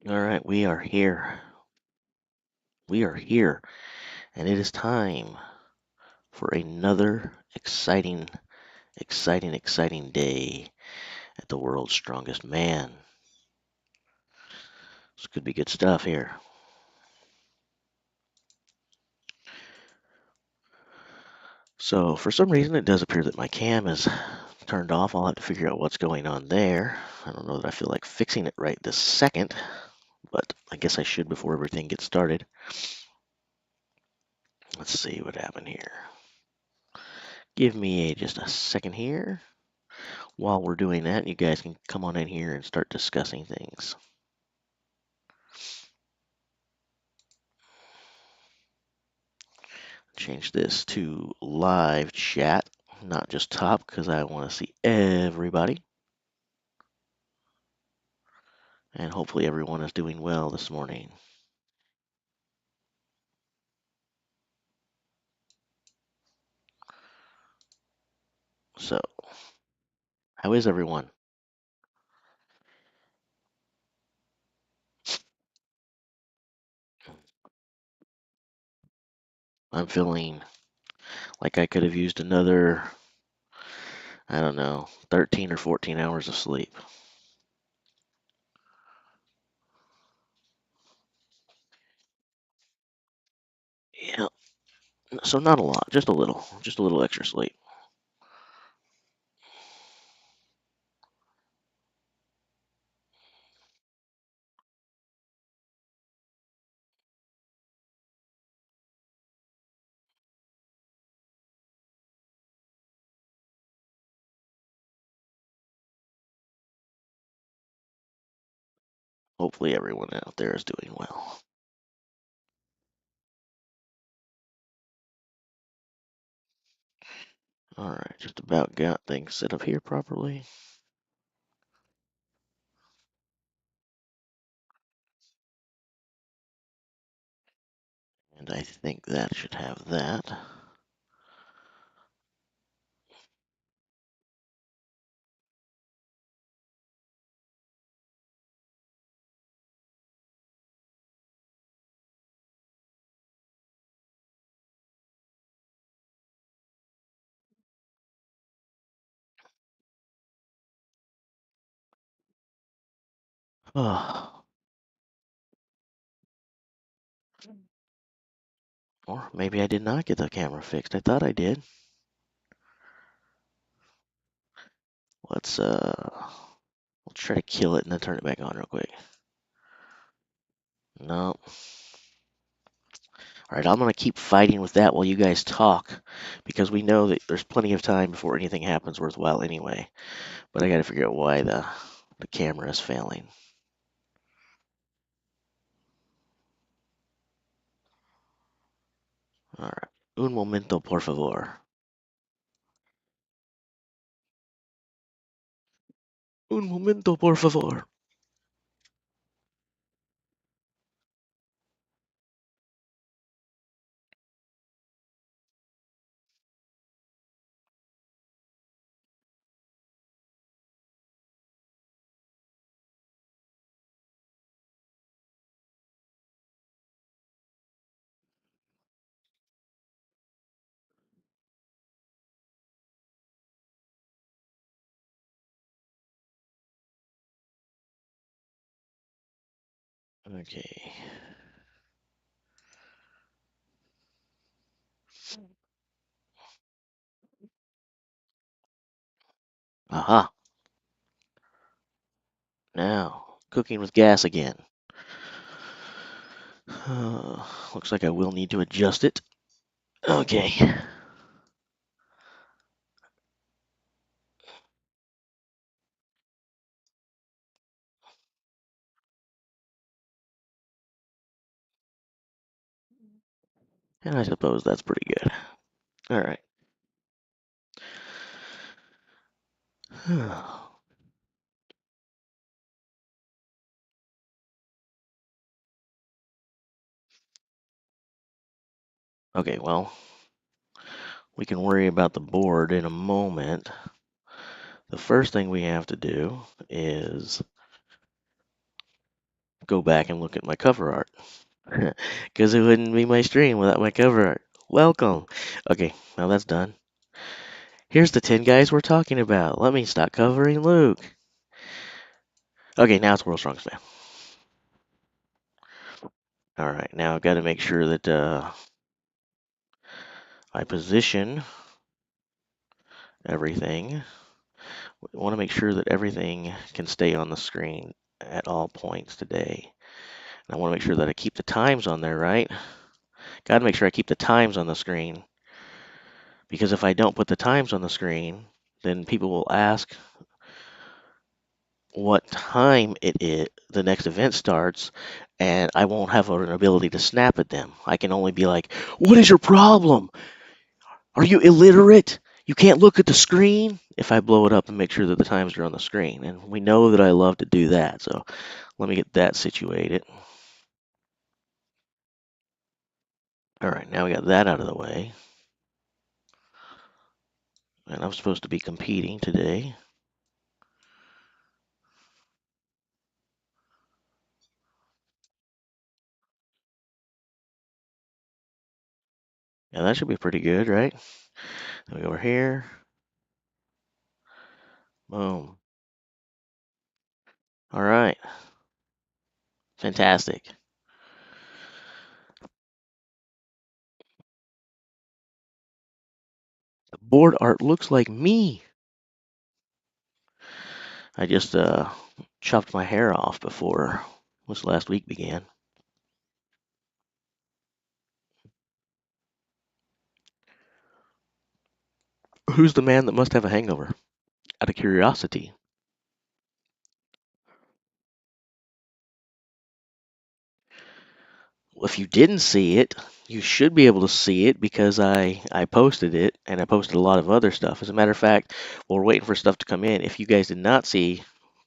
All right, we are here. We are here, and it is time for another exciting day at the world's strongest man. This could be good stuff here. So, for some reason, it does appear that my cam is turned off. I'll have to figure out what's going on there. I don't know that I feel like fixing it right this second, but I guess I should before everything gets started. Let's see what happened here. Give me just a second here. While we're doing that, you guys can come on in here and start discussing things. Change this to live chat, not just top, because I want to see everybody. And hopefully everyone is doing well this morning. So, how is everyone? I'm feeling like I could have used another, I don't know, 13 or 14 hours of sleep. Yeah, so not a lot, just a little extra sleep. Hopefully everyone out there is doing well. All right, just about got things set up here properly. And I think that should have that. Oh, or maybe I did not get the camera fixed. I thought I did. We'll try to kill it and then turn it back on real quick. No. All right, I'm gonna keep fighting with that while you guys talk, because we know that there's plenty of time before anything happens worthwhile anyway. But I got to figure out why the camera is failing. All right. Un momento, por favor. Un momento, por favor. Okay. Aha. Now, cooking with gas again. Looks like I will need to adjust it. Okay. And I suppose that's pretty good. All right. Okay, well, we can worry about the board in a moment. The first thing we have to do is go back and look at my cover art. Because it wouldn't be my stream without my cover art. Welcome. Okay, now that's done. Here's the 10 guys we're talking about. Let me stop covering Luke. Okay, now it's World's Strongest Man. Alright, now I've got to make sure that I position everything. We want to make sure that everything can stay on the screen at all points today. And I want to make sure that I keep the times on there, right? Got to make sure I keep the times on the screen. Because if I don't put the times on the screen, then people will ask what time the next event starts, and I won't have an ability to snap at them. I can only be like, "What is your problem? Are you illiterate? You can't look at the screen?" If I blow it up and make sure that the times are on the screen. And we know that I love to do that, so let me get that situated. All right, now we got that out of the way. And I'm supposed to be competing today. Yeah, that should be pretty good, right? Then we go over here. Boom. All right. Fantastic. The board art looks like me. I just chopped my hair off before this last week began. Who's the man that must have a hangover? Out of curiosity. Well, if you didn't see it, you should be able to see it because I posted it, and I posted a lot of other stuff. As a matter of fact, while we're waiting for stuff to come in, if you guys did not see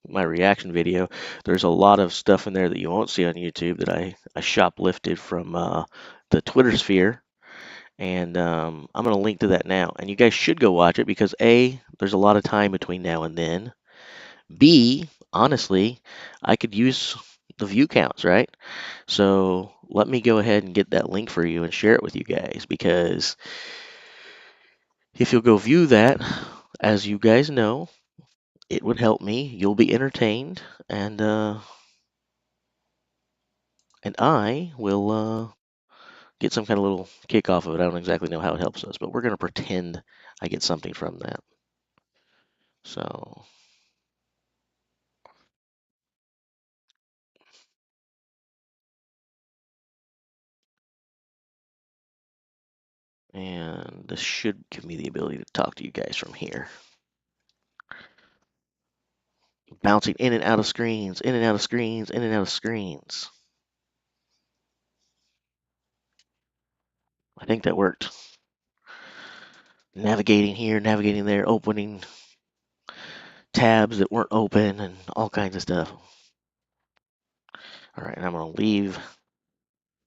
my reaction video, there's a lot of stuff in there that you won't see on YouTube that I shoplifted from the Twitter sphere. And I'm going to link to that now. And you guys should go watch it because A, there's a lot of time between now and then. B, honestly, I could use the view counts, right? So let me go ahead and get that link for you and share it with you guys because if you'll go view that, as you guys know, it would help me. You'll be entertained, and I will get some kind of little kick off of it. I don't exactly know how it helps us, but we're going to pretend I get something from that. So, and this should give me the ability to talk to you guys from here. Bouncing in and out of screens, in and out of screens, in and out of screens. I think that worked. Navigating here, navigating there, opening tabs that weren't open, and all kinds of stuff. All right, and I'm going to leave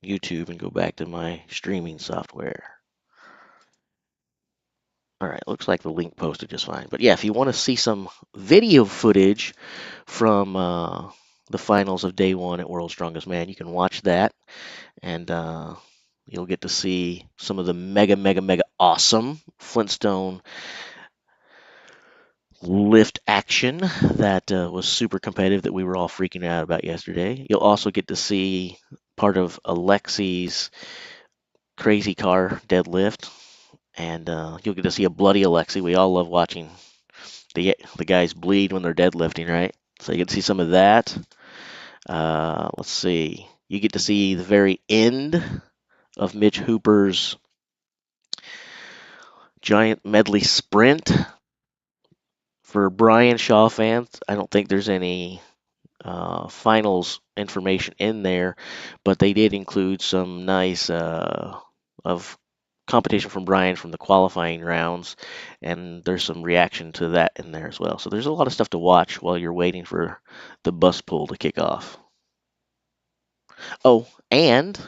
YouTube and go back to my streaming software. All right, looks like the link posted just fine. But yeah, if you want to see some video footage from the finals of day one at World's Strongest Man, you can watch that. And you'll get to see some of the mega, mega, mega awesome Flintstone lift action that was super competitive that we were all freaking out about yesterday. You'll also get to see part of Alexi's crazy car deadlift, and you'll get to see a bloody Alexi. We all love watching the guys bleed when they're deadlifting, right? So you get to see some of that. Let's see. You get to see the very end of Mitch Hooper's giant medley sprint. For Brian Shaw fans, I don't think there's any finals information in there, but they did include some nice of competition from Brian from the qualifying rounds, and there's some reaction to that in there as well. So there's a lot of stuff to watch while you're waiting for the bus pull to kick off. Oh, and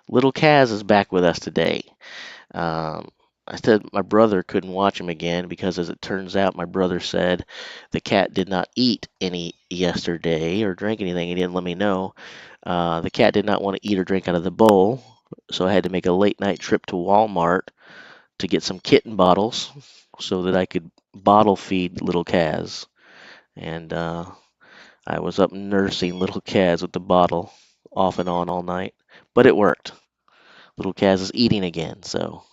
little Kaz is back with us today. Um, I said my brother couldn't watch him again because, as it turns out, my brother said the cat did not eat any yesterday or drink anything. He didn't let me know. The cat did not want to eat or drink out of the bowl, so I had to make a late night trip to Walmart to get some kitten bottles so that I could bottle feed little Kaz. And I was up nursing little Kaz with the bottle off and on all night, but it worked. Little Kaz is eating again, so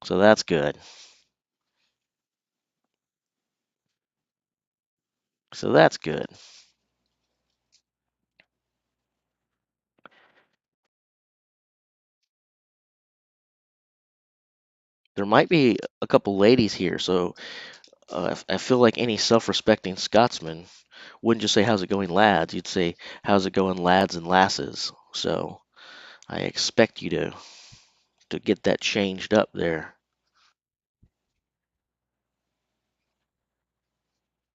that's good. So that's good. There might be a couple ladies here, so I feel like any self-respecting Scotsman wouldn't just say "How's it going, lads?" You'd say "How's it going, lads and lasses?" So I expect you to get that changed up there.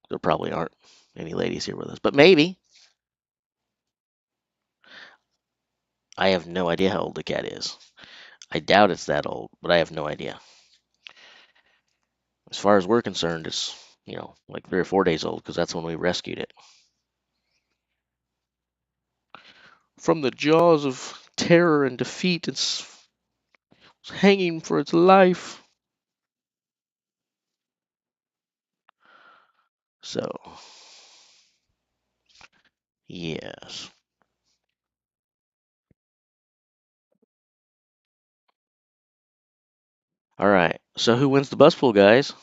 There probably aren't any ladies here with us, but maybe. I have no idea how old the cat is. I doubt it's that old, but I have no idea. As far as we're concerned, it's, like 3 or 4 days old because that's when we rescued it from the jaws of terror and defeat. It's hanging for its life. So, yes. All right. So who wins the bus pool, guys?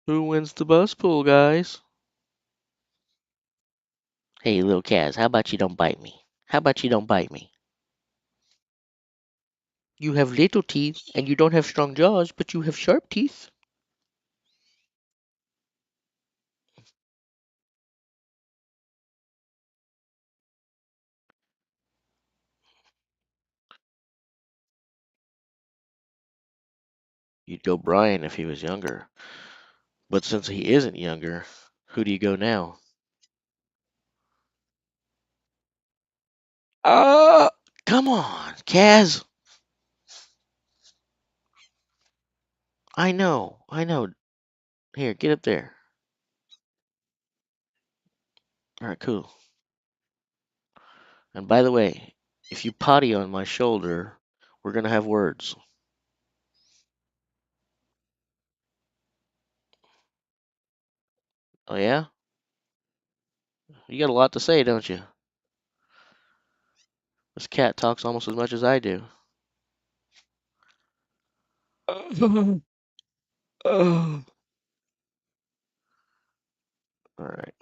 Who wins the bus pool, guys? Hey, little Kaz, how about you don't bite me? How about you don't bite me? You have little teeth and you don't have strong jaws, but you have sharp teeth. You'd go Brian if he was younger. But since he isn't younger, who do you go now? Uh, Come on, Kaz. I know, I know. Here, get up there. All right, cool. And by the way, if you potty on my shoulder, we're gonna have words. Oh yeah? You got a lot to say, don't you? This cat talks almost as much as I do. All right.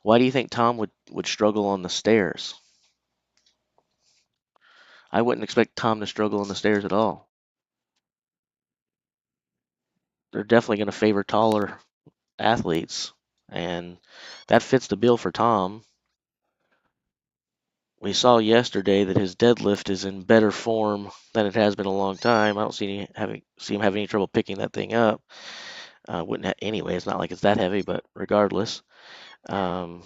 Why do you think Tom would struggle on the stairs? I wouldn't expect Tom to struggle on the stairs at all. They're definitely going to favor taller athletes, and that fits the bill for Tom. We saw yesterday that his deadlift is in better form than it has been in a long time. I don't see him having any trouble picking that thing up. Wouldn't anyway. It's not like it's that heavy, but regardless, um,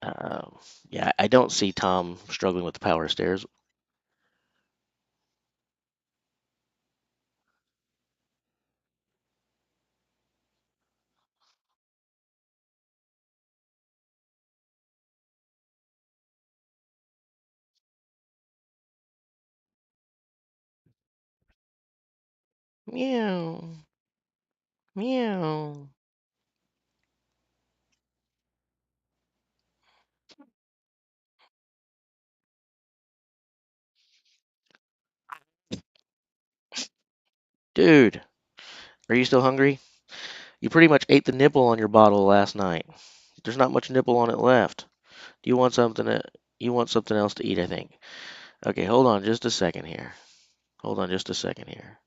uh, yeah, I don't see Tom struggling with the power stairs. Meow, meow. Dude, are you still hungry? You pretty much ate the nipple on your bottle last night. There's not much nipple on it left. Do you want something you want something else to eat, I think. Okay, hold on just a second here. Hold on just a second here.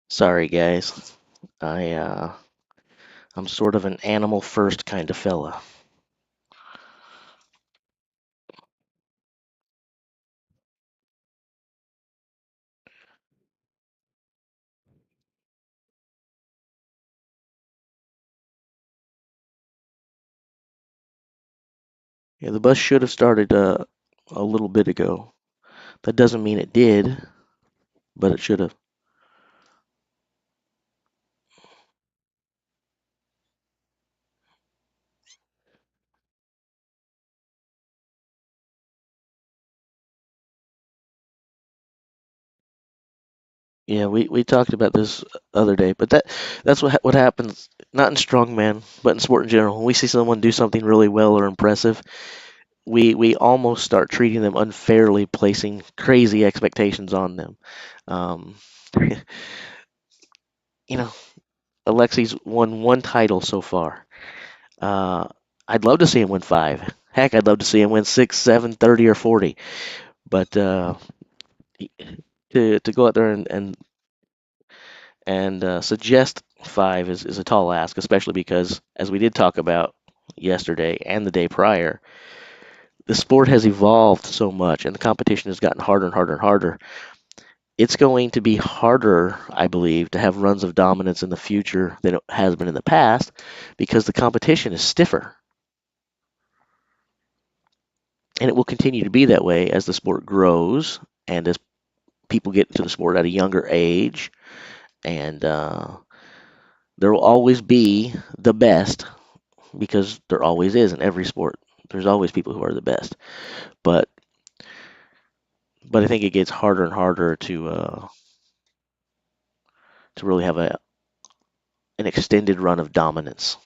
Sorry, guys. I'm sort of an animal first kind of fella. Yeah, the bus should have started a little bit ago. That doesn't mean it did, but it should have. Yeah, we talked about this other day, but that's what happens not in strongman, but in sport in general. When we see someone do something really well or impressive, we almost start treating them unfairly, placing crazy expectations on them. Um, you know, Alexi's won one title so far. Uh, I'd love to see him win five. Heck, I'd love to see him win six, seven, 30, or 40. But to go out there and suggest five is a tall ask, especially because, as we did talk about yesterday and the day prior, the sport has evolved so much and the competition has gotten harder and harder and harder. It's going to be harder, I believe, to have runs of dominance in the future than it has been in the past because the competition is stiffer. And it will continue to be that way as the sport grows and as people get into the sport at a younger age. And there will always be the best because there always is in every sport. There's always people who are the best. But I think it gets harder and harder to really have an extended run of dominance.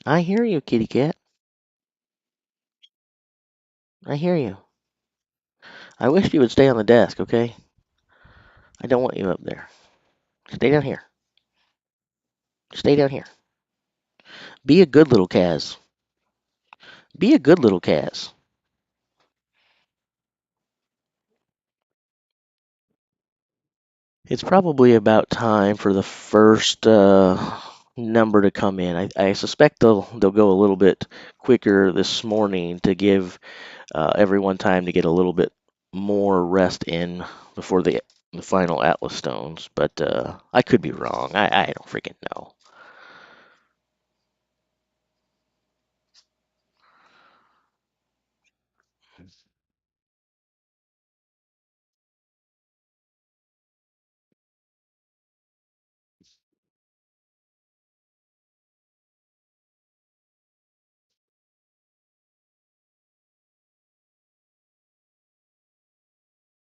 I hear you, kitty cat. I hear you. I wish you would stay on the desk, okay? I don't want you up there. Stay down here. Stay down here. Be a good little Kaz. Be a good little Kaz. It's probably about time for the first number to come in. I suspect they'll go a little bit quicker this morning to give everyone time to get a little bit more rest in before the final Atlas stones. But I could be wrong. I don't freaking know.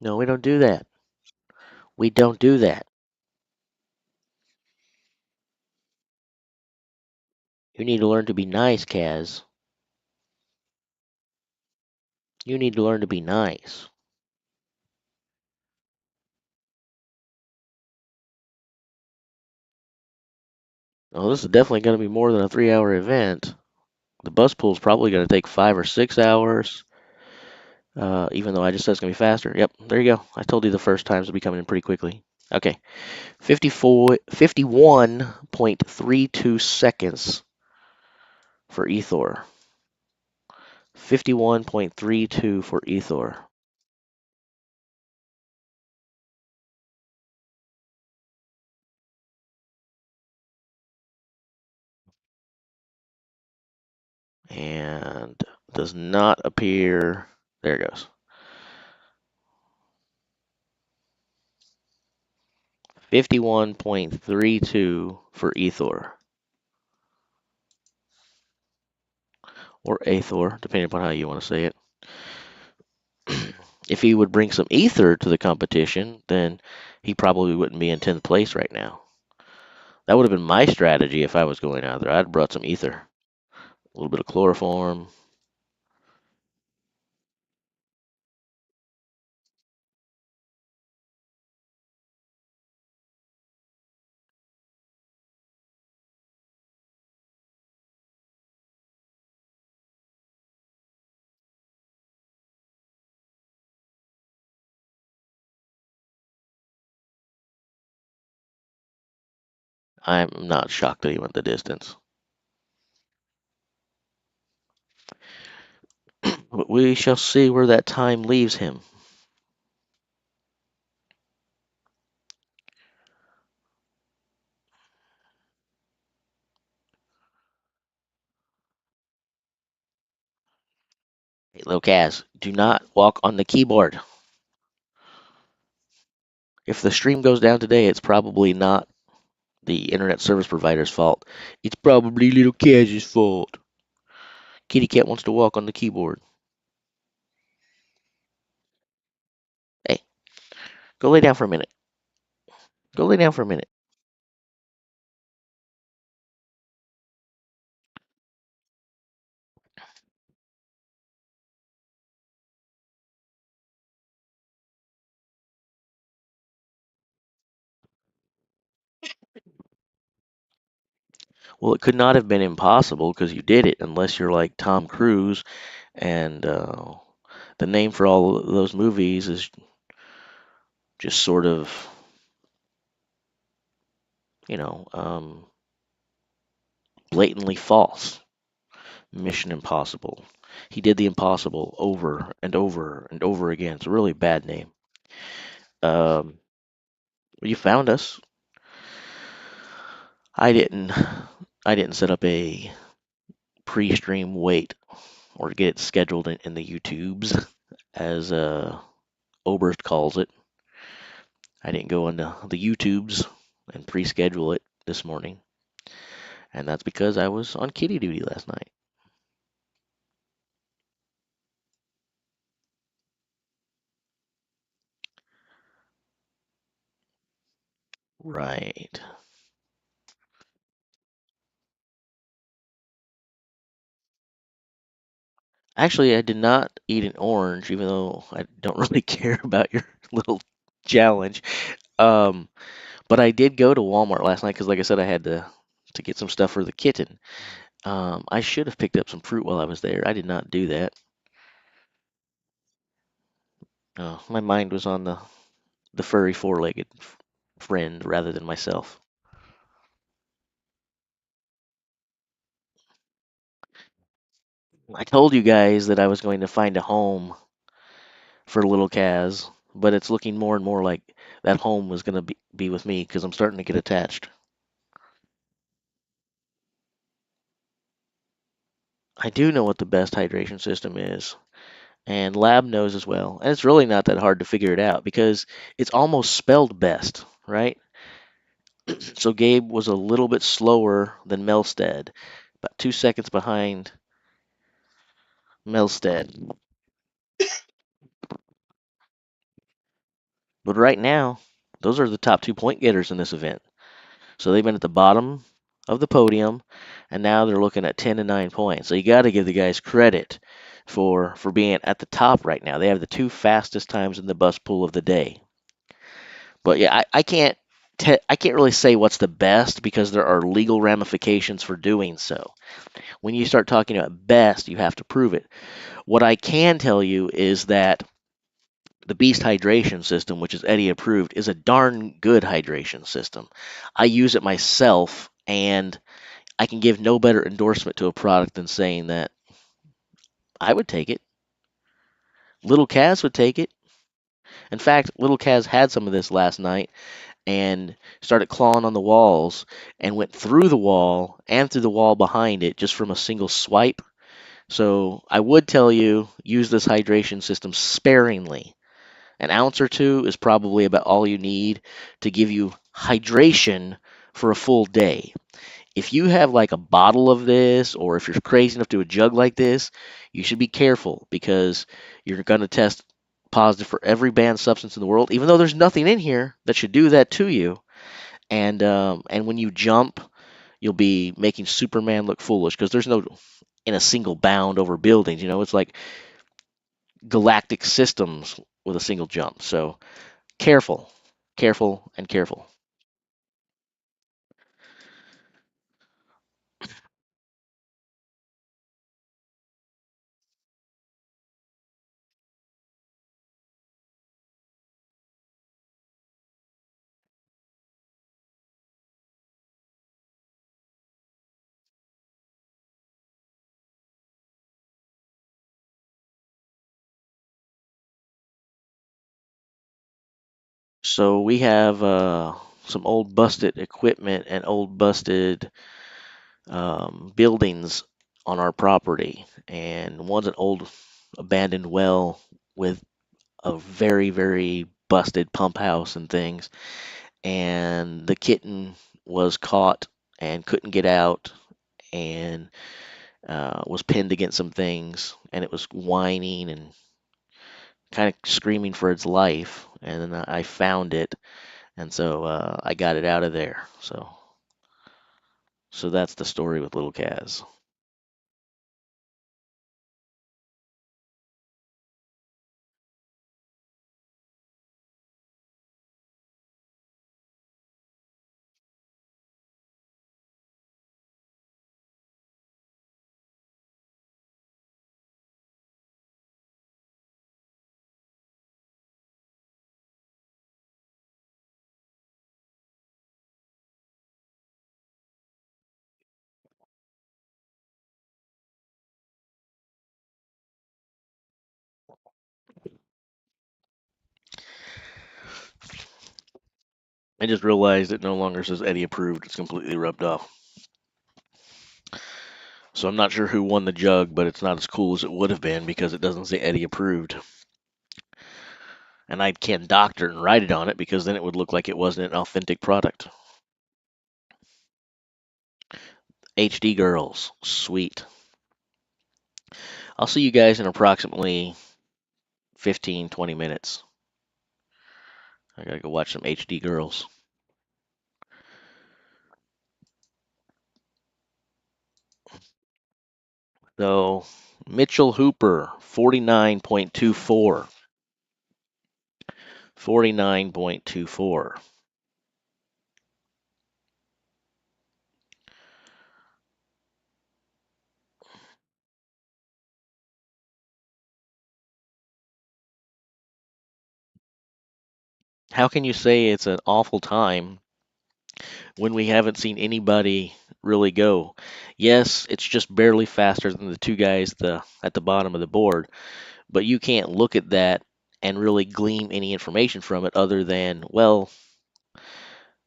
No, we don't do that. We don't do that. You need to learn to be nice, Kaz. You need to learn to be nice. Oh, this is definitely going to be more than a 3 hour event. The bus pool is probably going to take 5 or 6 hours. Even though I just said it's going to be faster. Yep, there you go. I told you the first times will be coming in pretty quickly. Okay, 51.32 seconds for Ethor. 51.32 for Ethor. And does not appear. There it goes. 51.32 for Ethor. Or Aethor, depending upon how you want to say it. If he would bring some ether to the competition, then he probably wouldn't be in 10th place right now. That would have been my strategy if I was going out there. I'd have brought some ether, a little bit of chloroform. I'm not shocked that he went the distance. But we shall see where that time leaves him. Hey, Locaz, do not walk on the keyboard. If the stream goes down today, it's probably not the internet service provider's fault. It's probably little Kaz's fault. Kitty Cat wants to walk on the keyboard. Hey, go lay down for a minute. Go lay down for a minute. Well, it could not have been impossible because you did it, unless you're like Tom Cruise, and the name for all of those movies is just sort of, you know, blatantly false. Mission Impossible. He did the impossible over and over and over again. It's a really bad name. Um, you found us. I didn't. I didn't set up a pre-stream wait or get it scheduled in the YouTubes, as Oberst calls it. I didn't go into the YouTubes and pre-schedule it this morning, and that's because I was on kitty duty last night. Right. Actually, I did not eat an orange, even though I don't really care about your little challenge. Um, but I did go to Walmart last night because, like I said, I had to get some stuff for the kitten. I should have picked up some fruit while I was there. I did not do that. My mind was on the furry four-legged friend rather than myself. I told you guys that I was going to find a home for little Kaz, but it's looking more and more like that home was going to be with me because I'm starting to get attached. I do know what the best hydration system is, and Lab knows as well. And it's really not that hard to figure it out because it's almost spelled best, right? So Gabe was a little bit slower than Melstead, about 2 seconds behind Melstead. But right now, those are the top 2 point getters in this event. So they've been at the bottom of the podium, and now they're looking at 10 and 9 points. So you got to give the guys credit for being at the top right now. They have the two fastest times in the bus pool of the day. But yeah, I can't I can't really say what's the best because there are legal ramifications for doing so. When you start talking about best, you have to prove it. What I can tell you is that the Beast hydration system, which is Eddie approved, is a darn good hydration system. I use it myself, and I can give no better endorsement to a product than saying that I would take it. Little Kaz would take it. In fact, Little Kaz had some of this last night and started clawing on the walls and went through the wall and through the wall behind it just from a single swipe. So I would tell you use this hydration system sparingly. An ounce or two is probably about all you need to give you hydration for a full day. If you have like a bottle of this, or if you're crazy enough to do a jug like this, you should be careful because you're going to test positive for every banned substance in the world, even though there's nothing in here that should do that to you. And when you jump, you'll be making Superman look foolish because there's no in a single bound over buildings. It's like galactic systems with a single jump. So careful, careful, and careful. So we have some old busted equipment and old busted buildings on our property, and one's an old abandoned well with a very, very busted pump house and things. And the kitten was caught and couldn't get out and was pinned against some things, and it was whining and kind of screaming for its life. And then I found it, and so I got it out of there. So that's the story with little Kaz. I just realized it no longer says Eddie approved. It's completely rubbed off. So I'm not sure who won the jug, but it's not as cool as it would have been because it doesn't say Eddie approved. And I can't doctor and write it on it because then it would look like it wasn't an authentic product. HD girls, sweet. I'll see you guys in approximately 15, 20 minutes. I gotta go watch some HD girls. So, Mitchell Hooper, 49.24. 49.24. How can you say it's an awful time when we haven't seen anybody really go? Yes, it's just barely faster than the two guys at the bottom of the board, but you can't look at that and really glean any information from it other than, well,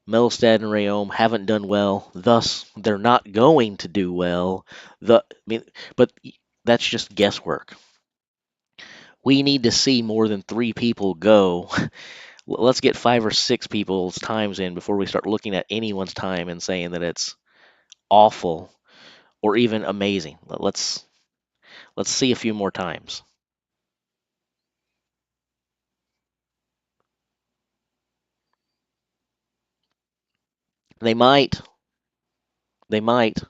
Melstad and Rayom haven't done well, thus they're not going to do well. I mean, but that's just guesswork. We need to see more than three people go. Let's get five or six people's times in before we start looking at anyone's time and saying that it's awful or even amazing. Let's see a few more times. They might. They might.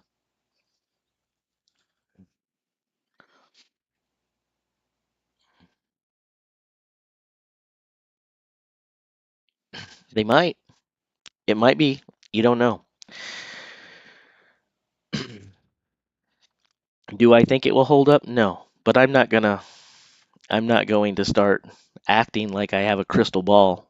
They might. It might be. You don't know. Do I think it will hold up? No. But I'm not going to start acting like I have a crystal ball.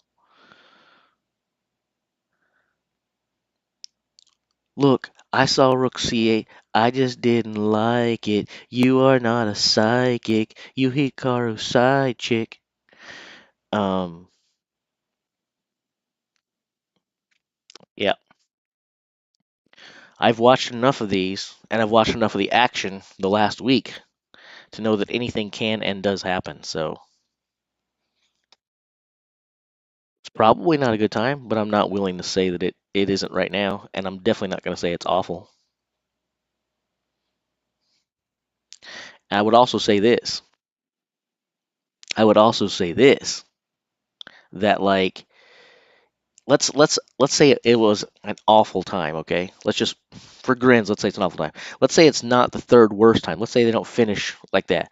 Look, I saw Rook C8. I just didn't like it. You are not a psychic. You Hikaru's side chick. Um, yeah. I've watched enough of these, and I've watched enough of the action the last week to know that anything can and does happen. So it's probably not a good time, but I'm not willing to say that it isn't right now, and I'm definitely not going to say it's awful. I would also say this. I would also say this, that like let's say it was an awful time, okay? Let's just for grins, let's say it's an awful time. Let's say it's not the third worst time. Let's say they don't finish like that.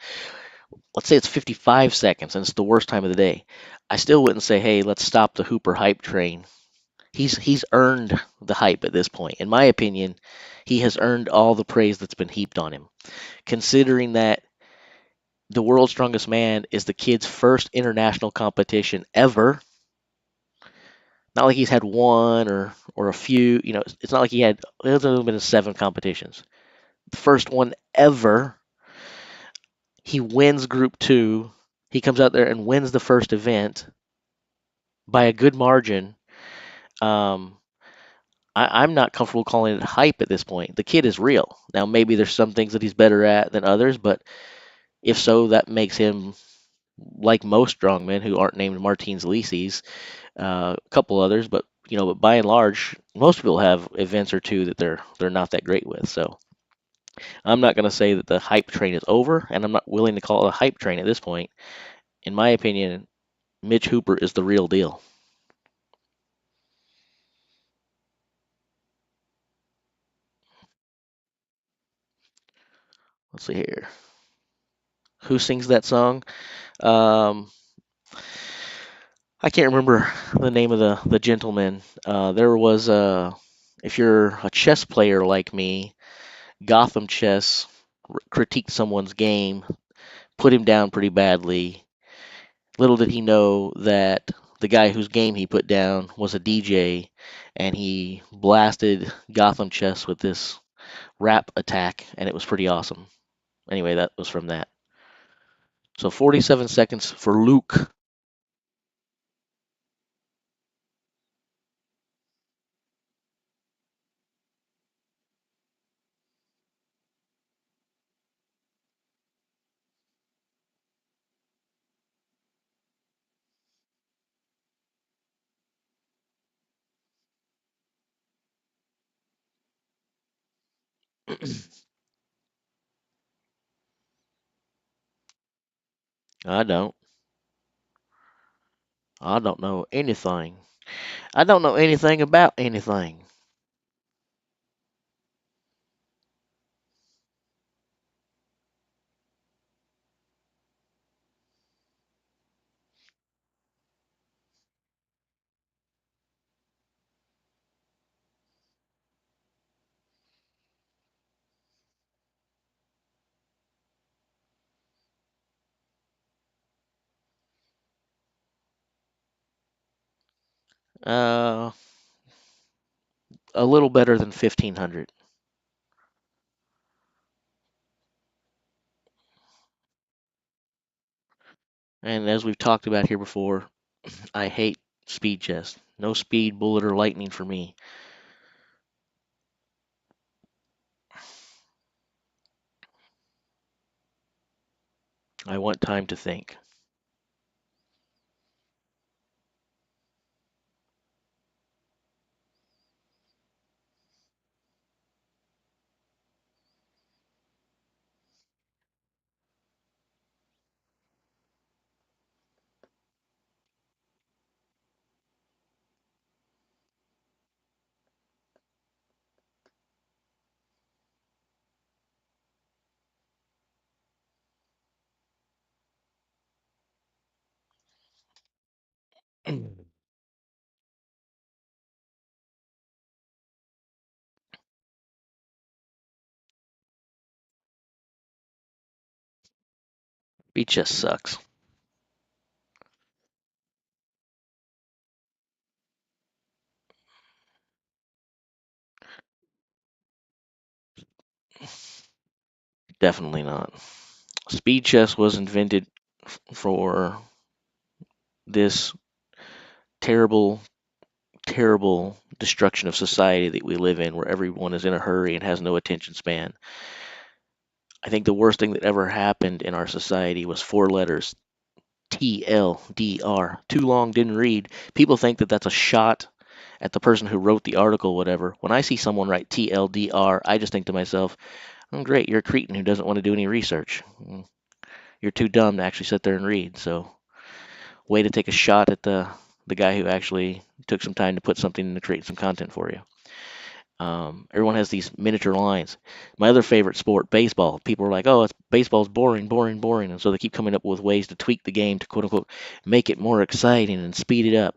Let's say it's 55 seconds and it's the worst time of the day. I still wouldn't say, "Hey, let's stop the Hooper hype train." He's earned the hype at this point. In my opinion, he has earned all the praise that's been heaped on him. Considering that the world's strongest man is the kid's first international competition ever. Not like he's had one or a few. It's not like he had. It's only been 7 competitions. The first one ever. He wins Group Two. He comes out there and wins the first event by a good margin. Um, I'm not comfortable calling it hype at this point. The kid is real. Now maybe there's some things that he's better at than others, but if so, that makes him like most strongmen who aren't named Martins Lisis, a couple others, but but by and large, most people have events or two that they're not that great with. So I'm not going to say that the hype train is over, and I'm not willing to call it a hype train at this point. In my opinion, Mitch Hooper is the real deal. Let's see here. Who sings that song? Um, I can't remember the name of the gentleman. There was if you're a chess player like me, Gotham Chess critiqued someone's game, put him down pretty badly. Little did he know that the guy whose game he put down was a DJ, and he blasted Gotham Chess with this rap attack, and it was pretty awesome. Anyway, that was from that. So 47 seconds for Luke. I don't. I don't know anything. I don't know anything about anything. Uh, a little better than 1500. And as we've talked about here before, I hate speed chess. No speed, bullet, or lightning for me. I want time to think. Speed chess sucks. Definitely not. Speed chess was invented for this terrible, terrible destruction of society that we live in, where everyone is in a hurry and has no attention span. I think the worst thing that ever happened in our society was 4 letters: TLDR. Too long, didn't read. People think that that's a shot at the person who wrote the article, whatever. When I see someone write TLDR, I just think to myself, oh, great, you're a cretin who doesn't want to do any research. you're too dumb to actually sit there and read. So, way to take a shot at the guy who actually took some time to put something in to create some content for you. Everyone has these miniature lines. My other favorite sport, baseball. People are like, "Oh, it's baseball's boring, boring, boring," and so they keep coming up with ways to tweak the game to quote unquote make it more exciting and speed it up.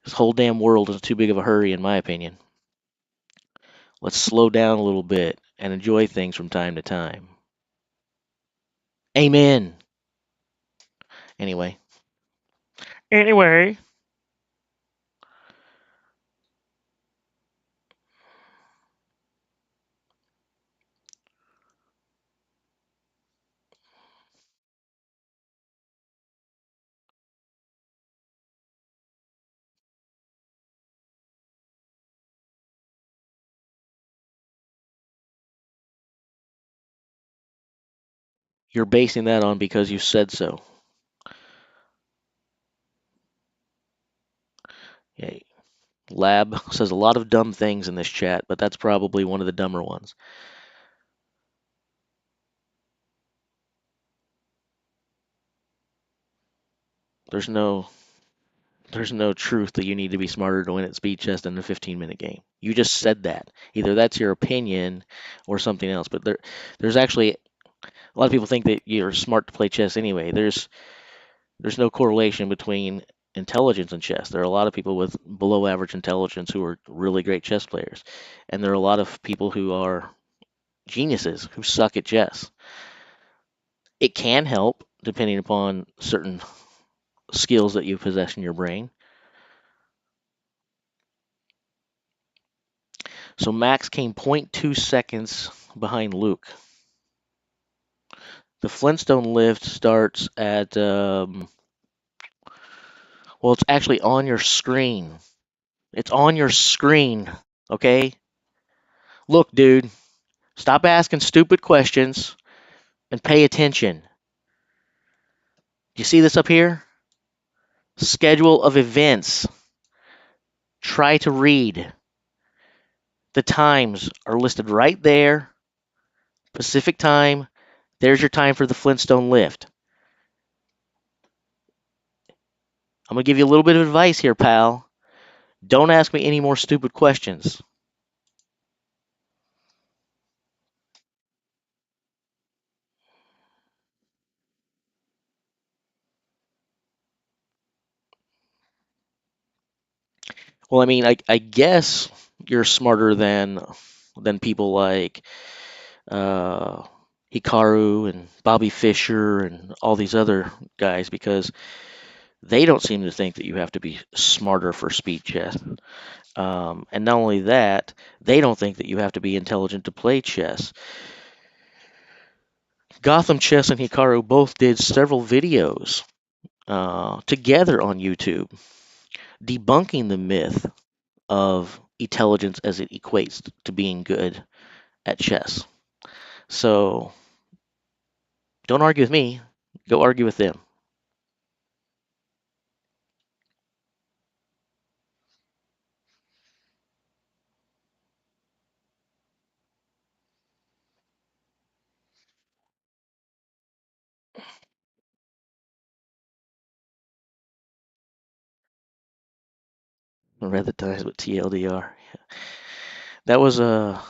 This whole damn world is too big of a hurry, in my opinion. Let's slow down a little bit and enjoy things from time to time. Amen. Anyway. Anyway. You're basing that on because you said so. Yeah. Lab says a lot of dumb things in this chat, but that's probably one of the dumber ones. There's no there's no truth that you need to be smarter to win at speed chess in a 15-minute game. You just said that. Either that's your opinion or something else. But there's actually a lot of people think that you're smart to play chess anyway. There's no correlation between intelligence and chess. There are a lot of people with below average intelligence who are really great chess players, and there are a lot of people who are geniuses who suck at chess. It can help depending upon certain skills that you possess in your brain. So Max came zero point 0.2 seconds behind Luke. The Flintstone lift starts at, well, it's actually on your screen. It's on your screen, okay? Look, dude, stop asking stupid questions and pay attention. You see this up here? Schedule of events. Try to read. The times are listed right there. Pacific time. There's your time for the Flintstone lift. I'm going to give you a little bit of advice here, pal. Don't ask me any more stupid questions. Well, I mean, I guess you're smarter than people like uh, Hikaru and Bobby Fischer and all these other guys because they don't seem to think that you have to be smarter for speed chess. And not only that, they don't think that you have to be intelligent to play chess. Gotham Chess and Hikaru both did several videos together on YouTube debunking the myth of intelligence as it equates to being good at chess. So don't argue with me. Go argue with them. I read the times with TLDR. That was a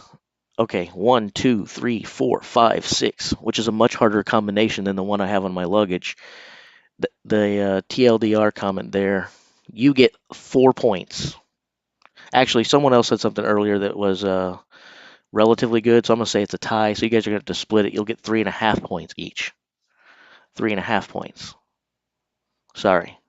okay. 1, 2, 3, 4, 5, 6, which is a much harder combination than the one I have on my luggage. The TLDR comment there, you get 4 points. Actually, someone else said something earlier that was relatively good, so I'm gonna say it's a tie. So you guys are gonna have to split it. You'll get 3.5 points each. 3.5 points. Sorry.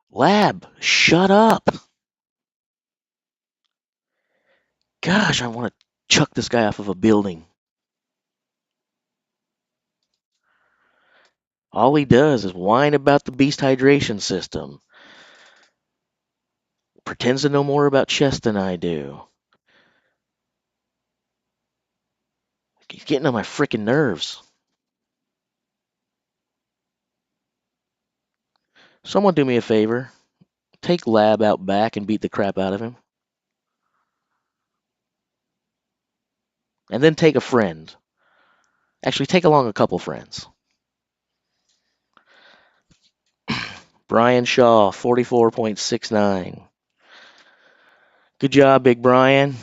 Lab, shut up. Gosh, I want to chuck this guy off of a building. All he does is whine about the beast hydration system. Pretends to know more about chess than I do. He's getting on my freaking nerves. Someone do me a favor. Take Lab out back and beat the crap out of him. And then take a friend. Actually, take along a couple friends. Brian Shaw, 44.69. Good job, Big Brian.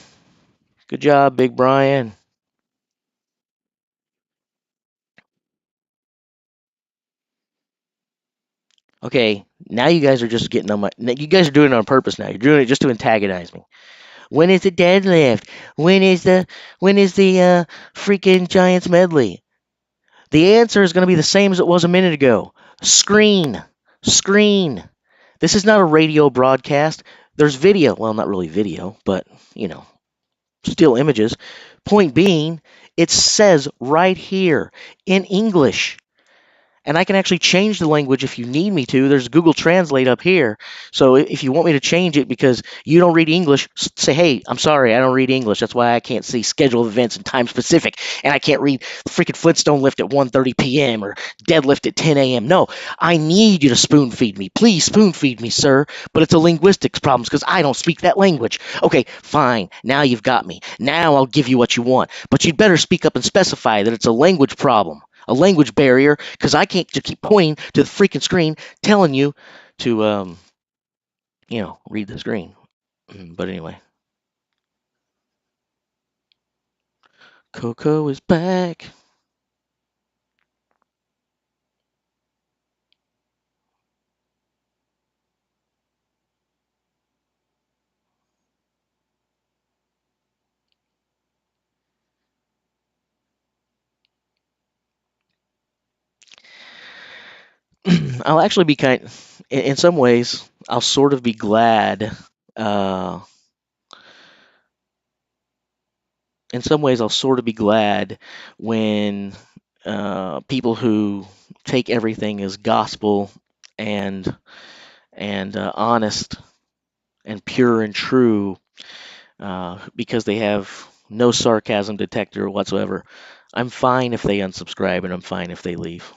Good job, Big Brian. Okay, now you guys are just getting on my. You guys are doing it on purpose now. You're doing it just to antagonize me. When is the deadlift? When is the freaking Giants medley? The answer is going to be the same as it was a minute ago. Screen. Screen. This is not a radio broadcast. There's video. Well, not really video, but, still images. Point being, it says right here in English. And I can actually change the language if you need me to. There's Google Translate up here. So if you want me to change it because you don't read English, say, hey, I'm sorry, I don't read English. That's why I can't see scheduled events and time specific. And I can't read freaking Flintstone lift at 1:30 p.m. or deadlift at 10 a.m. No, I need you to spoon feed me. Please spoon feed me, sir. But it's a linguistics problem because I don't speak that language. Okay, fine. Now you've got me. Now I'll give you what you want. But you'd better speak up and specify that it's a language problem. A language barrier, because I can't just keep pointing to the freaking screen telling you to, read the screen. But anyway. Coco is back. I'll actually be in some ways, I'll sort of be glad. Uh, in some ways, I'll sort of be glad when people who take everything as gospel and honest and pure and true because they have no sarcasm detector whatsoever. I'm fine if they unsubscribe and I'm fine if they leave.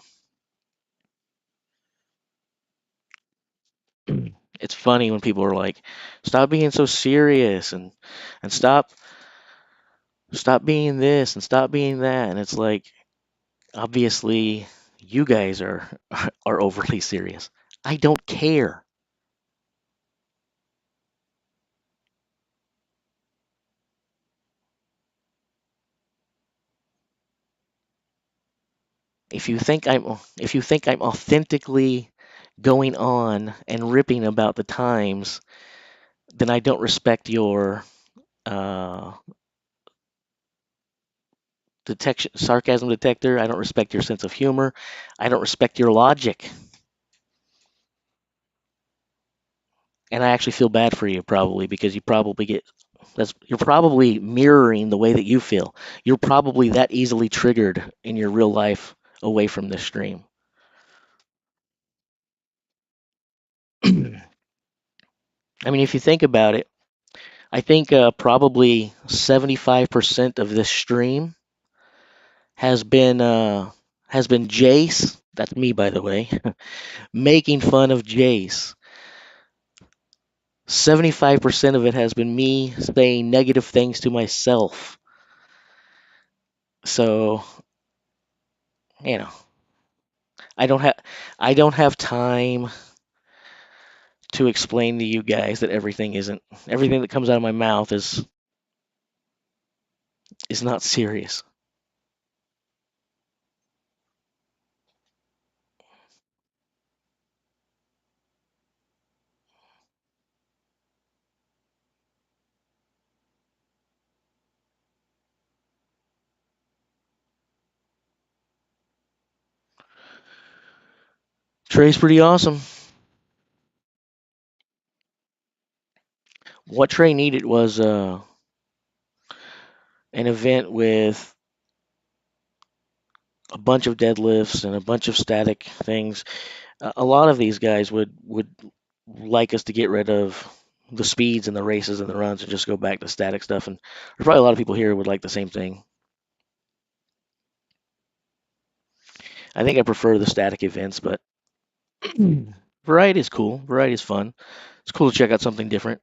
It's funny when people are like, "Stop being so serious and stop being this and stop being that," and it's like, obviously, you guys are are overly serious. I don't care. If you think I'm authentically going on and ripping about the times, then I don't respect your uh, detection, sarcasm detector. I don't respect your sense of humor. I don't respect your logic. And I actually feel bad for you probably because you're probably mirroring the way that you feel. You're probably that easily triggered in your real life away from this stream. I mean, if you think about it, I think probably 75% of this stream has been uh, has been Jace. That's me, by the way, making fun of Jace. 75% of it has been me saying negative things to myself. So, you know, I don't have I don't have time to explain to you guys that everything that comes out of my mouth is not serious. Trey's pretty awesome. What Trey needed was an event with a bunch of deadlifts and a bunch of static things, a lot of these guys would like us to get rid of the speeds and the races and the runs and just go back to static stuff. And there's probably a lot of people here who would like the same thing. I think I prefer the static events, but variety is cool. Variety is fun. It's cool to check out something different.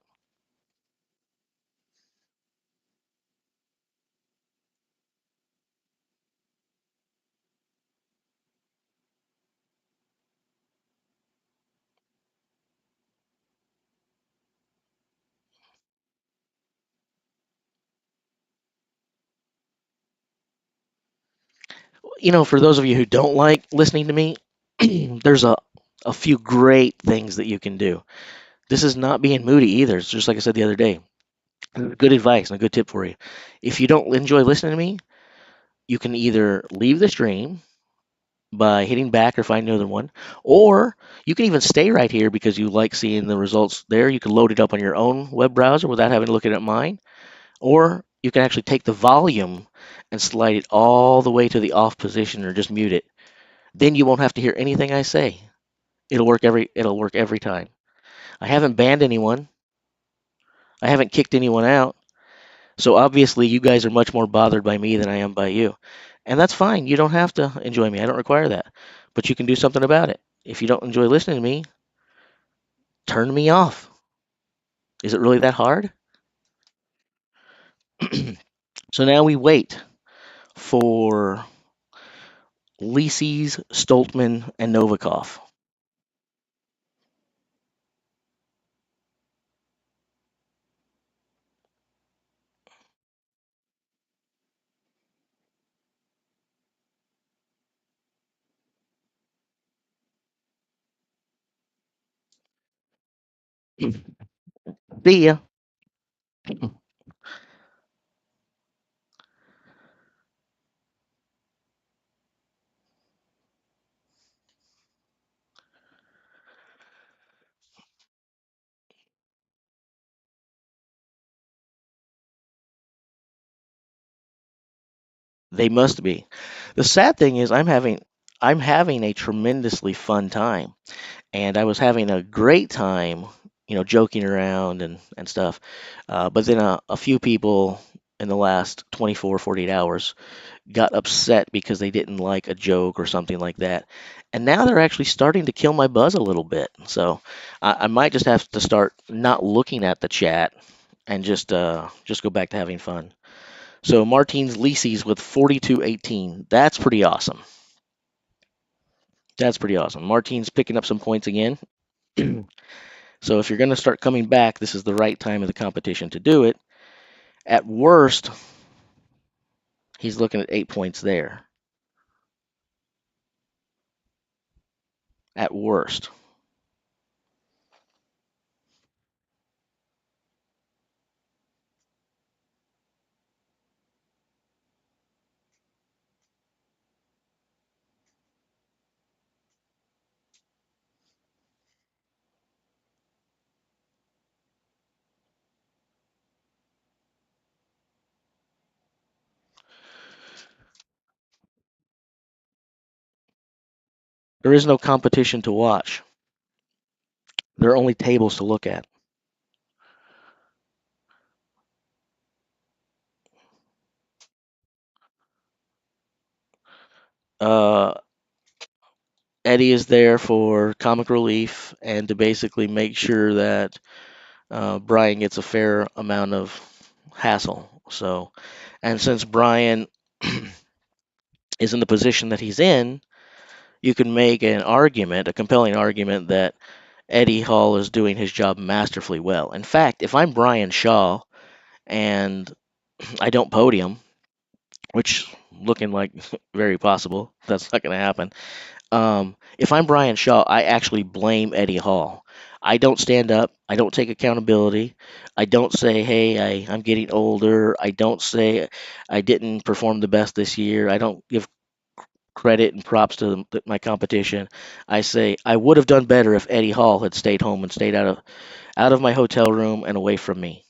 For those of you who don't like listening to me, there's a few great things that you can do. This is not being moody either. It's just like I said the other day. Good advice and a good tip for you. If you don't enjoy listening to me, you can either leave the stream by hitting back or find another one, or you can even stay right here because you like seeing the results there. You can load it up on your own web browser without having to look at mine, or you can actually take the volume and slide it all the way to the off position or just mute it. Then you won't have to hear anything I say. It'll work every time. I haven't banned anyone. I haven't kicked anyone out. So obviously you guys are much more bothered by me than I am by you. And that's fine. You don't have to enjoy me. I don't require that. But you can do something about it. If you don't enjoy listening to me, turn me off. Is it really that hard? So now we wait for Lises, Stoltman, and Novikov. See ya. They must be. The sad thing is I'm having a tremendously fun time. And I was having a great time, joking around and stuff. But then a few people in the last 24, 48 hours got upset because they didn't like a joke or something like that. And now they're actually starting to kill my buzz a little bit. So I might just have to start not looking at the chat and just go back to having fun. So Martins Lises with 42-18. That's pretty awesome. That's pretty awesome. Martins picking up some points again. So if you're going to start coming back, this is the right time of the competition to do it. At worst, he's looking at 8 points there. At worst. There is no competition to watch. There are only tables to look at. Uh, Eddie is there for comic relief and to basically make sure that Brian gets a fair amount of hassle. So, and since Brian is in the position that he's in, you can make an argument, a compelling argument that Eddie Hall is doing his job masterfully well. In fact, if I'm Brian Shaw and I don't podium, which looking like very possible, that's not going to happen. If I'm Brian Shaw, I actually blame Eddie Hall. I don't stand up. I don't take accountability. I don't say, hey, I'm getting older. I don't say I didn't perform the best this year. I don't give credit and props to my competition. I say I would have done better if Eddie Hall had stayed home and stayed out of my hotel room and away from me.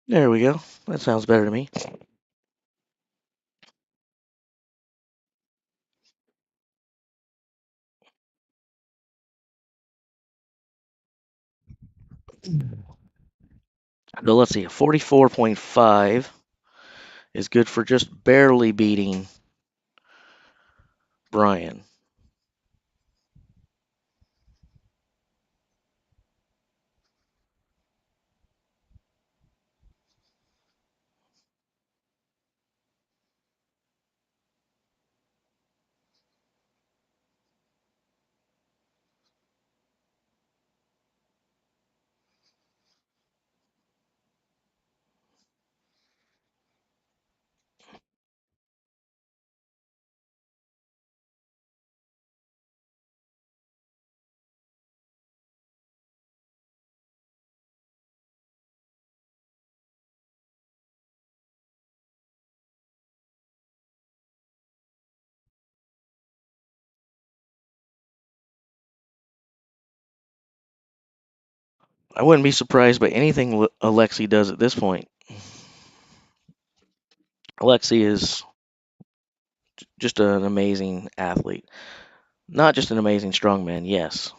There we go. That sounds better to me. So let's see. 44.5 is good for just barely beating Brian. I wouldn't be surprised by anything Alexi does at this point. Alexi is just an amazing athlete. Not just an amazing strongman, yes,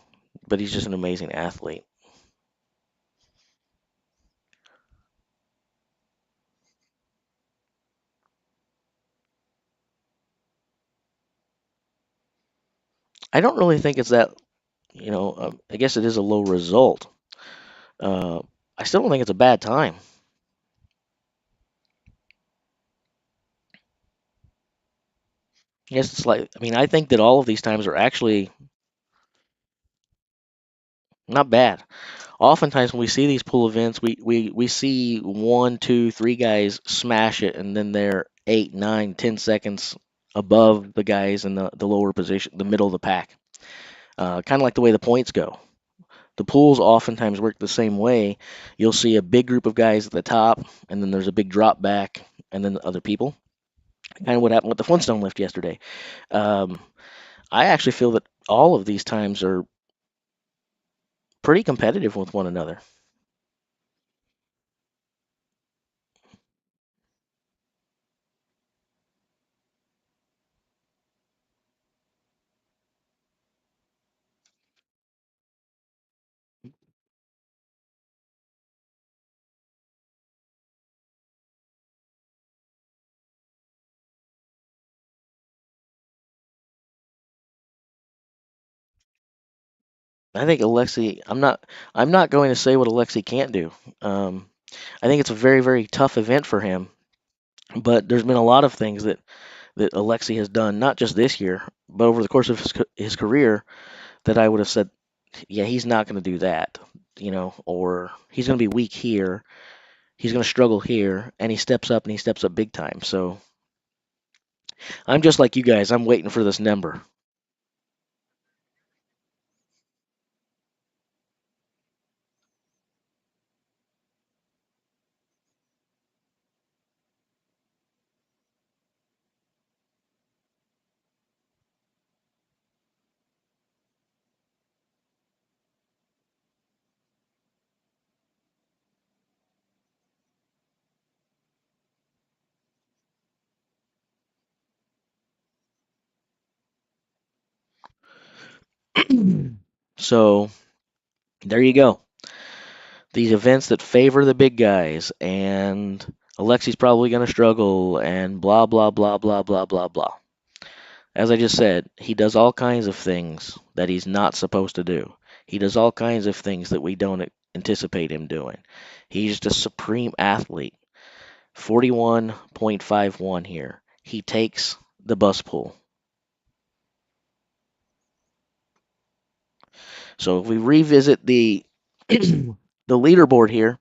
but he's just an amazing athlete. I don't really think it's that, I guess it is a low result. Uh, I still don't think it's a bad time. Yes, it's like, I mean, I think that all of these times are actually not bad. Oftentimes when we see these pool events, we see one, two, three guys smash it, and then they're 8, 9, 10 seconds above the guys in the lower position, the middle of the pack. Kind of like the way the points go. The pools oftentimes work the same way. You'll see a big group of guys at the top, and then there's a big drop back, and then other people. Kind of what happened with the Flintstone lift yesterday. Um, I actually feel that all of these times are pretty competitive with one another. I think Alexi. I'm not going to say what Alexi can't do. Um, I think it's a very, very tough event for him. But there's been a lot of things that Alexi has done, not just this year, but over the course of his career, that I would have said, yeah, he's not going to do that, or he's going to be weak here, he's going to struggle here, and he steps up and he steps up big time. So I'm just like you guys. I'm waiting for this number. So there you go. These events that favor the big guys, and Alexi's probably going to struggle, and blah, blah, blah, blah, blah, blah, blah. As I just said, he does all kinds of things that he's not supposed to do. He does all kinds of things that we don't anticipate him doing. He's just a supreme athlete. 41.51 here. He takes the bus pull. So if we revisit the the leaderboard here,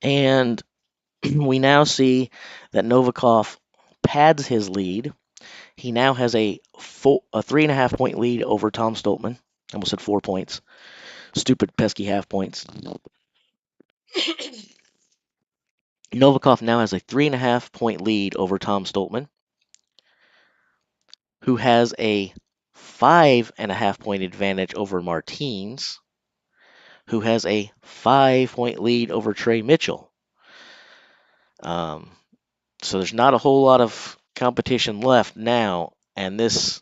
and we now see that Novikov pads his lead. He now has a 3.5 point lead over Tom Stoltman. I almost said 4 points. Stupid pesky half points. Novikov now has a 3.5 point lead over Tom Stoltman, who has a 5.5 point advantage over Martins, who has a 5-point lead over Trey Mitchell. Um, so there's not a whole lot of competition left now, and there's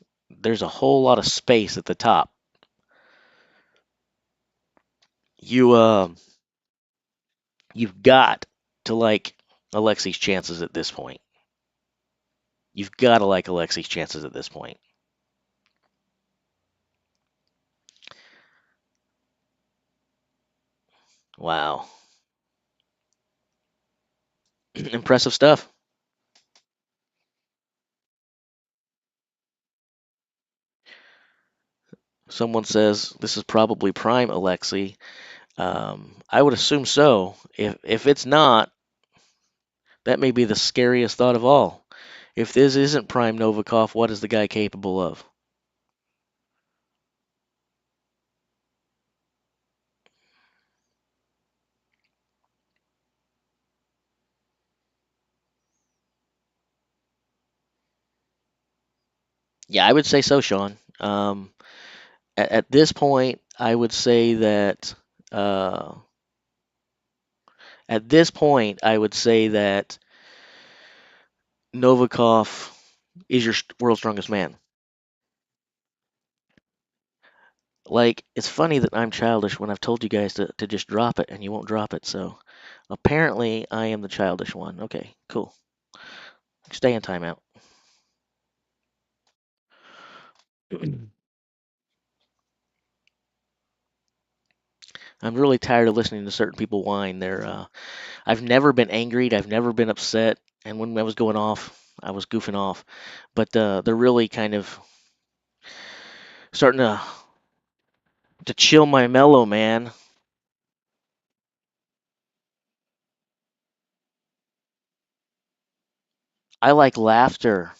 a whole lot of space at the top. You you've got to like Alexi's chances at this point. You've got to like Alexi's chances at this point. Wow. Impressive stuff. Someone says this is probably prime Alexi. I would assume so. If it's not, that may be the scariest thought of all. If this isn't prime Novikov, what is the guy capable of? Yeah, I would say so, Sean. At this point, I would say that uh, at this point, I would say that Novikov is your world's strongest man. Like, it's funny that I'm childish when I've told you guys to just drop it and you won't drop it. So apparently, I am the childish one. Okay, cool. Stay in timeout. I'm really tired of listening to certain people whine. I've never been angry. I've never been upset. And when I was going off, I was goofing off. But they're really kind of starting to chill my mellow, man. I like laughter.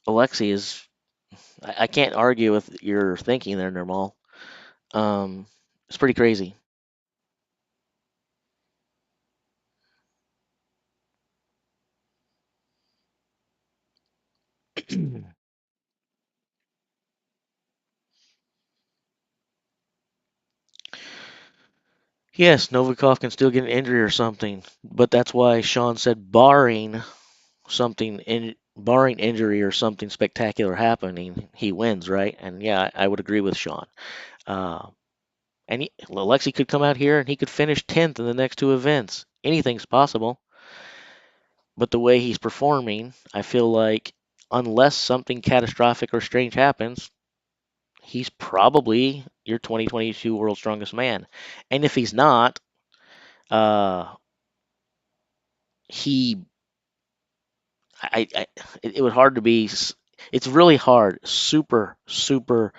Alexi is. I can't argue with your thinking there, Nirmal. It's pretty crazy. Yes, Novikov can still get an injury or something, but that's why Sean said barring injury or something spectacular happening, he wins, right? And yeah, I would agree with Sean. Uh, and Alexi could come out here and he could finish 10th in the next two events. Anything's possible. But the way he's performing, I feel like unless something catastrophic or strange happens, he's probably your 2022 world's strongest man. And if he's not, uh, he, I it would hard to be. It's really hard, super, super,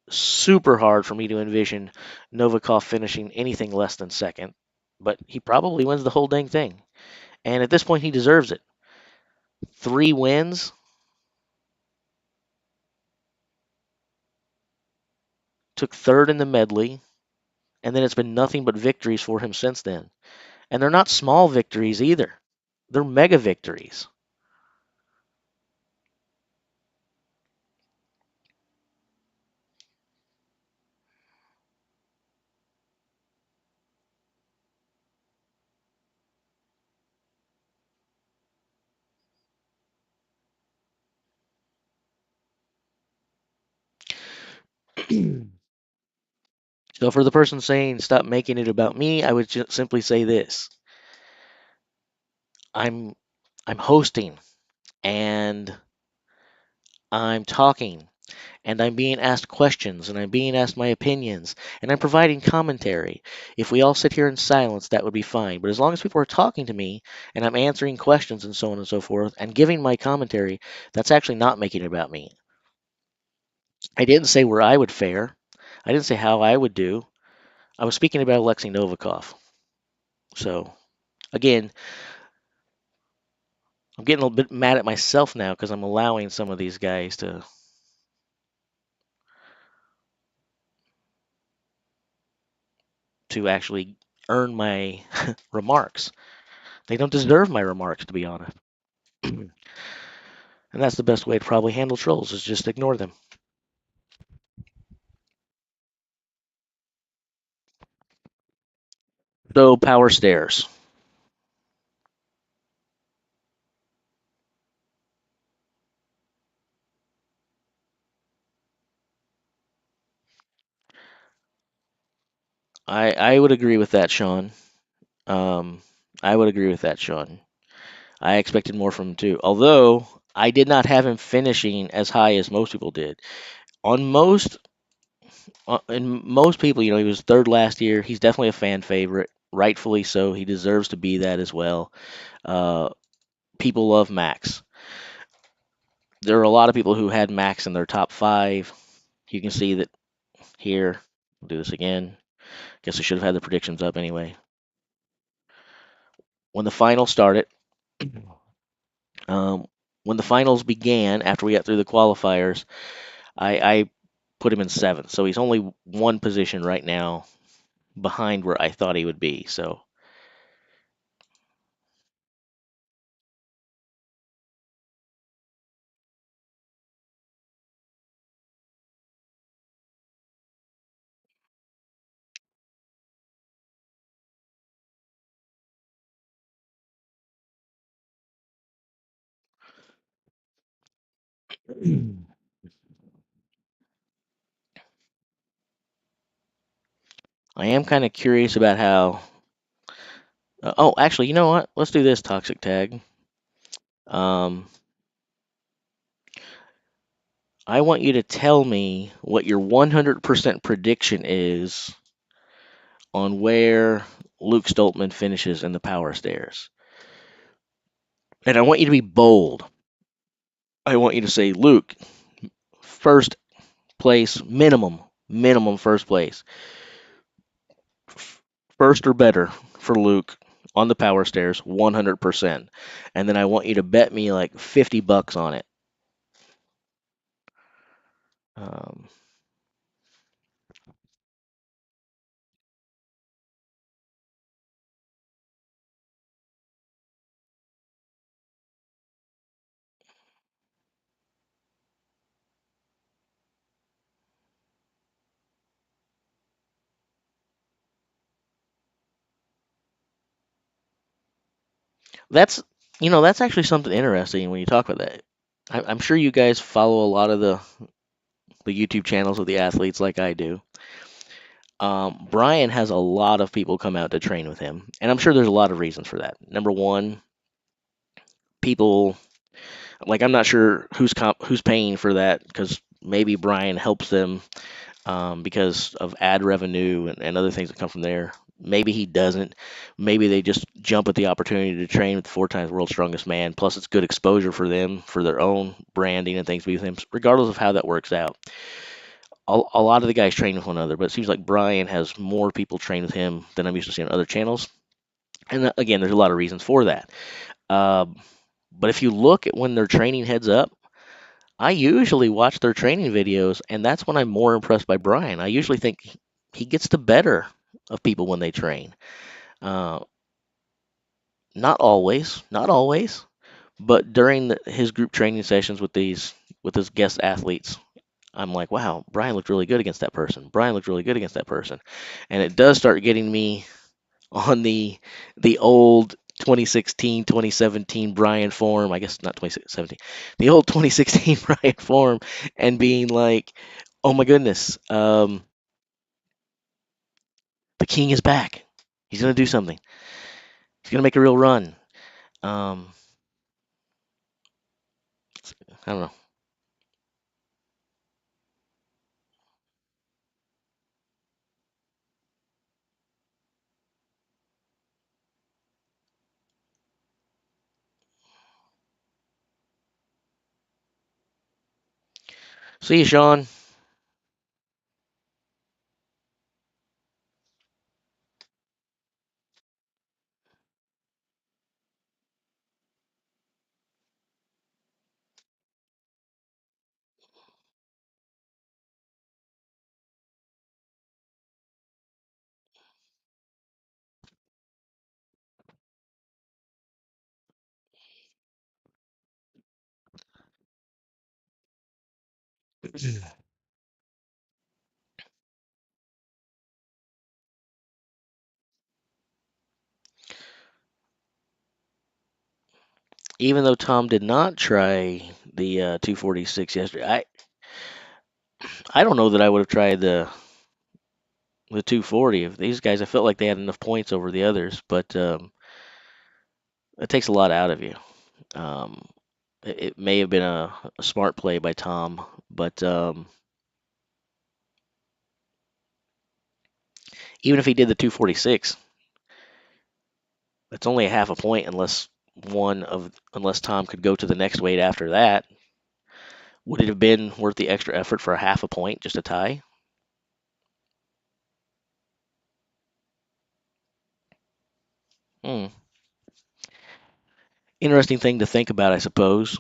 super hard for me to envision Novikov finishing anything less than second. But he probably wins the whole dang thing. And at this point, he deserves it. 3 wins, took third in the medley, and then it's been nothing but victories for him since then. And they're not small victories either. They're mega victories. So for the person saying stop making it about me, I would just simply say this. I'm I'm hosting and I'm talking and I'm being asked questions and I'm being asked my opinions and I'm providing commentary. If we all sit here in silence, that would be fine. But as long as people are talking to me and I'm answering questions and so on and so forth and giving my commentary, that's actually not making it about me. I didn't say where I would fare. I didn't say how I would do. I was speaking about Alexei Novikov. So again, I'm getting a little bit mad at myself now because I'm allowing some of these guys to. to actually earn my remarks. They don't deserve my remarks, to be honest. And that's the best way to probably handle trolls is just ignore them. So power stairs. I would agree with that, Sean. Um, I would agree with that, Sean. I expected more from him too. Although I did not have him finishing as high as most people did. On most, in most people, he was third last year. He's definitely a fan favorite, rightfully so. He deserves to be that as well. Uh, People love Max. There are a lot of people who had Max in their top five. You can see that here. We'll do this again. Guess I should have had the predictions up anyway. When the finals started, um, when the finals began, after we got through the qualifiers, I put him in seventh. So he's only one position right now behind where I thought he would be. So I am kind of curious about how. Oh, actually, you know what? Let's do this toxic tag. Um, I want you to tell me what your 100% prediction is on where Luke Stoltman finishes in the power stairs. And I want you to be bold. I want you to say, Luke, first place, minimum first place. First or better for Luke on the power stairs, 100%. And then I want you to bet me like $50 on it. Um, that's that's actually something interesting when you talk about that. I'm sure you guys follow a lot of the YouTube channels of the athletes like I do. Brian has a lot of people come out to train with him, and I'm sure there's a lot of reasons for that. Number one, people like I'm not sure who's paying for that because maybe Brian helps them because of ad revenue and other things that come from there. Maybe he doesn't. Maybe they just jump at the opportunity to train with the four times world's strongest man. Plus, it's good exposure for them for their own branding and things with him, regardless of how that works out. A lot of the guys train with one another, but it seems like Brian has more people train with him than I'm used to seeing on other channels. And again, there's a lot of reasons for that. Uh, but if you look at when their training heads up, I usually watch their training videos, and that's when I'm more impressed by Brian. I usually think he gets the better of people when they train. Uh, not always, but during his group training sessions with his guest athletes, I'm like, wow, Brian looked really good against that person. Brian looked really good against that person, and it does start getting me on the old 2016, 2017 Brian form. I guess not 2017, the old 2016 Brian form, and being like, oh my goodness, the king is back. He's gonna do something. He's gonna make a real run. Um, I don't know. See you, Sean. Even though Tom did not try the 246 yesterday, I don't know that I would have tried the 240 if these guys. I felt like they had enough points over the others, but it takes a lot out of you. Um, it may have been a smart play by Tom, but even if he did the 246, it's only a half a point unless Tom could go to the next weight after that. Would it have been worth the extra effort for a half a point just a tie? Hmm. Interesting thing to think about, I suppose.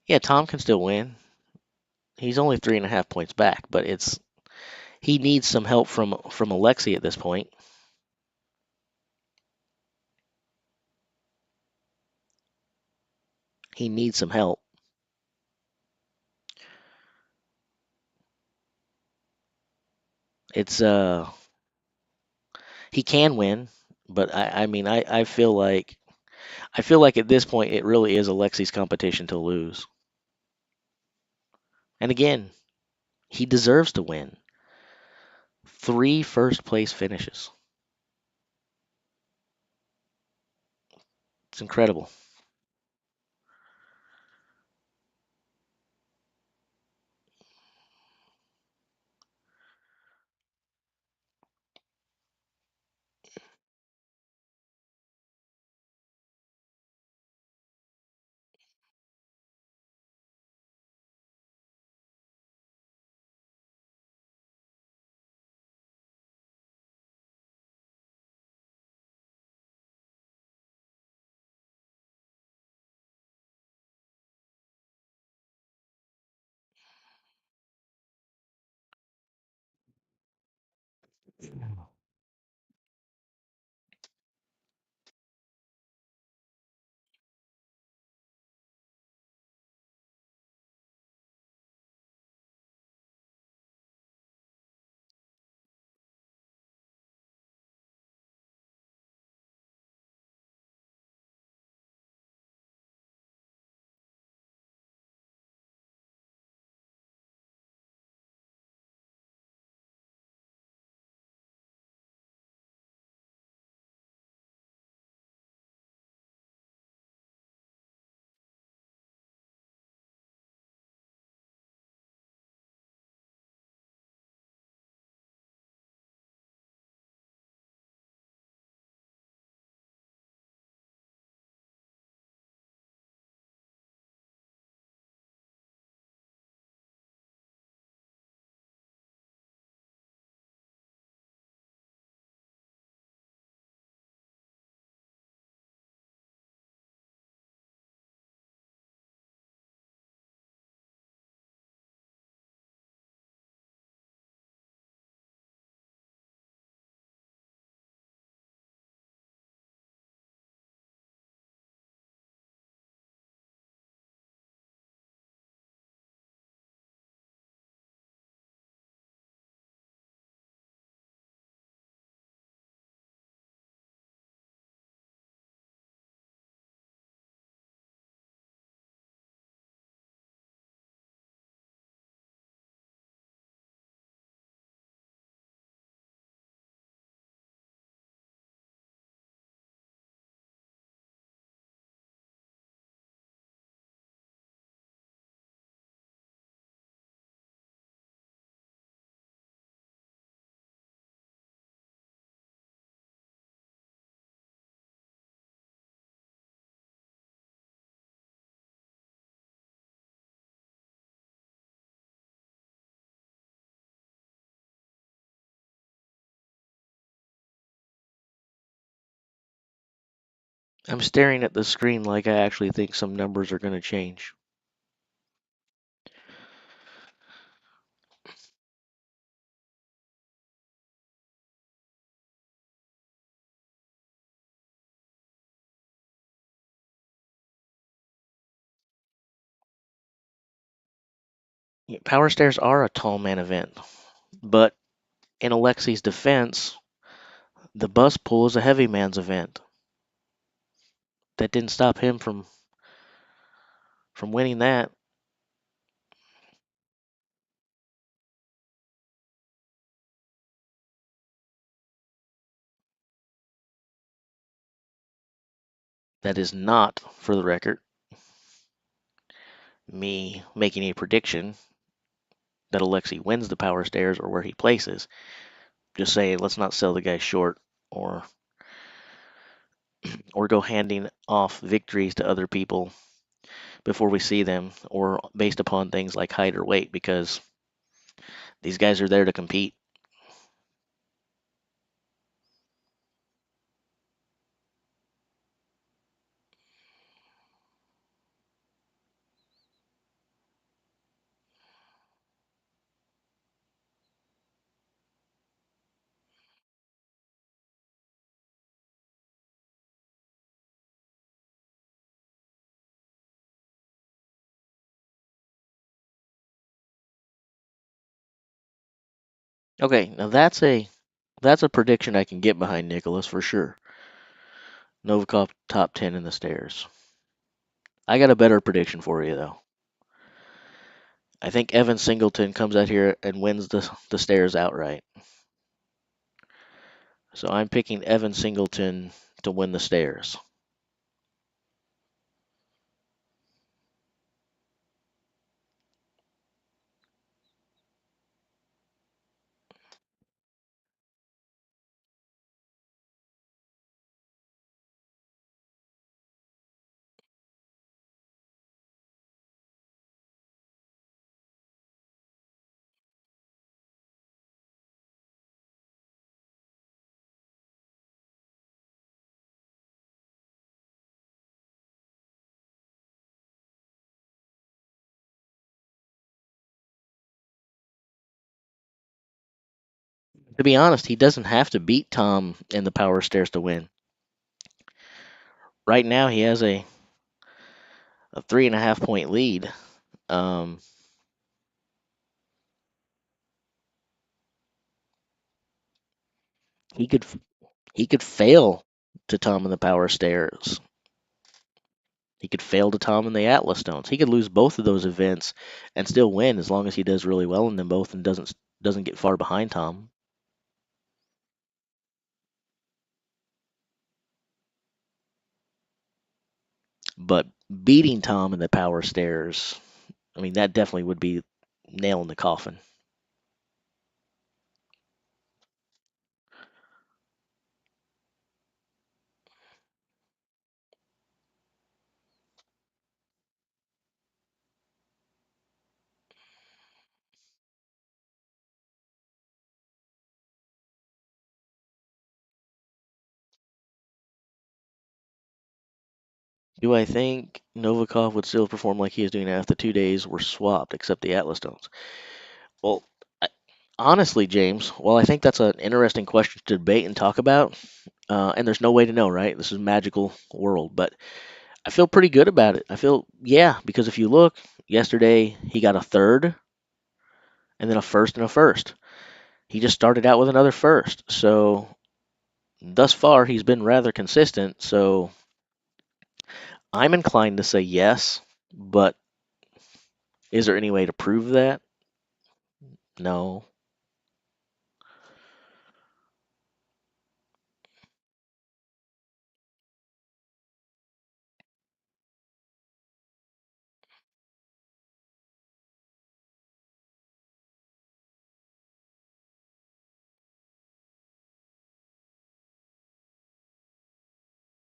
Yeah, Tom can still win. He's only 3.5 points back, but he needs some help from Alexi at this point. He needs some help. It's he can win, but I mean I feel like at this point it really is Alexi's competition to lose. And again, he deserves to win. 3 first place finishes. It's incredible. I'm staring at the screen like I actually think some numbers are going to change. Yeah, power stairs are a tall man event, but in Alexi's defense, the bus pull is a heavy man's event. That didn't stop him from winning that. That is not, for the record, me making a prediction that Alexi wins the power stairs or where he places. Just saying, let's not sell the guy short or go handing off victories to other people before we see them or based upon things like height or weight because these guys are there to compete. Okay, now that's a prediction I can get behind, Nicholas, for sure. Novikov top 10 in the stairs. I got a better prediction for you though. I think Evan Singleton comes out here and wins the stairs outright. So I'm picking Evan Singleton to win the stairs. To be honest, he doesn't have to beat Tom in the power stairs to win. Right now, he has a 3.5 point lead. Um, he could he could fail to Tom in the power stairs. He could fail to Tom in the Atlas Stones. He could lose both of those events and still win as long as he does really well in them both and doesn't get far behind Tom. But beating Tom in the power stairs, I mean, that definitely would be nail in the coffin. Do I think Novikov would still perform like he is doing after 2 days were swapped, except the Atlas Stones? Well, I, honestly, James, while I think that's an interesting question to debate and talk about, and there's no way to know, right? This is a magical world, but I feel pretty good about it. I feel, yeah, because if you look, yesterday he got a third and then a first and a first. He just started out with another first. So thus far, he's been rather consistent. So I'm inclined to say yes, but is there any way to prove that? No.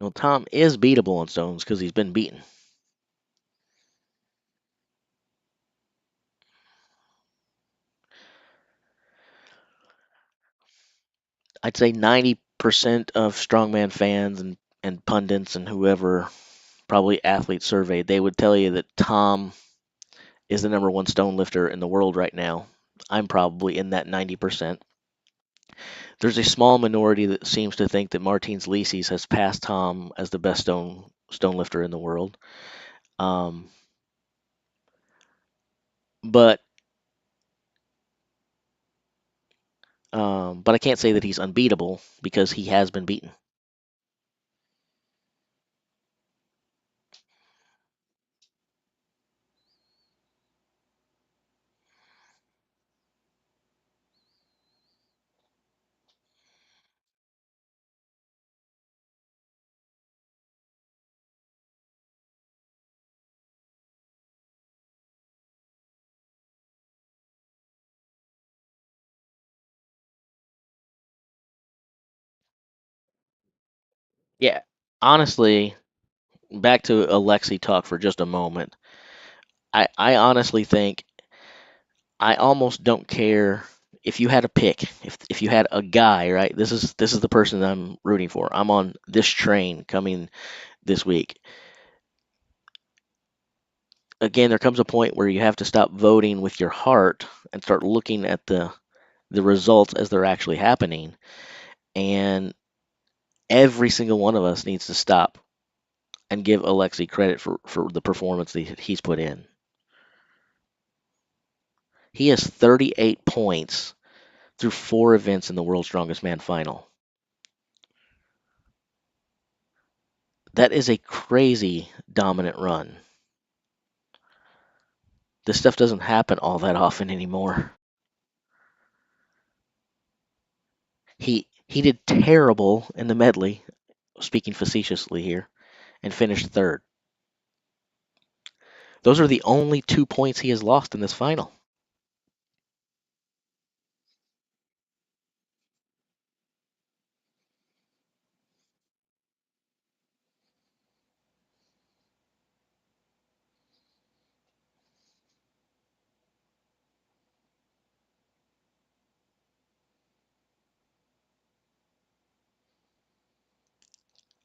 Well, Tom is beatable on stones because he's been beaten. I'd say 90% of strongman fans and pundits and whoever, probably athletes surveyed, they would tell you that Tom is the number one stone lifter in the world right now. I'm probably in that 90%. There's a small minority that seems to think that Martins Licis has passed Tom as the best stone lifter in the world. Um, but but I can't say that he's unbeatable because he has been beaten. Yeah, honestly, back to Alexi talk for just a moment. I honestly think I almost don't care if you had a pick. If you had a guy, right? This is the person that I'm rooting for. I'm on this train coming this week. Again, there comes a point where you have to stop voting with your heart and start looking at the results as they're actually happening. And every single one of us needs to stop and give Alexei credit for the performance that he's put in. He has 38 points through 4 events in the World's Strongest Man final. That is a crazy dominant run. This stuff doesn't happen all that often anymore. He did terrible in the medley, speaking facetiously here, and finished third. Those are the only 2 points he has lost in this final.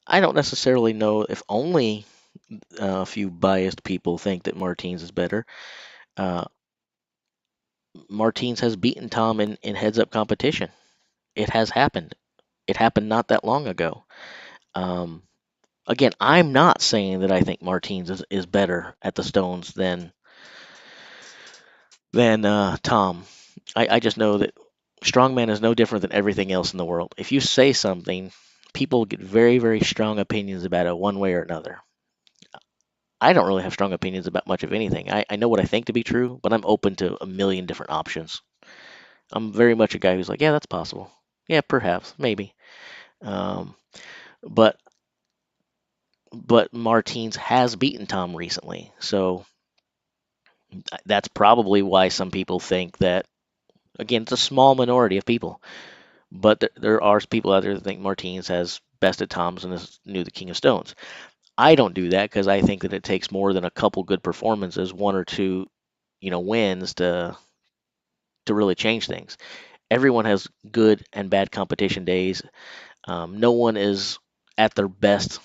I don't necessarily know if only a few biased people think that Martins is better. Uh, Martins has beaten Tom in heads up competition. It has happened. It happened not that long ago. Um, Again, I'm not saying that I think Martins is better at the stones than Tom. I just know that strongman is no different than everything else in the world. If you say something, people get very, very strong opinions about it one way or another. I don't really have strong opinions about much of anything. I know what I think to be true, but I'm open to a million different options. I'm very much a guy who's like, yeah, that's possible. Yeah, perhaps, maybe. Um, but Martins has beaten Tom recently, so that's probably why some people think that. Again, it's a small minority of people, but there are people out there that think Martins has bested Tom's and is new the King of Stones. I don't do that because I think that it takes more than a couple good performances, one or two, wins to really change things. Everyone has good and bad competition days. No one is at their best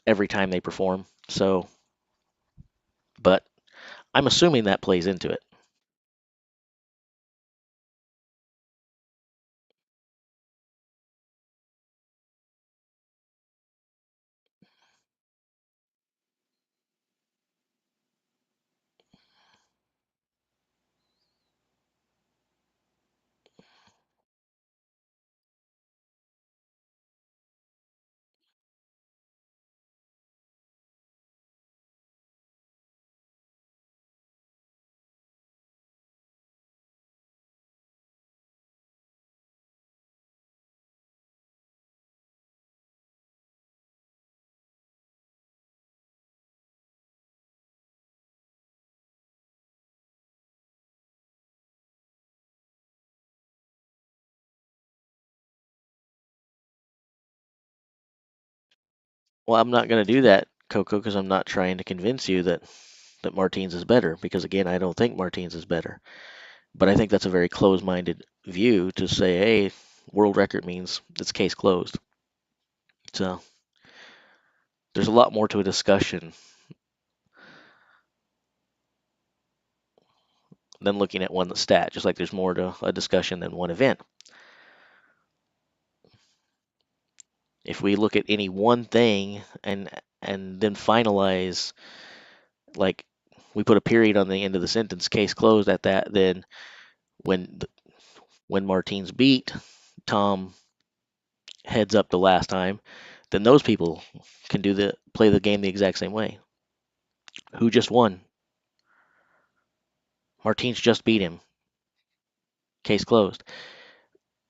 every time they perform. So, but I'm assuming that plays into it. Well, I'm not going to do that, Coco, because I'm not trying to convince you that Martins is better. Because again, I don't think Martins is better. But I think that's a very close-minded view to say, hey, world record means it's case closed. So There's a lot more to a discussion than looking at one stat, just like there's more to a discussion than one event. If we look at any one thing and then finalize, like we put a period on the end of the sentence, case closed at that, then when when Martine's beat Tom heads up the last time, then those people can play the game the exact same way. Who just won? Martine's just beat him. Case closed.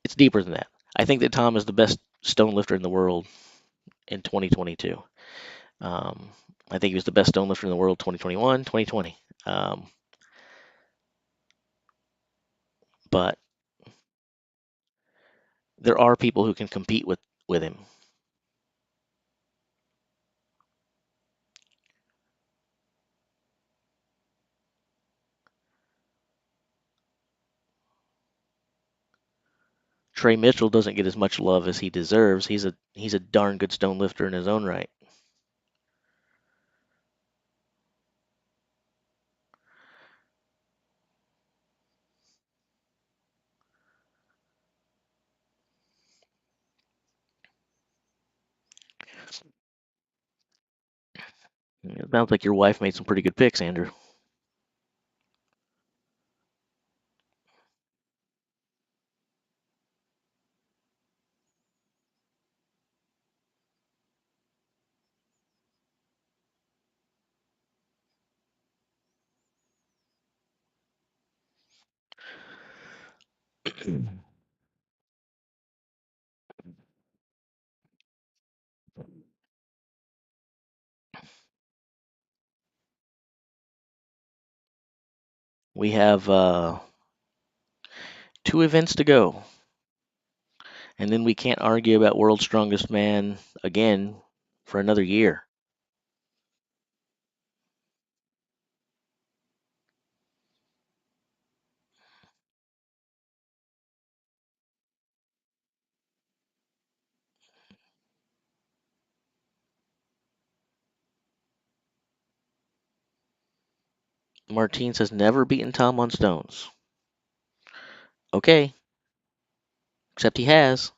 It's deeper than that. I think that Tom is the best stone lifter in the world in 2022. Um, I think he was the best stone lifter in the world 2021, 2020. But there are people who can compete with him. Trey Mitchell doesn't get as much love as he deserves. He's a darn good stone lifter in his own right. It sounds like your wife made some pretty good picks, Andrew. We have 2 events to go, and then we can't argue about World's Strongest Man again for another year. Martins has never beaten Tom on stones. Okay, except he has.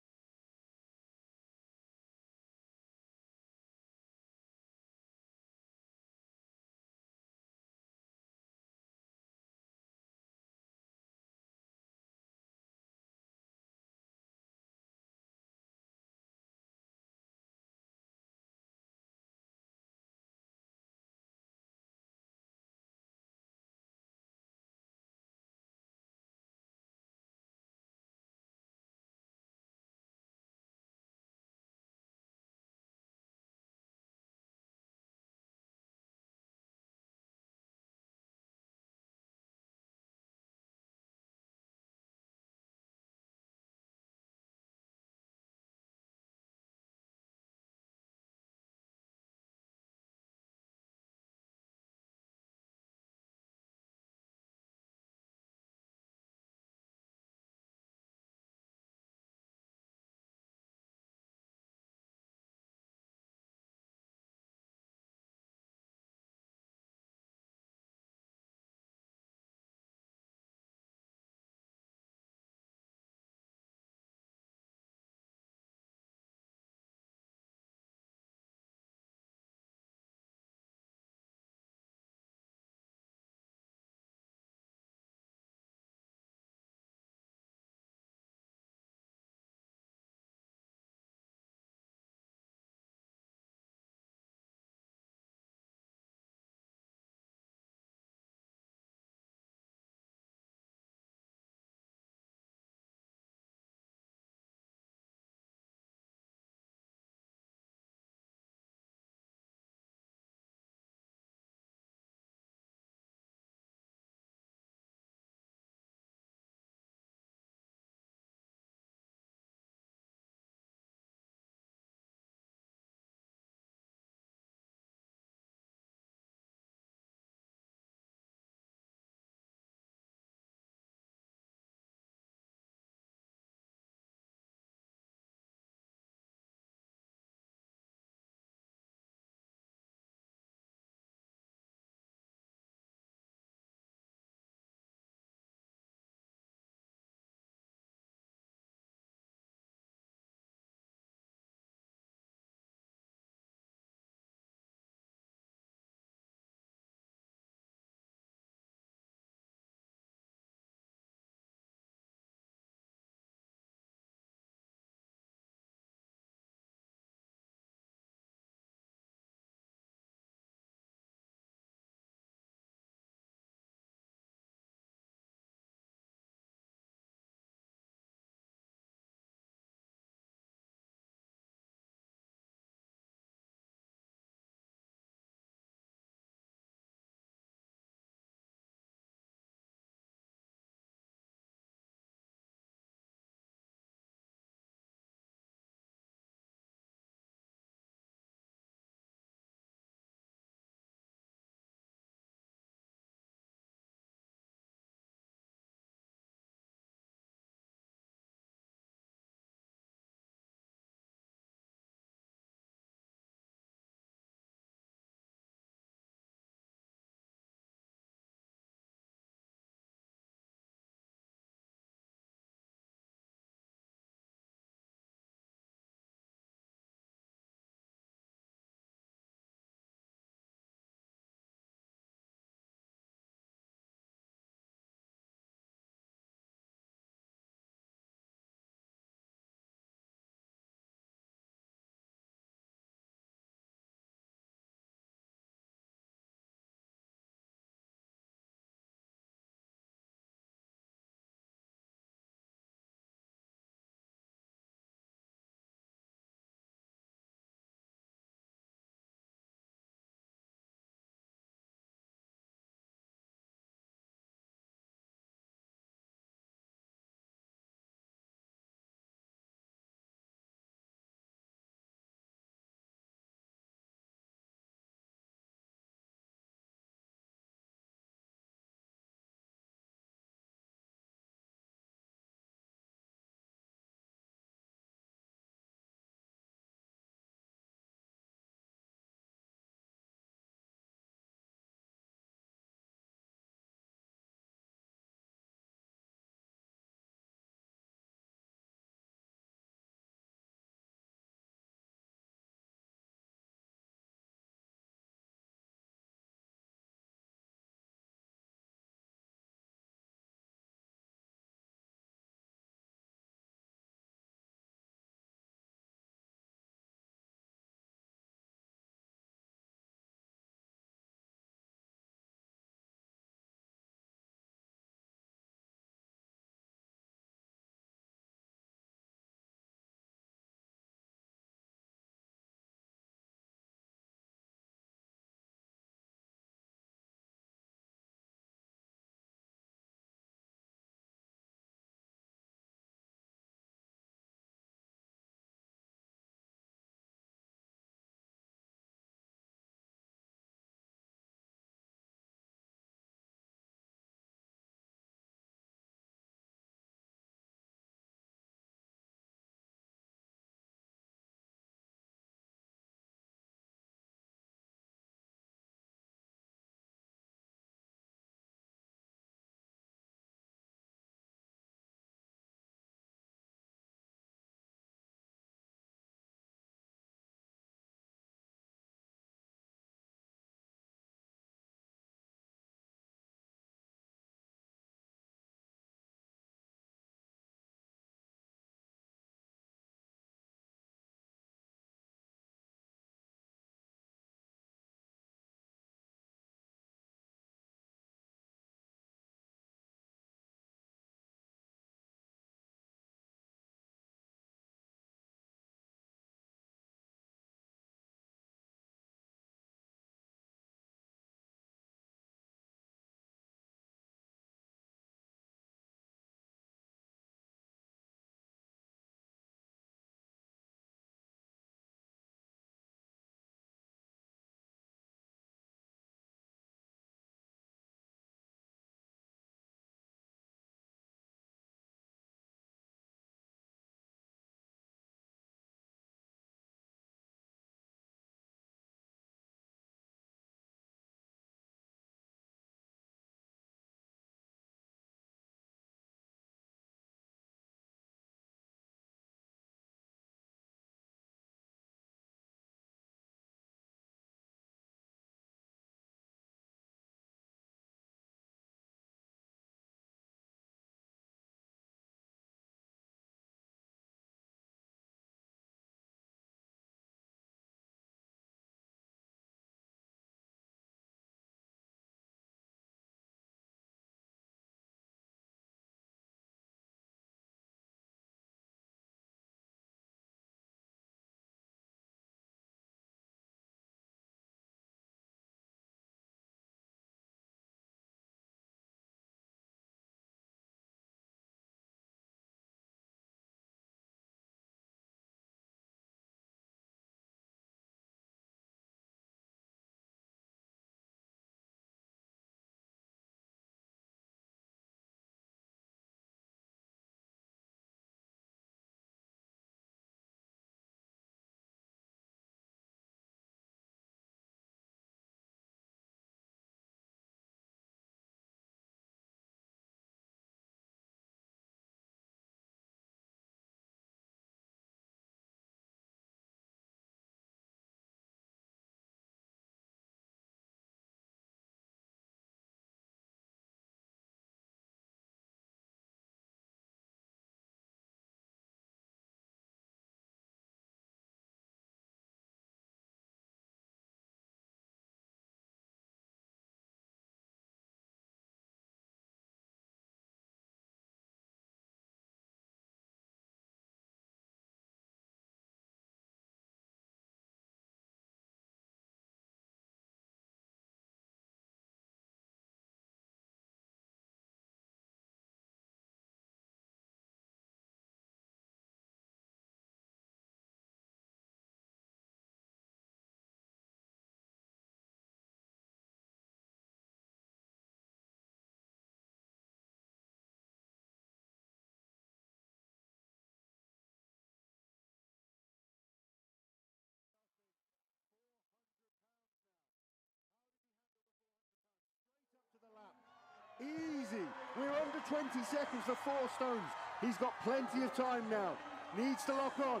Easy. We're under 20 seconds for 4 stones. He's got plenty of time now. Needs to lock on.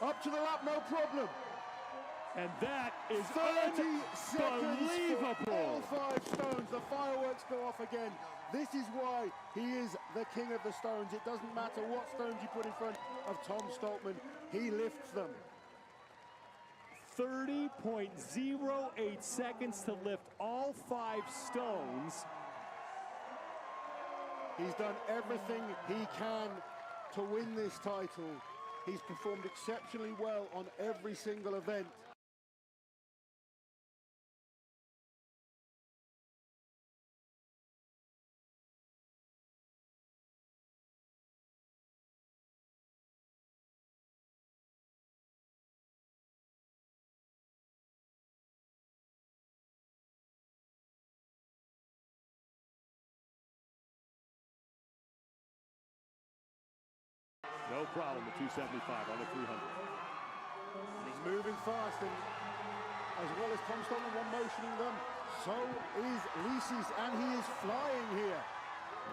Up to the lap, no problem. And that is 30 seconds for all unbelievable. 5 stones. The fireworks go off again. This is why he is the king of the stones. It doesn't matter what stones you put in front of Tom Stoltman. He lifts them. 30.08 seconds to lift all 5 stones. He's done everything he can to win this title. He's performed exceptionally well on every single event. No problem at 275 on the 300. And he's moving fast, and as well as Tom Stoltman one motioning them, so is Lisis, and he is flying here.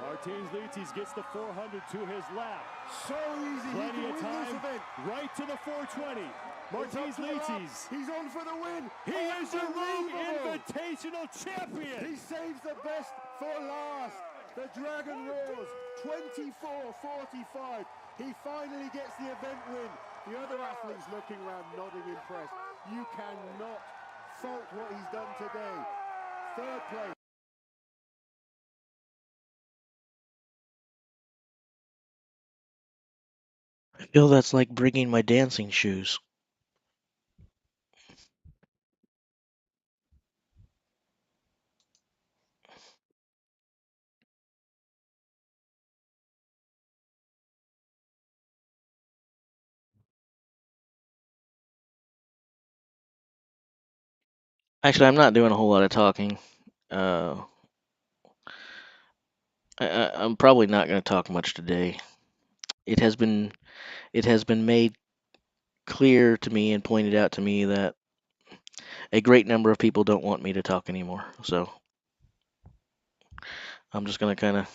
Martins Litis gets the 400 to his lap. So easy, Plenty he of can win time, this event. right to the 420. Martins Litis. He's on for the win. He is your road Unbelievable. invitational champion. He saves the best for last. The Dragon roars, 24-45. He finally gets the event win. The other athletes looking around, nodding impressed. You cannot fault what he's done today. 3rd place. I feel that's like bringing my dancing shoes. Actually, I'm not doing a whole lot of talking. Uh, I'm probably not going to talk much today. It has been made clear to me and pointed out to me that a great number of people don't want me to talk anymore. So I'm just going to kind of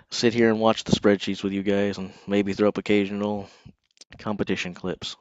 sit here and watch the spreadsheets with you guys and maybe throw up occasional competition clips.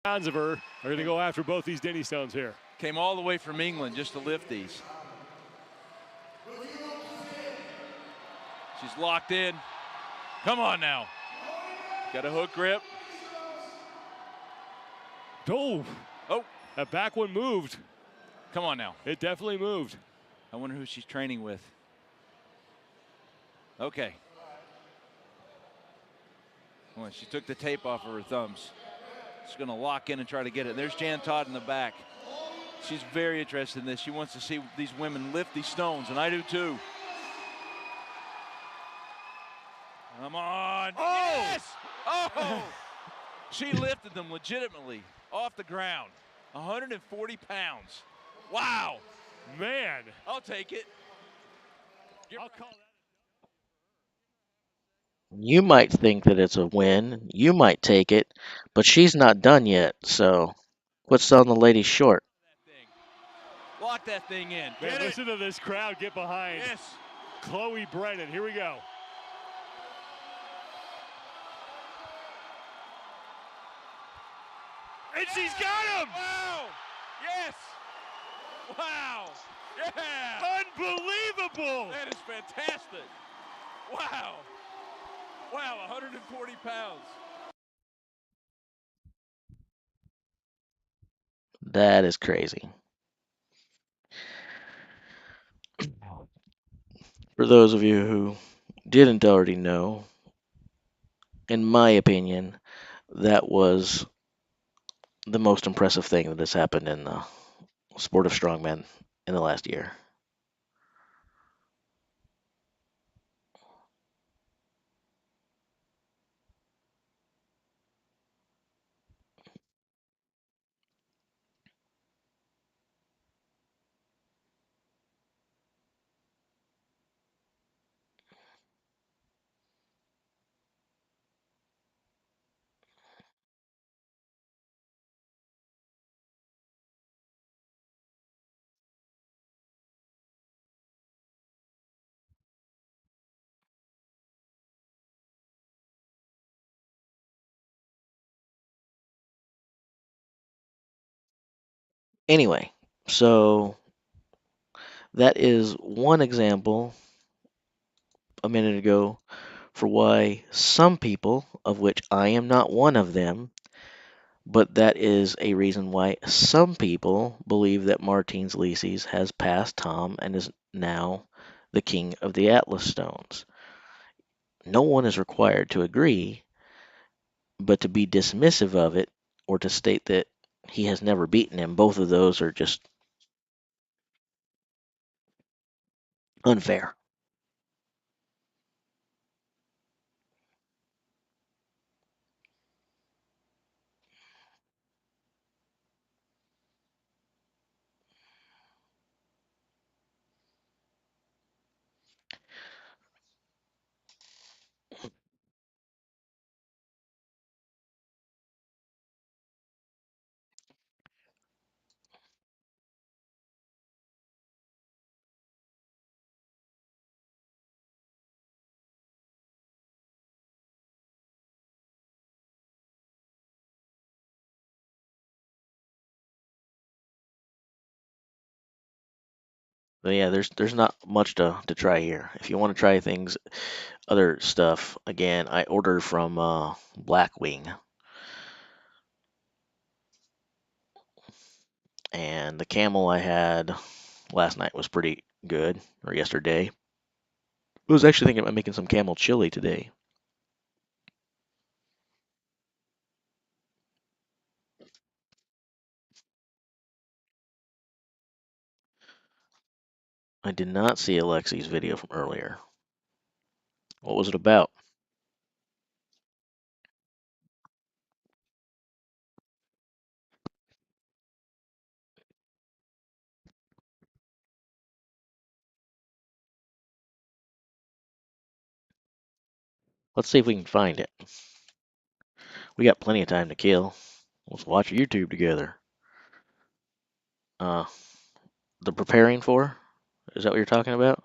Sounds of her are going to go after both these Denny stones here. Came all the way from England just to lift these. She's locked in. Come on now. Got a hook grip. Oh, that back one moved. Come on now. It definitely moved. I wonder who she's training with. Okay. Well, she took the tape off of her thumbs. She's going to lock in and try to get it. There's Jan Todd in the back. She's very interested in this. She wants to see these women lift these stones, and I do too. Come on. Oh! Yes! Oh! She lifted them legitimately off the ground. 140 pounds. Wow. Man. I'll take it. I'll call that. You might think that it's a win. You might take it, but she's not done yet. So, what's selling the lady short? Lock that thing in. Man, Get it. listen to this crowd get behind Yes. Chloe Brennan. Here we go. And she's got him! Wow. Yes. Wow. Yeah. Unbelievable! That is fantastic. Wow. Wow, 140 pounds. That is crazy. For those of you who didn't already know, in my opinion, that was the most impressive thing that has happened in the sport of strongman in the last year. Anyway, so that is one example a minute ago for why some people, of which I am not one of them, but that is a reason why some people believe that Martins Licis has passed Tom and is now the king of the Atlas Stones. No one is required to agree, but to be dismissive of it or to state that he has never beaten him, both of those are just unfair. But yeah, there's not much to try here. If you want to try things, other stuff, again, I ordered from Blackwing, and the camel I had last night was pretty good, or yesterday. I was actually thinking about making some camel chili today. I did not see Alexi's video from earlier. What was it about? Let's see if we can find it. We got plenty of time to kill. Let's watch YouTube together. Uh, the preparing for? Is that what you're talking about?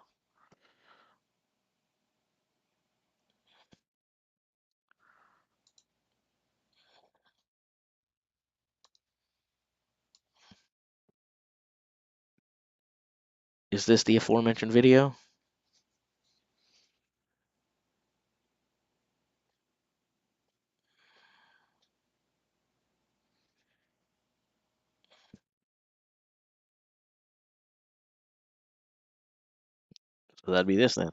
Is this the aforementioned video? So that'd be this then.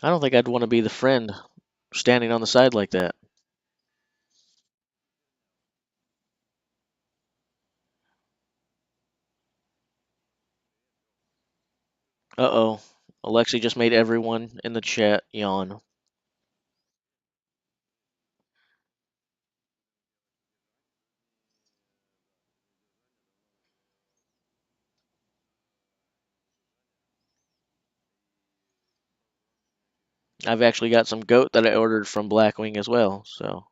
I don't think I'd want to be the friend standing on the side like that. Uh-oh. Alexi just made everyone in the chat yawn. I've actually got some goat that I ordered from Blackwing as well, so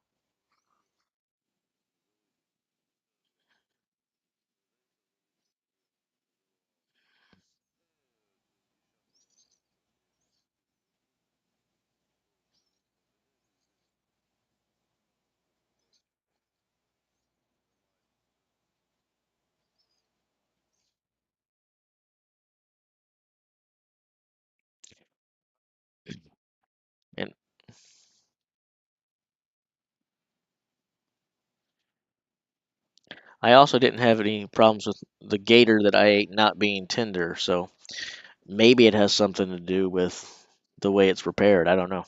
and I also didn't have any problems with the gator that I ate not being tender, so maybe it has something to do with the way it's prepared. I don't know.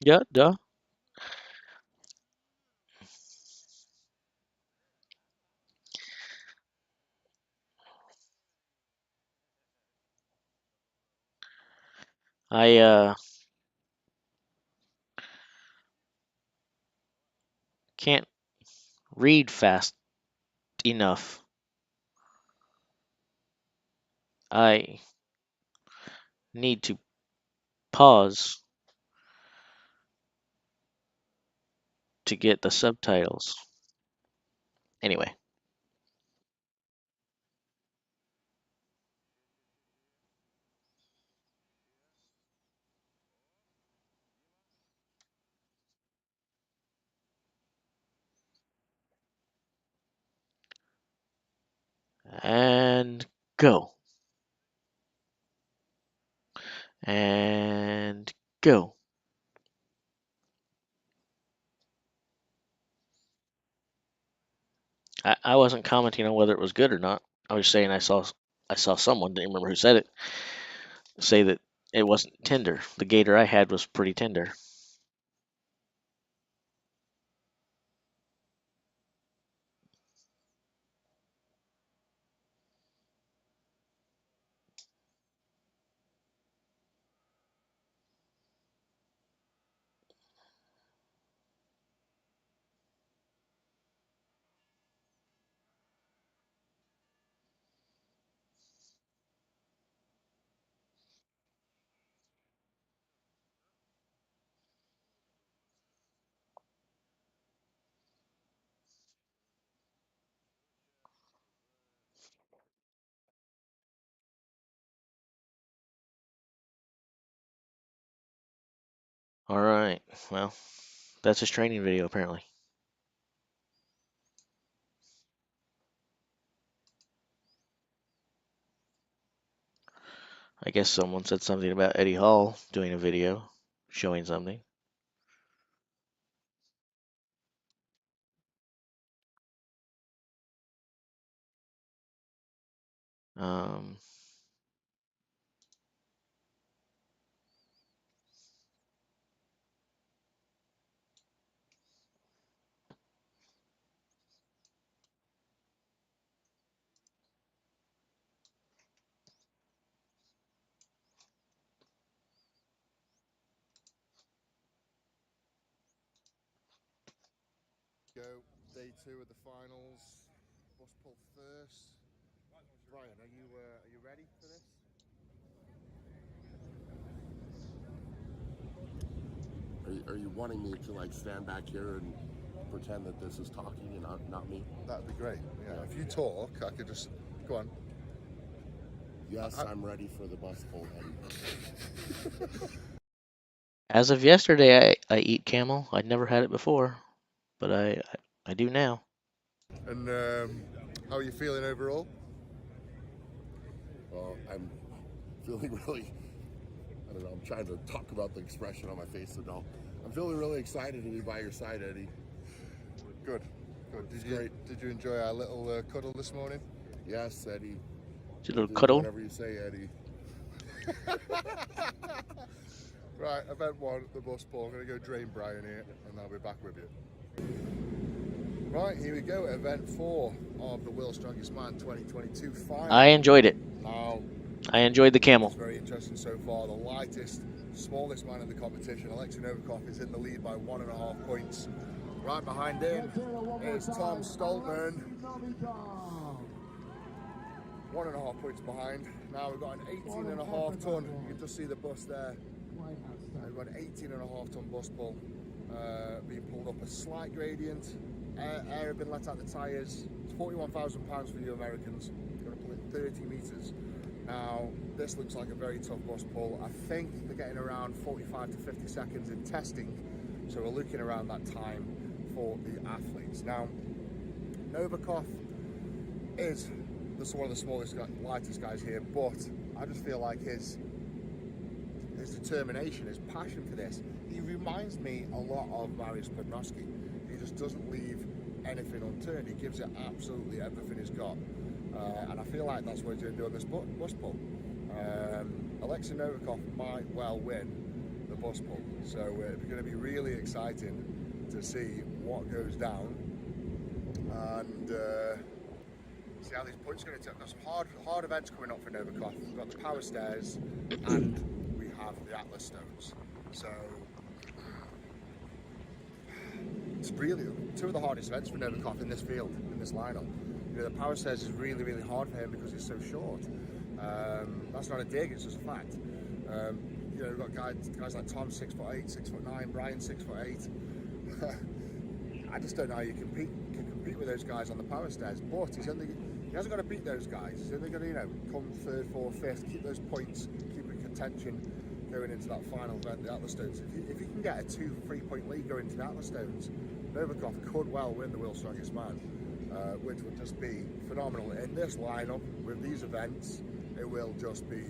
Yeah, duh. I can't read fast enough. I need to pause to get the subtitles. Anyway, and go. And go. I wasn't commenting on whether it was good or not. I was saying I saw someone, didn't remember who said it, say that it wasn't tender. The gator I had was pretty tender. All right. Well, that's his training video apparently. I guess someone said something about Eddie Hall doing a video showing something. Um, Go day 2 of the finals. Bus pull first. Brian, are you ready for this? Are you wanting me to like stand back here and pretend that this is talking and not me? That'd be great. Yeah. If you talk, I could just go on. Yes, I'm ready for the bus pull, Eddie. as of yesterday, I eat camel. I'd never had it before, but I do now. And how are you feeling overall? Well, I'm feeling really, I don't know, I'm trying to talk about the expression on my face, so no. I'm feeling really excited to be by your side, Eddie. Good. Did you enjoy our little cuddle this morning? Yes, Eddie. Just a little Do cuddle. whatever you say, Eddie. Right, event 1, the bus pull. I'm going to go drain Brian here, and I'll be back with you. Right, here we go, event 4 of the World's Strongest Man 2022 final. I enjoyed it. Now, I enjoyed the camel. it's very interesting so far. The lightest, smallest man in the competition, Alexei Novikov, is in the lead by 1.5 points. Right behind him is Tom Stoltman. 1.5 points behind. Now we've got an 18.5 ton. You can just see the bus there. We've got an 18.5 ton bus pull being pulled up a slight gradient. Air have been let out the tyres. It's £41,000 for you Americans. You're going to pull in 30 metres. Now this looks like a very tough bus pull. I think they're getting around 45 to 50 seconds in testing. So we're looking around that time for the athletes. Now Novikov is one of the smallest, lightest guys here, but I just feel like his determination, his passion for this, he reminds me a lot of Mariusz Podnowski. He just doesn't leave anything unturned. He gives it absolutely everything he's got, and I feel like that's what he's going to do on this bus pull. Alexei Novikov might well win the bus pull, so it's going to be really exciting to see what goes down and see how these points are going to take. There's hard events coming up for Novikov. We've got the power stairs and we have the Atlas stones. So it's really 2 of the hardest events for Novikov in this field, in this lineup. You know, the power stairs is really, really hard for him because he's so short. That's not a dig, it's just a fact. You know, we've got guys like Tom, 6'8", 6'9", Brian, 6'8". I just don't know how you can compete with those guys on the power stairs. But he hasn't got to beat those guys. He's only got to, you know, come 3rd, 4th, 5th, keep those points, keep in contention going into that final event, the Atlas Stones. If he can get a 2-3 point lead going into the Atlas Stones, Novikov could well win the World's Strongest Man, which would just be phenomenal. In this lineup with these events, it will just be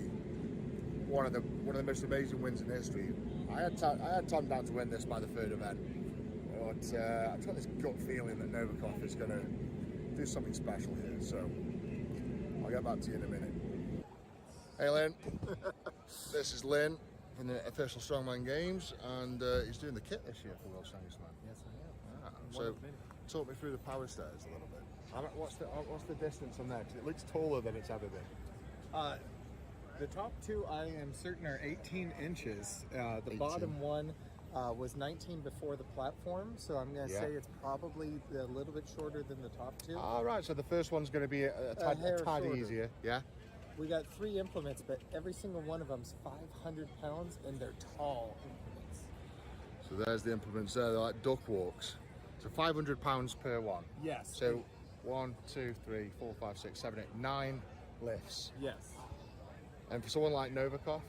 one of the most amazing wins in history. I had Tom down to win this by the 3rd event, but I've got this gut feeling that Novikov is going to do something special here. So I'll get back to you in a minute. Hey Lynn, this is Lynn from the official Strongman Games, and he's doing the kit this year for World's Strongest Man. Yes, I am. So talk me through the power stairs a little bit. What's the distance on that? 'Cause it looks taller than it's ever been. The top 2 I am certain are 18 inches. The 18. bottom one was 19 before the platform, so I'm going to say it's probably a little bit shorter than the top 2. All right, so the first one's going to be a tad shorter. easier. Yeah. We got 3 implements, but every single one of them's 500 pounds, and they're tall implements. So there's the implements there. They're like duck walks. So 500 pounds per one. Yes. So 1, 2, 3, 4, 5, 6, 7, 8, 9 lifts. Yes. And for someone like Novikov,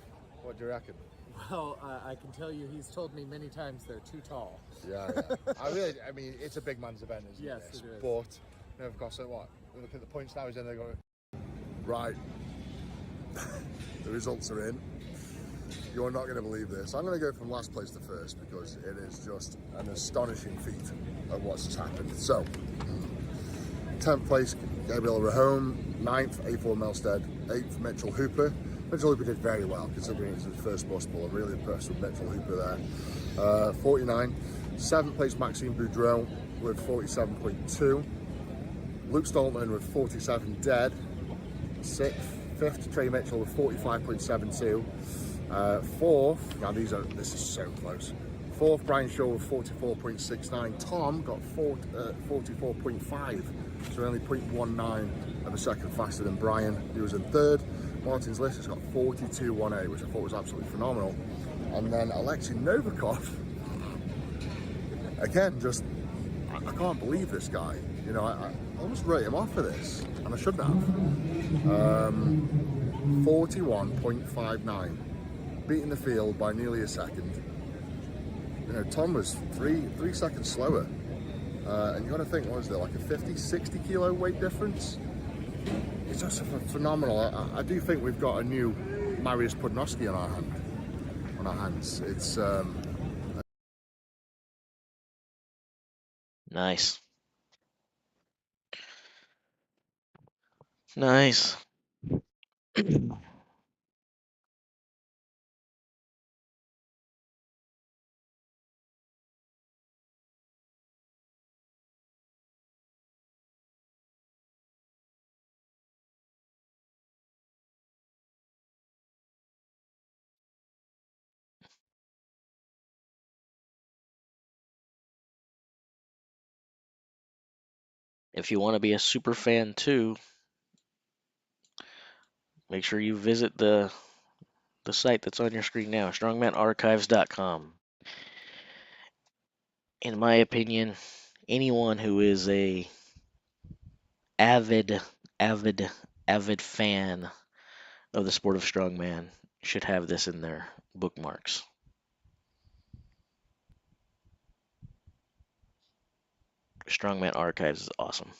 what do you reckon? Well, I can tell you he's told me many times they're too tall. Yeah. I mean, it's a big man's event, isn't it? Yes, it is. But, you know, of course, what? Look at the points now, then they're going, right, the results are in. You're not going to believe this. I'm going to go from last place to first because it is just an astonishing feat of what's just happened. So, 10th place, Gabriel Rahome. 9th, A4 Melstead. 8th, Mitchell Hooper. Mitchell Hooper did very well considering it was his first bus ball. I'm really impressed with Mitchell Hooper there. 49. 7th place, Maxime Boudreau with 47.2. Luke Stoltman with 47 dead. 6th, 5th, Trey Mitchell with 45.72. 4th, now this is so close. 4th, Brian Shaw with 44.69. Tom got 44.5, so only 0.19 of a second faster than Brian. He was in 3rd. Martin's List has got 42.18, which I thought was absolutely phenomenal. And then Alexei Novikov, again, just, I can't believe this guy. You know, I almost wrote him off for this, and I shouldn't have. 41.59. Beating the field by nearly a second. You know, Tom was three seconds slower. And you got to think, what is there, like a 50, 60 kilo weight difference? It's just phenomenal. I do think we've got a new Mariusz Podnowski on our hands. It's Nice. Nice. If you want to be a super fan too, make sure you visit the site that's on your screen now, strongmanarchives.com. In my opinion, anyone who is a avid, avid, avid fan of the sport of strongman should have this in their bookmarks. Strongman Archives is awesome.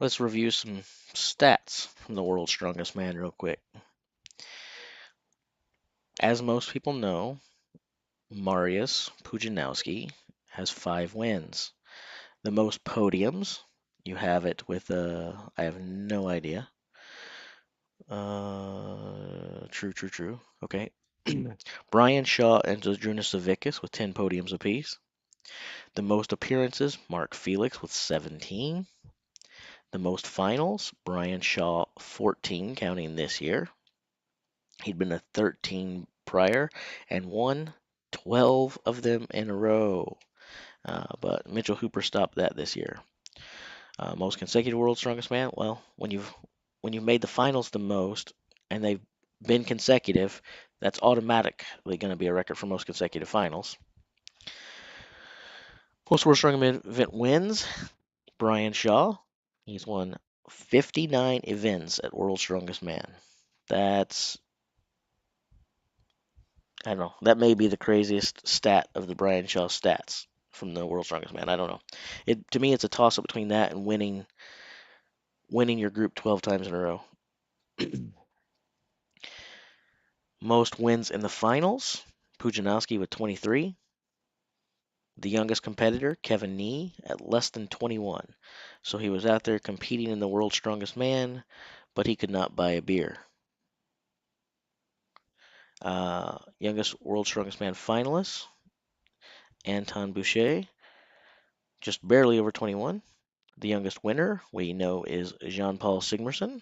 Let's review some stats from the world's strongest man real quick. As most people know, Mariusz Pudzianowski has 5 wins. The most podiums, you have it with, I have no idea. True. Okay. Brian Shaw and Zydrunas Savickas with 10 podiums apiece. The most appearances, Mark Felix with 17. The most finals, Brian Shaw 14, counting this year. He'd been a 13 prior and won 12 of them in a row. But Mitchell Hooper stopped that this year. Most consecutive World's Strongest Man. Well, when you've made the finals the most and they've been consecutive, that's automatically going to be a record for most consecutive finals. Most World Strongman event wins, Brian Shaw. He's won 59 events at World's Strongest Man. That's, I don't know, that may be the craziest stat of the Brian Shaw stats from the World's Strongest Man. I don't know. To me, it's a toss up between that and winning your group 12 times in a row. Most wins in the finals, Pujanowski with 23. The youngest competitor, Kevin Nee, at less than 21. So he was out there competing in the World's Strongest Man, but he could not buy a beer. Youngest World's Strongest Man finalist, Anton Boucher, just barely over 21. The youngest winner, we know, is Jean-Paul Sigmarsson.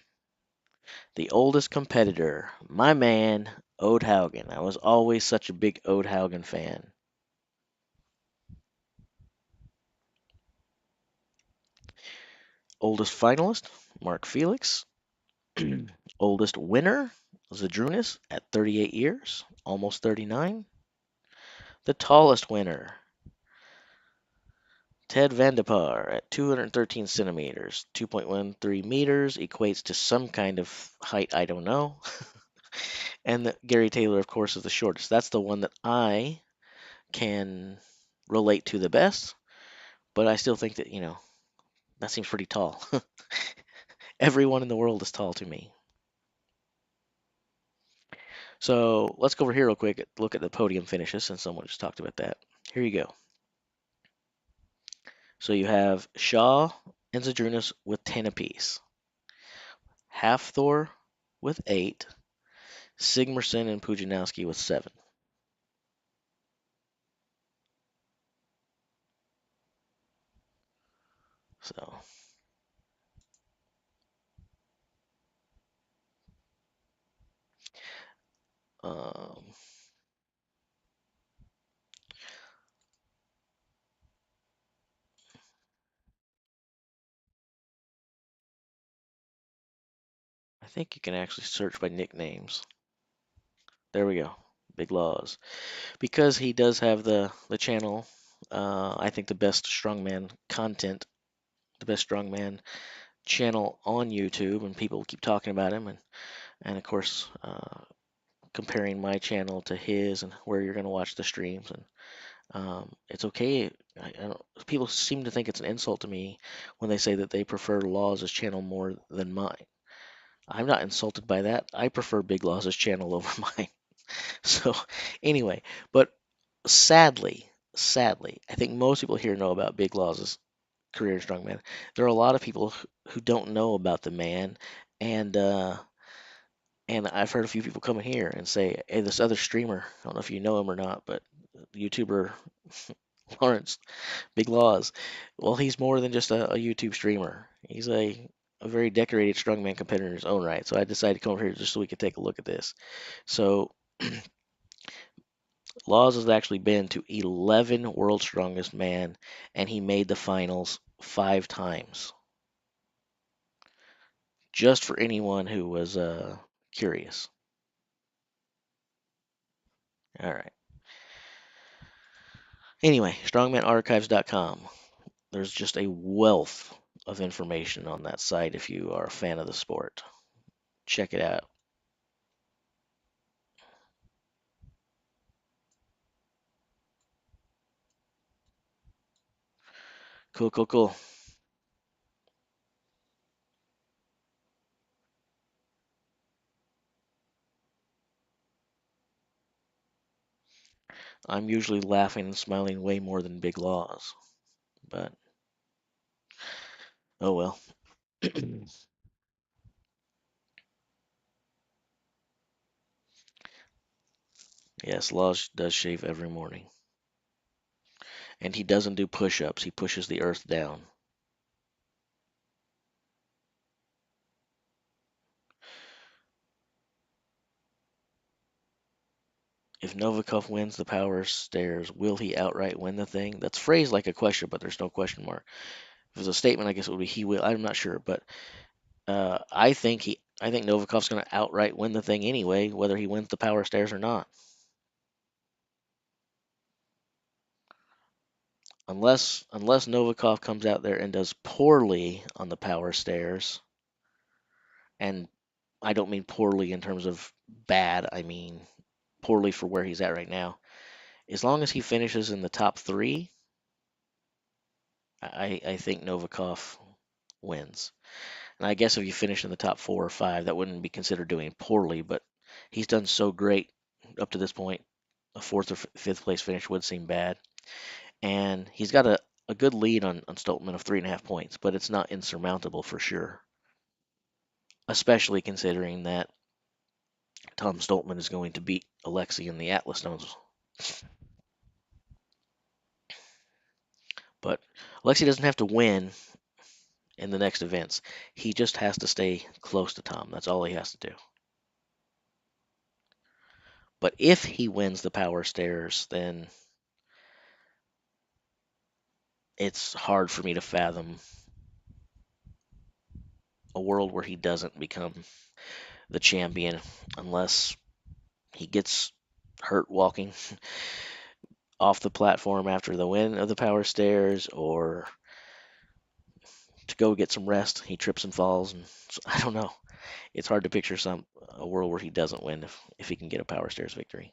The oldest competitor, my man, Ode Haugen. I was always such a big Ode Haugen fan. Oldest finalist, Mark Felix. Oldest winner, Zadrunas at 38 years, almost 39. The tallest winner, Ted Vandepar at 213 centimeters, 2.13 meters, equates to some kind of height I don't know. And Gary Taylor, of course, is the shortest. That's the one that I can relate to the best, but I still think that, that seems pretty tall. Everyone in the world is tall to me. So let's go over here real quick, look at the podium finishes since someone just talked about that. Here you go. So you have Shaw and Zadrunas with 10 apiece. Halfthor with 8. Sigmarsson and Pujanowski with 7. So um, I think you can actually search by nicknames. There we go. Big Laws. Because he does have the channel, I think the best strongman content, the best strongman channel on YouTube, and people keep talking about him, and of course comparing my channel to his and where you're going to watch the streams, and it's okay. People seem to think it's an insult to me when they say that they prefer Laws' channel more than mine. I'm not insulted by that. I prefer Big Laws' channel over mine. So anyway, but sadly, I think most people here know about Big Laws' career in strongman. There are a lot of people who don't know about the man, and I've heard a few people come in here and say, "Hey, this other streamer, I don't know if you know him or not, but YouTuber Lawrence Big Laws, well, he's more than just a YouTube streamer. He's a very decorated strongman competitor in his own right. So I decided to come over here just so we could take a look at this. So Laws has actually been to 11 World's Strongest Man, and he made the finals 5 times. Just for anyone who was curious. All right. Anyway, strongmanarchives.com. There's just a wealth of information on that site if you are a fan of the sport. Check it out. Cool, cool, cool. I'm usually laughing and smiling way more than Big Laws, but oh well. Yes, Laws does shave every morning. And he doesn't do push ups, he pushes the earth down. If Novikov wins the power stairs, will he outright win the thing? That's phrased like a question, but there's no question mark. If it was a statement, I guess it would be he will. I'm not sure, but I think Novikov's going to outright win the thing anyway, whether he wins the power stairs or not. unless Novikov comes out there and does poorly on the power stairs, and I don't mean poorly in terms of bad, I mean poorly for where he's at right now. As long as he finishes in the top three, I think Novikov wins. And I guess if you finish in the top 4 or 5, that wouldn't be considered doing poorly, but he's done so great up to this point. A fourth or fifth place finish would seem bad. And he's got a good lead on Stoltman of 3.5 points, but it's not insurmountable for sure, especially considering that Tom Stoltman is going to beat Alexei in the Atlas Stones. But Alexei doesn't have to win in the next events. He just has to stay close to Tom. That's all he has to do. But if he wins the power stairs, then it's hard for me to fathom a world where he doesn't become the champion unless he gets hurt walking off the platform after the win of the power stairs, or to go get some rest, he trips and falls, and I don't know. It's hard to picture a world where he doesn't win if he can get a power stairs victory.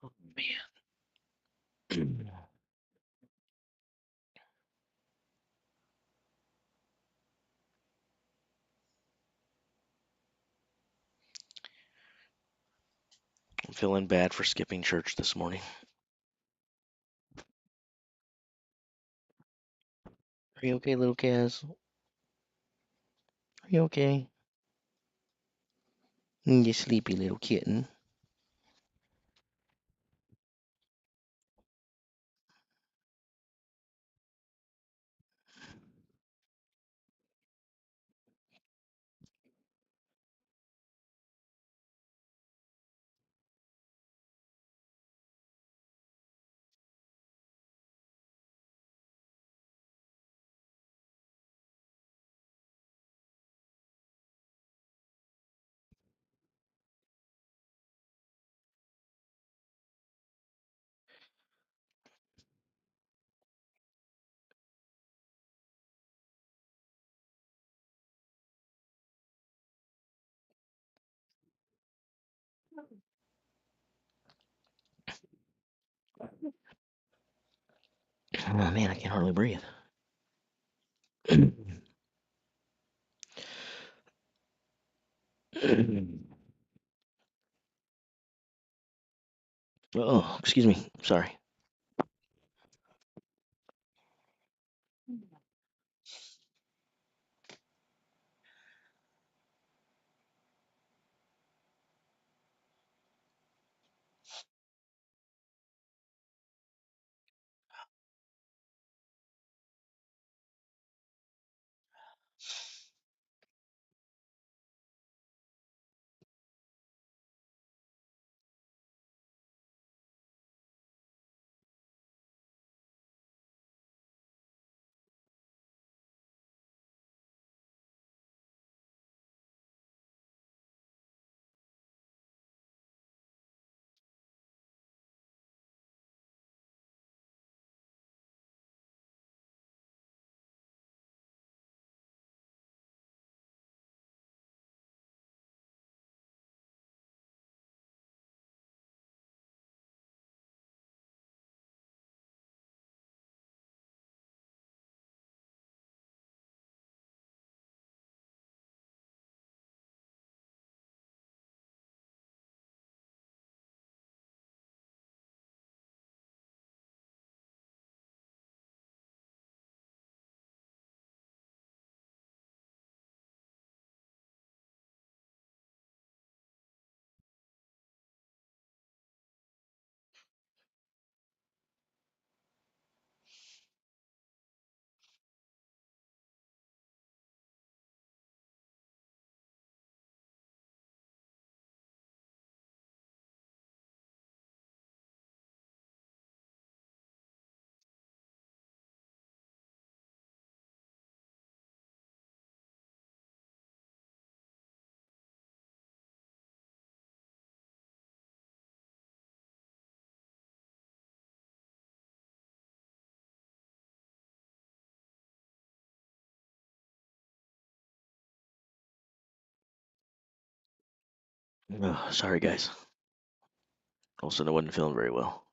Oh man. I'm feeling bad for skipping church this morning. Are you okay, little Kaz? Are you okay? You sleepy little kitten. Oh man, I can hardly breathe. Oh, excuse me. Sorry. Oh, sorry, guys. All of a sudden, I wasn't feeling very well.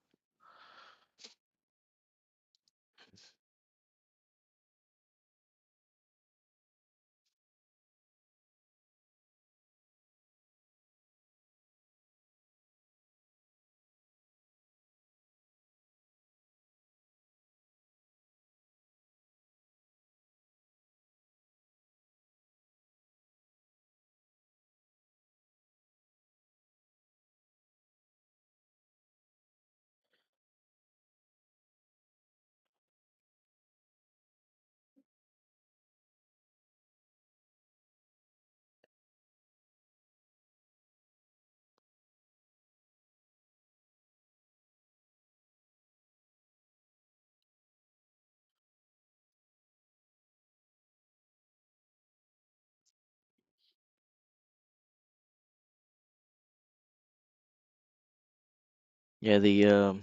Yeah, the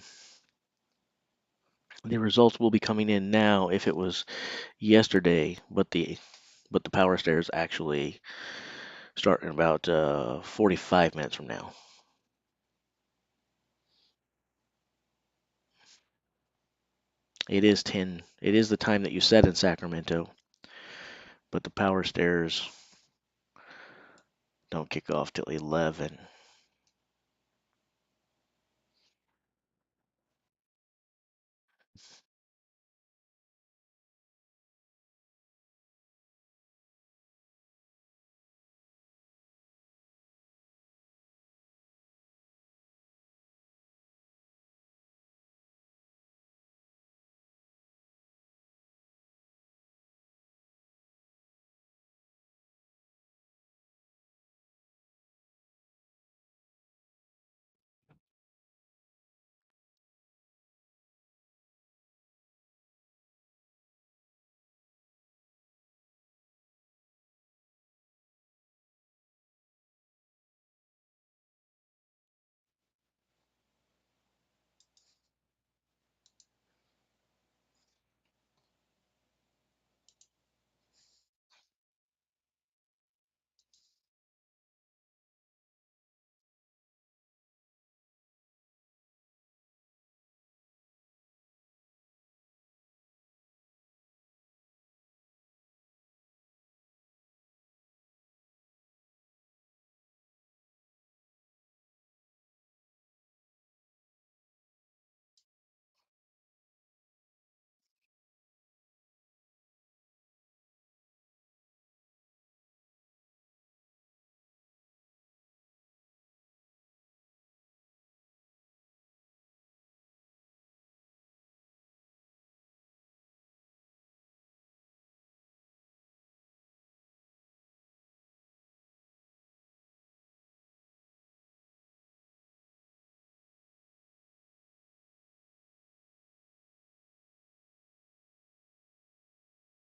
results will be coming in now if it was yesterday, but the power stairs actually start in about 45 minutes from now. It is 10. It is the time that you said in Sacramento, but the power stairs don't kick off till 11.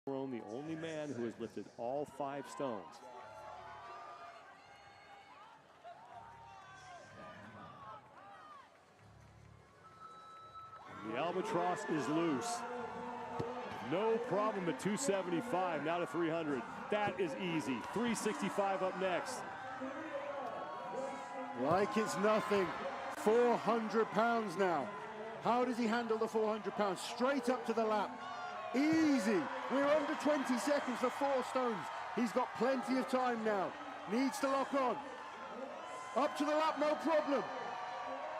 The only man who has lifted all 5 stones. The albatross is loose. No problem at 275, now to 300. That is easy. 365 up next. Like it's nothing. 400 pounds now. How does he handle the 400 pounds? Straight up to the lap. Easy. We're under 20 seconds for 4 stones. He's got plenty of time now. Needs to lock on. Up to the lap, no problem.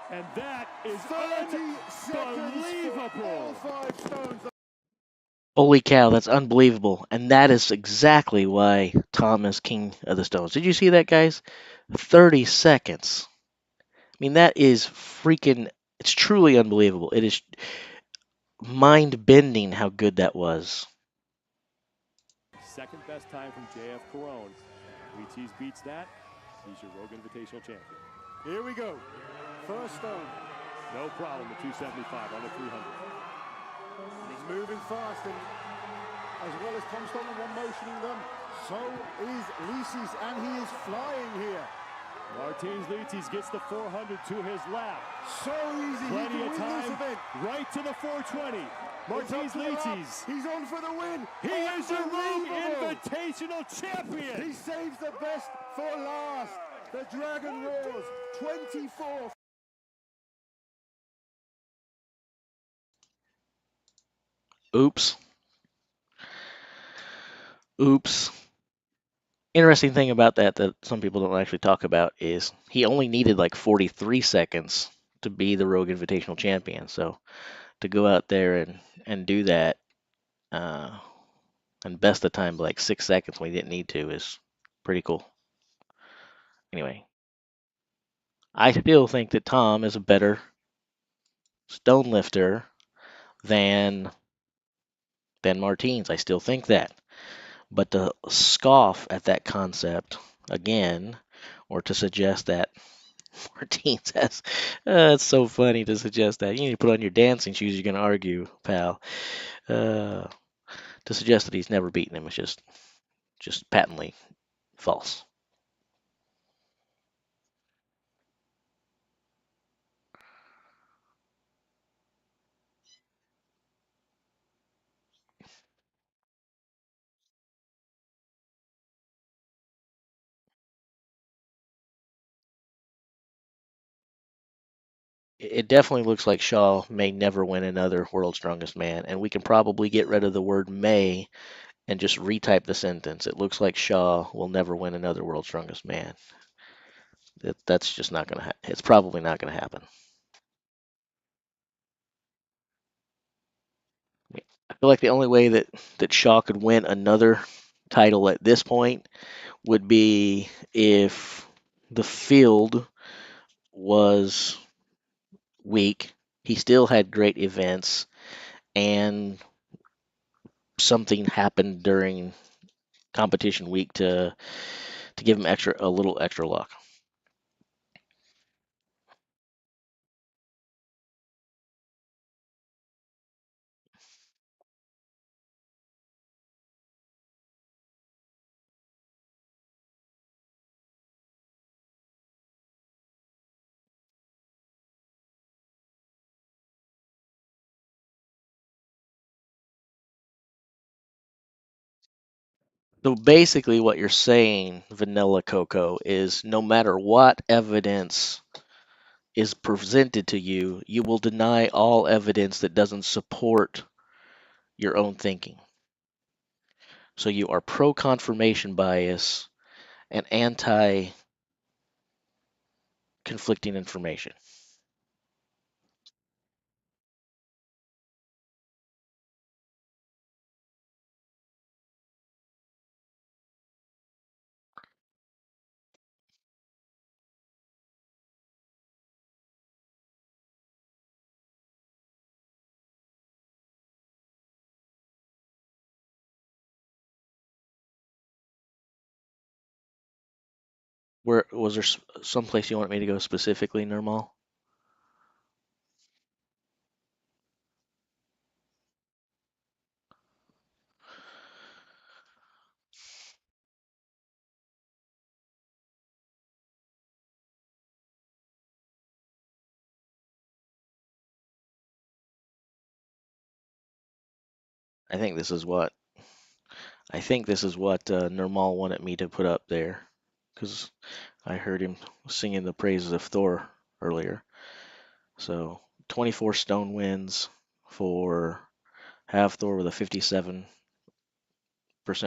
And that is 30 seconds for all unbelievable. 5 stones. Holy cow, that's unbelievable. And that is exactly why Tom is king of the stones. Did you see that, guys? 30 seconds. I mean, that is freaking, it's truly unbelievable. It is mind-bending how good that was. Second best time from JF Carone. VT's beats that. He's your Rogue Invitational champion. Here we go. First stone. No problem at 275 on the 300. He's moving fast, and as well as Tom Stockman one motioning them, so is Lisis, and he is flying here. Martins Litis gets the 400 to his lap. So easy. Plenty he of can win this time. event. Right to the 420. Martins Litis. He's on for the win. He is your Rogue Unbelievable. Invitational champion. He saves the best for last. The dragon roars. 24. Oops. Oops. Interesting thing about that some people don't actually talk about is he only needed like 43 seconds to be the Rogue Invitational champion. So to go out there and do that uh, and best the time by like 6 seconds when he didn't need to is pretty cool. Anyway, I still think that Tom is a better stone lifter than Martins. I still think that. But to scoff at that concept again, or to suggest that Martins has, it's so funny to suggest that. You need to put on your dancing shoes. You're going to argue, pal. Uh, to suggest that he's never beaten him is just patently false. It definitely looks like Shaw may never win another World's Strongest Man, and we can probably get rid of the word may and just retype the sentence. It looks like Shaw will never win another World's Strongest Man. That's just not going to it's probably not going to happen. I feel like the only way that Shaw could win another title at this point would be if the field was weak. He still had great events, and something happened during competition week to give him a little extra luck. So basically, what you're saying, Vanilla Coco, is no matter what evidence is presented to you, you will deny all evidence that doesn't support your own thinking. So you are pro confirmation bias and anti conflicting information. Where was there some place you want me to go specifically, Nirmal? I think this is what Nirmal wanted me to put up there, because I heard him singing the praises of Thor earlier. So 24 stone wins for Thor with a 57%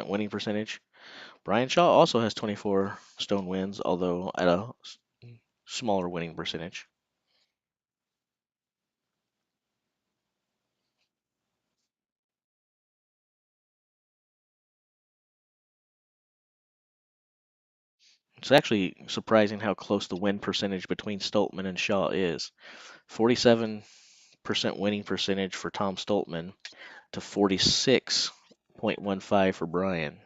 winning percentage. Brian Shaw also has 24 stone wins, although at a smaller winning percentage. It's actually surprising how close the win percentage between Stoltman and Shaw is. 47% winning percentage for Tom Stoltman to 46.15 for Brian.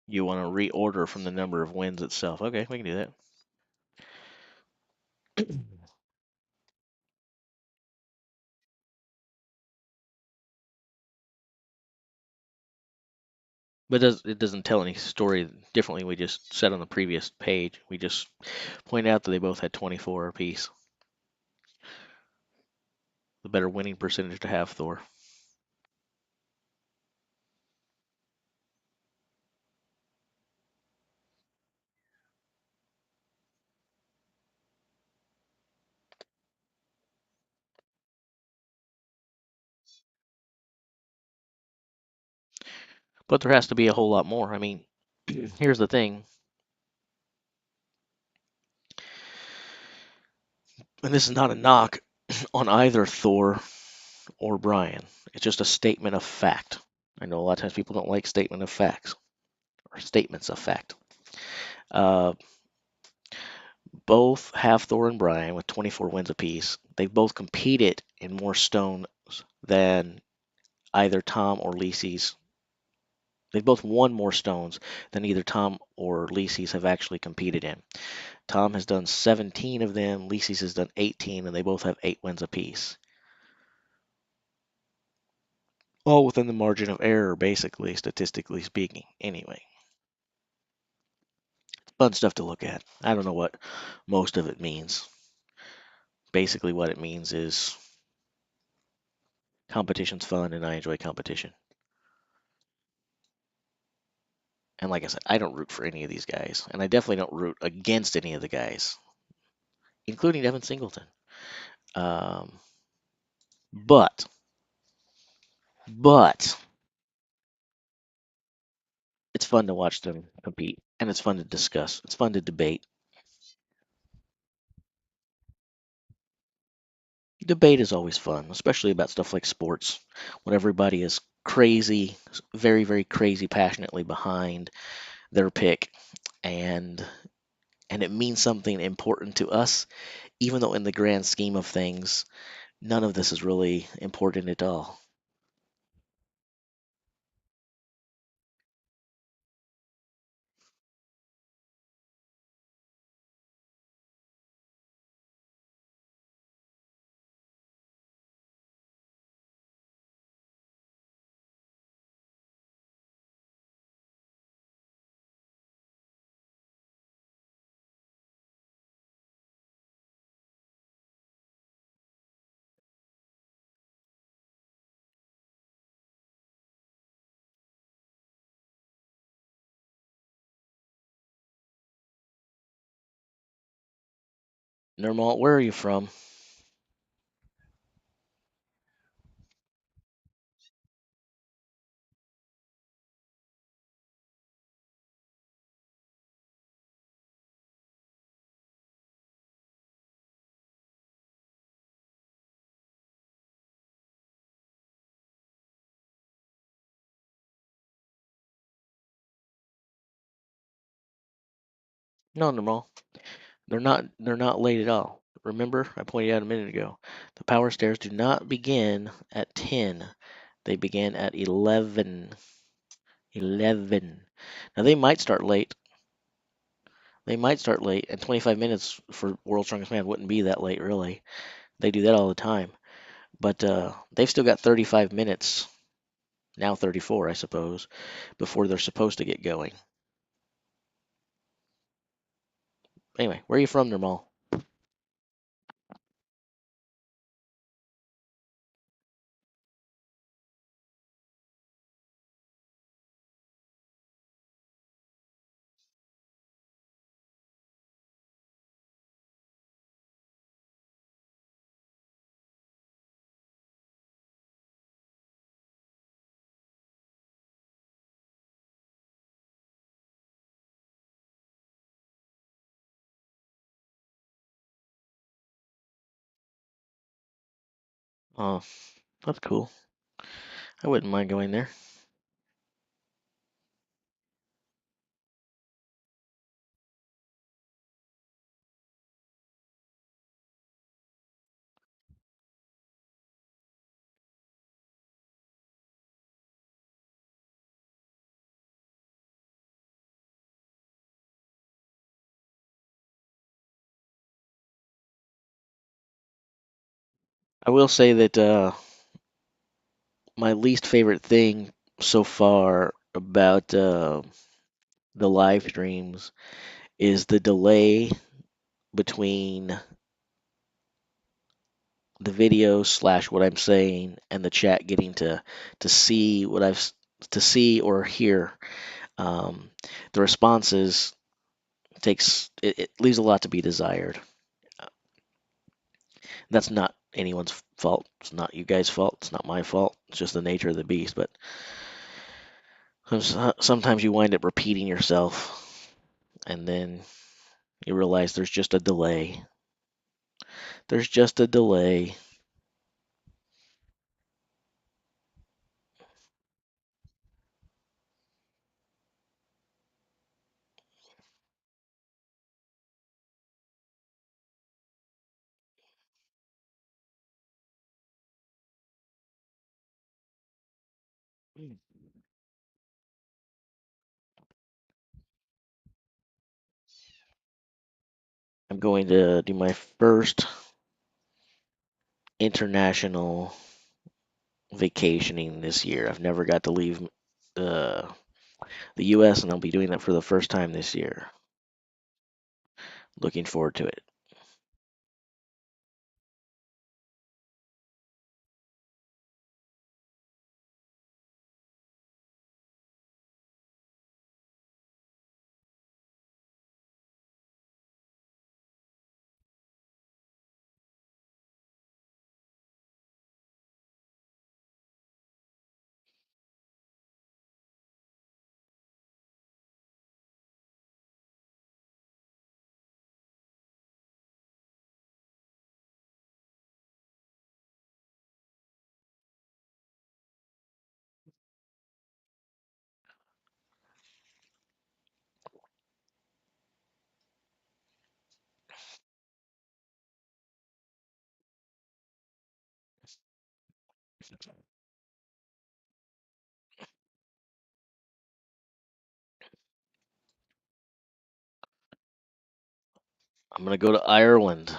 You want to reorder from the number of wins itself. Okay, we can do that. But it doesn't tell any story differently. We just said on the previous page. We just point out that they both had 24 apiece. The better winning percentage to have, Thor. But there has to be a whole lot more. I mean, here's the thing, and this is not a knock on either Thor or Brian. It's just a statement of fact. I know a lot of times people don't like statement of facts or statements of fact. Uh, both have Thor and Brian with 24 wins apiece. They've both competed in more stones than either Tom or Lisi's. They've both won more stones than either Tom or Lisi's have actually competed in. Tom has done 17 of them, Lisi's has done 18, and they both have 8 wins apiece. All within the margin of error, basically, statistically speaking. Anyway, fun stuff to look at. I don't know what most of it means. Basically, what it means is competition's fun, and I enjoy competition. And like I said, I don't root for any of these guys, and I definitely don't root against any of the guys, including Evan Singleton. Um, but, but it's fun to watch them compete, and it's fun to discuss. It's fun to debate. Debate is always fun, especially about stuff like sports, when everybody is crazy, very, very crazy, passionately behind their pick, and it means something important to us, even though in the grand scheme of things, none of this is really important at all. Nermalt, where are you from? No, Nermal. They're not late at all. Remember, I pointed out a minute ago, the power stairs do not begin at 10. They begin at 11. 11. Now they might start late. They might start late, and 25 minutes for World's Strongest Man wouldn't be that late, really. They do that all the time. But they've still got 35 minutes, now 34, I suppose, before they're supposed to get going. Anyway, where are you from, Nermal? Oh, that's cool. I wouldn't mind going there. I will say that my least favorite thing so far about the live streams is the delay between the video slash what I'm saying and the chat getting to see what to see or hear. Um, the responses it leaves a lot to be desired. Uh, That's not anyone's fault. It's not you guys' fault. It's not my fault. It's just the nature of the beast. But sometimes you wind up repeating yourself, and then you realize there's just a delay. There's just a delay. I'm going to do my first international vacationing this year. I've never got to leave the the U.S. and I'll be doing that for the first time this year. Looking forward to it. I'm gonna go to Ireland.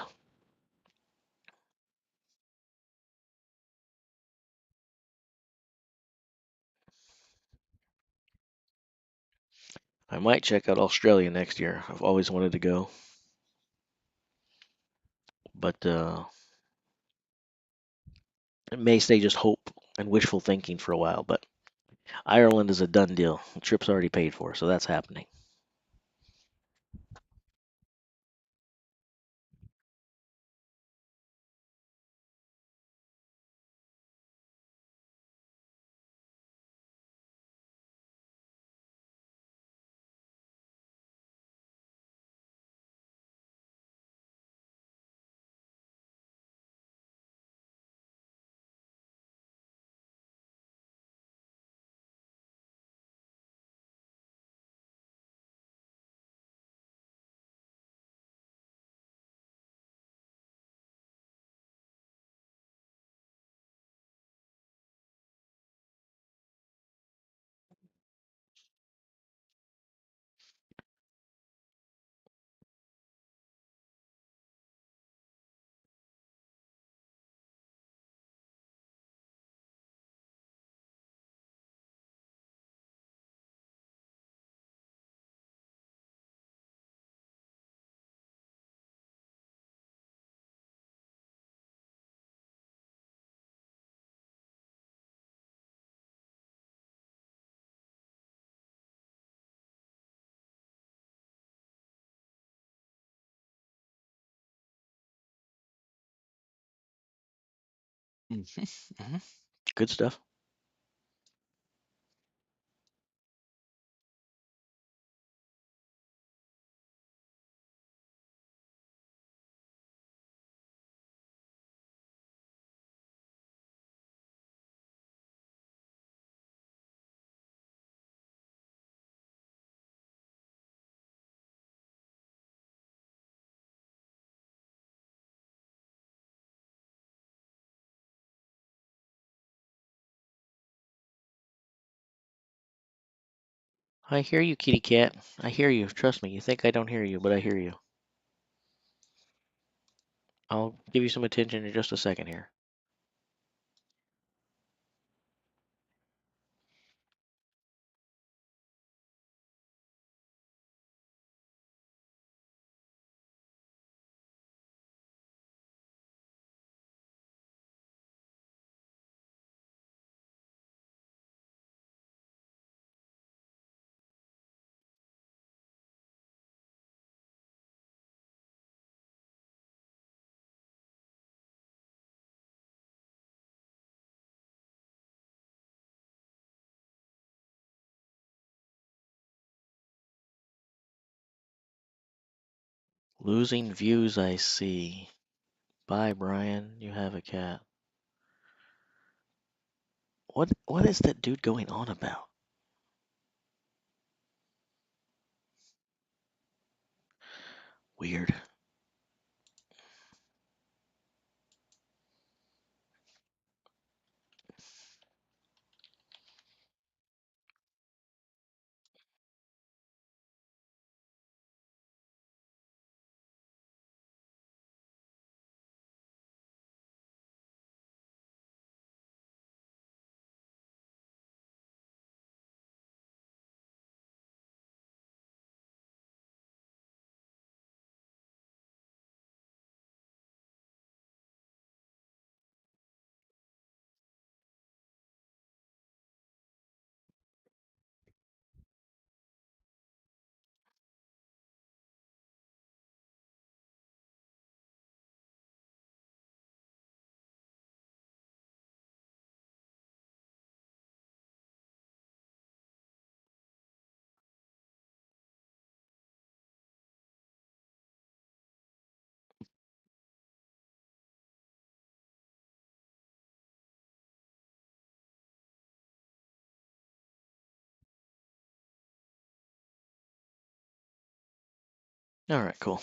I might check out Australia next year. I've always wanted to go, but it may stay just hope and wishful thinking for a while. But Ireland is a done deal. The trip's already paid for, so that's happening. Hmm. Good stuff. I hear you, kitty cat. I hear you. Trust me. You think I don't hear you, but I hear you. I'll give you some attention in just a second here. Losing views, I see. Bye, Brian. You have a cat. What is that dude going on about? Weird. All right, cool.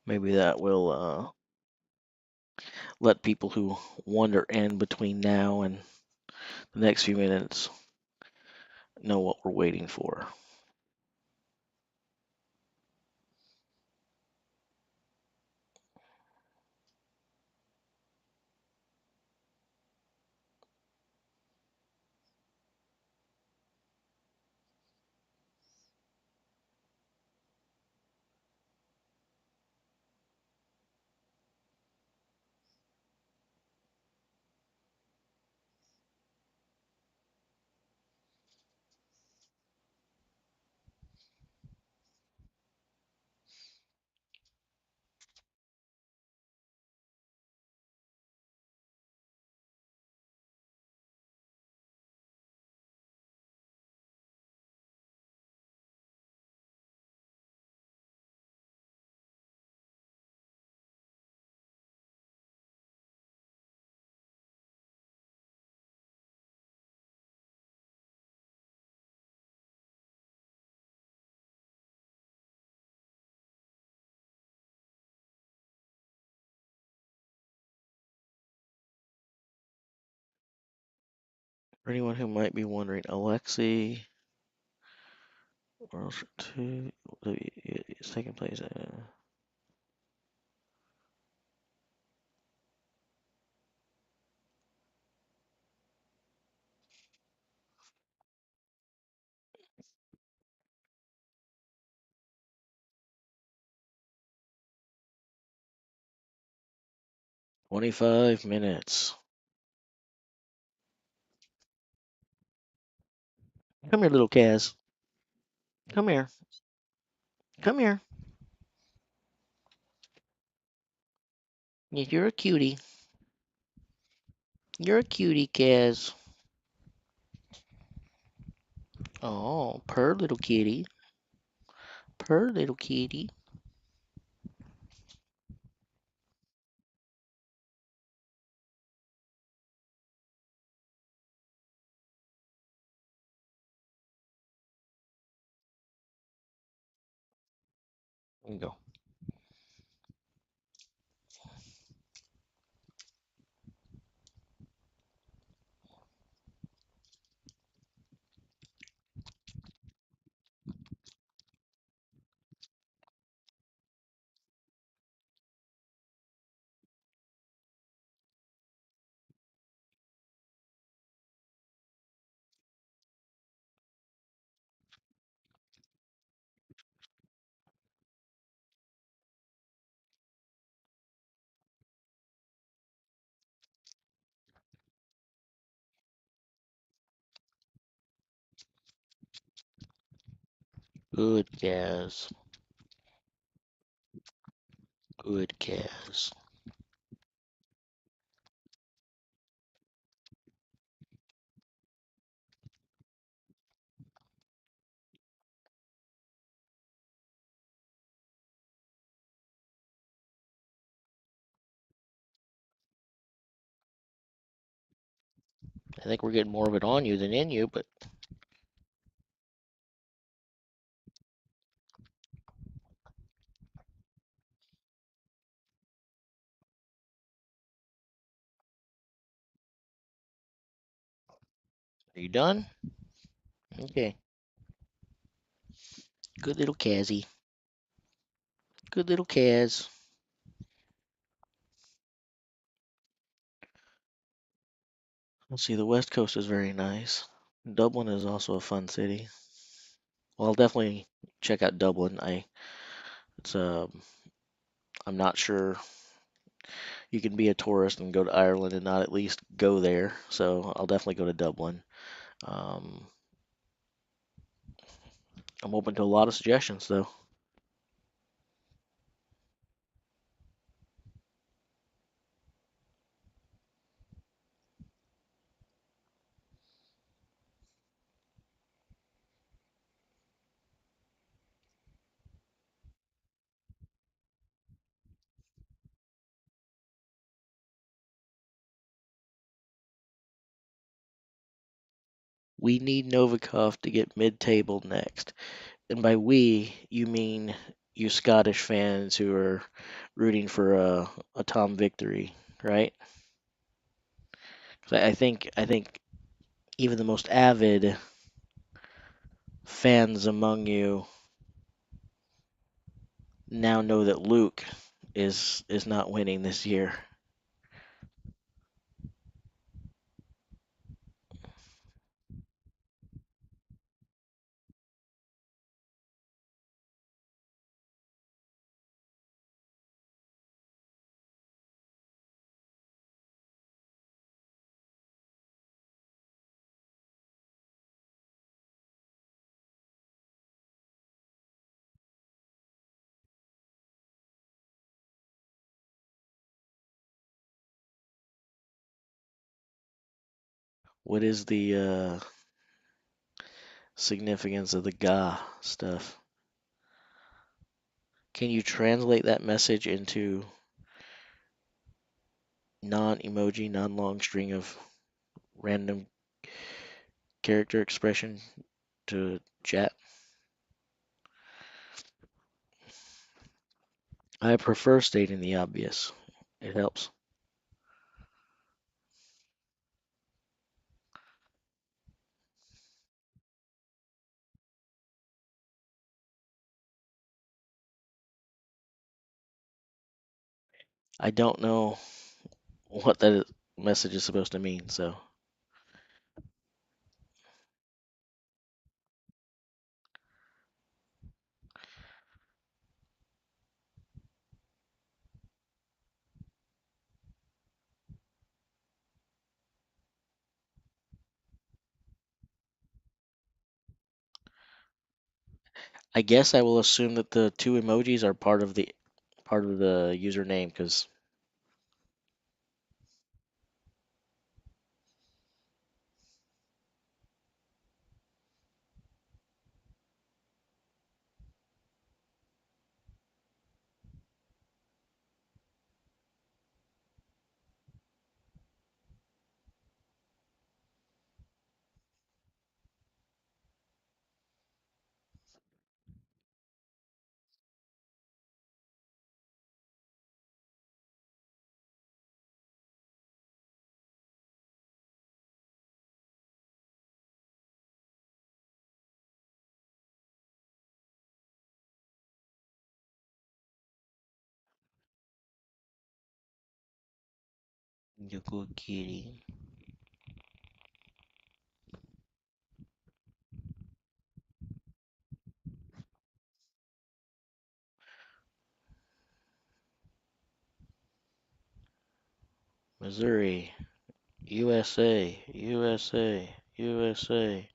Maybe that will let people who wander in between now and the next few minutes know what we're waiting for. For anyone who might be wondering, Alexi, World War Two is taking place. 25 minutes. Come here, little Kaz. Come here. Come here. Yeah, you're a cutie. You're a cutie, Kaz. Oh, purr, little kitty. Purr, little kitty. There you go. Good Kaz. Good Kaz. I think we're getting more of it on you than in you, but are you done? Okay. Good little Kazzy. Good little Kaz. Let's see, the West Coast is very nice. Dublin is also a fun city. Well, I'll definitely check out Dublin. It's I'm not sure you can be a tourist and go to Ireland and not at least go there. So I'll definitely go to Dublin. Um, I'm open to a lot of suggestions, though. We need Novikov to get mid-table next. And by we, you mean you Scottish fans who are rooting for a Tom victory, right? 'Cause I think even the most avid fans among you now know that Luke is not winning this year. What is the significance of the Ga stuff? Can you translate that message into non-emoji, non-long string of random character expression to chat? I prefer stating the obvious. It helps. I don't know what that message is supposed to mean, so I guess I will assume that the two emojis are part of the username because you good kitty. Missouri, USA, USA, USA.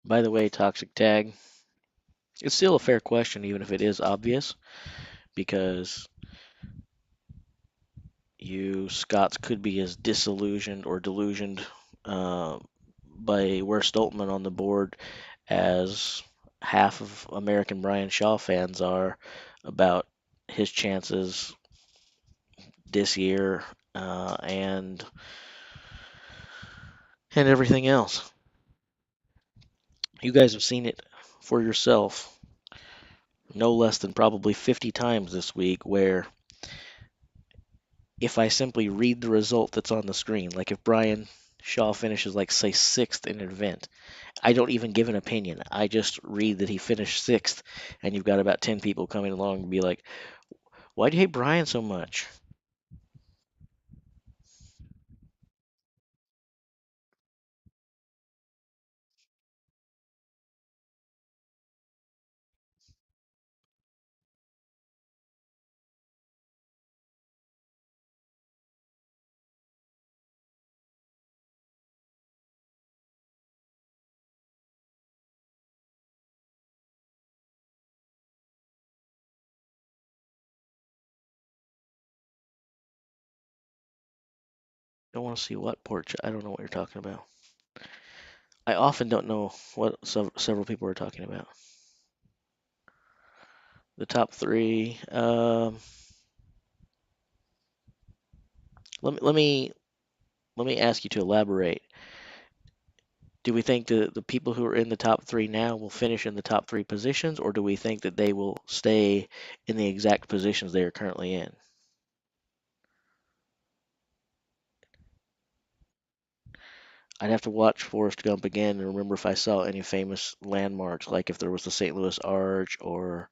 By the way, Toxic Tag, it's still a fair question, even if it is obvious, because you Scots could be as disillusioned or delusioned uh, by where Stoltman on the board as half of American Brian Shaw fans are about his chances this year and everything else. You guys have seen it for yourself no less than probably 50 times this week where if I simply read the result that's on the screen, like if Brian Shaw finishes like say sixth in an event, I don't even give an opinion. I just read that he finished sixth, and you've got about 10 people coming along to be like, "Why do you hate Brian so much?" Don't want to see what porch. I don't know what you're talking about. I often don't know what several people are talking about. The top three. Let me ask you to elaborate. Do we think the people who are in the top three now will finish in the top three positions, or do we think that they will stay in the exact positions they are currently in? I'd have to watch Forrest Gump again and remember if I saw any famous landmarks, like if there was the St. Louis Arch or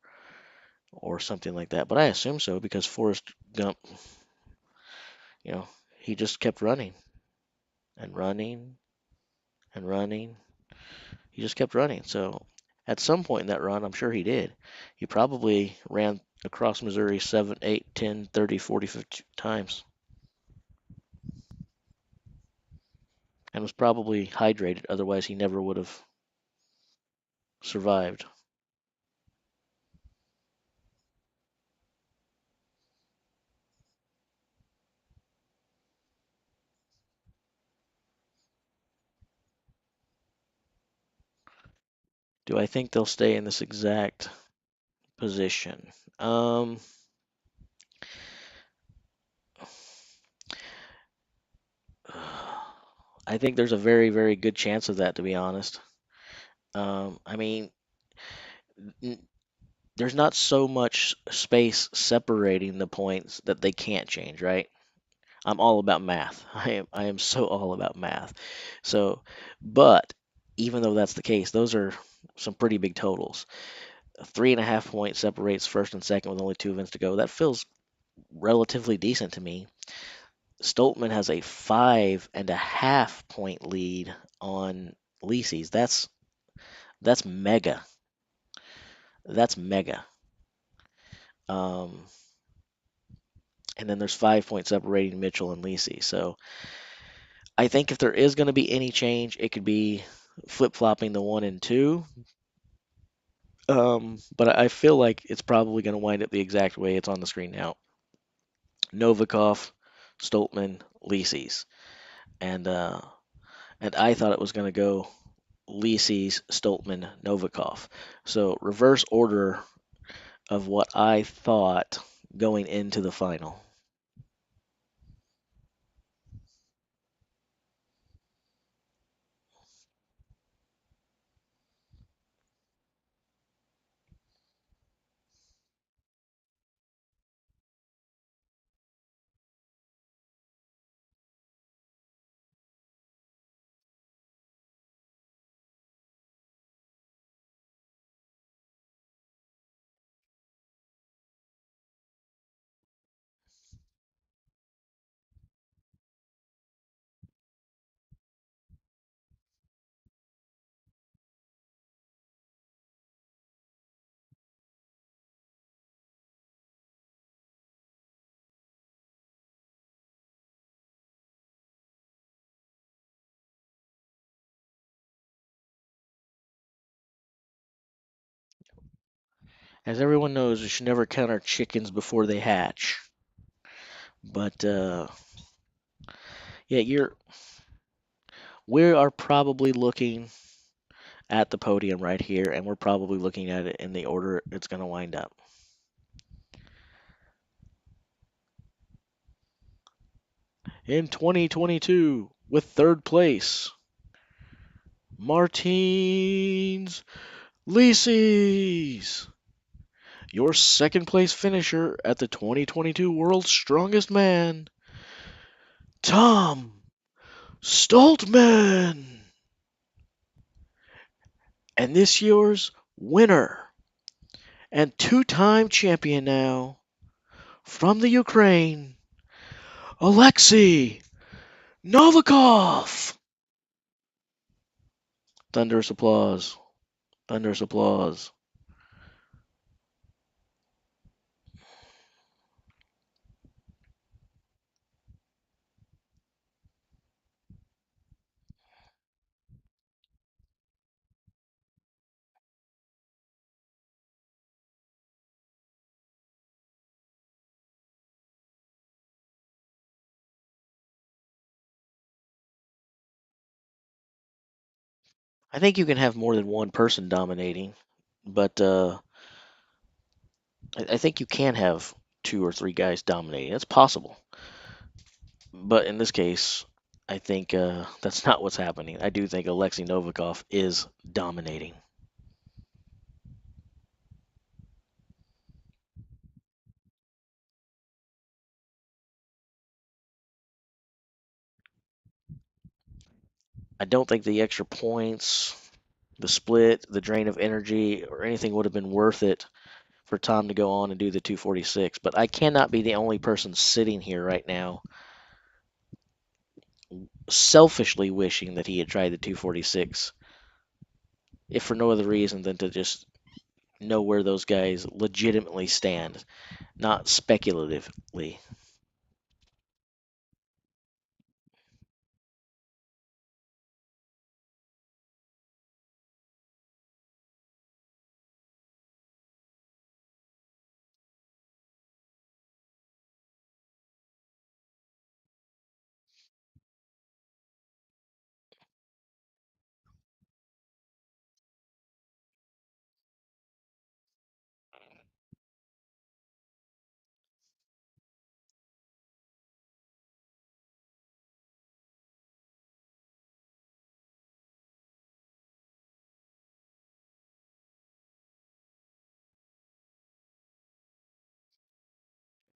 something like that. But I assume so because Forrest Gump, you know, he just kept running and running and running. He just kept running. So at some point in that run, I'm sure he did. He probably ran across Missouri 7, 8, 10, 30, 40, 50 times and was probably hydrated. Otherwise, he never would have survived. Do I think they'll stay in this exact position? Um, I think there's a very, very good chance of that, to be honest. I mean, there's not so much space separating the points that they can't change, right? I'm all about math. I am so all about math. So, but even though that's the case, those are some pretty big totals. A 3.5 point separates first and second with only two events to go. That feels relatively decent to me. Stoltman has a 5.5 point lead on Lisi's. That's mega. That's mega. Um, and then there's 5 points separating Mitchell and Lisi. So I think if there is going to be any change, it could be flip flopping the one and two. But I feel like it's probably going to wind up the exact way it's on the screen now. Novikov, Stoltman, Lisi's, and I thought it was going to go Lisi's, Stoltman, Novikov. So reverse order of what I thought going into the final. As everyone knows, we should never count our chickens before they hatch. But yeah, we are probably looking at the podium right here, and we're probably looking at it in the order it's going to wind up. In 2022, with third place, Martins Lises. Your second place finisher at the 2022 World's Strongest Man, Tom Stoltman. And this year's winner and two-time champion now from the Ukraine, Alexei Novikov. Thunderous applause. Thunderous applause. I think you can have more than one person dominating, but I think you can have two or three guys dominating. That's possible. But in this case, I think that's not what's happening. I do think Alexei Novikov is dominating. I don't think the extra points, the split, the drain of energy, or anything would have been worth it for Tom to go on and do the 246. But I cannot be the only person sitting here right now selfishly wishing that he had tried the 246, if for no other reason than to just know where those guys legitimately stand, not speculatively.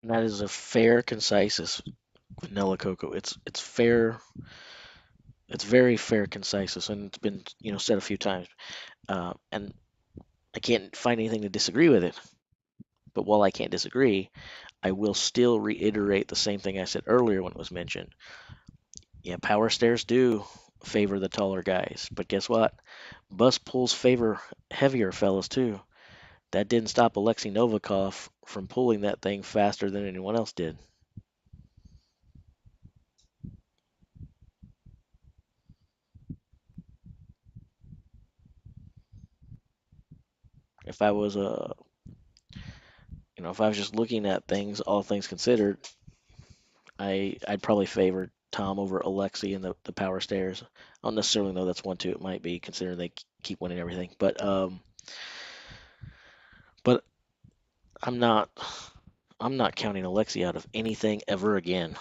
And that is a fair, concise as vanilla cocoa. It's fair. It's very fair, concise, and it's been said a few times. And I can't find anything to disagree with it. But while I can't disagree, I will still reiterate the same thing I said earlier when it was mentioned. Yeah, power stairs do favor the taller guys, but guess what? Bus pulls favor heavier fellas too. That didn't stop Alexei Novikov from pulling that thing faster than anyone else did. If I was if I was just looking at things, all things considered, I'd probably favor Tom over Alexei in the power stairs. I don't necessarily know that's 1-2. It might be considering they keep winning everything, but I'm not I'm not counting Alexei out of anything ever again.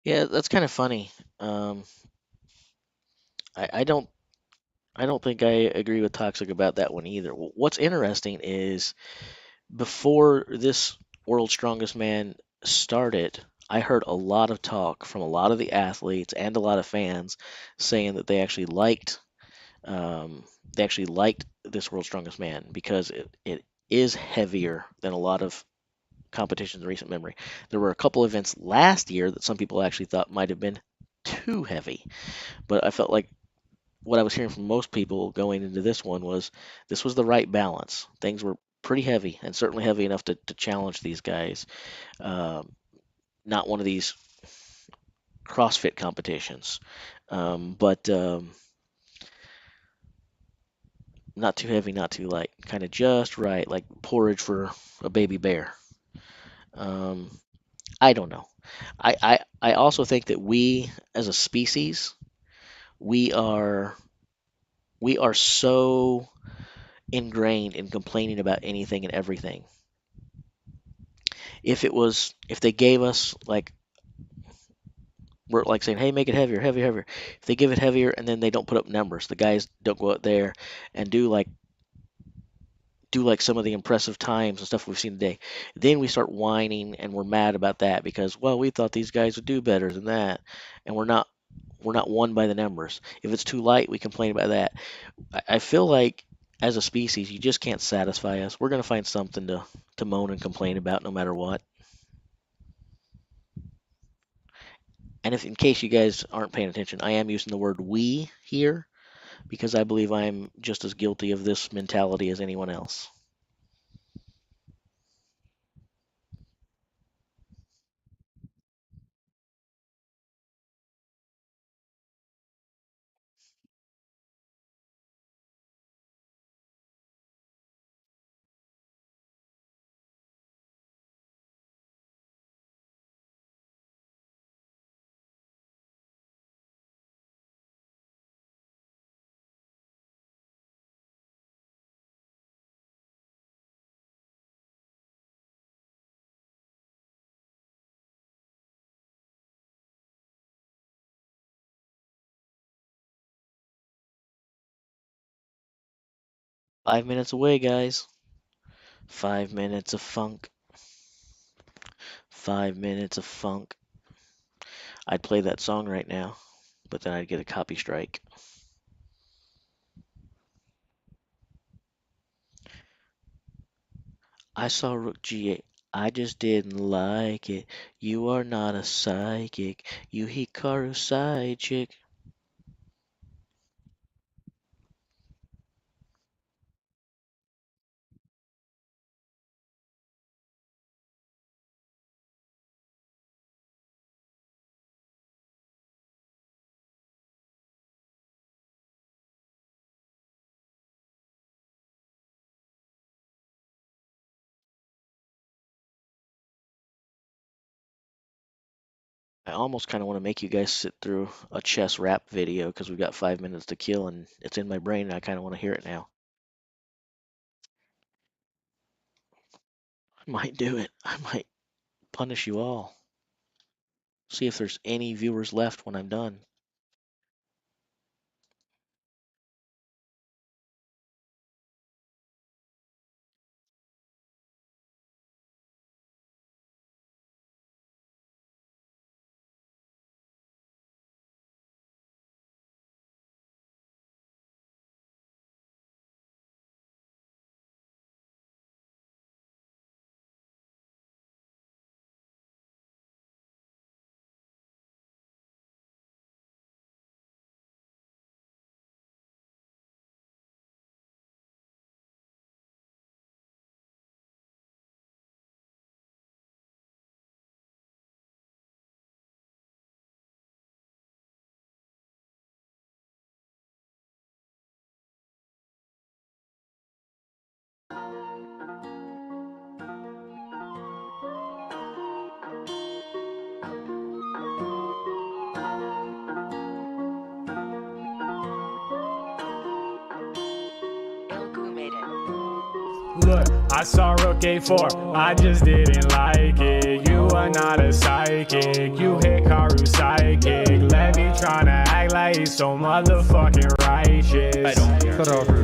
Yeah, that's kind of funny. Um, I, I don't I don't think I agree with Toxic about that one either. What's interesting is before this World's Strongest Man started, I heard a lot of talk from a lot of the athletes and a lot of fans saying that um, they actually liked this World's Strongest Man because it is heavier than a lot of competitions in recent memory. There were a couple events last year that some people actually thought might have been too heavy. But I felt like what I was hearing from most people going into this one was this was the right balance. Things were pretty heavy and certainly heavy enough to challenge these guys. Not one of these CrossFit competitions, but not too heavy, not too light, kind of just right, like porridge for a baby bear. I don't know. I also think that we as a species, we are so ingrained in complaining about anything and everything. If they gave us like, we're like saying, hey, make it heavier, heavier, heavier. If they give it heavier and then they don't put up numbers, the guys don't go out there and do like some of the impressive times and stuff we've seen today, then we start whining and we're mad about that because, well, we thought these guys would do better than that, and we're not won by the numbers. If it's too light, we complain about that. I feel like as a species, you just can't satisfy us. We're going to find something to moan and complain about no matter what. And if, in case you guys aren't paying attention, I am using the word we here because I believe I'm just as guilty of this mentality as anyone else. Five minutes away, guys. 5 minutes of funk. 5 minutes of funk. I'd play that song right now, but then I'd get a copy strike. I saw Rook G8. I just didn't like it. You are not a psychic. You Hikaru side chick. I almost kind of want to make you guys sit through a chess rap video because we've got 5 minutes to kill and it's in my brain and I kind of want to hear it now. I might do it. I might punish you all. See if there's any viewers left when I'm done. Look, I saw Rook A4, I just didn't like it. You are not a psychic, you Hikaru psychic. Levy tryna act like he's so motherfucking righteous. I don't care.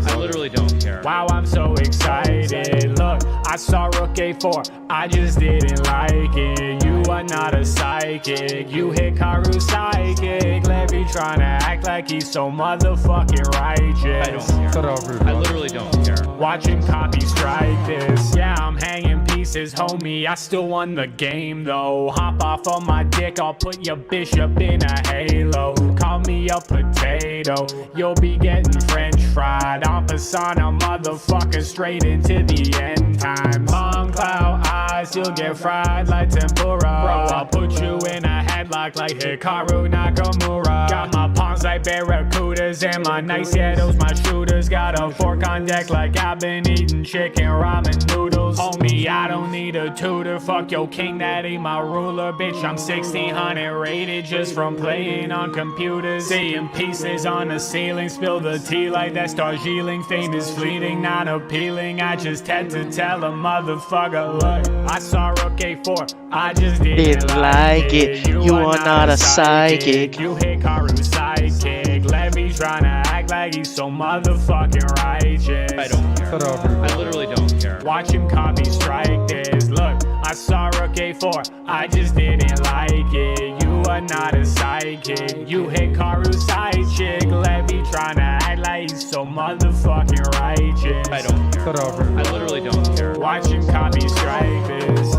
I literally don't care. Wow, I'm so excited. Look, I saw Rook A4, I just didn't like it. You are not a psychic, you Hikaru psychic. Levy tryna act like he's so motherfucking righteous. I don't care. I literally don't care. Watch him copy strike this. Yeah, I'm hanging people pieces, homie. I still won the game though. Hop off on my dick, I'll put your bishop in a halo. Call me a potato, you'll be getting french fried. I'm persona, motherfucker, straight into the end times. Long cloud eyes, you'll get fried like tempura. Bro, I'll put you in a headlock like Hikaru Nakamura. Got my palms like barracudas and my nice those my shooters. Got a fork on deck like I've been eating chicken ramen noodles. Homie, I don't need a tutor. Fuck your king, that ain't my ruler. Bitch, I'm 1600 rated just from playing on computers. Seeing pieces on the ceiling, spill the tea like that Darjeeling. Fame is fleeting, not appealing. I just had to tell a motherfucker, look, I saw Rook A4, I just didn't like it. You are not a psychic. You hit Karu psychic. Levy tryna act like he's so motherfucking righteous. I don't care. I literally don't care. Watch him copy strike this. Look, I saw Rook A4, I just didn't like it. You are not a psychic. You hit Karu side chick. Levy tryna act like he's so motherfucking righteous. I don't care. I literally don't care. Watch him copy strike this.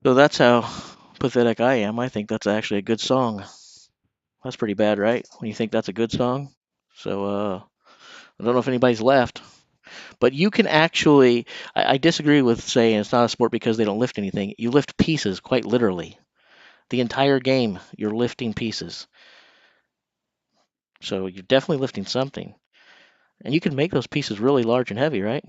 So that's how pathetic I am. I think that's actually a good song. That's pretty bad, right? When you think that's a good song. So I don't know if anybody's left. But you can actually, I disagree with saying it's not a sport because they don't lift anything. You lift pieces, quite literally. The entire game, you're lifting pieces. So you're definitely lifting something. And you can make those pieces really large and heavy, right?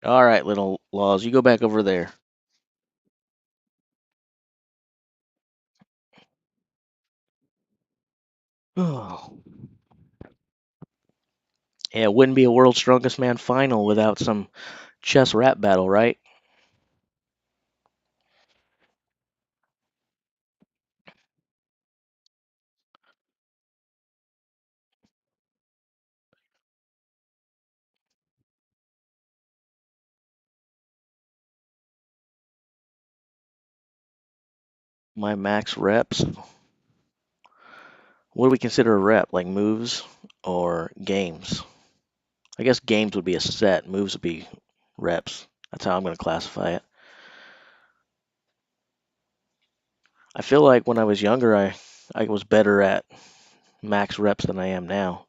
All right, little Laws, you go back over there. Oh. Yeah, it wouldn't be a World's Strongest Man final without some chess rap battle, right? My max reps. What do we consider a rep? Like moves or games? I guess games would be a set, moves would be reps. That's how I'm going to classify it. I feel like when I was younger, I was better at max reps than I am now.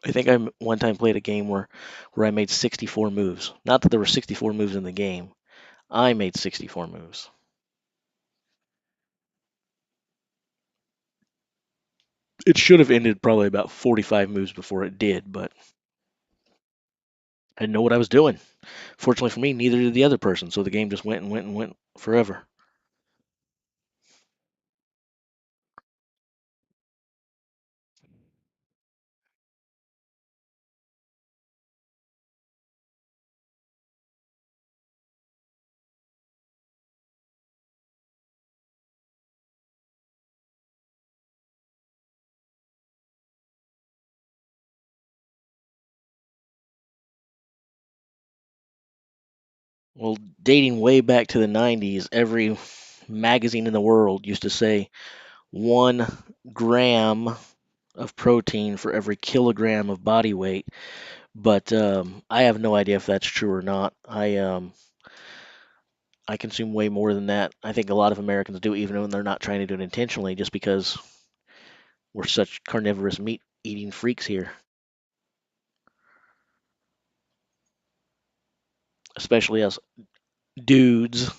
I think I one time played a game where I made 64 moves. Not that there were 64 moves in the game. I made 64 moves. It should have ended probably about 45 moves before it did, but I didn't know what I was doing. Fortunately for me, neither did the other person, so the game just went and went and went forever. Well, dating way back to the 90s, every magazine in the world used to say 1 gram of protein for every kilogram of body weight. But I have no idea if that's true or not. I consume way more than that. I think a lot of Americans do, even when they're not trying to do it intentionally, just because we're such carnivorous meat eating freaks here, especially us dudes.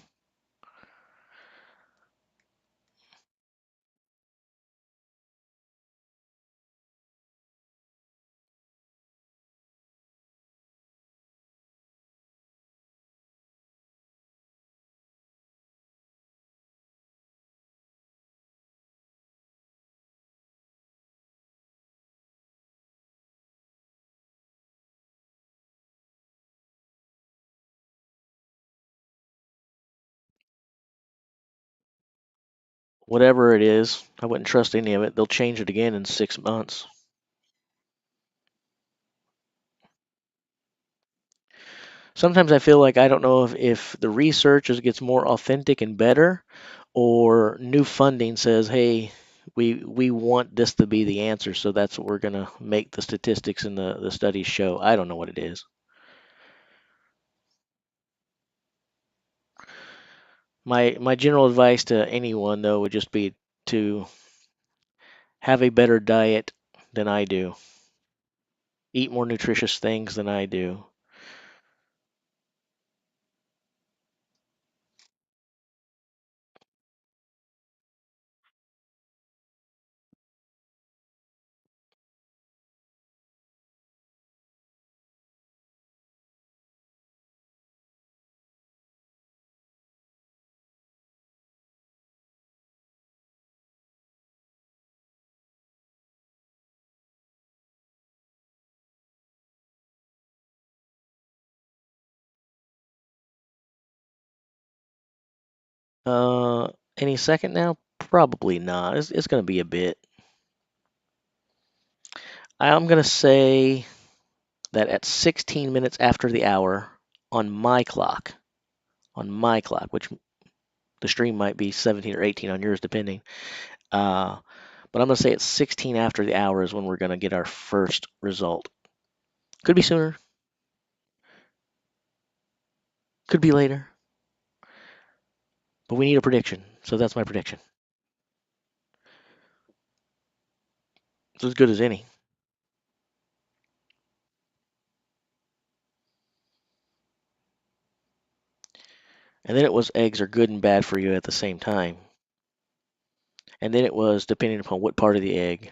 whatever it is. I wouldn't trust any of it. They'll change it again in 6 months. Sometimes I feel like I don't know if the research gets more authentic and better, or new funding says, hey, we want this to be the answer, so that's what we're going to make the statistics and the studies show. I don't know what it is. My general advice to anyone, though, would just be to have a better diet than I do. Eat more nutritious things than I do. Uh, any second now? Probably not. It's going to be a bit. I'm going to say that at 16 minutes after the hour on my clock, which the stream might be 17 or 18 on yours, depending. But I'm going to say it's 16 after the hour is when we're going to get our first result. Could be sooner, could be later, but we need a prediction. So that's my prediction. It's as good as any. And then it was eggs are good and bad for you at the same time. And then it was depending upon what part of the egg.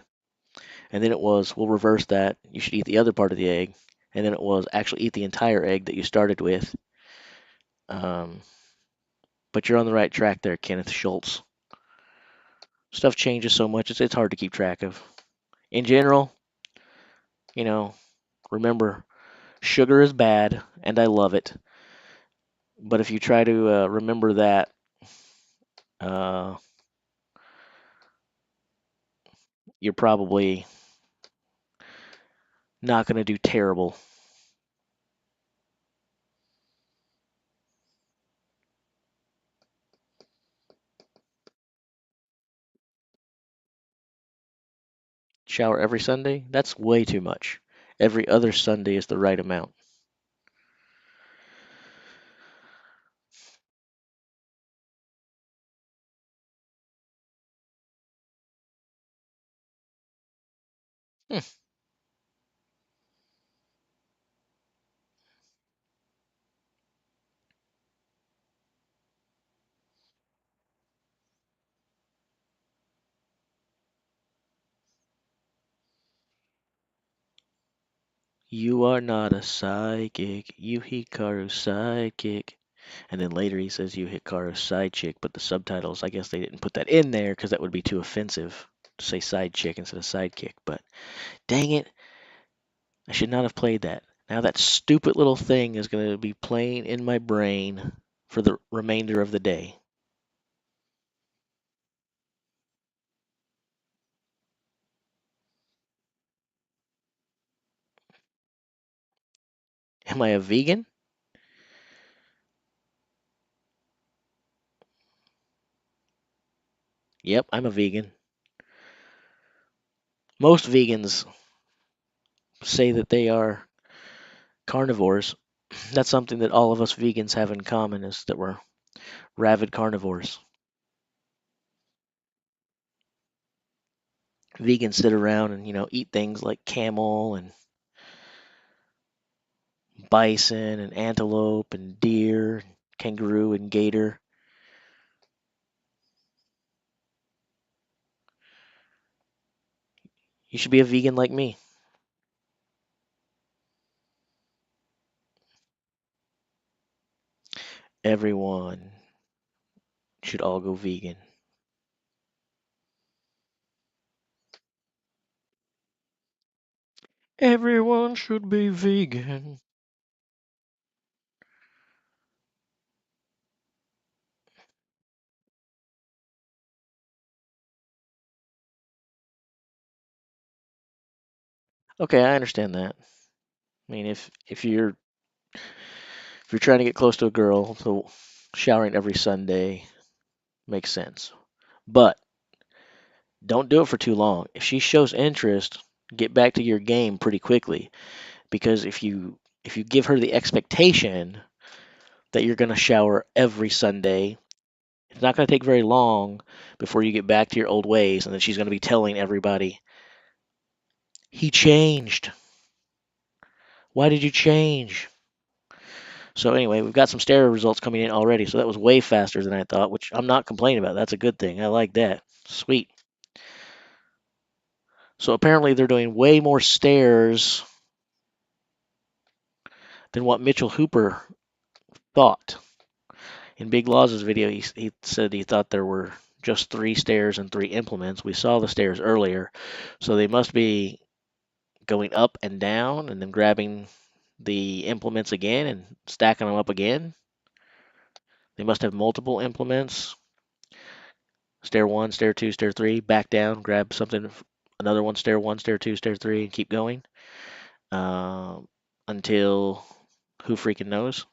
And then it was, we'll reverse that. You should eat the other part of the egg. And then it was actually eat the entire egg that you started with. Um, but you're on the right track there, Kenneth Schultz. Stuff changes so much, it's hard to keep track of. In general, you know, remember, sugar is bad, and I love it. But if you try to remember that, uh, you're probably not going to do terrible. Shower every Sunday? That's way too much. Every other Sunday is the right amount. Hmm. You are not a psychic, you Hikaru's sidekick. And then later he says you Hikaru's side chick, but the subtitles, I guess they didn't put that in there because that would be too offensive to say side chick instead of sidekick. But dang it, I should not have played that. Now that stupid little thing is going to be playing in my brain for the remainder of the day. Am I a vegan? Yep, I'm a vegan. Most vegans say that they are carnivores. That's something that all of us vegans have in common, is that we're rabid carnivores. Vegans sit around and, eat things like camel and bison and antelope and deer, and kangaroo and gator. You should be a vegan like me. Everyone should all go vegan. Everyone should be vegan. Okay, I understand that. I mean, if you're trying to get close to a girl, so showering every Sunday makes sense. But don't do it for too long. If she shows interest, get back to your game pretty quickly. Because if you give her the expectation that you're going to shower every Sunday, it's not going to take very long before you get back to your old ways, and then she's going to be telling everybody, he changed. Why did you change? So anyway, we've got some stereo results coming in already, so that was way faster than I thought, which I'm not complaining about. That's a good thing. I like that. Sweet. So apparently they're doing way more stairs than what Mitchell Hooper thought. In Big Law's video, he said he thought there were just 3 stairs and 3 implements. We saw the stairs earlier, so they must be going up and down and then grabbing the implements again and stacking them up again. They must have multiple implements. Stair 1, stair 2, stair 3, back down, grab something, another one, stair 1, stair 2, stair 3, and keep going until who freaking knows.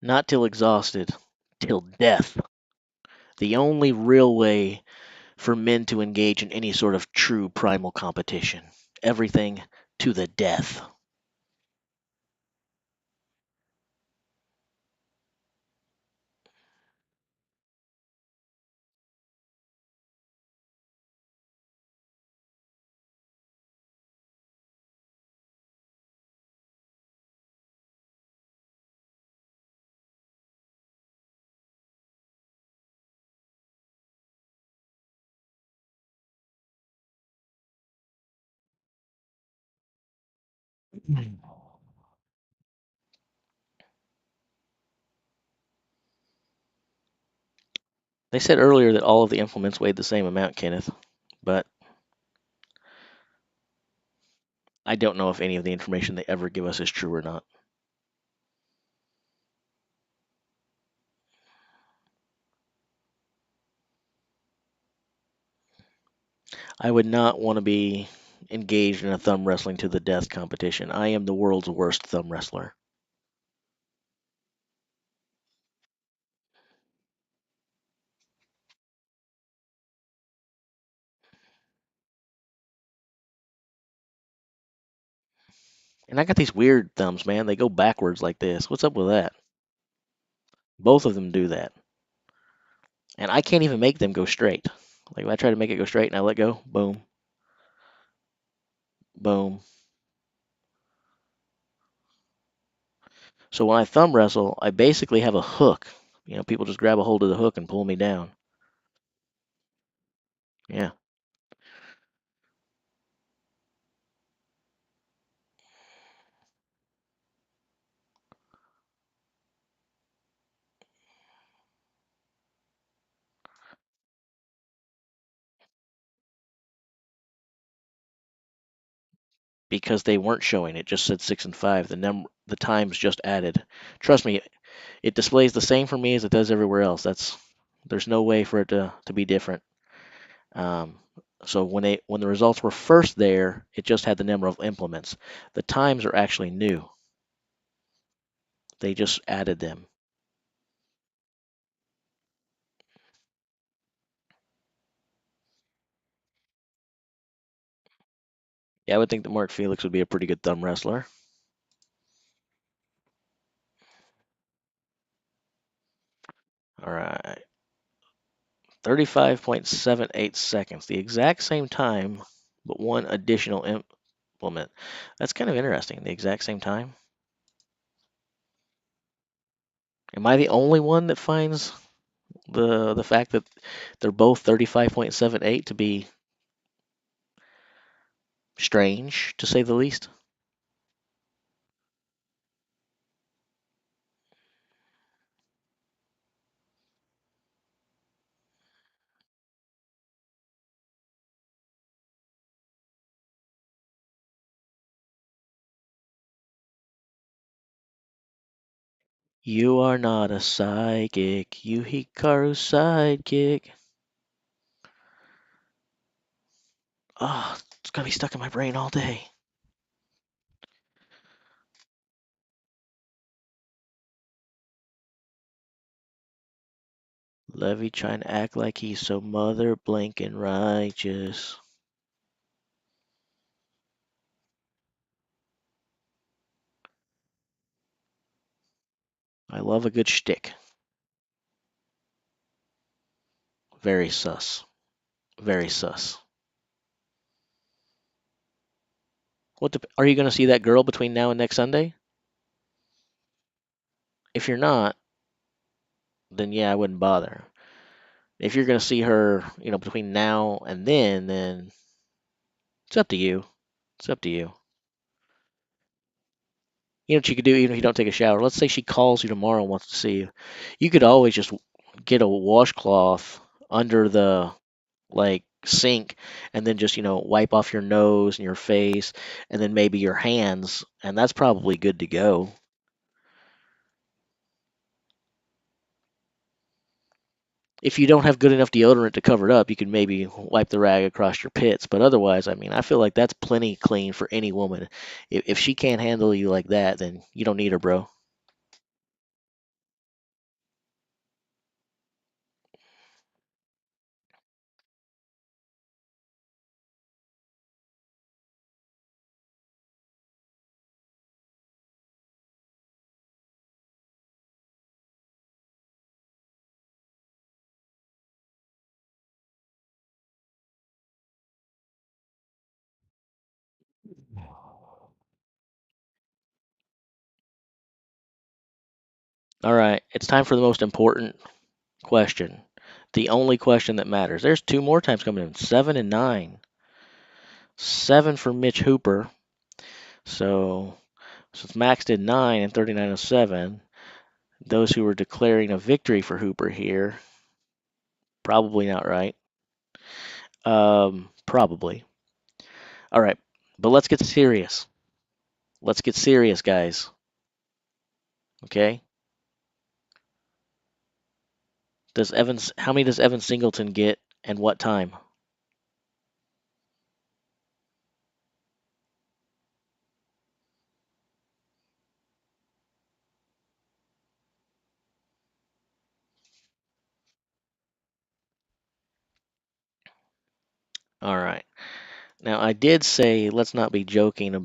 Not till exhausted, till death. The only real way for men to engage in any sort of true primal competition. Everything to the death. They said earlier that all of the implements weighed the same amount, Kenneth, but I don't know if any of the information they ever give us is true or not. I would not want to be engaged in a thumb wrestling to the death competition. I am the world's worst thumb wrestler. And I got these weird thumbs, man. They go backwards like this. What's up with that? Both of them do that. And I can't even make them go straight. Like if I try to make it go straight and I let go, boom, boom. So when I thumb wrestle, I basically have a hook. People just grab a hold of the hook and pull me down. Yeah. Because they weren't showing. It just said 6 and 5. The times just added. Trust me, it displays the same for me as it does everywhere else. There's no way for it to be different. Um, so when the results were first there, it just had the number of implements. The times are actually new. They just added them. Yeah, I would think that Mark Felix would be a pretty good thumb wrestler. All right. 35.78 seconds, the exact same time, but one additional implement. That's kind of interesting. The exact same time. Am I the only one that finds the fact that they're both 35.78 to be strange, to say the least. You are not a psychic, you Hikaru's sidekick. Ah, oh, it's gonna be stuck in my brain all day. Levy trying to act like he's so mother blanking righteous. I love a good shtick. Very sus. Very sus. Are you going to see that girl between now and next Sunday? If you're not, then yeah, I wouldn't bother. If you're going to see her, between now and then it's up to you. It's up to you. You know what you could do even if you don't take a shower? Let's say she calls you tomorrow and wants to see you. You could always just get a washcloth under the sink and then just, wipe off your nose and your face and then maybe your hands, and that's probably good to go. If you don't have good enough deodorant to cover it up, you can maybe wipe the rag across your pits. But otherwise, I mean, I feel like that's plenty clean for any woman. If she can't handle you like that, then you don't need her, bro. All right, it's time for the most important question. The only question that matters. There's two more times coming in, 7 and 9. 7 for Mitch Hooper. So since Max did 9 and 39.07, those who were declaring a victory for Hooper here, probably not right. Probably. All right, but let's get serious. Let's get serious, guys. Okay? How many does Evan Singleton get and what time? All right. Now I did say let's not be joking or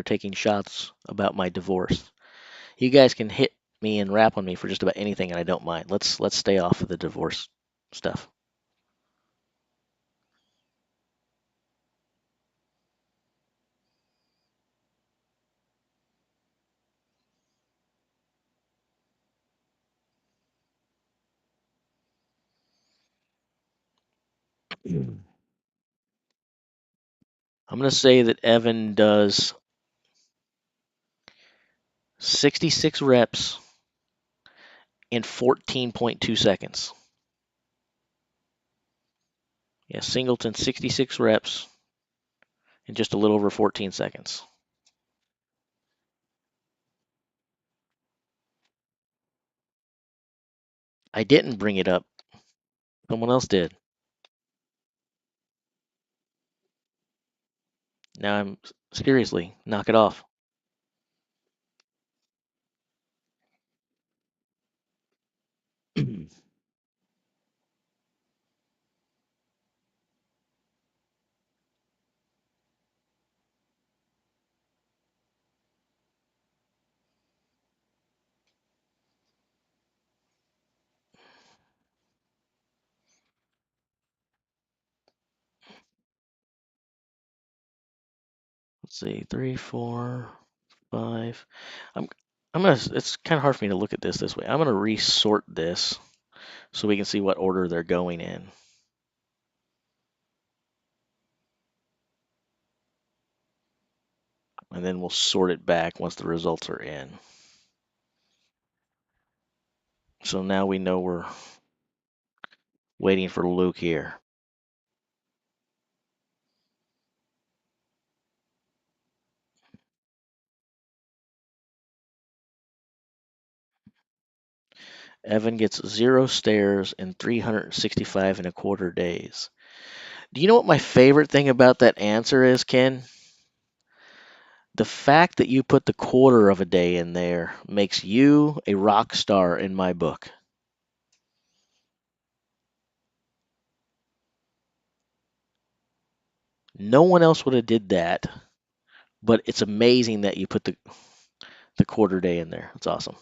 taking shots about my divorce. You guys can hit me and rap on me for just about anything and I don't mind. Let's stay off of the divorce stuff. I'm going to say that Evan does 66 reps in 14.2 seconds. Yeah, Singleton 66 reps in just a little over 14 seconds. I didn't bring it up. Someone else did. Now I'm seriously, knock it off. Let's see, 3, 4, 5. I'm gonna. It's kind of hard for me to look at this way. I'm gonna resort this so we can see what order they're going in. and then we'll sort it back once the results are in. So now we know we're waiting for Luke here. Evan gets 0 stairs in 365 and a quarter days. Do you know what my favorite thing about that answer is, Ken? The fact that you put the quarter of a day in there makes you a rock star in my book. No one else would have did that, but it's amazing that you put the quarter day in there. It's awesome.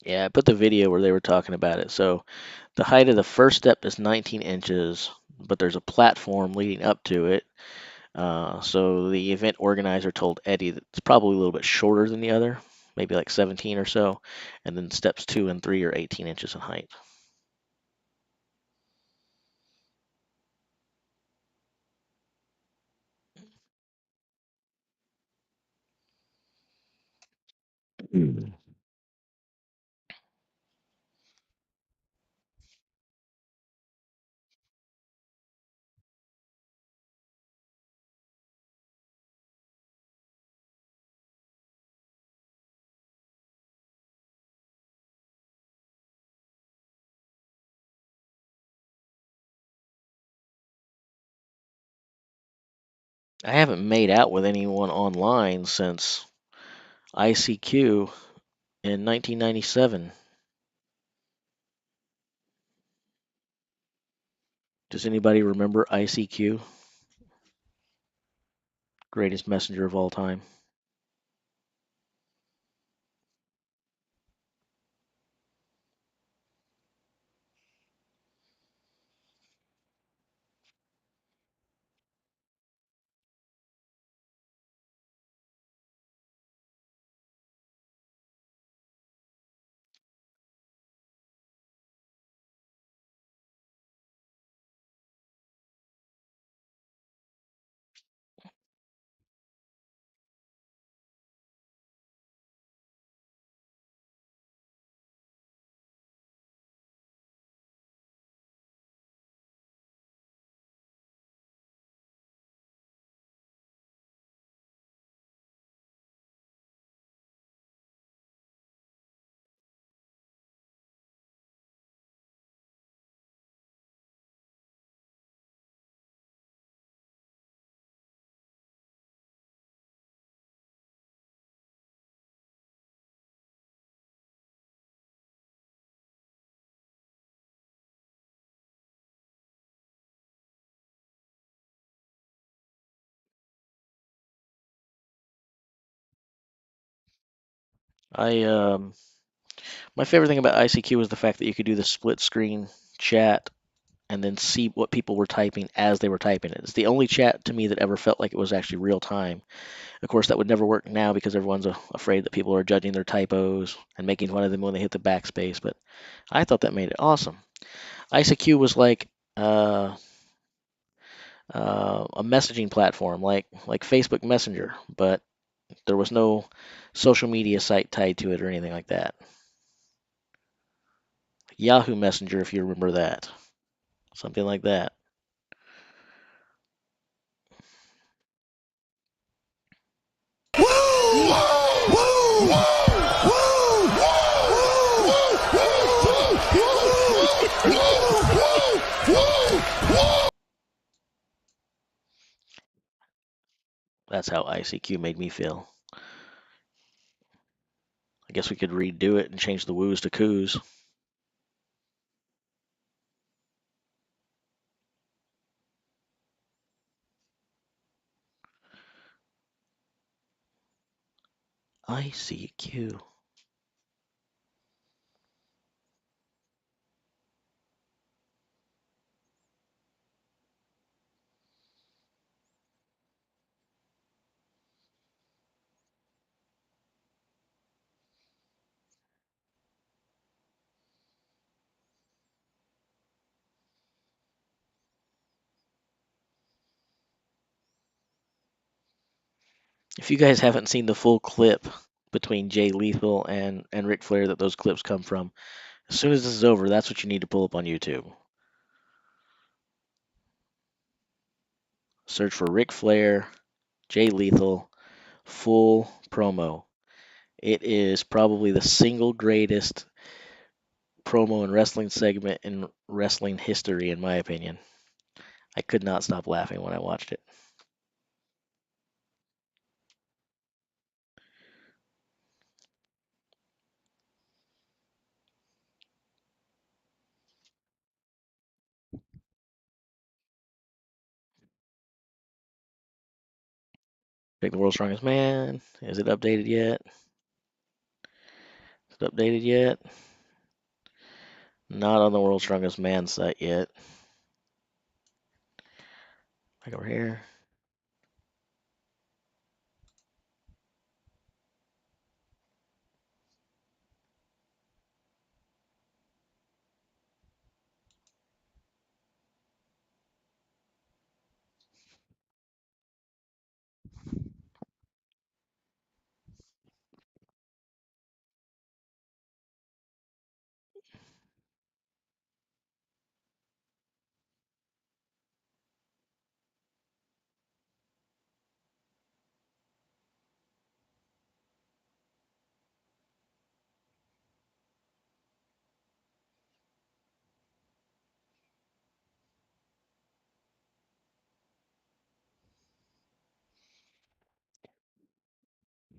Yeah, I put the video where they were talking about it. So the height of the first step is 19 inches, but there's a platform leading up to it. So the event organizer told Eddie that it's probably a little bit shorter than the other, maybe like 17 or so. And then steps 2 and 3 are 18 inches in height. I haven't made out with anyone online since ICQ in 1997. Does anybody remember ICQ? Greatest messenger of all time. I My favorite thing about ICQ was the fact that you could do the split screen chat and then see what people were typing as they were typing it. It's the only chat to me that ever felt like it was actually real time. Of course, that would never work now because everyone's afraid that people are judging their typos and making fun of them when they hit the backspace. But I thought that made it awesome. ICQ was like a messaging platform, like Facebook Messenger, but there was no social media site tied to it or anything like that. Yahoo Messenger, if you remember that, something like that. That's how ICQ made me feel. I guess we could redo it and change the woos to coos. ICQ. If you guys haven't seen the full clip between Jay Lethal and Ric Flair that those clips come from, as soon as this is over, that's what you need to pull up on YouTube. Search for Ric Flair, Jay Lethal, full promo. It is probably the single greatest promo and wrestling segment in wrestling history, in my opinion. I could not stop laughing when I watched it. Pick the World's Strongest Man. Is it updated yet? Is it updated yet? Not on the World's Strongest Man site yet. Back over here.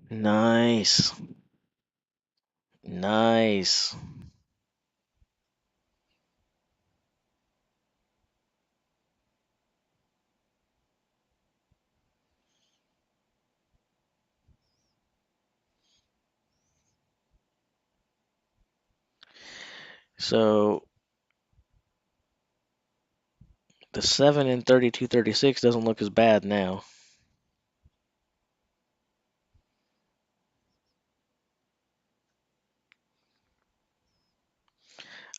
Nice. Nice. So the 7 and 32-36 doesn't look as bad now.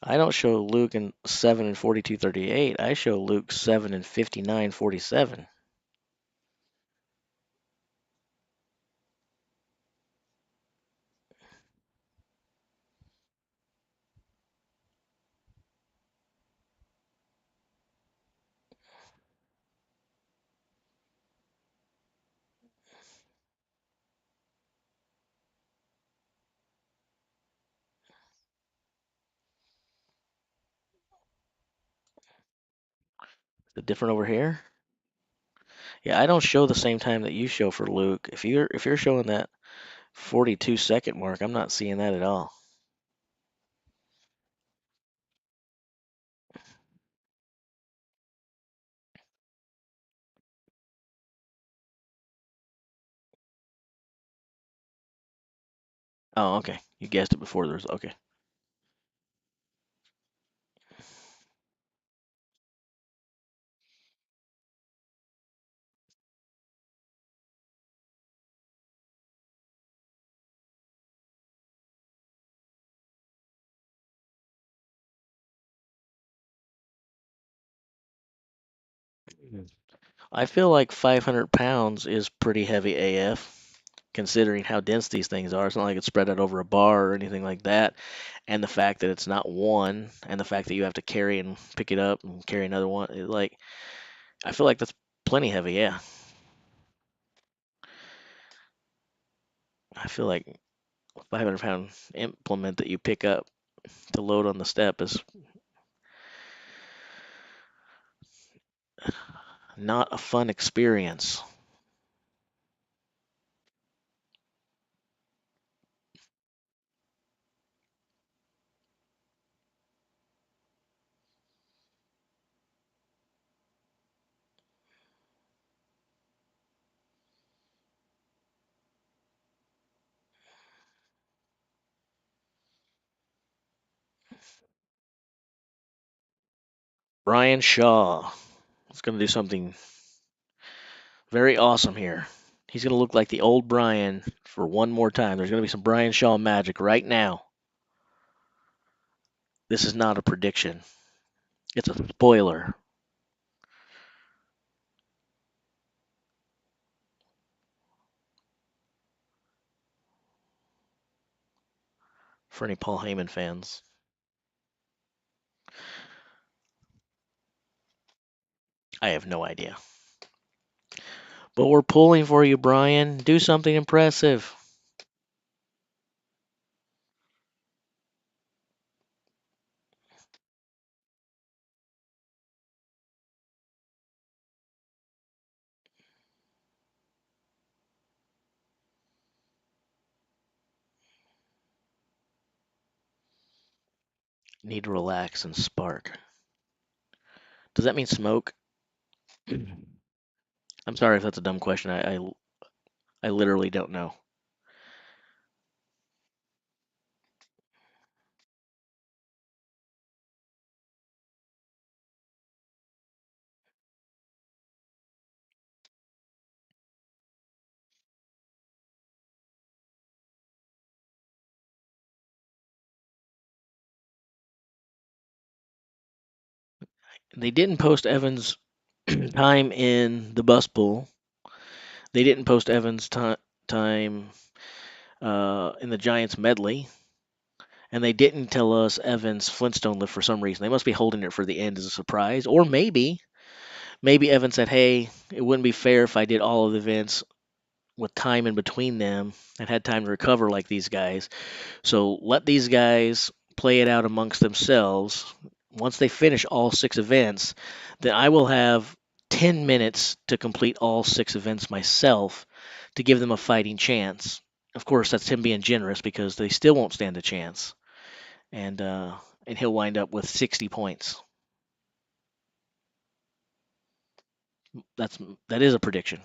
I don't show Luke in 7 and 42-38. I show Luke 7 and 59-47. Is it different over here? Yeah, I don't show the same time that you show for Luke. If you're showing that 42-second mark, I'm not seeing that at all. Oh, okay. You guessed it before there's okay. I feel like 500 pounds is pretty heavy AF, considering how dense these things are. It's not like it's spread out over a bar or anything like that. And the fact that it's not one, and the fact that you have to carry and pick it up and carry another one, I feel like that's plenty heavy. Yeah, I feel like 500-pound implement that you pick up to load on the step is not a fun experience. Brian Shaw is going to do something very awesome here. He's going to look like the old Brian for one more time. There's going to be some Brian Shaw magic right now. This is not a prediction. It's a spoiler. For any Paul Heyman fans. I have no idea. But we're pulling for you, Brian. Do something impressive. Need to relax and spark. Does that mean smoke? I'm sorry if that's a dumb question. I literally don't know. They didn't post Evans' time in the bus pool. They didn't post Evans' time in the Giants medley. And they didn't tell us Evans' Flintstone lift for some reason. They must be holding it for the end as a surprise. Or maybe Evans said, hey, it wouldn't be fair if I did all of the events with time in between them and had time to recover like these guys. So let these guys play it out amongst themselves. Once they finish all 6 events, then I will have 10 minutes to complete all 6 events myself to give them a fighting chance. Of course, that's him being generous because they still won't stand a chance. And he'll wind up with 60 points. That is a prediction.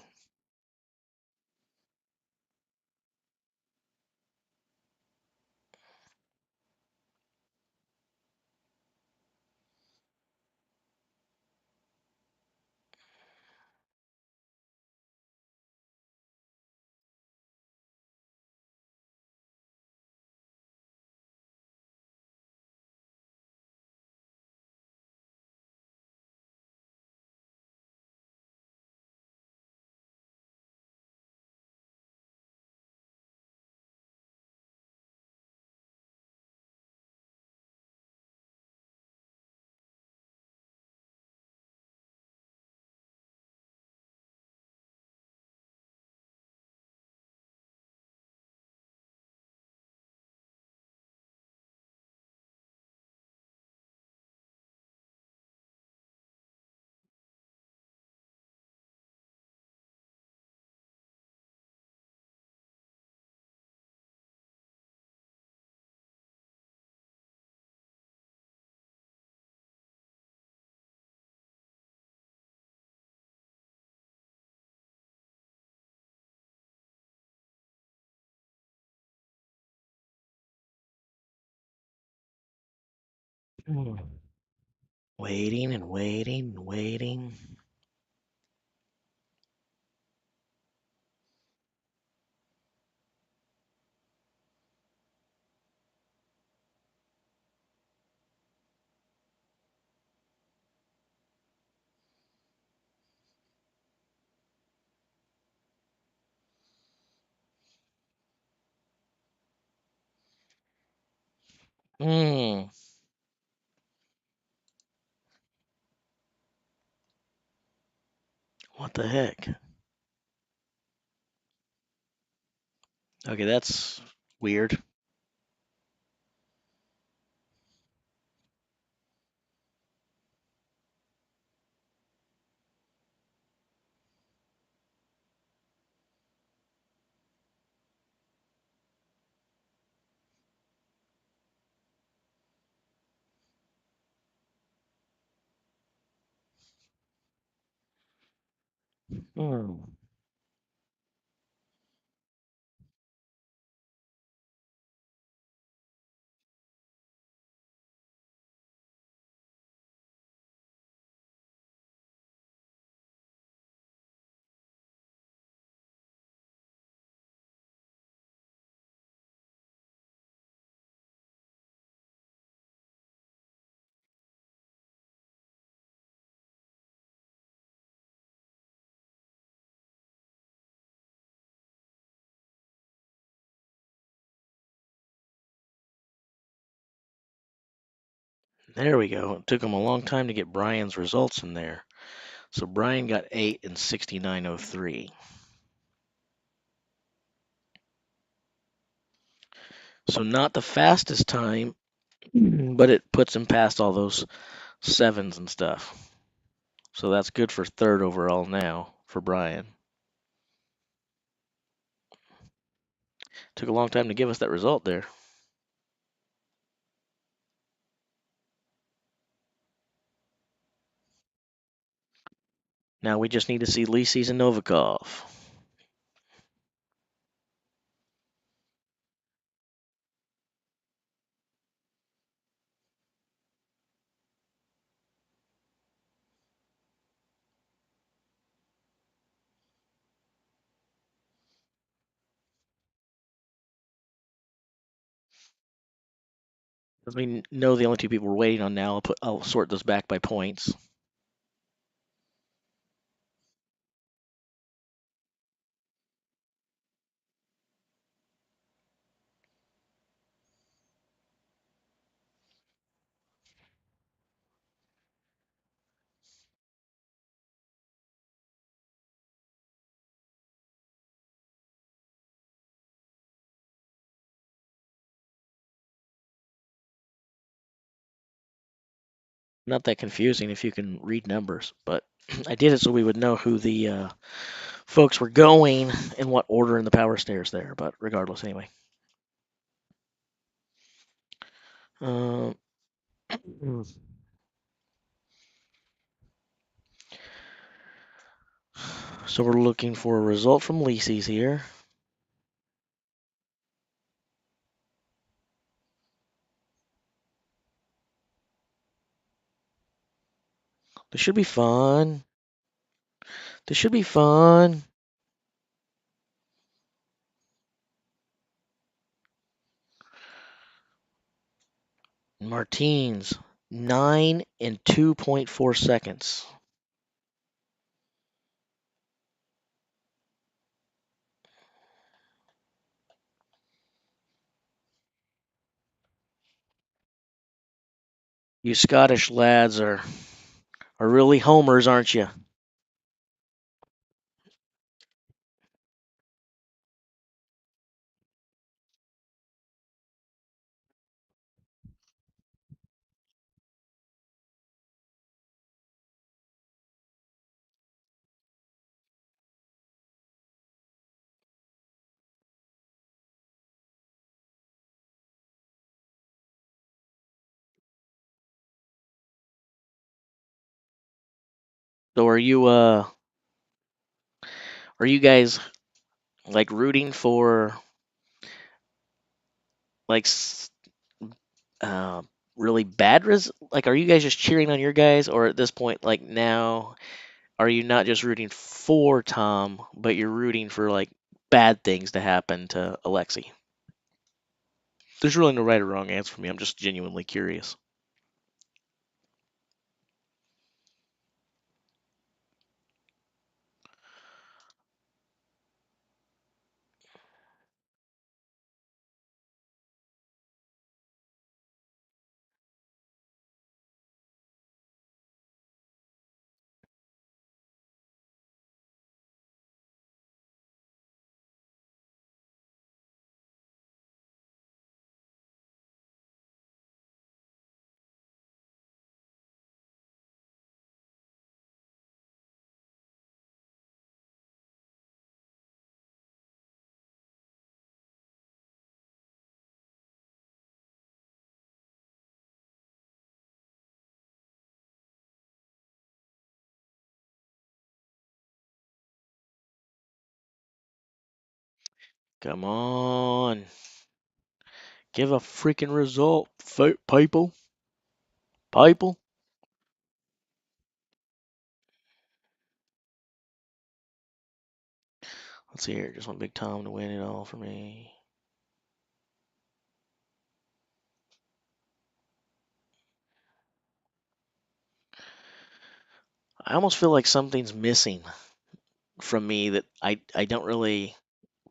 Waiting and waiting and waiting. Hmm. What the heck? Okay, that's weird. Hmm. There we go. It took him a long time to get Brian's results in there. So Brian got 8 in 69.03. So not the fastest time, but it puts him past all those sevens and stuff. So that's good for third overall now for Brian. Took a long time to give us that result there. Now we just need to see Lisis and Novikov. As we know the only two people we're waiting on now, I'll sort this back by points. Not that confusing if you can read numbers, but I did it so we would know who the folks were going in what order in the power stairs there, but regardless, anyway. Um, so we're looking for a result from Lisis here. This should be fun. This should be fun. Martins, 9 in 2.4 seconds. You Scottish lads are really homers, aren't you? So are you guys like rooting for like uh, really bad like are you guys just cheering on your guys, or at this point like now are you not just rooting for Tom but you're rooting for like bad things to happen to Alexi? There's really no right or wrong answer for me. I'm just genuinely curious. Come on. Give a freaking result, people. People. Let's see here. Just want Big Tom to win it all for me. I almost feel like something's missing from me that I don't really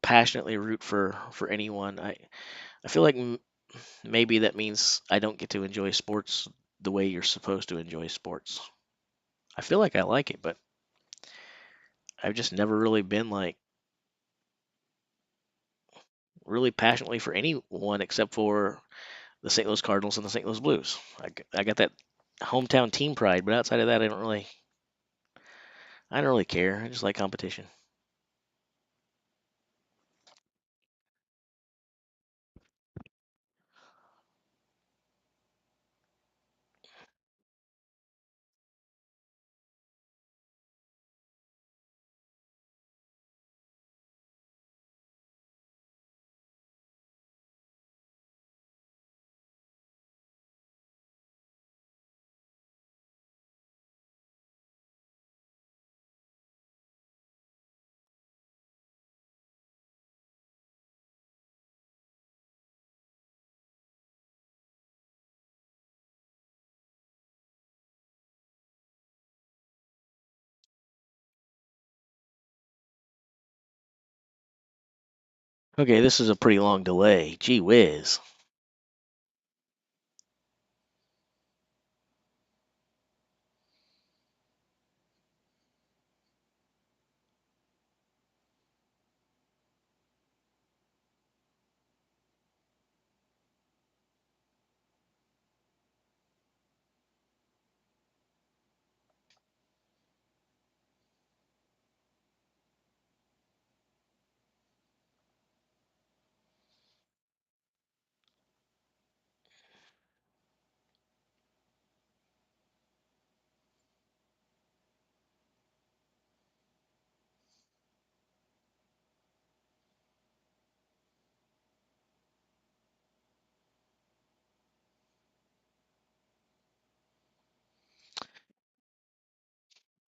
passionately root for anyone. I feel like maybe that means I don't get to enjoy sports the way you're supposed to enjoy sports. I feel like I like it, but I've just never really been like really passionately for anyone except for the St. Louis Cardinals and the St. Louis Blues. I got that hometown team pride, but outside of that, I don't really care. I just like competition. Okay, this is a pretty long delay. Gee whiz.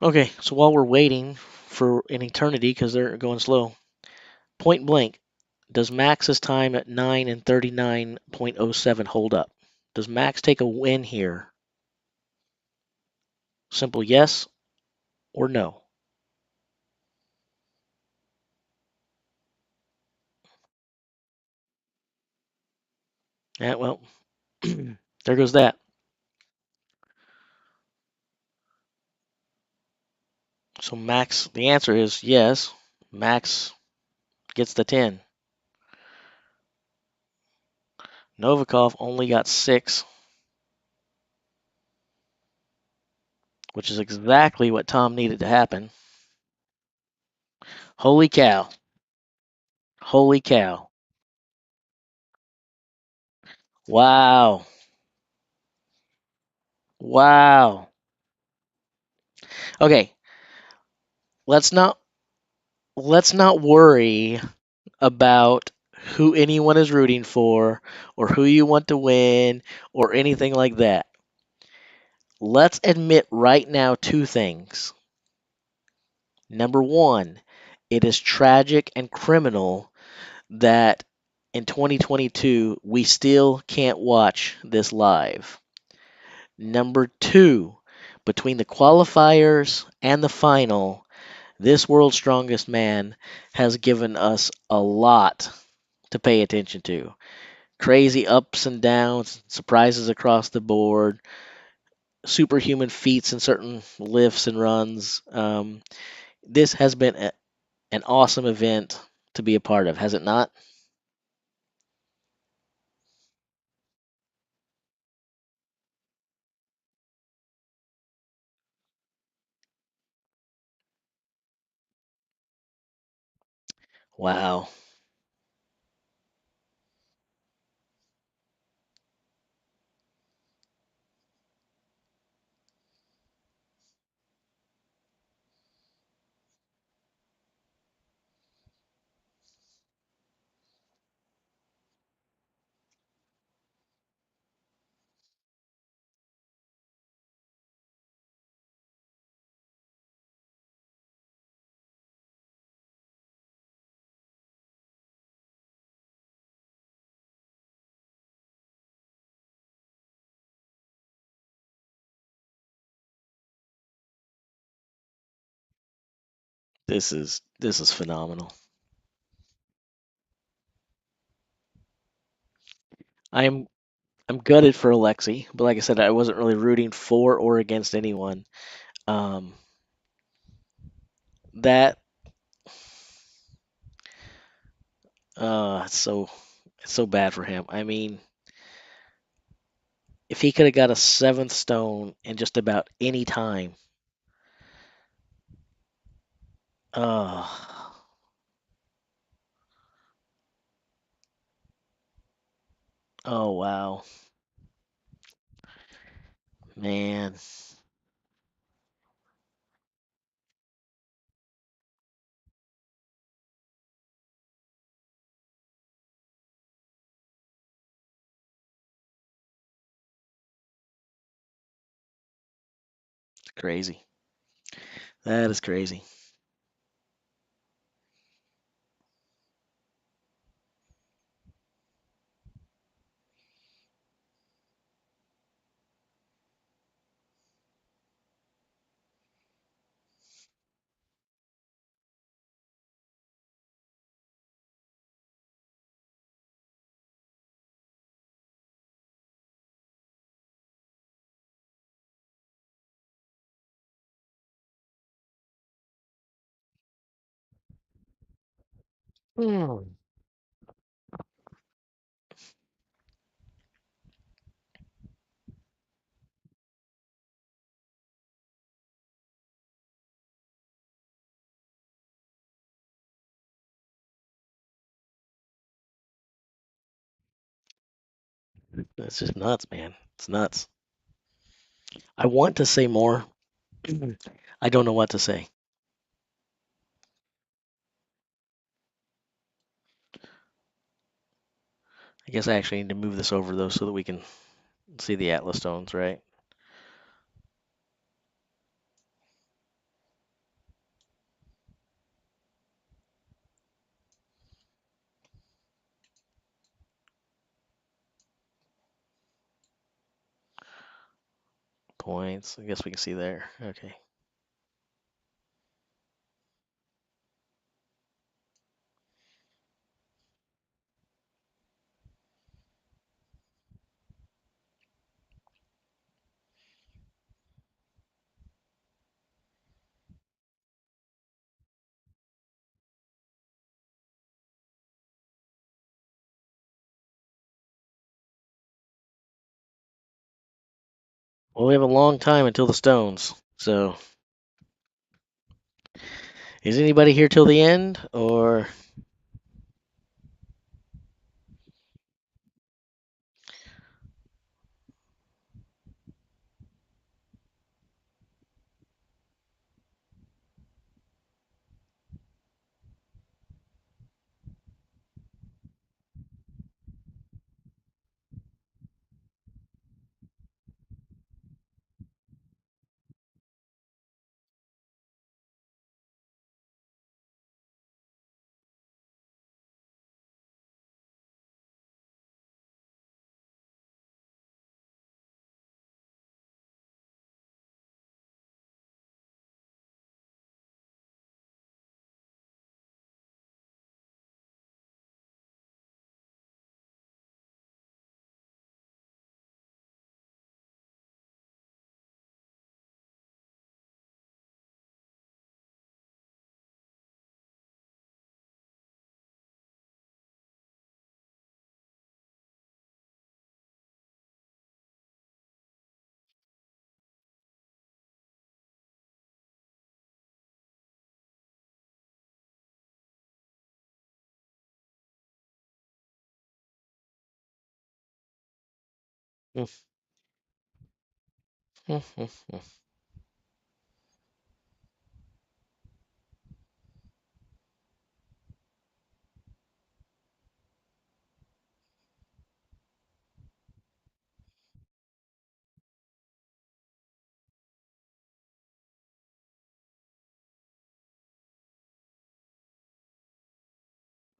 Okay, so while we're waiting for an eternity because they're going slow, point blank, does Max's time at 9 and 39.07 hold up? Does Max take a win here? Simple yes or no. Yeah, well, there goes that. So Max, the answer is yes. Max gets the 10. Novikov only got 6, which is exactly what Tom needed to happen. Holy cow. Holy cow. Wow. Wow. Okay, let's not worry about who anyone is rooting for or who you want to win or anything like that. Let's admit right now two things. Number one, it is tragic and criminal that in 2022 we still can't watch this live. Number two, between the qualifiers and the final, this world's strongest man has given us a lot to pay attention to. Crazy ups and downs, surprises across the board, superhuman feats in certain lifts and runs. This has been an awesome event to be a part of, has it not? Wow. This is phenomenal. I'm I'm gutted for Alexi, but like I said, I wasn't really rooting for or against anyone. Um, that it's so bad for him. I mean, if he could have got a seventh stone in just about any time, uh, oh wow, man, it's crazy. That is crazy. Hmm. That's just nuts, man. It's nuts. I want to say more. I don't know what to say. I guess I actually need to move this over though so that we can see the Atlas stones, right? Points. I guess we can see there. Okay. Well, we have a long time until the stones. So, is anybody here till the end or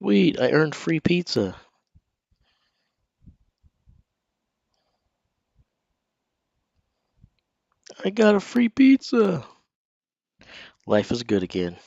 Sweet, I earned free pizza. I got a free pizza. Life is good again.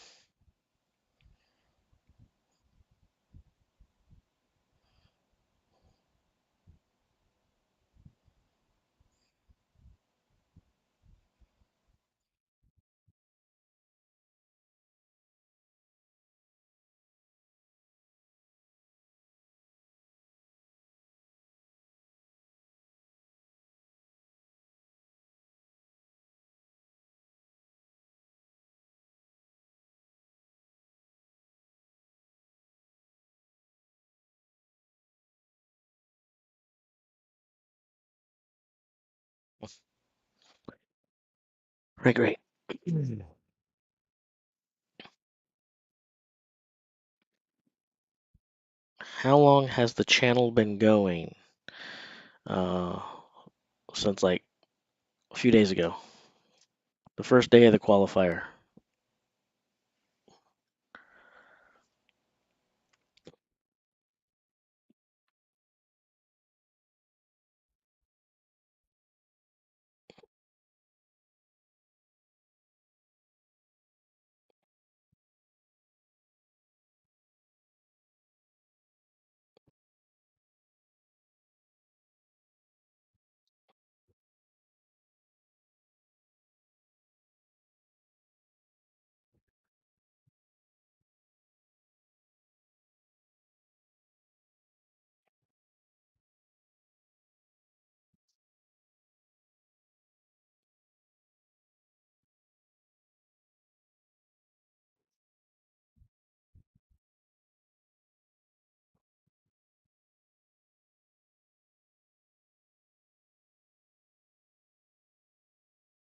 Great. How long has the channel been going? Since like a few days ago. The first day of the qualifier.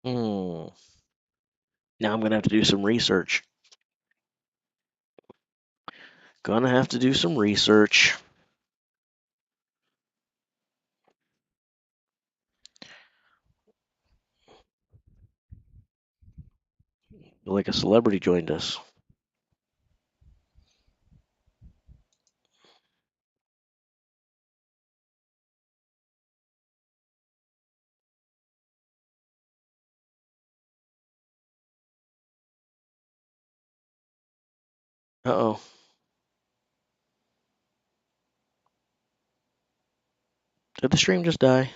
Hmm. Now I'm gonna have to do some research. Gonna have to do some research. Like a celebrity joined us. Uh-oh. Did the stream just die?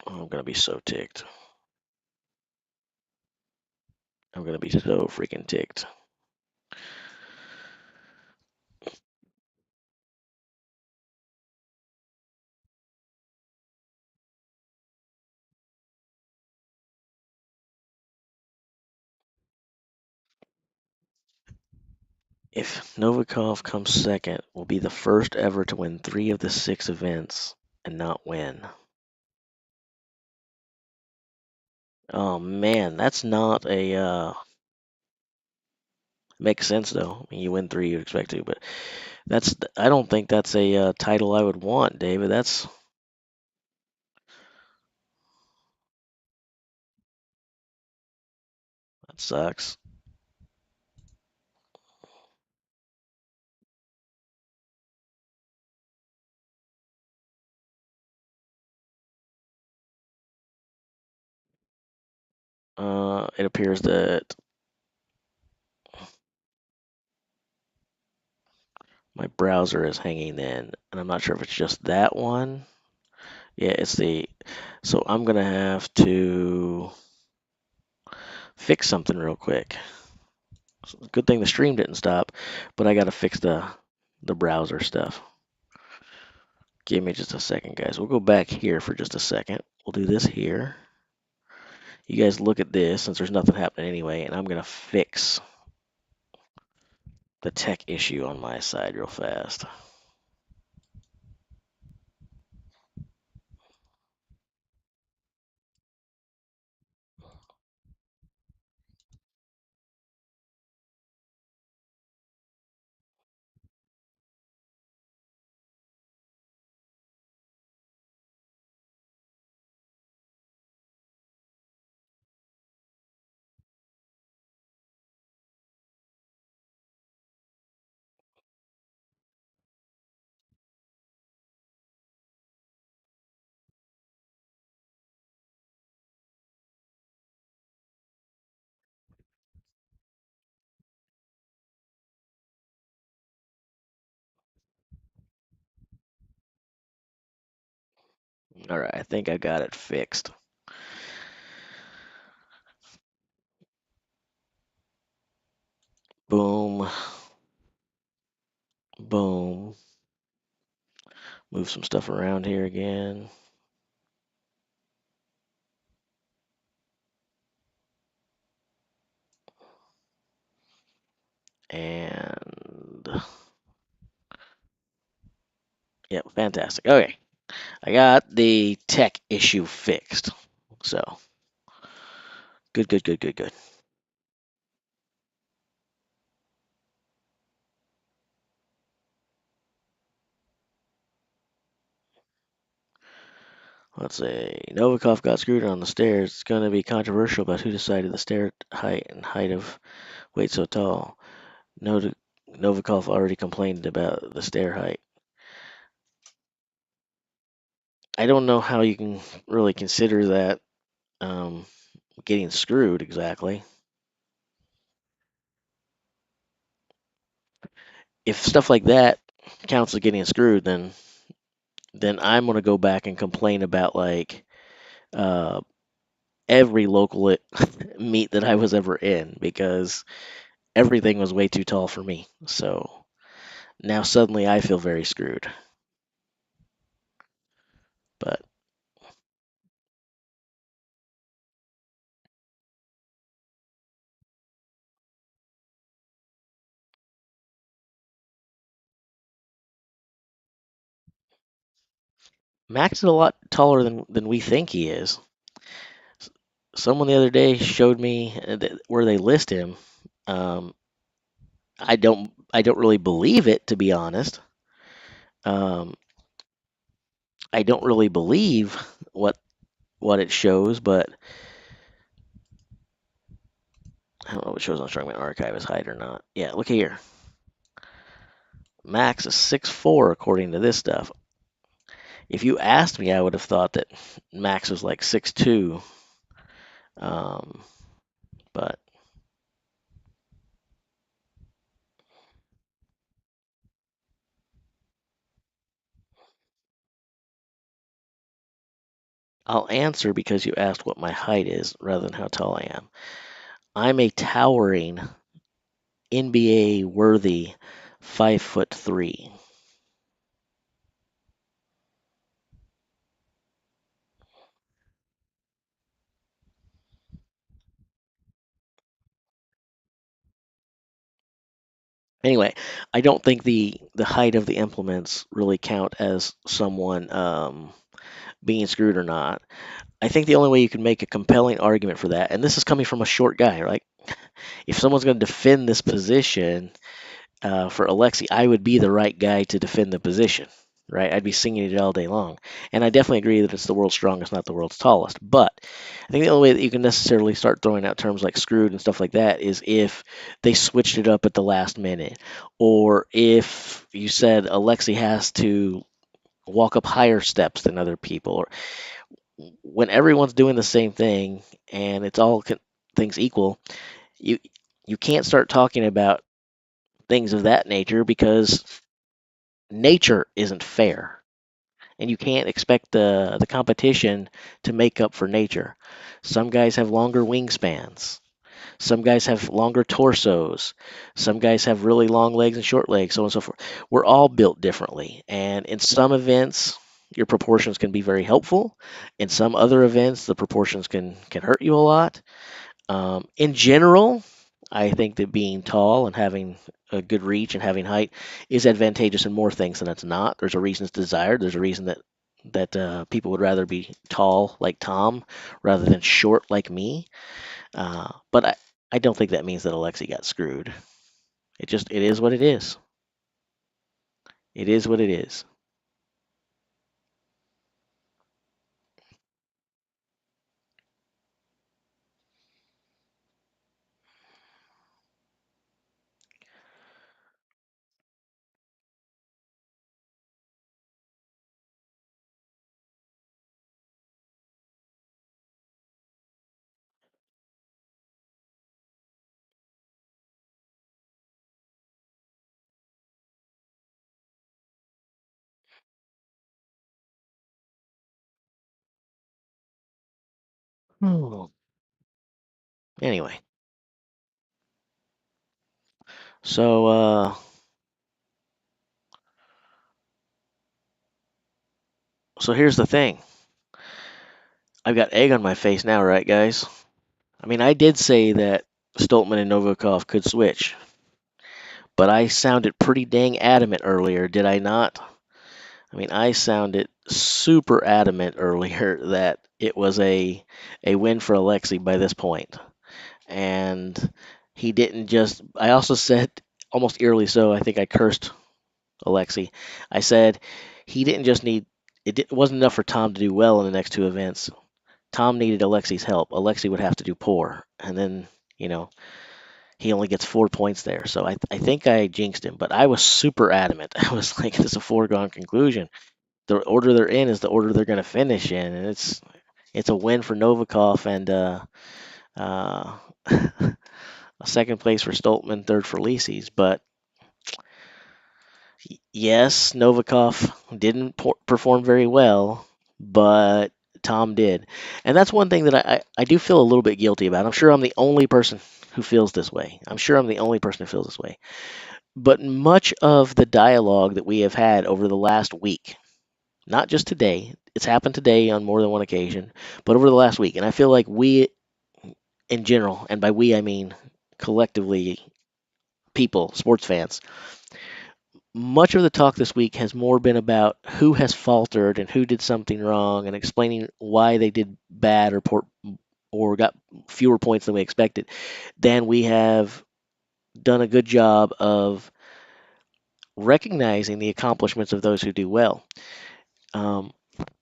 Oh, I'm gonna be so ticked. I'm gonna be so freaking ticked. If Novikov comes second, will be the first ever to win 3 of the 6 events and not win. Oh man, that's not a makes sense though. I mean, you win 3, you'd expect to, but I don't think that's a title I would want, David. That sucks. It appears that my browser is hanging in, and I'm not sure if it's just that one. Yeah, so I'm gonna have to fix something real quick. Good thing the stream didn't stop, but I gotta fix the browser stuff. Give me just a second, guys. We'll go back here for just a second. We'll do this here. You guys look at this since there's nothing happening anyway, and I'm gonna fix the tech issue on my side real fast. All right, I think I got it fixed. Boom. Boom. Move some stuff around here again. And yeah, fantastic. Okay. I got the tech issue fixed. So, good, good, good, good, good. Let's see. Novikov got screwed on the stairs. It's going to be controversial about who decided the stair height and height of weight so tall. Novikov already complained about the stair height. I don't know how you can really consider that getting screwed exactly. If stuff like that counts as getting screwed, then I'm gonna go back and complain about like uh, every local meet that I was ever in because everything was way too tall for me. So now suddenly I feel very screwed. But Max is a lot taller than we think he is. Someone the other day showed me where they list him. Um, I don't really believe it, to be honest. Um, I don't really believe what it shows, but I don't know what shows on Strongman Archive is height or not. Yeah, look here. Max is 6'4" according to this stuff. If you asked me, I would have thought that Max was like 6'2". Um, but I'll answer because you asked what my height is rather than how tall I am. I'm a towering NBA worthy 5'3". Anyway, I don't think the height of the implements really count as someone being screwed or not. I think the only way you can make a compelling argument for that, and this is coming from a short guy, right? If someone's going to defend this position for Alexi, I would be the right guy to defend the position, right? I'd be singing it all day long. And I definitely agree that it's the world's strongest, not the world's tallest. But I think the only way that you can necessarily start throwing out terms like screwed and stuff like that is if they switched it up at the last minute, or if you said Alexi has to walk up higher steps than other people, or when everyone's doing the same thing and it's all things equal, you you can't start talking about things of that nature because nature isn't fair, and you can't expect the competition to make up for nature. Some guys have longer wingspans. Some guys have longer torsos. Some guys have really long legs and short legs, so on and so forth. We're all built differently, and in some events, your proportions can be very helpful. In some other events, the proportions can hurt you a lot. In general, I think that being tall and having a good reach and having height is advantageous in more things than it's not. There's a reason it's desired. There's a reason that people would rather be tall like Tom rather than short like me. But I don't think that means that Alexi got screwed. It is what it is. It is what it is. Oh. Anyway, so so here's the thing. I've got egg on my face now, right, guys? I mean, I did say that Stoltman and Novikov could switch, but I sounded pretty dang adamant earlier, did I not? I mean, I sounded super adamant earlier that it was a win for Alexi by this point, and he didn't just. I also said almost eerily so. I think I cursed Alexi. I said he didn't just need. It wasn't enough for Tom to do well in the next two events. Tom needed Alexi's help. Alexi would have to do poor, and then he only gets 4 points there. So I think I jinxed him, but I was super adamant. I was like, it's a foregone conclusion. The order they're in is the order they're going to finish in, and it's a win for Novikov and uh, a second place for Stoltman, third for Lisi's. But yes, Novikov didn't perform very well, but Tom did, and that's one thing that I do feel a little bit guilty about. I'm sure I'm the only person who feels this way. I'm sure I'm the only person who feels this way. But much of the dialogue that we have had over the last week, not just today, it's happened today on more than one occasion, but over the last week, and I feel like we in general, and by we I mean collectively, people, sports fans, much of the talk this week has more been about who has faltered and who did something wrong and explaining why they did bad or got fewer points than we expected, than we have done a good job of recognizing the accomplishments of those who do well. Um,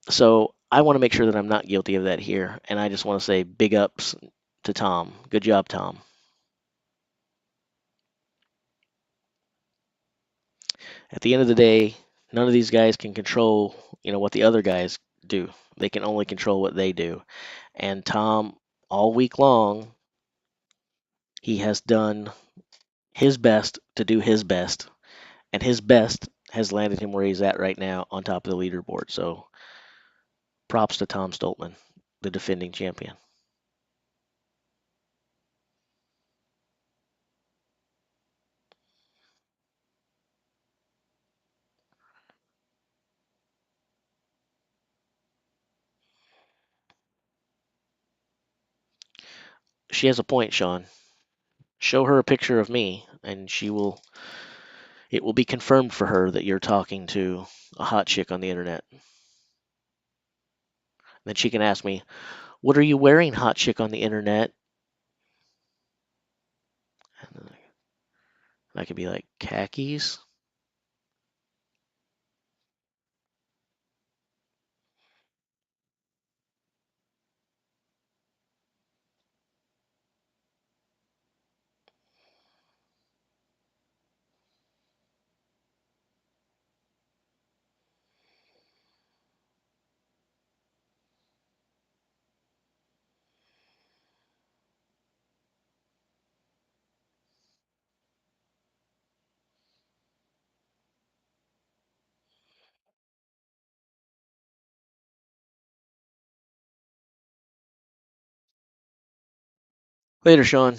so I want to make sure that I'm not guilty of that here, and I just want to say big ups to Tom. Good job, Tom. At the end of the day, none of these guys can control, what the other guys do. They can only control what they do. And Tom, all week long, he has done his best to do his best, and his best has landed him where he's at right now on top of the leaderboard. So props to Tom Stoltman, the defending champion. She has a point, Sean. Show her a picture of me, and it will be confirmed for her that you're talking to a hot chick on the internet. Then she can ask me, "What are you wearing, hot chick on the internet?" And I could be like, "Khakis." Later, Sean.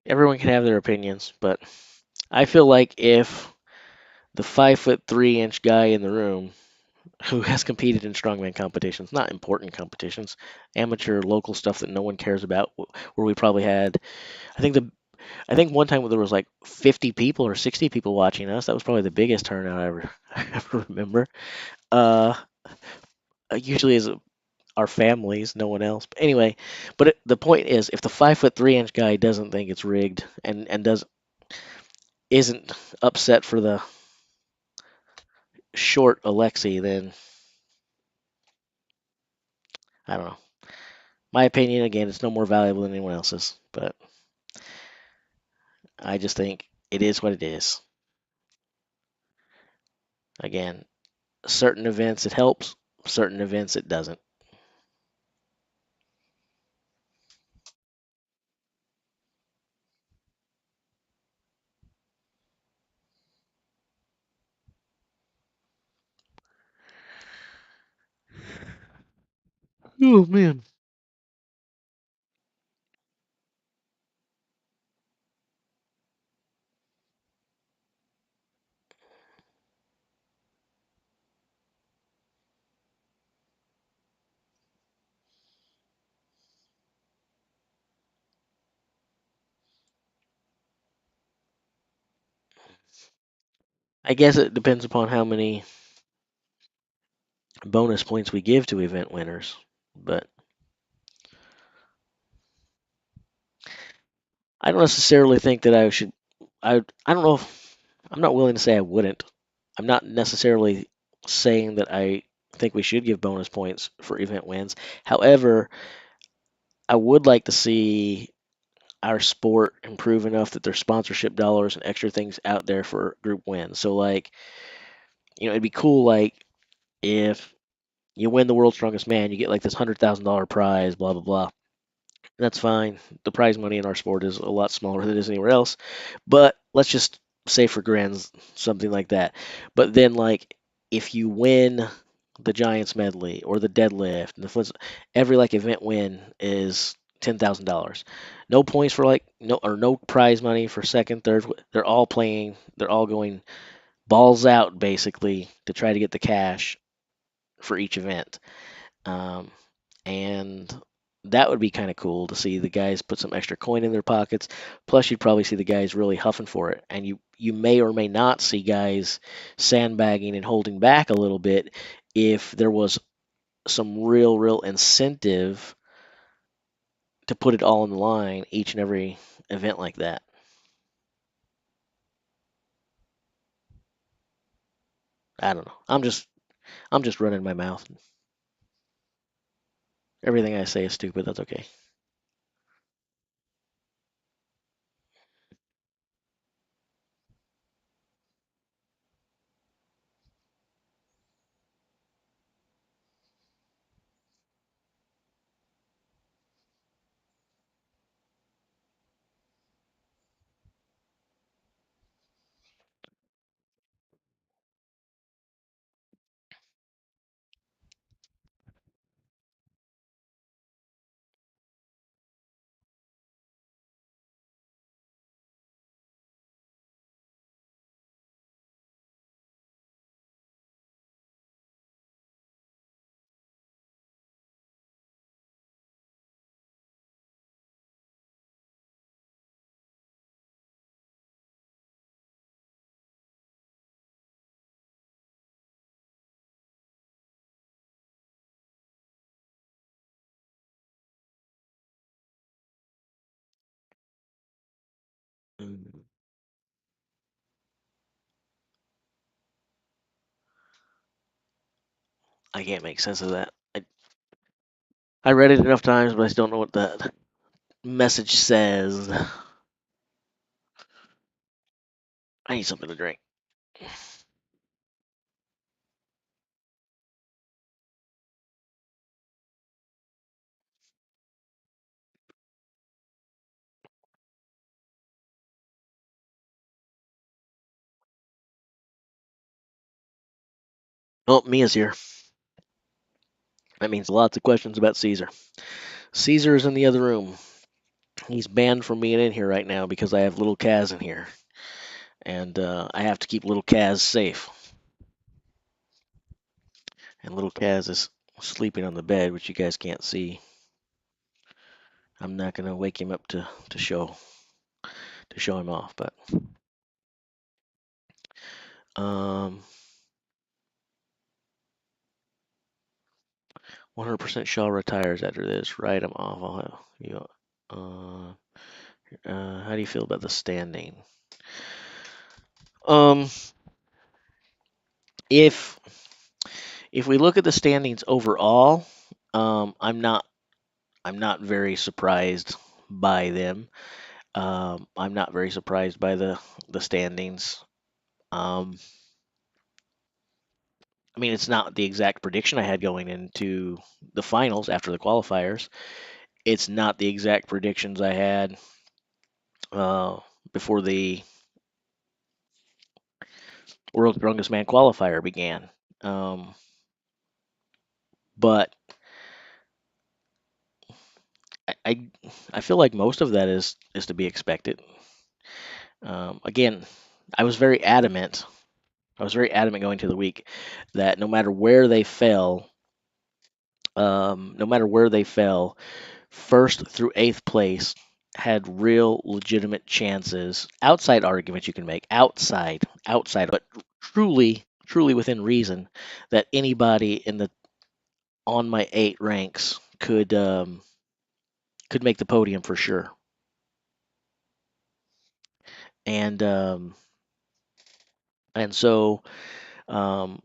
Everyone can have their opinions, but I feel like if the 5'3" guy in the room who has competed in strongman competitions, not important competitions, amateur local stuff that no one cares about, where we probably had, I think I think one time there was like 50 people or 60 people watching us. That was probably the biggest turnout I ever remember. Uh, usually is our families, no one else. But anyway, the point is, if the 5'3" guy doesn't think it's rigged and isn't upset for the short Alexi, then I don't know. My opinion, again, it's no more valuable than anyone else's, but I just think it is what it is. Again, certain events it helps, certain events it doesn't. Oh man. I guess it depends upon how many bonus points we give to event winners. But I don't necessarily think that I should. I don't know. I'm not willing to say I wouldn't. I'm not necessarily saying that I think we should give bonus points for event wins. However, I would like to see our sport improve enough that there's sponsorship dollars and extra things out there for group wins. So like, it'd be cool like if you win the world's strongest man, you get like this $100,000 prize, blah blah blah. That's fine. The prize money in our sport is a lot smaller than it is anywhere else. But let's just say for grins, something like that. But then, like, if you win the Giants medley or the deadlift and the flint, every like event win is $10,000. No points for like no prize money for second, third. They're all playing. They're all going balls out basically to try to get the cash for each event. Um, and that would be kind of cool to see the guys put some extra coin in their pockets. Plus, you'd probably see the guys really huffing for it, and you may or may not see guys sandbagging and holding back a little bit if there was some real incentive to put it all on the line each and every event like that. I don't know. I'm just running my mouth. Everything I say is stupid. That's okay. Mm, I can't make sense of that. I read it enough times, but I still don't know what that message says. I need something to drink. Oh, Mia's here. That means lots of questions about Caesar. Caesar is in the other room. He's banned from being in here right now because I have little Kaz in here. And I have to keep little Kaz safe. And little Kaz is sleeping on the bed, which you guys can't see. I'm not gonna wake him up to show him off, but 100% Shaw retires after this. Right, I'm off. I'll have you. How do you feel about the standing? Um, if if we look at the standings overall, I'm not very surprised by them. I'm not very surprised by the standings. Um, I mean, it's not the exact prediction I had going into the finals after the qualifiers. It's not the exact predictions I had uh, before the World's Strongest Man qualifier began. Um, but I feel like most of that is to be expected. Again, I was very adamant. I was very adamant going to the week that no matter where they fell, no matter where they fell, first through eighth place had real legitimate chances. Outside arguments you can make, outside, but truly within reason that anybody in the on my eight ranks could make the podium for sure. And and so um,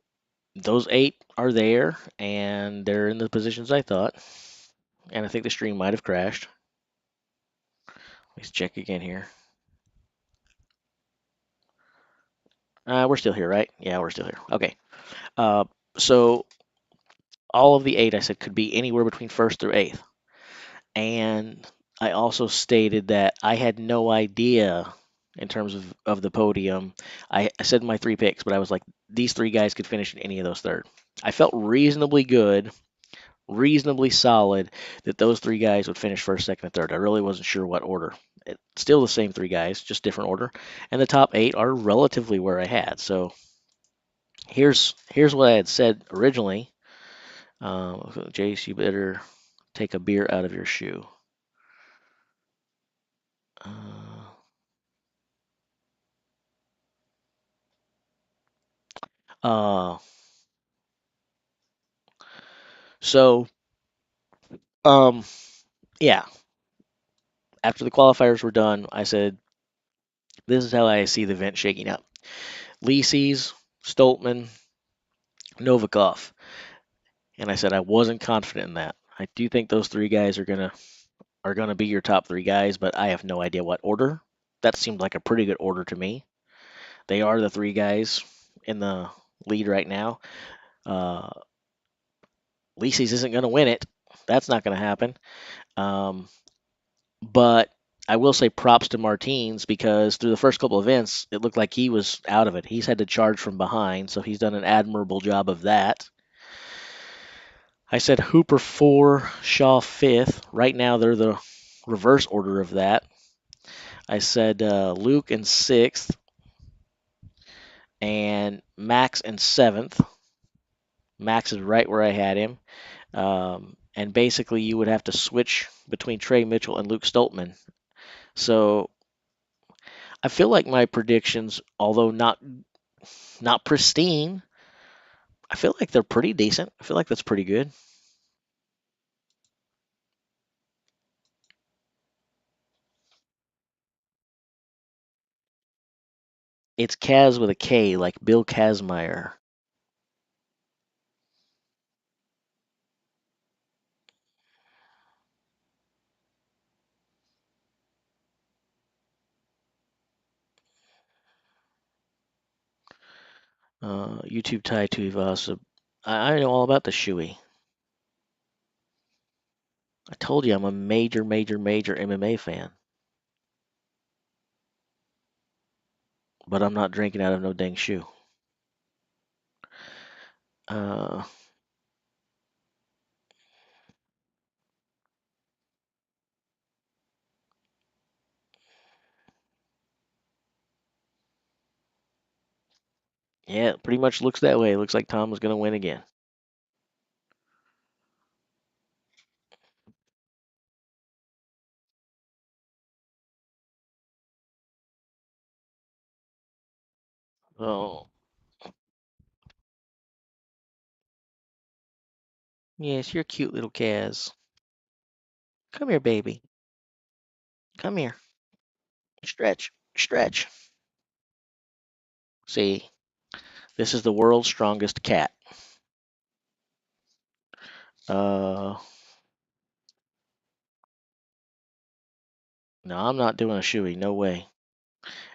those eight are there, and they're in the positions I thought. And I think the stream might have crashed. Let's check again here. We're still here, right? Yeah, we're still here. Okay. Uh, so all of the eight I said could be anywhere between first through eighth. And I also stated that I had no idea in terms of the podium. I said my three picks, but I was like, these three guys could finish in any of those third. I felt reasonably good, reasonably solid that those three guys would finish first, second, and third. I really wasn't sure what order. It's still the same three guys, just different order. And the top eight are relatively where I had. So here's what I had said originally. Jace, you better take a beer out of your shoe. Uh, so, um, yeah. After the qualifiers were done, I said, "This is how I see the event shaking up: Lisi's, Stoltman, Novikov." And I said I wasn't confident in that. I do think those three guys are gonna be your top three guys, but I have no idea what order. That seemed like a pretty good order to me. They are the three guys in the lead right now. Uh, Lisi's isn't going to win it. That's not going to happen. Um, but I will say props to Martins because through the first couple of events, it looked like he was out of it. He's had to charge from behind, so he's done an admirable job of that. I said Hooper 4, Shaw 5th. Right now, they're the reverse order of that. I said Luke in 6th and Max in 7th. Max is right where I had him. And basically, you would have to switch between Trey Mitchell and Luke Stoltman. So I feel like my predictions, although not pristine, I feel like they're pretty decent. I feel like that's pretty good. It's Kaz with a K, like Bill Kazmaier. YouTube Tai Tuivasa. I know all about the shoey. I told you I'm a major MMA fan. But I'm not drinking out of no dang shoe. Uh, yeah, it pretty much looks that way. It looks like Tom was going to win again. Oh, yes, you're cute little Kaz. Come here, baby. Come here. Stretch, stretch. See, this is the world's strongest cat. No, I'm not doing a shoey. No way.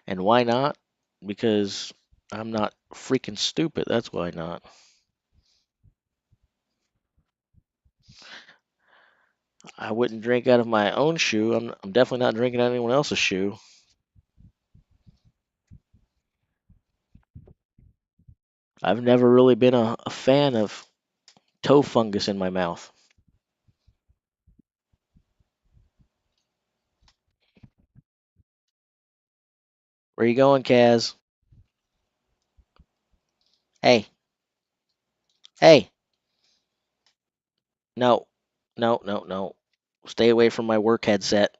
And why not? Because I'm not freaking stupid. That's why not. I wouldn't drink out of my own shoe. I'm definitely not drinking out of anyone else's shoe. I've never really been a fan of toe fungus in my mouth. Where you going, Kaz? Hey, hey. No, no, no, no. Stay away from my work headset.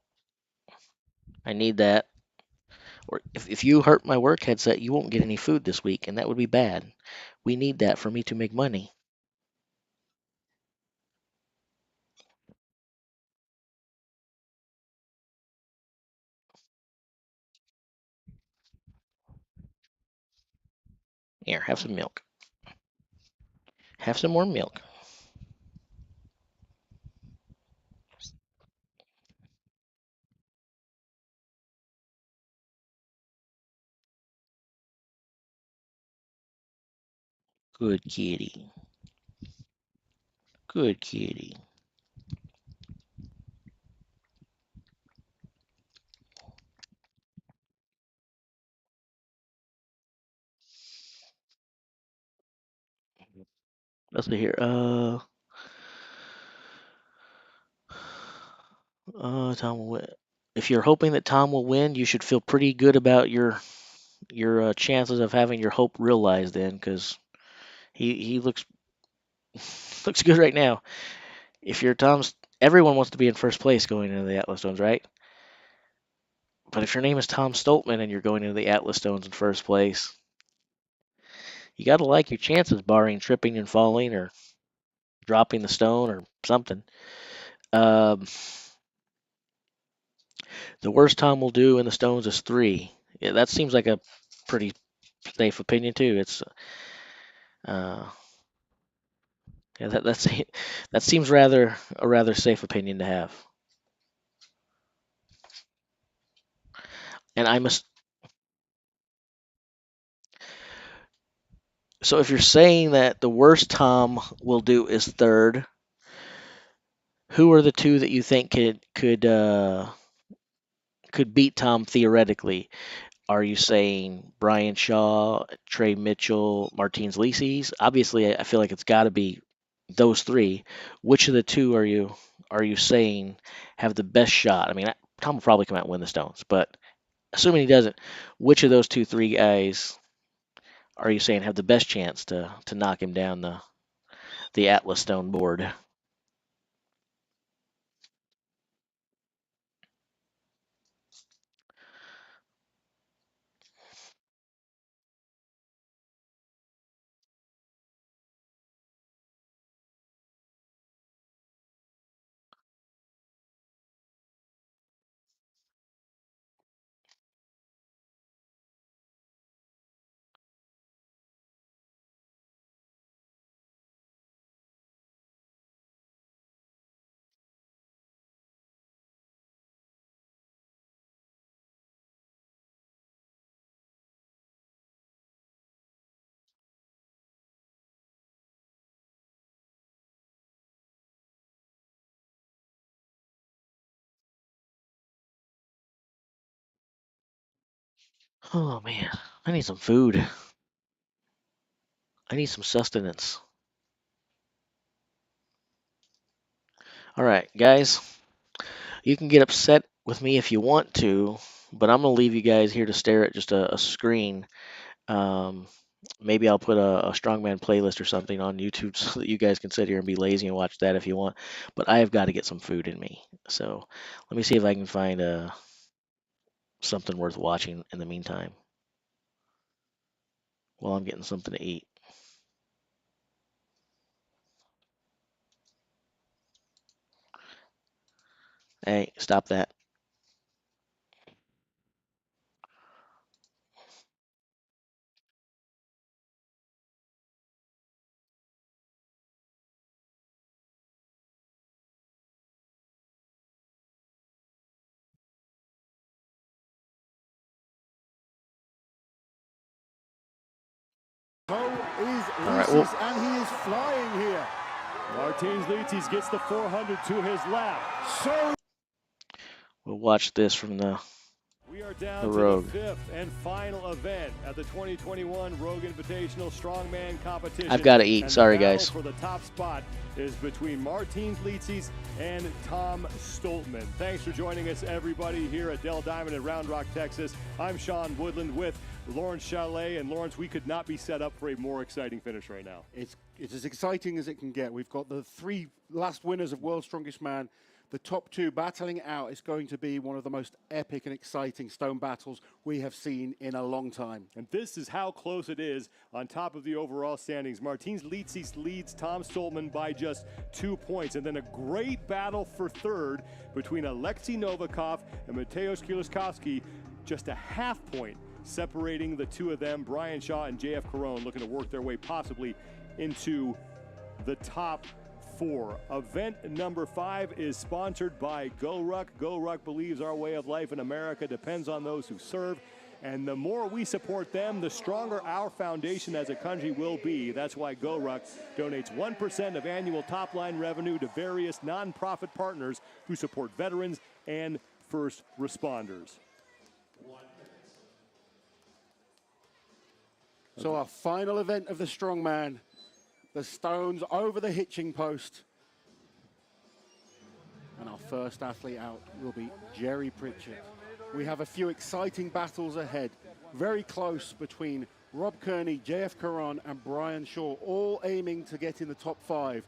I need that. Or if you hurt my work headset, you won't get any food this week, and that would be bad. We need that for me to make money. Here, have some milk. Have some more milk. Good kitty. Good kitty. Let's see here. Tom will win. If you're hoping that Tom will win, you should feel pretty good about your chances of having your hope realized. Then, because he looks looks good right now. If you're Tom's, everyone wants to be in first place going into the Atlas Stones, right? But if your name is Tom Stoltman and you're going into the Atlas Stones in first place, you got to like your chances, barring tripping and falling or dropping the stone or something. Um, the worst Tom will do in the Stones is 3. Yeah, that seems like a pretty safe opinion too. It's uh, yeah, that seems a rather safe opinion to have. And I must. So if you're saying that the worst Tom will do is 3rd, who are the 2 that you think could beat Tom theoretically? Are you saying Brian Shaw, Trey Mitchell, Martins Lises? Obviously, I feel like it's got to be those 3. Which of the 2 are you saying have the best shot? I mean, Tom will probably come out and win the Stones, but assuming he doesn't, which of those 3 guys are you saying have the best chance to knock him down the Atlas Stone board? Oh man, I need some food. I need some sustenance. All right, guys, you can get upset with me if you want to, but I'm gonna leave you guys here to stare at just a screen. Um, maybe I'll put a strongman playlist or something on YouTube so that you guys can sit here and be lazy and watch that if you want. But I have got to get some food in me. So let me see if I can find something worth watching in the meantime while I'm getting something to eat. Hey, stop that. Mo is All right, well, Lucis, and he is flying here. Martins Licis gets the 400 to his lap. So We'll watch this from the we are down to Rogue. the fifth and final event at the 2021 Rogue Invitational Strongman Competition. I've got to eat. And Sorry, the battle guys. for the top spot is between Martins Licis and Tom Stoltman. Thanks for joining us, everybody, here at Dell Diamond in Round Rock, Texas. I'm Sean Woodland with Lawrence Chalet. And Lawrence, we could not be set up for a more exciting finish right now. It's as exciting as it can get. We've got the 3 last winners of World's Strongest Man. The top 2 battling it out. It's going to be one of the most epic and exciting stone battles we have seen in a long time. And this is how close it is on top of the overall standings. Martins Licis leads Tom Stoltman by just 2 points. And then a great battle for third between Alexei Novikov and Mateusz Kieliszkowski, just a half point separating the two of them. Brian Shaw and JF Caron looking to work their way possibly into the top 4. Event number 5 is sponsored by GoRuck. GoRuck believes our way of life in America depends on those who serve. And the more we support them, the stronger our foundation as a country will be. That's why GoRuck donates 1% of annual top-line revenue to various nonprofit partners who support veterans and first responders. So our final event of the Strongman, the stones over the hitching post. And our first athlete out will be Jerry Pritchett. We have a few exciting battles ahead. Very close between Rob Kearney, JF Caron, and Brian Shaw, all aiming to get in the top 5.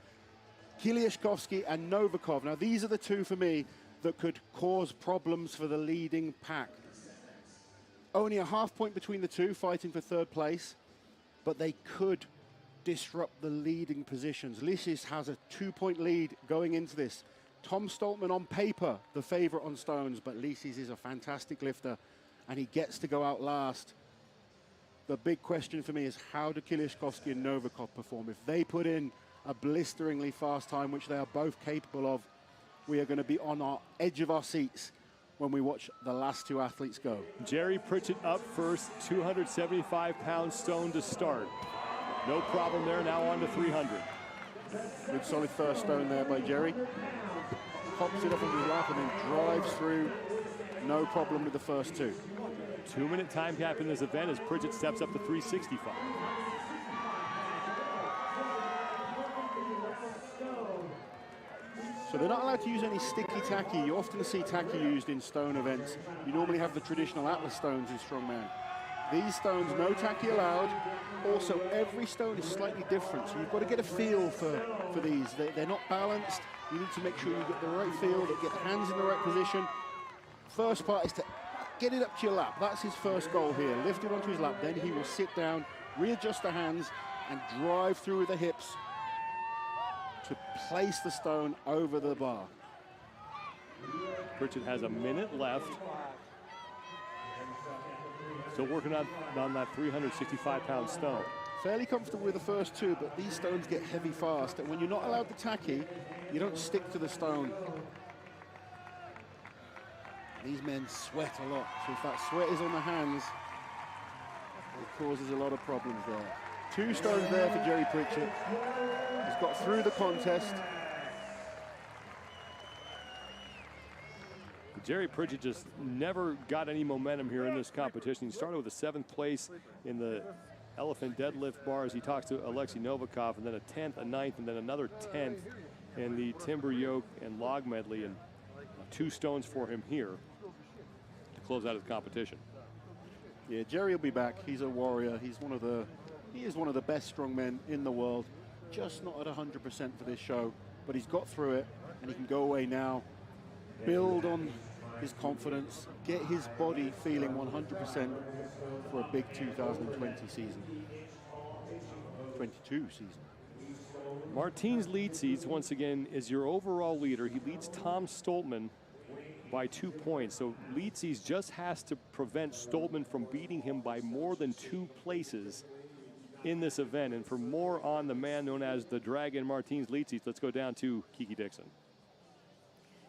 Kieliszkowski and Novikov. Now these are the 2 for me that could cause problems for the leading pack. Only a half point between the 2 fighting for 3rd place, but they could disrupt the leading positions. Licis has a 2-point lead going into this. Tom Stoltman on paper, the favorite on stones, but Licis is a fantastic lifter and he gets to go out last. The big question for me is how do Kieliszkowski and Novikov perform? If they put in a blisteringly fast time, which they are both capable of, we are going to be on our edge of our seats when we watch the last 2 athletes go. Jerry Pritchett up first, 275-pound stone to start. No problem there, now on to 300. Good solid first stone there by Jerry. Pops it up into his lap and then drives through. No problem with the first 2. 2-minute time cap in this event as Pritchett steps up to 365. So they're not allowed to use any sticky tacky. You often see tacky used in stone events. You normally have the traditional Atlas stones in Strongman. These stones, no tacky allowed. Also, every stone is slightly different, so you've got to get a feel for these. They're not balanced. You need to make sure you get the right feel, that get the hands in the right position. First part is to get it up to your lap. That's his first goal here. Lift it onto his lap, then he will sit down, readjust the hands, and drive through with the hips to place the stone over the bar. Pritchett has a minute left. Still working on that 365-pound stone. Fairly comfortable with the first 2, but these stones get heavy fast. And when you're not allowed the tacky, you don't stick to the stone. These men sweat a lot. So if that sweat is on the hands, it causes a lot of problems there. 2 stones there for Jerry Pritchett. He's got through the contest. Jerry Pritchett just never got any momentum here in this competition. He started with a 7th place in the elephant deadlift bars. He talks to Alexei Novikov, and then a 10th, a 9th, and then another 10th in the timber yoke and log medley, and 2 stones for him here to close out his competition. Yeah, Jerry will be back. He's a warrior. He is one of the best strongmen in the world. Just not at 100% for this show, but he's got through it, and he can go away now, build on his confidence, get his body feeling 100% for a big 2020 season. 22 season. Martins Licis, once again, is your overall leader. He leads Tom Stoltman by 2 points. So Licis just has to prevent Stoltman from beating him by more than 2 places in this event. And for more on the man known as the Dragon, Martins Licis, let's go down to Kiki Dixon.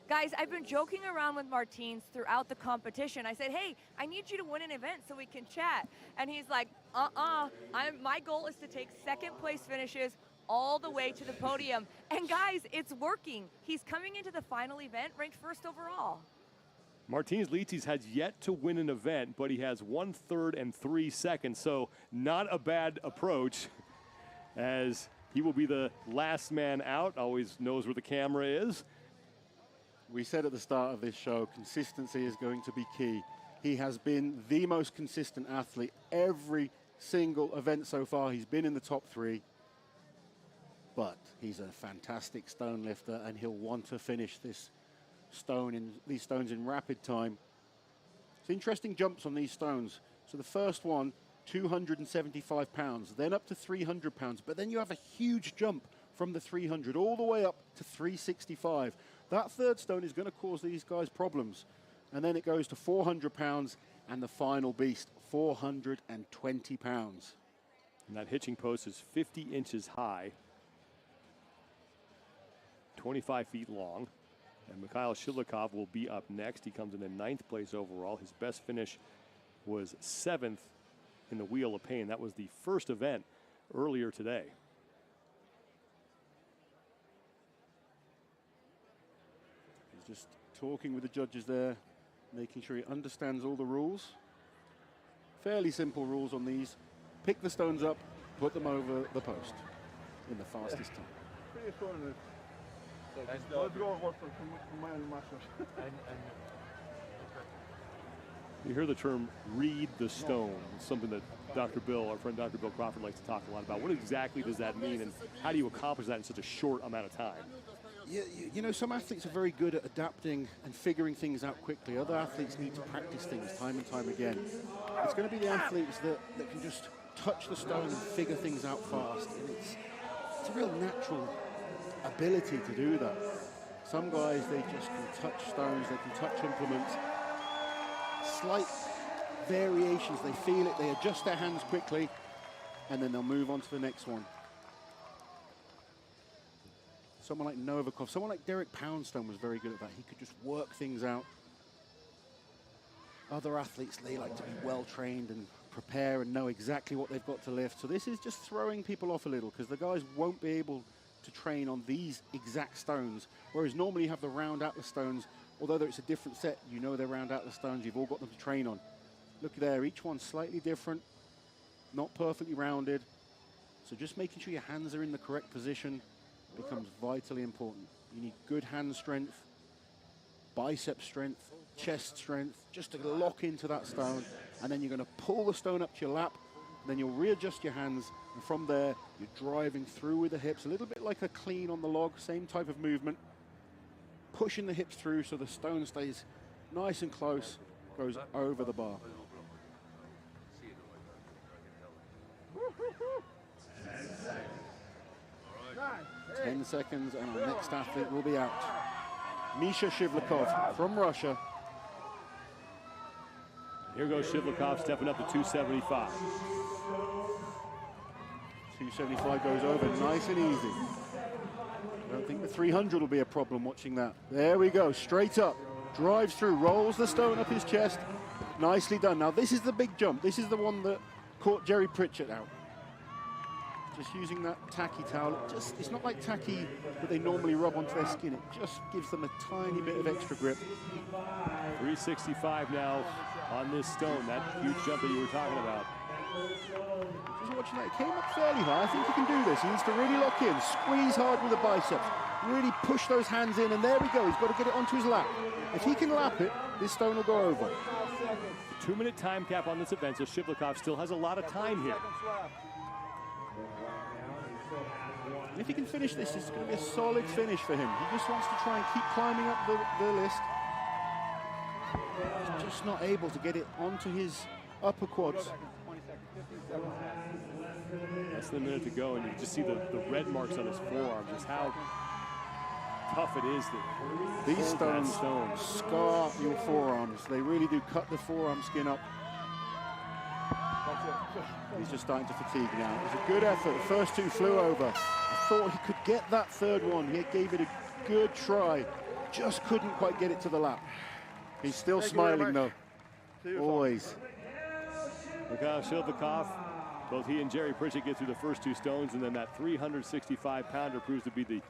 Guys, I've been joking around with Martins throughout the competition. I said, hey, I need you to win an event so we can chat. And he's like, my goal is to take 2nd place finishes all the way to the podium. And guys, it's working. He's coming into the final event ranked first overall. Martins Licis has yet to win an event, but he has 1/3 and 3 seconds, so not a bad approach, as he will be the last man out. Always knows where the camera is. We said at the start of this show, consistency is going to be key. He has been the most consistent athlete every single event so far. He's been in the top 3, but he's a fantastic stone lifter, and he'll want to finish these stones in rapid time. It's interesting jumps on these stones. So the first one, 275 pounds, then up to 300 pounds, but then you have a huge jump from the 300 all the way up to 365. That third stone is going to cause these guys problems. And then it goes to 400 pounds, and the final beast, 420 pounds. And that hitching post is 50 inches high, 25 feet long. And Mikhail Shivlikov will be up next. He comes in 9th place overall. His best finish was 7th in the Wheel of Pain. That was the first event earlier today. He's just talking with the judges there, making sure he understands all the rules. Fairly simple rules on these. Pick the stones up, put them over the post in the fastest time. You hear the term read the stone, something that Dr. Bill, our friend Dr. Bill Crawford, likes to talk a lot about. What exactly does that mean, and how do you accomplish that in such a short amount of time? You know, some athletes are very good at adapting and figuring things out quickly. Other athletes need to practice things time and time again. It's going to be the athletes that can just touch the stone and figure things out fast. And it's a real natural ability to do that. Some guys, they just can touch stones, they can touch implements. Slight variations, they feel it, they adjust their hands quickly, and then they'll move on to the next one. Someone like Novikov, someone like Derek Poundstone was very good at that. He could just work things out. Other athletes, they like to be well trained and prepare and know exactly what they've got to lift. So this is just throwing people off a little, because the guys won't be able to train on these exact stones, whereas normally you have the round atlas stones. Although it's a different set, you know they're round atlas stones, you've all got them to train on. Look there, each one's slightly different, not perfectly rounded. So just making sure your hands are in the correct position becomes vitally important. You need good hand strength, bicep strength, chest strength, just to lock into that stone. And then you're going to pull the stone up to your lap, and then you'll readjust your hands, and from there, you're driving through with the hips, a little bit like a clean on the log, same type of movement. Pushing the hips through so the stone stays nice and close, goes over the bar. 10 seconds, and our next athlete will be out. Misha Shivlikov from Russia. Here goes Shivlikov stepping up to 275. 275 goes over nice and easy. I don't think the 300 will be a problem watching that. There we go, straight up, drives through, rolls the stone up his chest. Nicely done. Now this is the big jump. This is the one that caught Jerry Pritchett out. Just using that tacky towel. It's not like tacky that they normally rub onto their skin. It just gives them a tiny bit of extra grip. 365 now on this stone, that huge jump that you were talking about. Just watching that, it came up fairly high. I think he can do this. He needs to really lock in, squeeze hard with the biceps, really push those hands in, and there we go. He's got to get it onto his lap. If he can lap it, this stone will go over. 2-minute time cap on this event, so Shivlikov still has a lot of time here. And if he can finish this, it's going to be a solid finish for him. He just wants to try and keep climbing up the list. He's just not able to get it onto his upper quads. Less than a minute to go, and you just see the red marks on his forearm, just how tough it is. These stones scar your forearms. They really do cut the forearm skin up. He's just starting to fatigue now. It was a good effort. The first two flew over. I thought he could get that third one. He gave it a good try. Just couldn't quite get it to the lap. He's still smiling though. Always. Mikhail Shivlikov Both he and Jerry Pritchett get through the first 2 stones, and then that 365-pounder proves to be the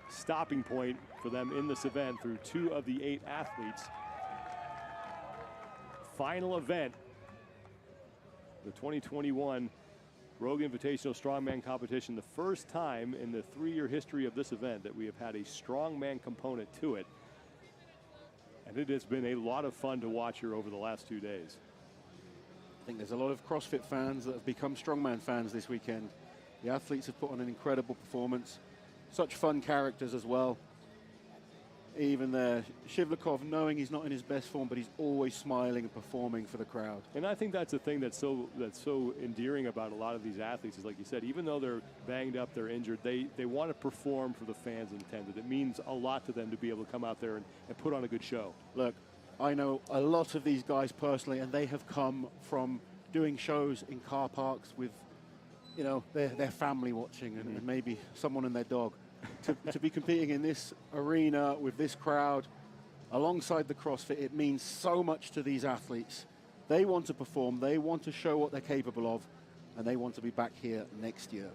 stopping point for them in this event through 2 of the 8 athletes. Final event, the 2021 Rogue Invitational Strongman Competition, the first time in the 3-year history of this event that we have had a strongman component to it. And it has been a lot of fun to watch here over the last 2 days. I think there's a lot of CrossFit fans that have become strongman fans this weekend. The athletes have put on an incredible performance. Such fun characters as well. Even there, Shivlikov, knowing he's not in his best form, but he's always smiling and performing for the crowd. And I think that's the thing that's so endearing about a lot of these athletes is, like you said, even though they're banged up, they're injured, they want to perform for the fans intended. It means a lot to them to be able to come out there and put on a good show. Look, I know a lot of these guys personally, and they have come from doing shows in car parks with, you know, their family watching and maybe someone and their dog. To be competing in this arena with this crowd alongside the CrossFit, it means so much to these athletes. They want to perform, they want to show what they're capable of, and they want to be back here next year.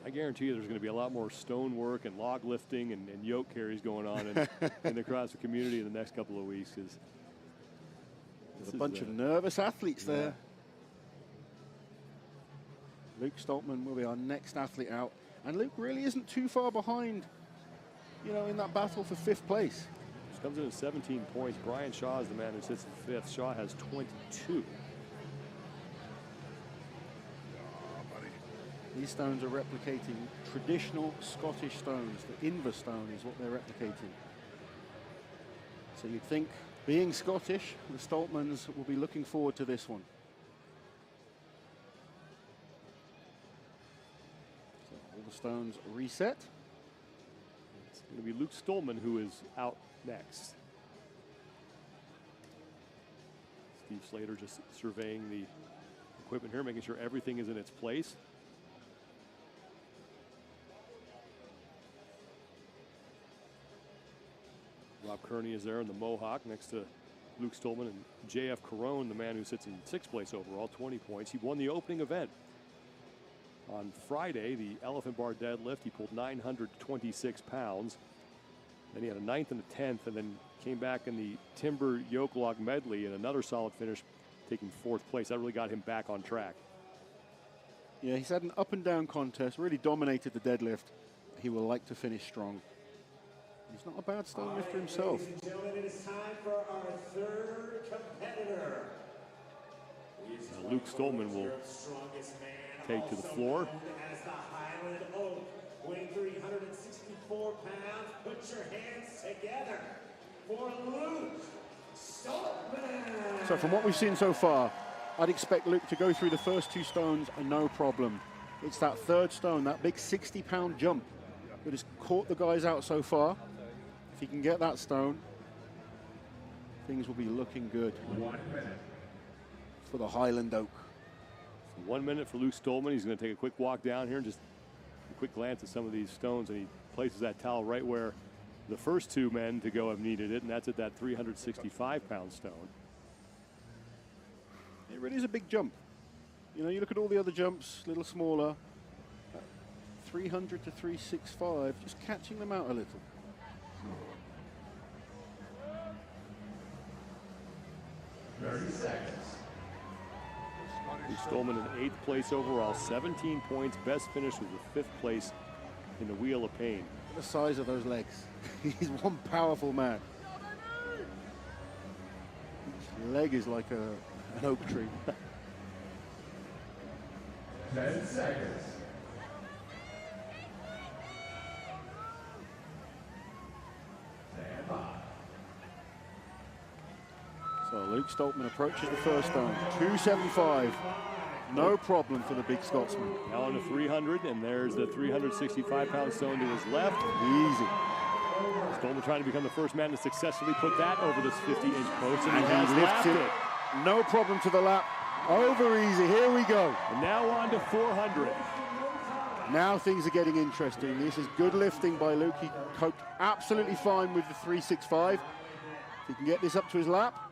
I guarantee you there's going to be a lot more stone work and log lifting and yoke carries going on in the CrossFit community in the next couple of weeks. There's a bunch of nervous athletes there. Luke Stoltman will be our next athlete out. And Luke really isn't too far behind, you know, in that battle for 5th place. Just comes in at 17 points. Brian Shaw is the man who sits in 5th. Shaw has 22. These stones are replicating traditional Scottish stones. The Inver stone is what they're replicating. So you'd think, being Scottish, the Stoltmans will be looking forward to this one. Stones reset. It's going to be Luke Stoltman who is out next. Steve Slater just surveying the equipment here, making sure everything is in its place. Rob Kearney is there in the Mohawk next to Luke Stoltman, and JF Carone, the man who sits in 6th place overall, 20 points. He won the opening event. On Friday, the elephant bar deadlift, he pulled 926 pounds. Then he had a 9th and a 10th, and then came back in the timber yoke log medley and another solid finish, taking 4th place. That really got him back on track. Yeah, he's had an up and down contest, really dominated the deadlift. He will like to finish strong. He's not a bad stone lifter himself. Ladies and gentlemen, it is time for our 3rd competitor. Luke Stoltman will take to the floor. As the Highland Oak, weighing 364 pounds. Put your hands together for Luke Stoltman. So from what we've seen so far, I'd expect Luke to go through the first 2 stones and no problem. It's that 3rd stone, that big 60-pound jump that has caught the guys out so far. If he can get that stone, things will be looking good for the Highland Oak. 1 minute for Luke Stoltman. He's going to take a quick walk down here and just a quick glance at some of these stones, and he places that towel right where the first 2 men to go have needed it, and that's at that 365-pound stone. It really is a big jump. You know, you look at all the other jumps, a little smaller. 300 to 365, just catching them out a little. Stoltman in 8th place overall, 17 points. Best finish was the 5th place in the Wheel of Pain. Look at the size of those legs. He's one powerful man. His leg is like an oak tree. 10 seconds. So Luke Stoltman approaches the first stone. 275. No problem for the big Scotsman. Now on the 300, and there's the 365-pound stone to his left. Easy. Stoltman trying to become the first man to successfully put that over this 50-inch post, and he has lifts lapped it. it. No problem to the lap. Over easy. Here we go. And now on to 400. Now things are getting interesting. This is good lifting by Luke. He coped absolutely fine with the 365. If he can get this up to his lap,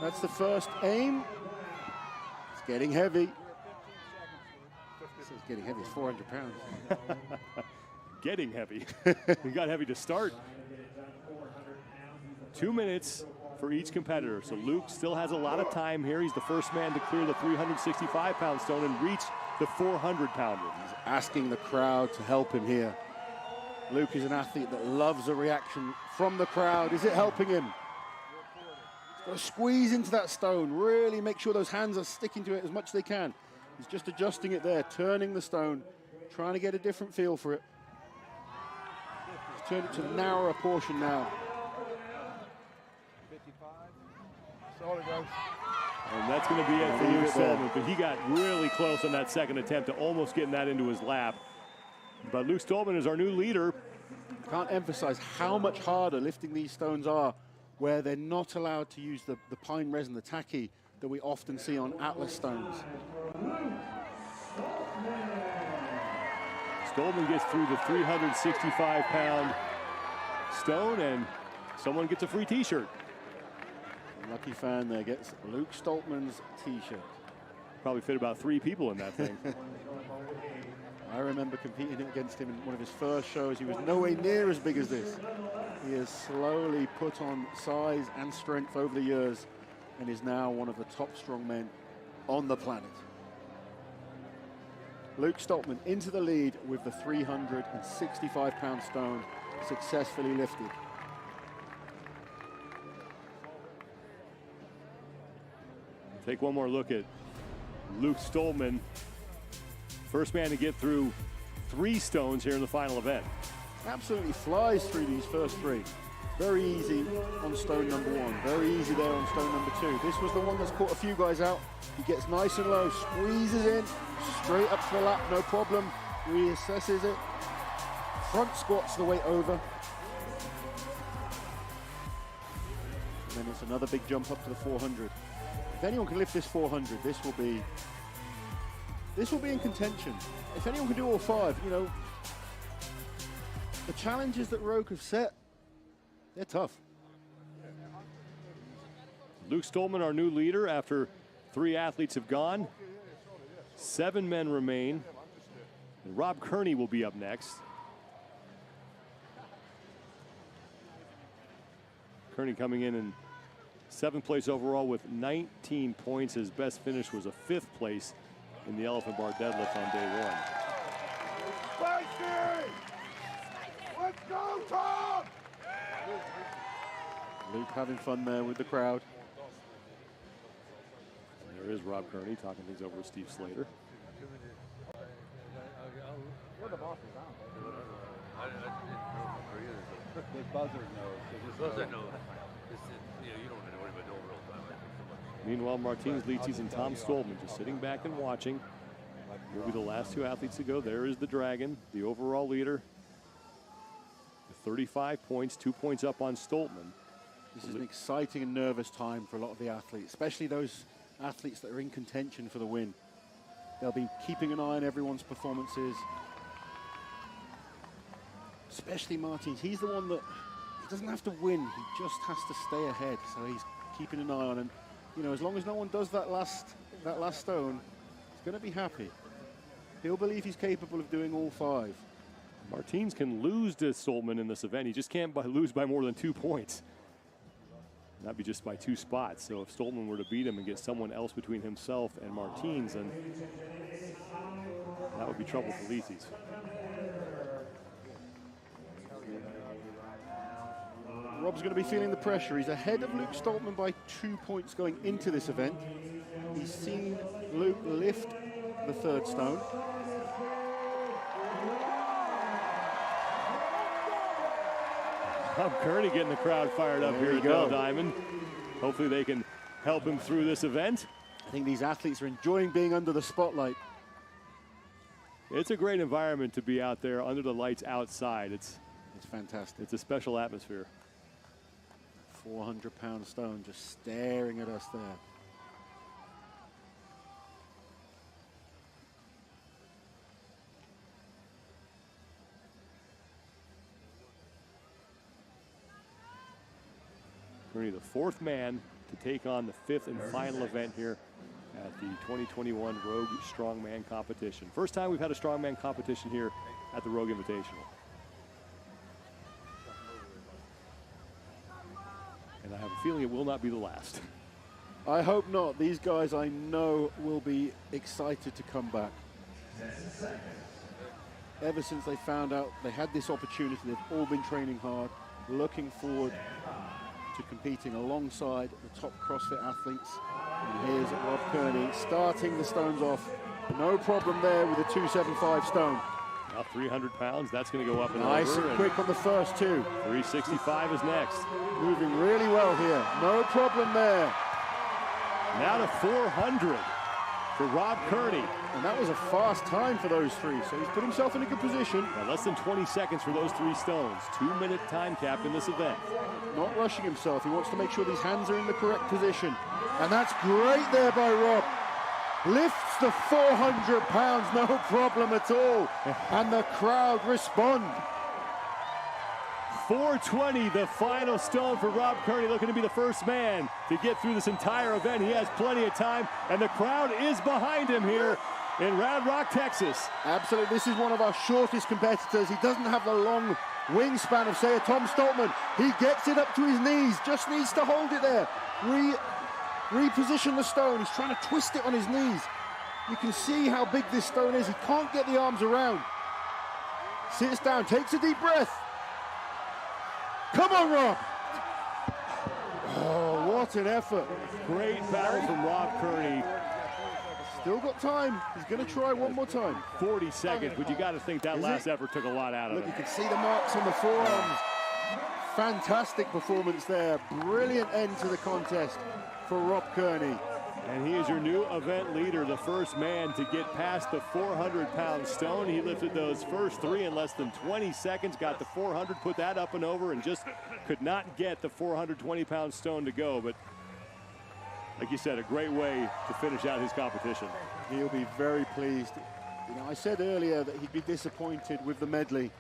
that's the first aim. It's getting heavy. It's getting heavy. It's 400 pounds. Getting heavy. He got heavy to start. 2 minutes for each competitor. So Luke still has a lot of time here. He's the first man to clear the 365-pound stone and reach the 400-pounder. He's asking the crowd to help him here. Luke is an athlete that loves a reaction from the crowd. Is it helping him? He's got to squeeze into that stone, really make sure those hands are sticking to it as much as they can. He's just adjusting it there, turning the stone, trying to get a different feel for it. He's turned it to the narrower portion now. 55. Sorry, guys. And that's going to be it for Luke Stoltman, but he got really close on that second attempt to almost getting that into his lap. But Luke Stoltman is our new leader. I can't emphasize how much harder lifting these stones are where they're not allowed to use the pine resin, the tacky, that we often see on Atlas stones. Stoltman gets through the 365-pound stone, and someone gets a free T-shirt. Lucky fan there gets Luke Stoltman's T-shirt. Probably fit about 3 people in that thing. I remember competing against him in one of his first shows. He was nowhere near as big as this. He has slowly put on size and strength over the years and is now one of the top strongmen on the planet. Luke Stoltman into the lead with the 365-pound stone successfully lifted. Take one more look at Luke Stoltman. First man to get through 3 stones here in the final event. Absolutely flies through these first 3. Very easy on stone number 1. Very easy there on stone number 2. This was the one that's caught a few guys out. He gets nice and low, squeezes in, straight up to the lap, no problem. Reassesses it. Front squats the way over. And then it's another big jump up to the 400. If anyone can lift this 400, this will be in contention. If anyone can do all 5, you know, the challenges that Rogue have set, they're tough. Luke Stoltman, our new leader, after 3 athletes have gone. 7 men remain. And Rob Kearney will be up next. Kearney coming in 7th place overall with 19 points. His best finish was a 5th place in the elephant bar deadlift on day 1. Let's go, Tom! Luke having fun there with the crowd. And there is Rob Kearney talking things over with Steve Slater. The buzzer knows. Buzzer knows. You don't know anybody know real time. Meanwhile, Martins, Litzis, and Tom Stoltman just sitting back and watching. Will be the last 2 athletes to go. There is the Dragon, the overall leader. 35 points, 2 points up on Stoltman. This is an exciting and nervous time for a lot of the athletes, especially those athletes that are in contention for the win. They'll be keeping an eye on everyone's performances, especially Martins. He's the one that he doesn't have to win, he just has to stay ahead. So he's keeping an eye on, and you know, as long as no one does that last stone, he's going to be happy. He'll believe he's capable of doing all 5. Martins can lose to Stoltman in this event. He just can't lose by more than 2 points. That'd be just by 2 spots. So if Stoltman were to beat him and get someone else between himself and Martins, then that would be trouble for Litzis. Rob's going to be feeling the pressure. He's ahead of Luke Stoltman by 2 points going into this event. He's seen Luke lift the 3rd stone. Rob Kearney getting the crowd fired up here at Dell Diamond. Hopefully they can help him through this event. I think these athletes are enjoying being under the spotlight. It's a great environment to be out there under the lights outside. It's fantastic. It's a special atmosphere. 400-pound stone just staring at us there. Kearney, the 4th man to take on the 5th and final event here at the 2021 Rogue Strongman Competition. First time we've had a Strongman competition here at the Rogue Invitational. And I have a feeling it will not be the last. I hope not. These guys I know will be excited to come back. Ever since they found out they had this opportunity, they've all been training hard, looking forward to competing alongside the top CrossFit athletes. And here's Rob Kearney starting the stones off. No problem there with the 275 stone. Now 300 pounds, that's going to go up and nice over. And quick on the first two. 365 is next. Moving really well here. No problem there. Now to 400 for Rob Kearney. And that was a fast time for those three, so he's put himself in a good position. Now less than 20 seconds for those 3 stones. 2-minute time cap in this event. Not rushing himself. He wants to make sure these hands are in the correct position. And that's great there by Rob. Lifts the 400 pounds, no problem at all. And the crowd respond. 420, the final stone for Rob Kearney, looking to be the first man to get through this entire event. He has plenty of time, and the crowd is behind him here in Round Rock, Texas. Absolutely, this is one of our shortest competitors. He doesn't have the long wingspan of, say, a Tom Stoltman. He gets it up to his knees, just needs to hold it there. Reposition the stone. He's trying to twist it on his knees. You can see how big this stone is. He can't get the arms around. Sits down, takes a deep breath. Come on, Rob. Oh, what an effort. Great battle from Rob Kearney. Still got time. He's going to try one more time. 40 seconds, but you got to think that last effort took a lot out of it. Look, you can see the marks on the forearms. Fantastic performance there. Brilliant end to the contest for Rob Kearney. And he is your new event leader, the first man to get past the 400-pound stone. He lifted those first 3 in less than 20 seconds, got the 400, put that up and over, and just could not get the 420-pound stone to go. But like you said, a great way to finish out his competition. He'll be very pleased. You know, I said earlier that he'd be disappointed with the medley.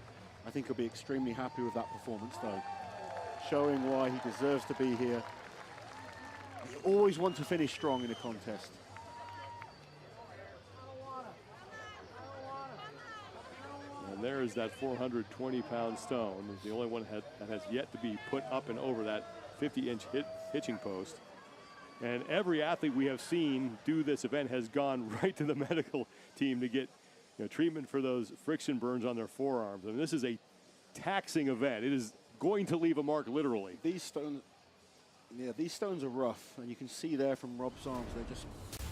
I think he'll be extremely happy with that performance, though, showing why he deserves to be here. You always want to finish strong in a contest. And there is that 420-pound stone. It's the only one that has yet to be put up and over that 50-inch hitching post. And every athlete we have seen do this event has gone right to the medical team to get treatment for those friction burns on their forearms. I mean, this is a taxing event. It is going to leave a mark, literally. These stones are rough, and you can see there from Rob's arms, they're just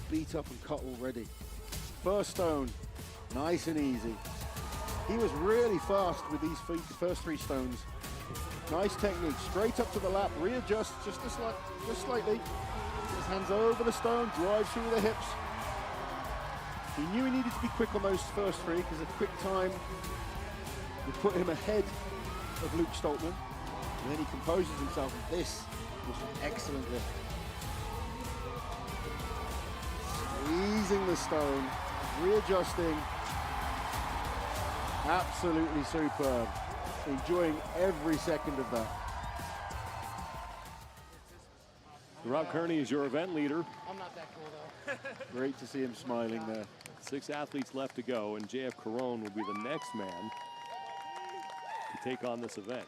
beat up and cut already. First stone, nice and easy. He was really fast with these first 3 stones. Nice technique, straight up to the lap, readjust just slightly. His hands over the stone, drive through the hips. He knew he needed to be quick on those first 3 because a quick time would put him ahead of Luke Stoltman. And then he composes himself, and this was an excellent lift. Squeezing the stone, readjusting. Absolutely superb. Enjoying every second of that. Rob Kearney is your event leader. I'm not that cool, though. Great to see him smiling there. 6 athletes left to go, and JF Caron will be the next man to take on this event.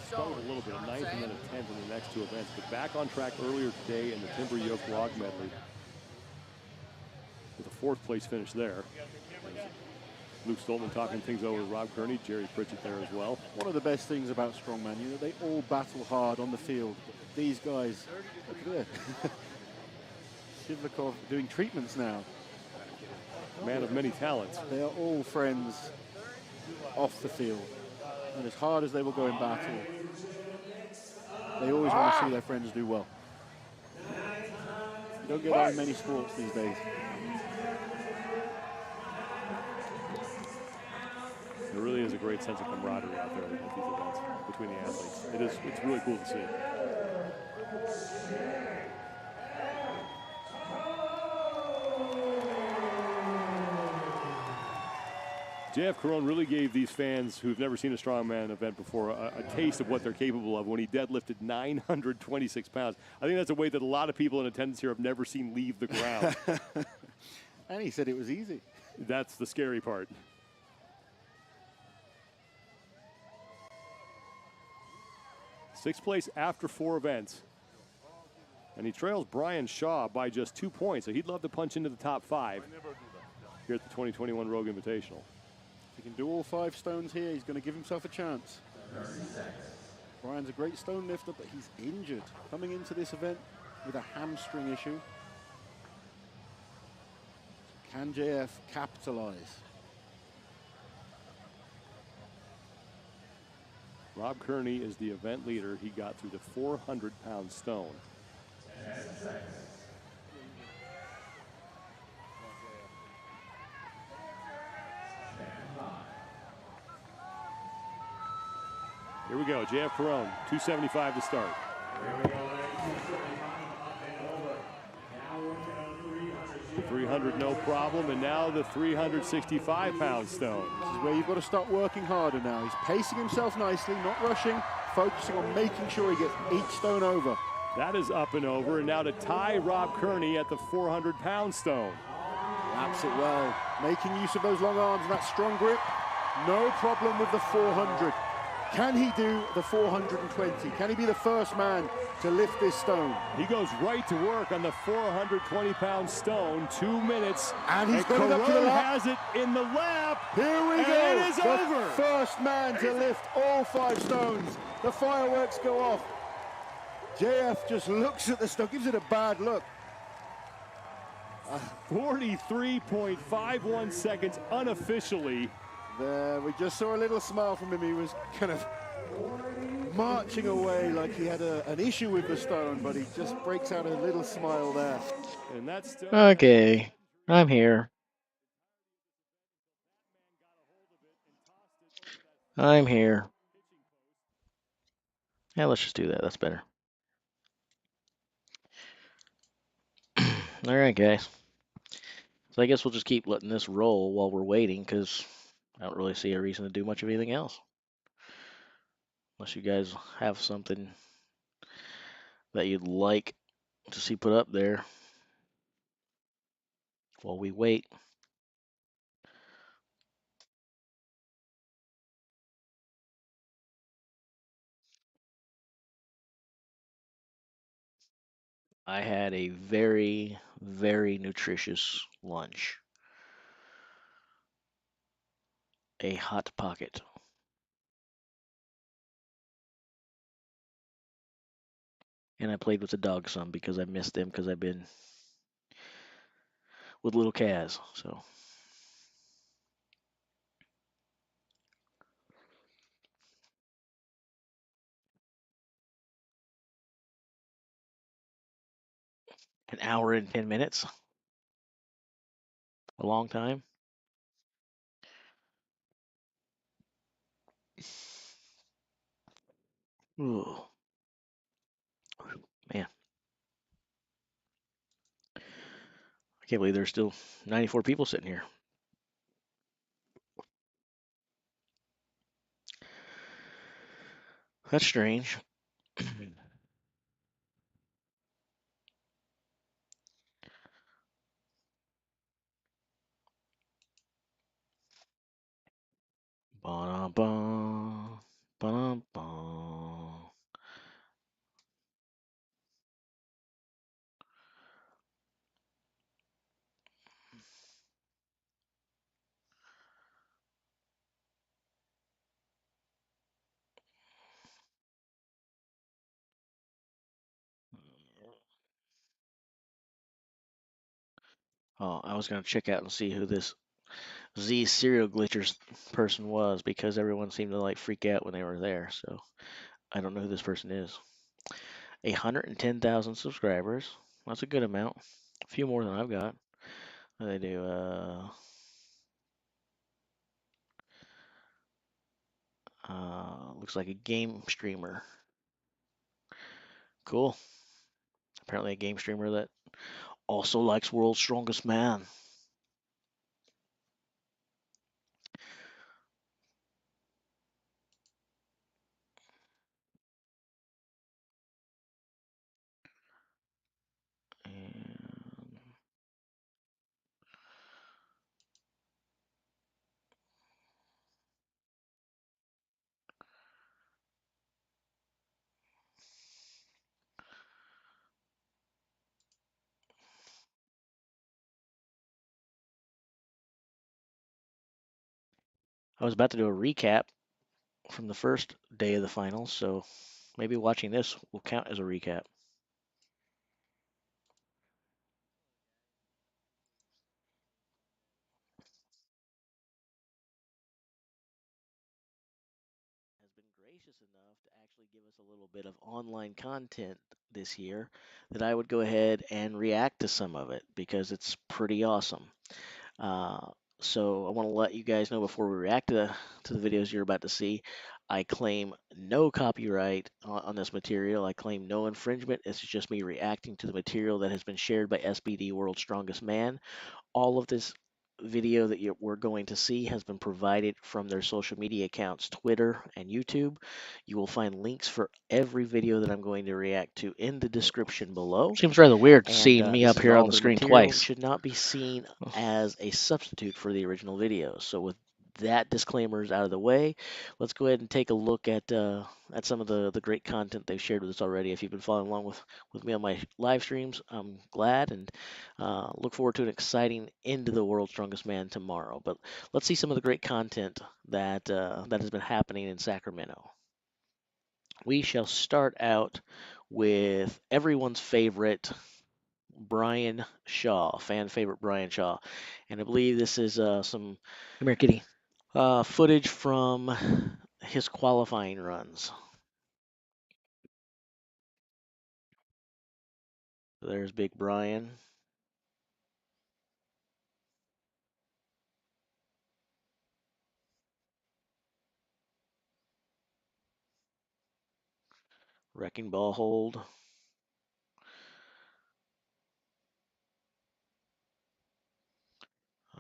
Struggled a little bit, a 9th and then a 10th in the next 2 events, but back on track earlier today in the Timber Yoke Log Medley with a 4th place finish there. Luke Stoltman talking things over with Rob Kearney, Jerry Pritchett there as well. One of the best things about strongman, you know, they all battle hard on the field. But these guys, look at that. Shivlikov doing treatments now. Man of many talents. They are all friends off the field. And as hard as they will go in battle, They always want to see their friends do well. You don't get that in many sports these days. There really is a great sense of camaraderie out there at these events between the athletes. It's really cool to see. JF Carone really gave these fans who've never seen a strongman event before a taste of what they're capable of when he deadlifted 926 pounds. I think that's a weight that a lot of people in attendance here have never seen leave the ground. And he said it was easy. That's the scary part. Sixth place after 4 events. And he trails Brian Shaw by just 2 points, so he'd love to punch into the top 5 here at the 2021 Rogue Invitational. If he can do all 5 stones here, he's going to give himself a chance. Brian's a great stone lifter, but he's injured. Coming into this event with a hamstring issue. Can JF capitalize? Rob Kearney is the event leader. He got through the 400-pound stone. Here we go, JF Carone, 275 to start. 300, no problem, and now the 365-pound stone. This is where you've got to start working harder now. He's pacing himself nicely, not rushing, focusing on making sure he gets each stone over. That is up and over, and now to tie Rob Kearney at the 400-pound stone. Laps it well, making use of those long arms and that strong grip. No problem with the 400. Can he do the 420? Can he be the first man to lift this stone? He goes right to work on the 420-pound stone, 2 minutes. And he's got it up to the lap. Has it in the lap. Here we and go. It is the over. First man to lift all 5 stones. The fireworks go off. JF just looks at the stone, gives it a bad look. 43.51 seconds unofficially. There, we just saw a little smile from him. He was kind of marching away like he had an issue with the stone, but he just breaks out a little smile there. And that's okay. I'm here. I'm here. Yeah, let's just do that. That's better. All right, guys. So I guess we'll just keep letting this roll while we're waiting, because I don't really see a reason to do much of anything else. Unless you guys have something that you'd like to see put up there while we wait. I had a very, very nutritious lunch. A Hot Pocket. And I played with the dog some because I missed them because I've been with little Kaz. So an hour and 10 minutes. A long time. Ooh. Man. I can't believe there's still 94 people sitting here. That's strange. Ba-da-ba, ba-da-ba. Oh, I was going to check out and see who this Z serial glitchers person was, because everyone seemed to like freak out when they were there. So I don't know who this person is. 110,000 subscribers. That's a good amount. A few more than I've got. They do. Looks like a game streamer. Cool. Apparently a game streamer that also likes World's Strongest Man. And I was about to do a recap from the first day of the finals, so maybe watching this will count as a recap. Has been gracious enough to actually give us a little bit of online content this year that I would go ahead and react to some of it because it's pretty awesome. Uh, so I want to let you guys know before we react to the videos you're about to see, I claim no copyright on this material. I claim no infringement. It's just me reacting to the material that has been shared by SBD World's Strongest Man. All of this video that we're going to see has been provided from their social media accounts, Twitter and YouTube. You will find links for every video that I'm going to react to in the description below. Seems rather weird And seeing me this up is here on all the their screen material and twice. should not be seen as a substitute for the original video. So with that disclaimer is out of the way, let's go ahead and take a look at some of the great content they've shared with us already. If you've been following along with me on my live streams, I'm glad and look forward to an exciting Into the World's Strongest Man tomorrow. But let's see some of the great content that that has been happening in Sacramento. We shall start out with everyone's favorite Brian Shaw, fan favorite Brian Shaw, and I believe this is some Come here, kitty. Footage from his qualifying runs. There's Big Brian. Wrecking ball hold.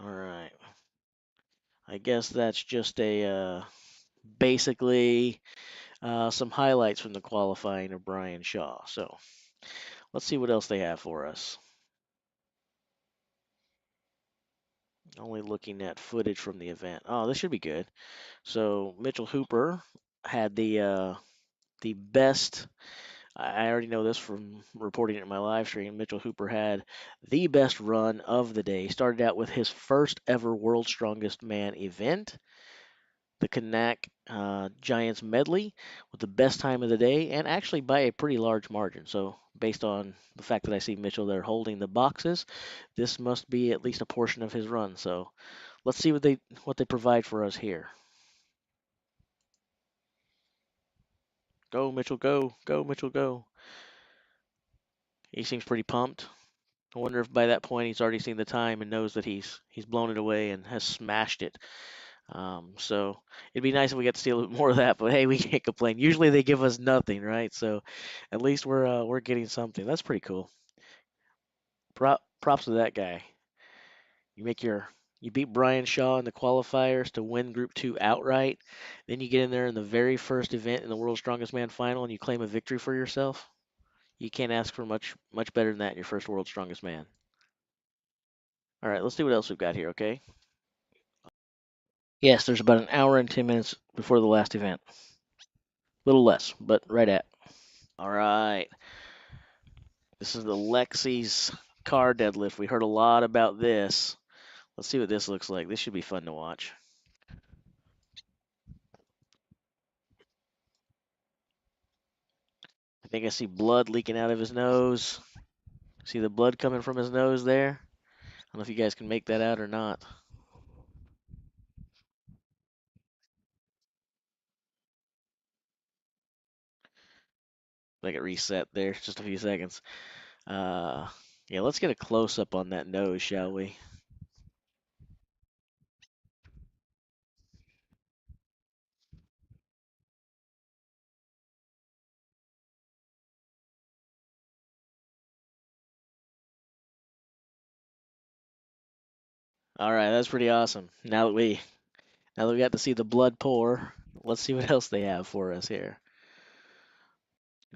All right. I guess that's just a basically some highlights from the qualifying of Brian Shaw. So let's see what else they have for us. Only looking at footage from the event. Oh, this should be good. So Mitchell Hooper had the best. I already know this from reporting it in my live stream. Mitchell Hooper had the best run of the day. Started out with his first ever World's Strongest Man event, the Kanak Giants medley, with the best time of the day, and actually by a pretty large margin. So based on the fact that I see Mitchell there holding the boxes, this must be at least a portion of his run. So let's see what they provide for us here. Go Mitchell, go, go Mitchell, go. He seems pretty pumped. I wonder if by that point he's already seen the time and knows that he's blown it away and has smashed it. So it'd be nice if we got to see a little bit more of that, but hey, we can't complain. Usually they give us nothing, right? So at least we're getting something. That's pretty cool. Props to that guy. You beat Brian Shaw in the qualifiers to win Group 2 outright. Then you get in there in the very first event in the World's Strongest Man final and you claim a victory for yourself. You can't ask for much better than that in your first World's Strongest Man. All right, let's see what else we've got here, okay? Yes, there's about an hour and 10 minutes before the last event. A little less, but right at. All right. This is the Lexi's car deadlift. We heard a lot about this. Let's see what this looks like. This should be fun to watch. I think I see blood leaking out of his nose. See the blood coming from his nose there? I don't know if you guys can make that out or not. Make it reset there, just a few seconds. Yeah, let's get a close up on that nose, shall we? All right, that's pretty awesome. Now that we got to see the blood pour, let's see what else they have for us here.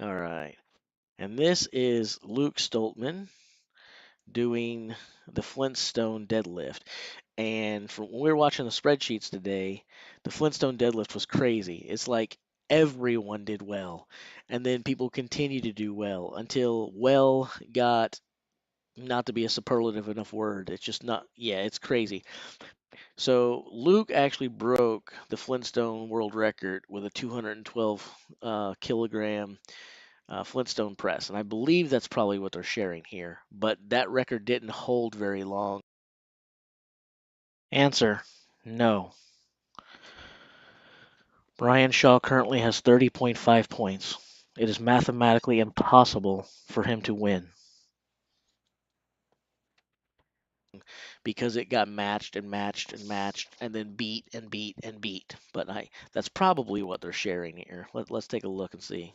All right, and this is Luke Stoltman doing the Flintstone deadlift. And from when we were watching the spreadsheets today, the Flintstone deadlift was crazy. It's like everyone did well, and then people continue to do well until well got not to be a superlative enough word. It's just not. Yeah, it's crazy. So Luke actually broke the Flintstone world record with a 212 kilogram Flintstone press, and I believe that's probably what they're sharing here. But that record didn't hold very long. Answer: no. Brian Shaw currently has 30.5 points. It is mathematically impossible for him to win because it got matched and matched and matched and then beat and beat and beat. But that's probably what they're sharing here. Let's take a look and see.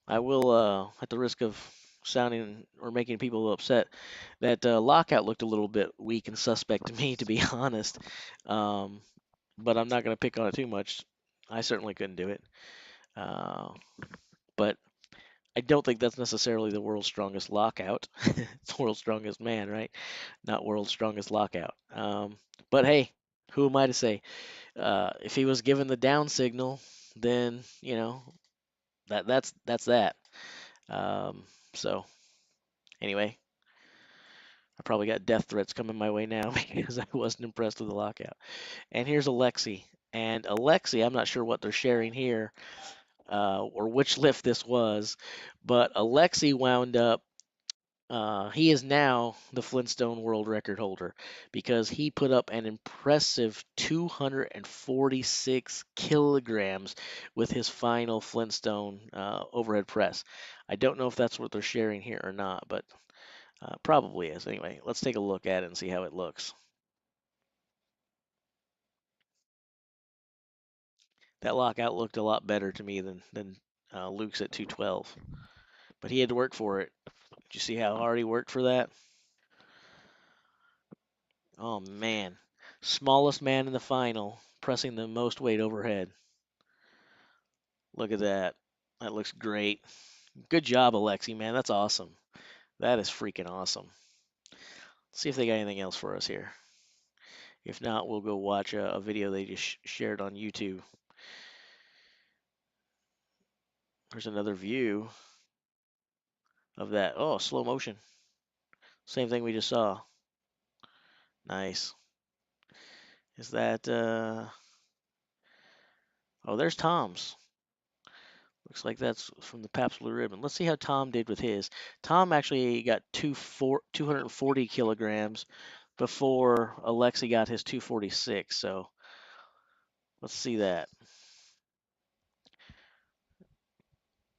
I will, at the risk of sounding or making people upset, that lockout looked a little bit weak and suspect to me, to be honest. Um, but I'm not going to pick on it too much. I certainly couldn't do it. But I don't think that's necessarily the world's strongest lockout. It's the world's strongest man, right? Not world's strongest lockout. But hey, who am I to say? If he was given the down signal, then that's that. Um, so anyway, I probably got death threats coming my way now because I wasn't impressed with the lockout. And here's Alexi. And Alexi, I'm not sure what they're sharing here or which lift this was, but Alexi wound up. He is now the Flintstone world record holder because he put up an impressive 246 kilograms with his final Flintstone overhead press. I don't know if that's what they're sharing here or not, but probably is. Anyway, let's take a look at it and see how it looks. That lockout looked a lot better to me than Luke's at 212, but he had to work for it. Did you see how hard he worked for that? Oh man, smallest man in the final, pressing the most weight overhead. Look at that. That looks great. Good job, Alexi, man. That's awesome. That is freaking awesome. Let's see if they got anything else for us here. If not, we'll go watch a video they just shared on YouTube. There's another view of that. Oh, slow motion. Same thing we just saw. Nice. Is that, oh, there's Tom's. Looks like that's from the Pabst Blue Ribbon. Let's see how Tom did with his. Tom actually got 240 kilograms before Alexi got his 246. So let's see that.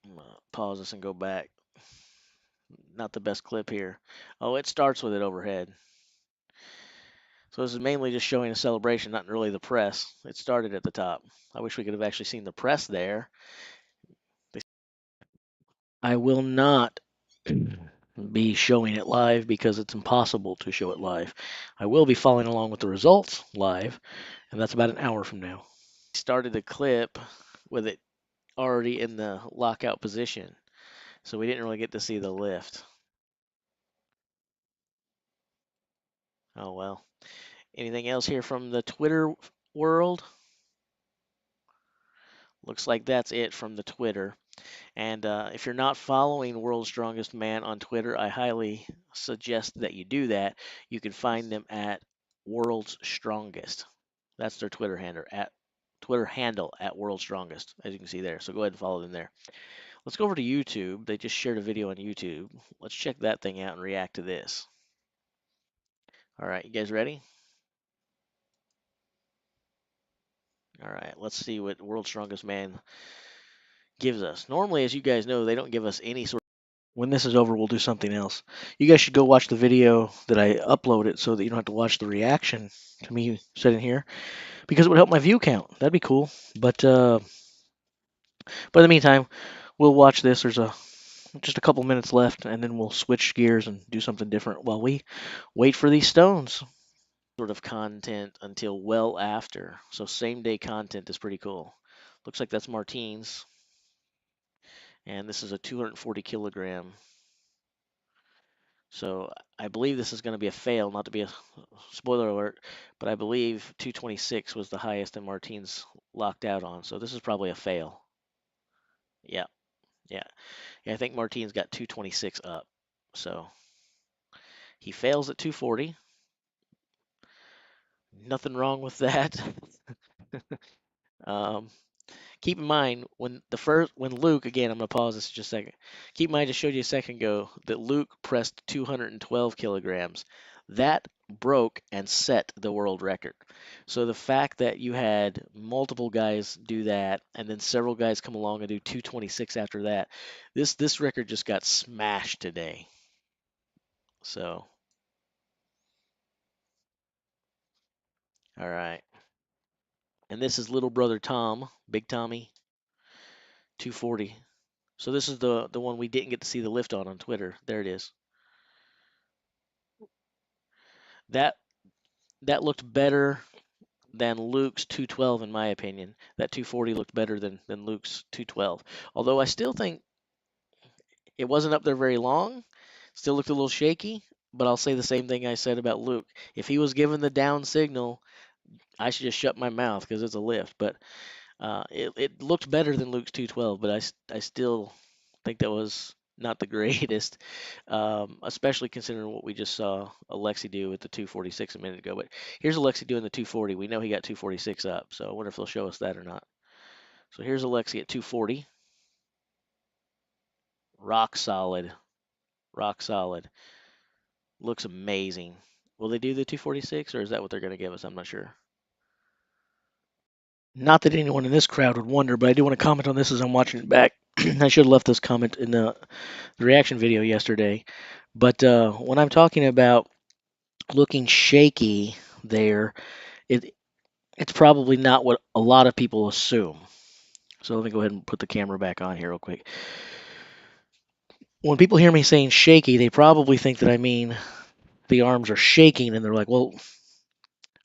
I'm gonna pause this and go back. Not the best clip here. Oh, it starts with it overhead. So this is mainly just showing a celebration, not really the press. It started at the top. I wish we could have actually seen the press there. I will not be showing it live because it's impossible to show it live. I will be following along with the results live, and that's about an hour from now. Started the clip with it already in the lockout position, so we didn't really get to see the lift. Oh well. Anything else here from the Twitter world? Looks like that's it from the Twitter. And if you're not following World's Strongest Man on Twitter, I highly suggest that you do that. You can find them at World's Strongest. That's their Twitter handle at World's Strongest, as you can see there. So go ahead and follow them there. Let's go over to YouTube. They just shared a video on YouTube. Let's check that thing out and react to this. All right, you guys ready? All right, let's see what World's Strongest Man gives us. Normally, as you guys know, they don't give us any sort. When this is over, we'll do something else. You guys should go watch the video that I uploaded so that you don't have to watch the reaction to me sitting here, because it would help my view count. That'd be cool. But in the meantime, we'll watch this. There's just a couple minutes left, and then we'll switch gears and do something different while we wait for these stones. Sort of content until well after. So same day content is pretty cool. Looks like that's Martine's. And this is a 240 kilogram. So I believe this is going to be a fail, not to be a spoiler alert, but I believe 226 was the highest that Martine's locked out on. So this is probably a fail. Yeah, yeah. I think Martine's got 226 up. So he fails at 240. Nothing wrong with that. Keep in mind when Luke, again, I'm gonna pause this just a second. Keep in mind, I just showed you a second ago that Luke pressed 212 kilograms. That broke and set the world record. So the fact that you had multiple guys do that, and then several guys come along and do 226 after that, this record just got smashed today. So, all right. And this is little brother Tom, Big Tommy, 240. So this is the one we didn't get to see the lift on Twitter. There it is. That looked better than Luke's 212 in my opinion. That 240 looked better than Luke's 212. Although I still think it wasn't up there very long. Still looked a little shaky, but I'll say the same thing I said about Luke. If he was given the down signal, I should just shut my mouth because it's a lift. But it looked better than Luke's 212, but I still think that was not the greatest, especially considering what we just saw Alexi do with the 246 a minute ago. But here's Alexi doing the 240. We know he got 246 up, so I wonder if they'll show us that or not. So here's Alexi at 240. Rock solid. Rock solid. Looks amazing. Will they do the 246, or is that what they're going to give us? I'm not sure. Not that anyone in this crowd would wonder, but I do want to comment on this as I'm watching it back. I should have left this comment in the reaction video yesterday. But when I'm talking about looking shaky there, it's probably not what a lot of people assume. So let me go ahead and put the camera back on here real quick. When people hear me saying shaky, they probably think that I mean the arms are shaking, and they're like, well,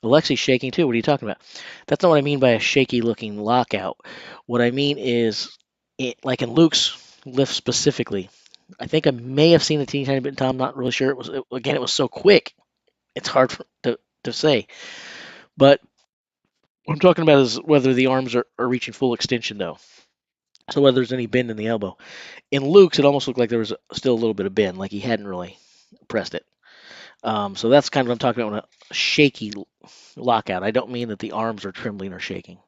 Alexi's shaking too. What are you talking about? That's not what I mean by a shaky looking lockout. What I mean is, like in Luke's lift specifically, I think I may have seen a teeny tiny bit in Tom. Not really sure. It was so quick. It's hard to say. But what I'm talking about is whether the arms are reaching full extension though. So whether there's any bend in the elbow. In Luke's, it almost looked like there was still a little bit of bend, like he hadn't really pressed it. So that's kind of what I'm talking about when a shaky lockout. I don't mean that the arms are trembling or shaking.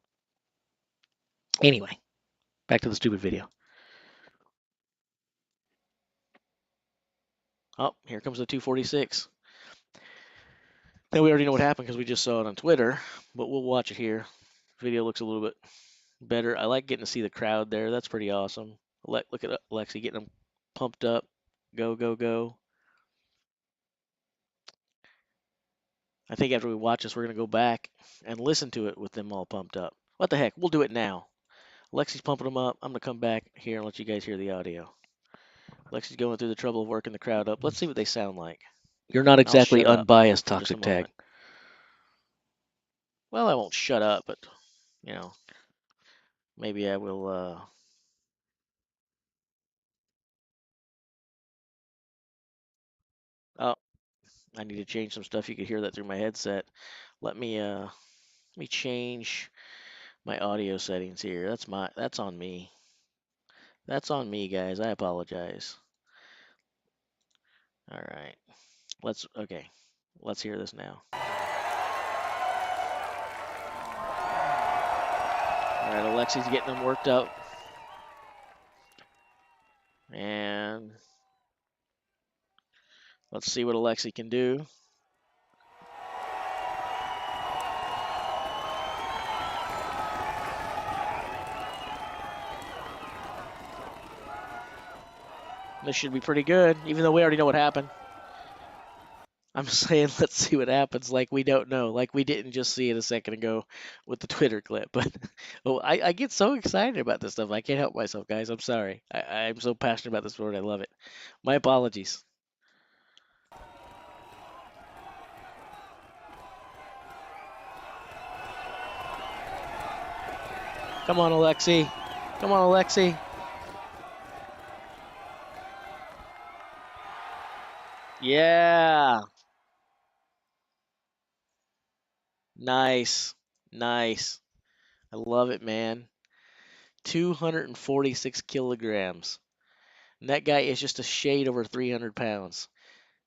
Anyway, back to the stupid video. Oh, here comes the 246. Now we already know what happened because we just saw it on Twitter, but we'll watch it here. Video looks a little bit better. I like getting to see the crowd there. That's pretty awesome. Look at Alexi getting them pumped up. Go, go, go. I think after we watch this, we're going to go back and listen to it with them all pumped up. What the heck? We'll do it now. Alexi's pumping them up. I'm going to come back here and let you guys hear the audio. Alexi's going through the trouble of working the crowd up. Let's see what they sound like. You're not exactly unbiased, Toxic Tag. Well, I won't shut up, but, you know, maybe I will, Oh, I need to change some stuff. You could hear that through my headset. Let me change my audio settings here. That's on me. That's on me, guys. I apologize. All right. Okay. Let's hear this now. All right, Alexi's getting them worked up. And let's see what Alexi can do. This should be pretty good, even though we already know what happened. I'm saying let's see what happens like we don't know, like we didn't just see it a second ago with the Twitter clip. But oh, I get so excited about this stuff. I can't help myself, guys. I'm sorry. I'm so passionate about this sport. I love it. My apologies. Come on, Alexi. Come on, Alexi. Yeah. Nice. Nice. I love it, man. 246 kilograms. And that guy is just a shade over 300 pounds.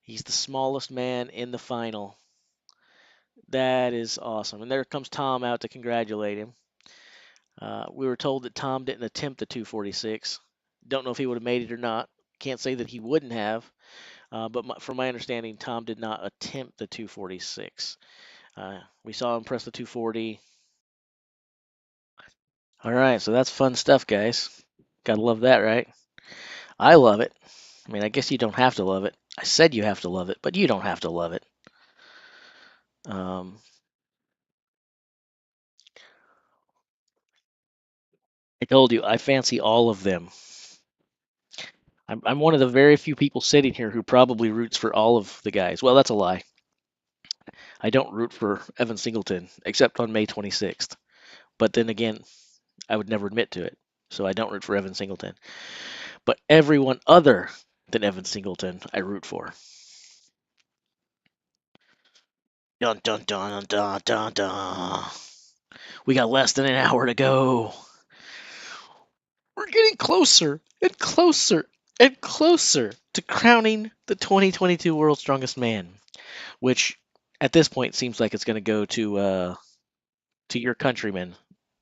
He's the smallest man in the final. That is awesome. And there comes Tom out to congratulate him. We were told that Tom didn't attempt the 246. Don't know if he would have made it or not. Can't say that he wouldn't have. But from my understanding, Tom did not attempt the 246. We saw him press the 240. All right, so that's fun stuff, guys. Gotta love that, right? I love it. I mean, I guess you don't have to love it. I said you have to love it, but you don't have to love it. I told you, I fancy all of them. I'm one of the very few people sitting here who probably roots for all of the guys. Well, that's a lie. I don't root for Evan Singleton, except on May 26th. But then again, I would never admit to it. So I don't root for Evan Singleton. But everyone other than Evan Singleton, I root for. Dun dun dun dun dun dun. We got less than an hour to go. We're getting closer and closer and closer to crowning the 2022 World's Strongest Man, which at this point seems like it's going to go to your countryman,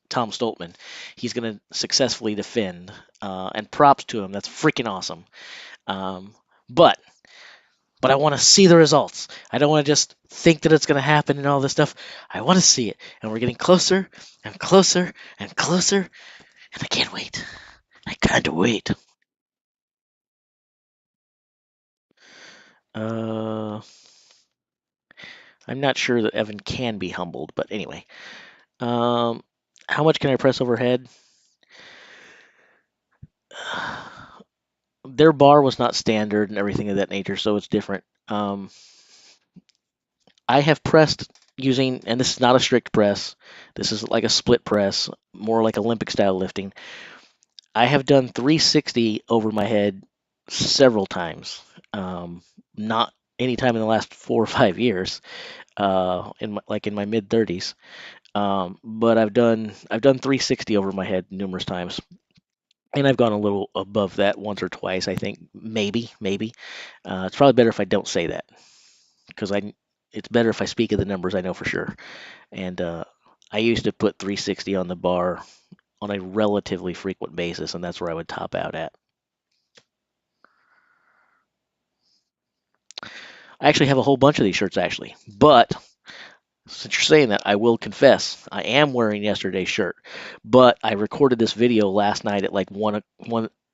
Tom Stoltman. He's going to successfully defend, and props to him. That's freaking awesome. But I want to see the results. I don't want to just think that it's going to happen and all this stuff. I want to see it, and we're getting closer and closer and closer, and I can't wait. I can't wait. I'm not sure that Evan can be humbled, but anyway. How much can I press overhead? Their bar was not standard and everything of that nature, so it's different. I have pressed using, and this is not a strict press, this is like a split press, more like Olympic style lifting. I have done 360 over my head several times. Not any time in the last 4 or 5 years, in my mid 30s. But I've done 360 over my head numerous times, and I've gone a little above that once or twice. I think maybe. It's probably better if I don't say that, because it's better if I speak of the numbers I know for sure. And I used to put 360 on the bar on a relatively frequent basis, and that's where I would top out at. I actually have a whole bunch of these shirts actually, but since you're saying that, I will confess I am wearing yesterday's shirt, but I recorded this video last night at like 1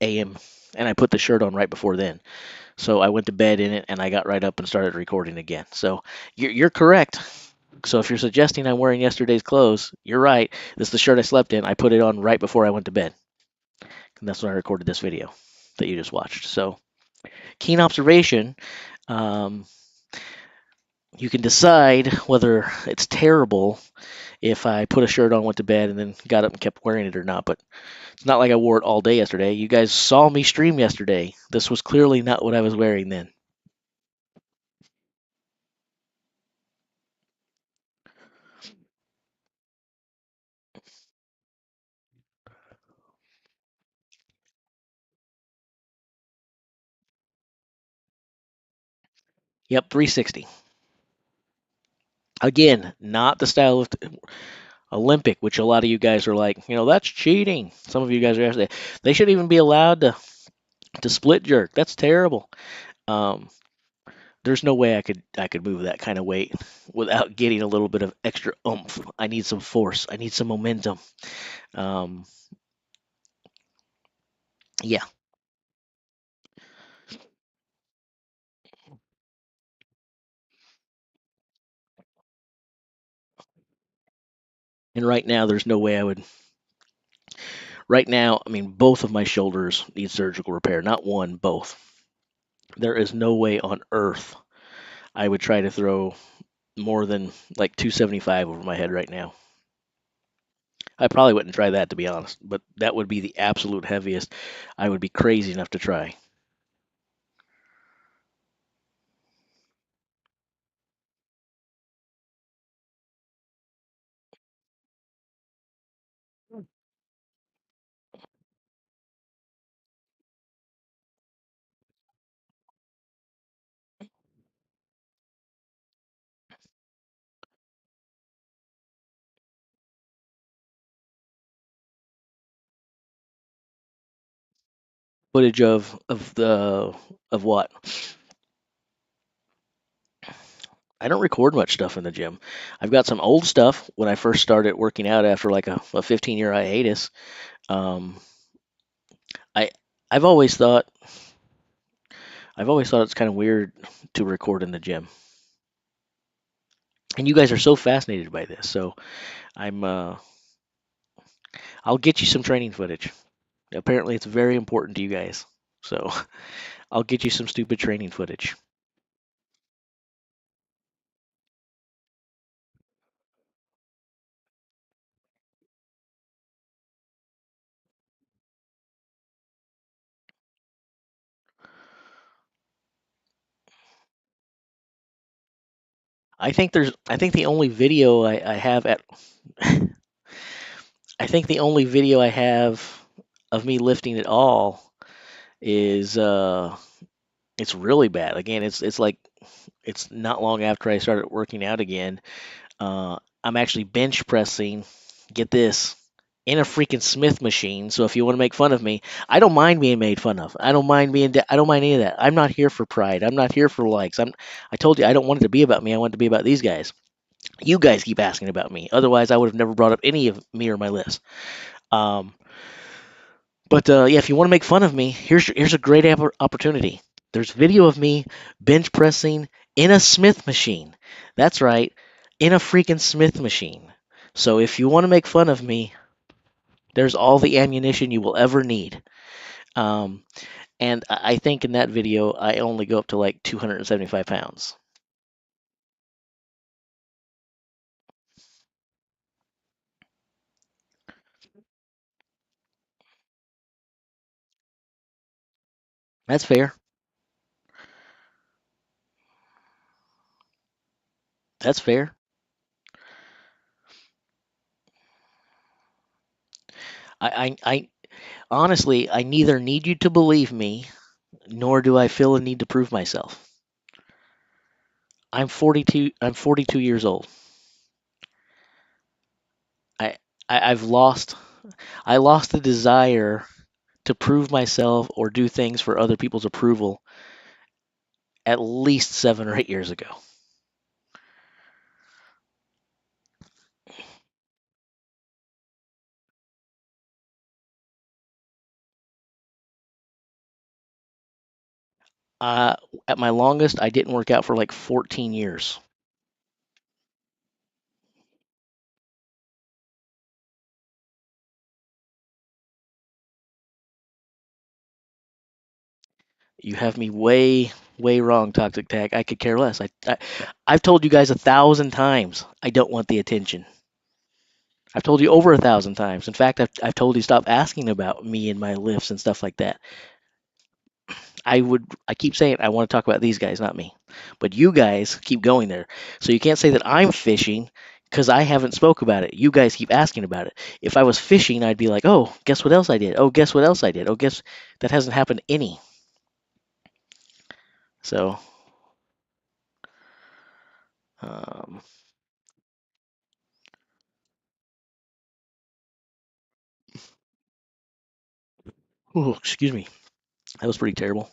a.m. and I put the shirt on right before then. So I went to bed in it and I got right up and started recording again. So you're correct. So if you're suggesting I'm wearing yesterday's clothes, you're right. This is the shirt I slept in. I put it on right before I went to bed. And that's when I recorded this video that you just watched. So keen observation. You can decide whether it's terrible if I put a shirt on, went to bed, and then got up and kept wearing it or not. But it's not like I wore it all day yesterday. You guys saw me stream yesterday. This was clearly not what I was wearing then. Yep, 360. Again, not the style of Olympic, which a lot of you guys are like, that's cheating. Some of you guys are actually, they should even be allowed to split jerk. That's terrible. There's no way I could move that kind of weight without getting a little bit of extra oomph. I need some force. I need some momentum. Yeah. And right now, there's no way I would. Right now, I mean, both of my shoulders need surgical repair. Not one, both. There is no way on earth I would try to throw more than like 275 over my head right now. I probably wouldn't try that, to be honest, but that would be the absolute heaviest I would be crazy enough to try. Footage of what? I don't record much stuff in the gym. I've got some old stuff when I first started working out after like a 15-year hiatus. Um, I I've always thought it's kind of weird to record in the gym, and you guys are so fascinated by this. So I'm I'll get you some training footage. Apparently, it's very important to you guys. So I'll get you some stupid training footage. I think the only video I have at I think the only video I have of me lifting at all is it's really bad. Again, it's like it's not long after I started working out again. I'm actually bench pressing. Get this, in a freaking Smith machine. So if you want to make fun of me, I don't mind being made fun of. I don't mind I don't mind any of that. I'm not here for pride. I'm not here for likes. I told you I don't want it to be about me. I want it to be about these guys. You guys keep asking about me. Otherwise, I would have never brought up any of me or my list. Um, but yeah, if you want to make fun of me, here's a great opportunity. There's video of me bench pressing in a Smith machine. That's right, in a freaking Smith machine. So if you want to make fun of me, there's all the ammunition you will ever need. Um, and I think in that video, I only go up to like 275 pounds. That's fair. That's fair. I honestly, I neither need you to believe me, nor do I feel a need to prove myself. I'm 42. I'm 42 years old. I, I've lost. I lost the desire to prove myself or do things for other people's approval at least 7 or 8 years ago. Uh, at my longest, I didn't work out for like 14 years. You have me way, way wrong, Toxic Tag. I could care less. I've told you guys 1,000 times I don't want the attention. I've told you over 1,000 times. In fact, I've told you stop asking about me and my lifts and stuff like that. I keep saying I want to talk about these guys, not me. But you guys keep going there. So you can't say that I'm fishing because I haven't spoke about it. You guys keep asking about it. If I was fishing, I'd be like, oh, guess what else I did? Oh, guess what else I did? Oh, guess that hasn't happened any. So, um, ooh, excuse me. That was pretty terrible.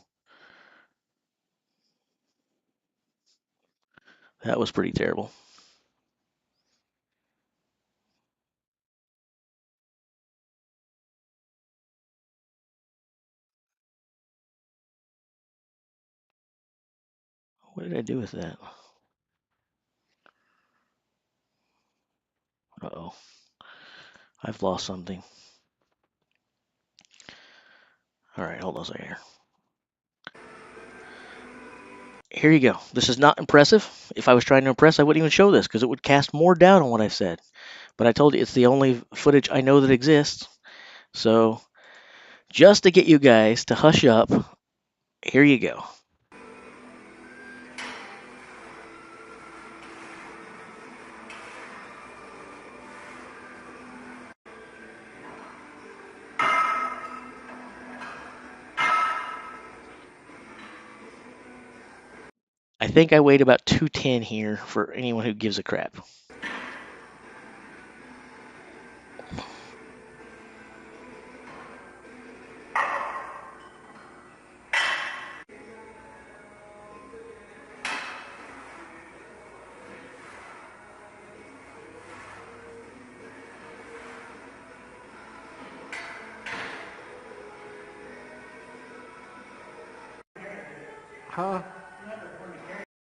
That was pretty terrible. What did I do with that? Uh-oh. I've lost something. All right, hold on a second here. Here you go. This is not impressive. If I was trying to impress, I wouldn't even show this because it would cast more doubt on what I said. But I told you it's the only footage I know that exists. So just to get you guys to hush up, here you go. I think I weighed about 210 here for anyone who gives a crap. Huh?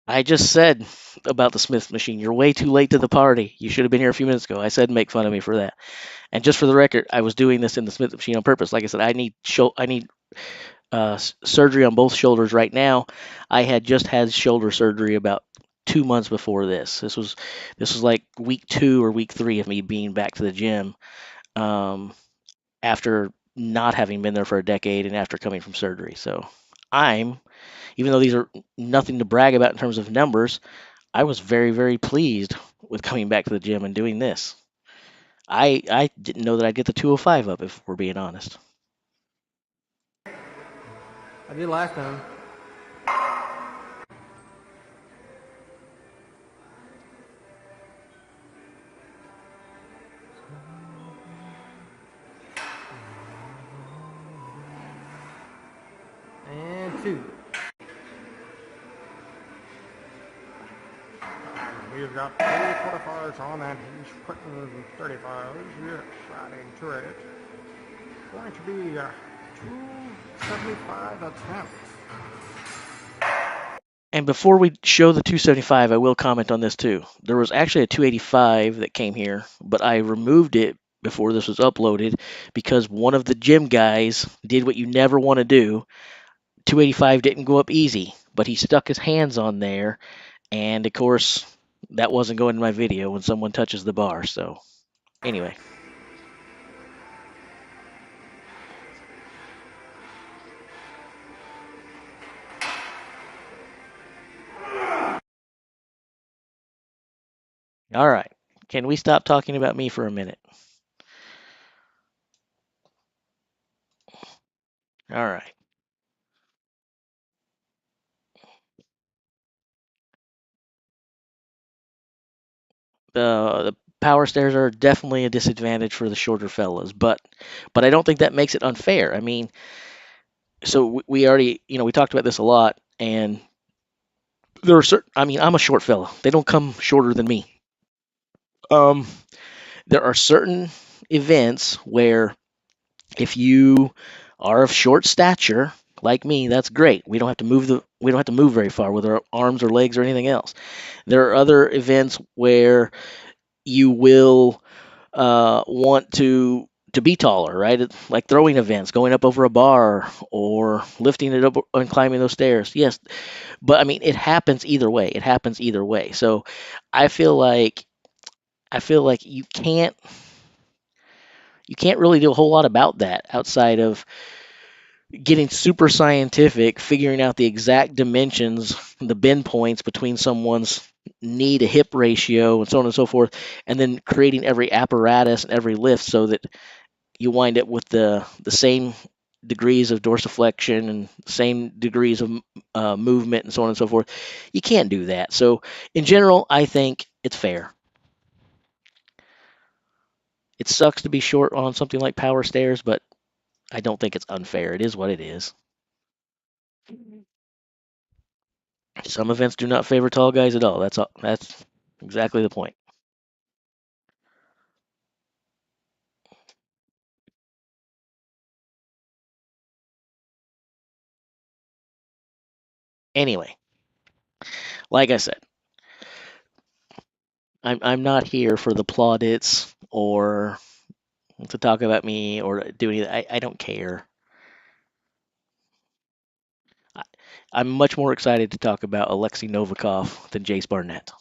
I just said about the Smith machine, you're way too late to the party. You should have been here a few minutes ago. I said make fun of me for that. And just for the record, I was doing this in the Smith machine on purpose. Like I said, I need surgery on both shoulders right now. I had just had shoulder surgery about 2 months before this. This was like week 2 or week 3 of me being back to the gym, after not having been there for a decade and after coming from surgery. So even though these are nothing to brag about in terms of numbers, I was very, very pleased with coming back to the gym and doing this. I didn't know that I'd get the 205 up, if we're being honest. I did last time. And 2. We've got 45s on and he's putting 35s. We're exciting to it. Going to be 275 attempts. And before we show the 275, I will comment on this too. There was actually a 285 that came here, but I removed it before this was uploaded because one of the gym guys did what you never want to do. 285 didn't go up easy, but he stuck his hands on there, and of course, that wasn't going in my video when someone touches the bar. So, anyway. All right. Can we stop talking about me for a minute? All right. The power stairs are definitely a disadvantage for the shorter fellas, but I don't think that makes it unfair. I mean, so we already, we talked about this a lot, and there are certain. I mean, I'm a short fella. They don't come shorter than me. Um, there are certain events where if you are of short stature, like me, that's great. We don't have to move very far with our arms or legs or anything else. There are other events where you will want to be taller, right? Like throwing events, going up over a bar or lifting it up and climbing those stairs. Yes, but I mean, it happens either way. It happens either way. So I feel like you can't really do a whole lot about that outside of getting super scientific, figuring out the exact dimensions, the bend points between someone's knee to hip ratio, and so on and so forth, and then creating every apparatus and every lift so that you wind up with the same degrees of dorsiflexion and same degrees of movement and so on and so forth. You can't do that. So in general, I think it's fair. It sucks to be short on something like power stairs, but I don't think it's unfair. It is what it is. Some events do not favor tall guys at all. That's all. That's exactly the point. Anyway, like I said, I'm not here for the plaudits or to talk about me or do anything. I don't care. I, I'm much more excited to talk about Alexei Novikov than Jace Barnett.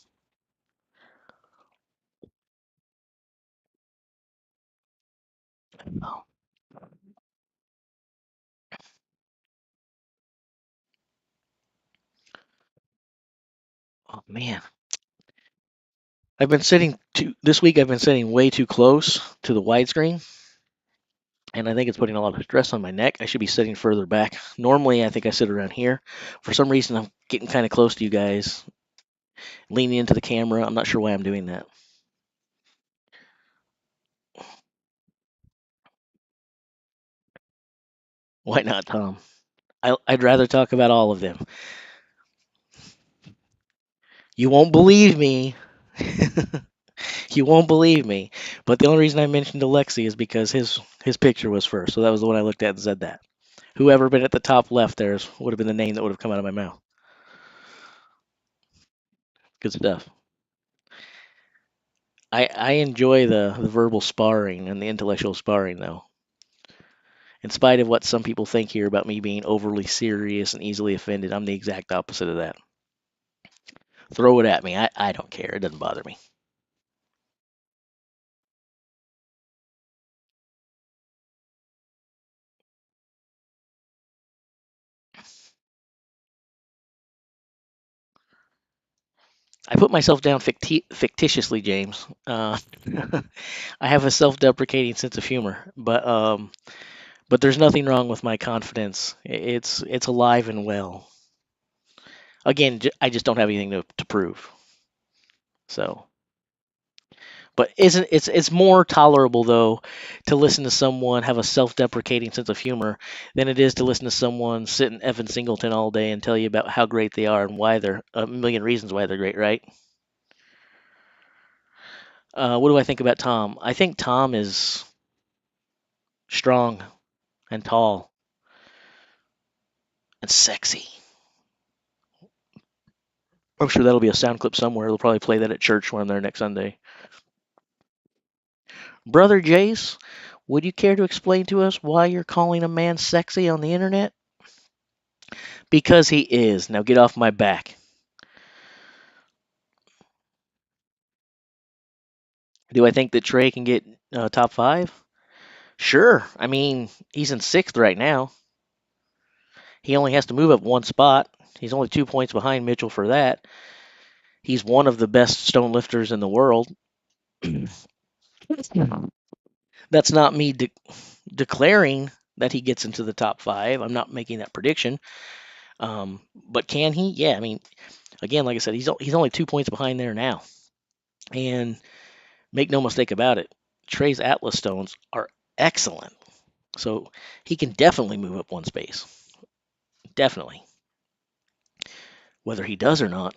Oh, oh man, this week. I've been sitting way too close to the widescreen, and I think it's putting a lot of stress on my neck. I should be sitting further back. Normally, I think I sit around here. For some reason, I'm getting kind of close to you guys, leaning into the camera. I'm not sure why I'm doing that. Why not, Tom? I'd rather talk about all of them. You won't believe me. You won't believe me. But the only reason I mentioned Alexi is because his picture was first. So that was the one I looked at and said that. Whoever been at the top left there would have been the name that would have come out of my mouth. Good stuff. I enjoy the verbal sparring and the intellectual sparring, though. In spite of what some people think here about me being overly serious and easily offended, I'm the exact opposite of that. Throw it at me. I don't care. It doesn't bother me. I put myself down fictitiously, James. I have a self-deprecating sense of humor, but there's nothing wrong with my confidence. It's alive and well. Again, I just don't have anything to prove. So, but isn't it's more tolerable though to listen to someone have a self-deprecating sense of humor than it is to listen to someone sit in Evan Singleton all day and tell you about how great they are and why they're a million reasons why they're great, right? What do I think about Tom? I think Tom is strong and tall and sexy. I'm sure that'll be a sound clip somewhere. They'll probably play that at church when I'm there next Sunday. Brother Jace, would you care to explain to us why you're calling a man sexy on the internet? Because he is. Now get off my back. Do I think that Trey can get top five? Sure. I mean, he's in sixth right now. He only has to move up one spot. He's only 2 points behind Mitchell for that. He's one of the best stone lifters in the world. That's not me declaring that he gets into the top five. I'm not making that prediction. But can he? Yeah. I mean, again, like I said, he's only 2 points behind there now. And make no mistake about it, Trey's Atlas stones are excellent. So he can definitely move up one space. Definitely. Whether he does or not,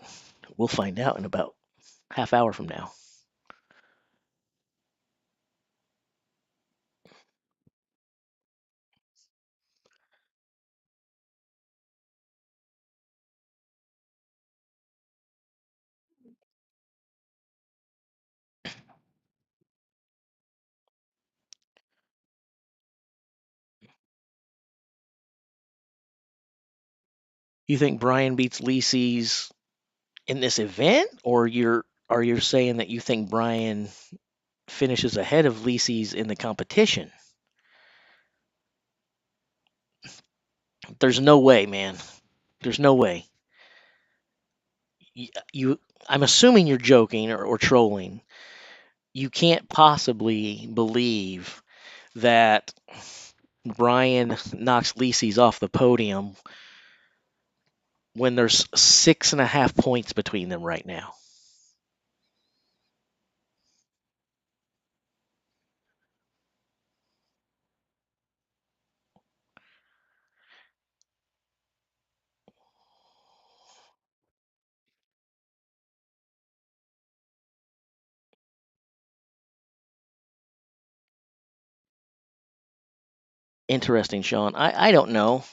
we'll find out in about half hour from now. You think Brian beats Lisi's in this event, or are you saying that you think Brian finishes ahead of Lisi's in the competition? There's no way, man. There's no way. You I'm assuming you're joking or trolling. You can't possibly believe that Brian knocks Lisi's off the podium when there's 6.5 points between them right now. Interesting, Sean. I don't know.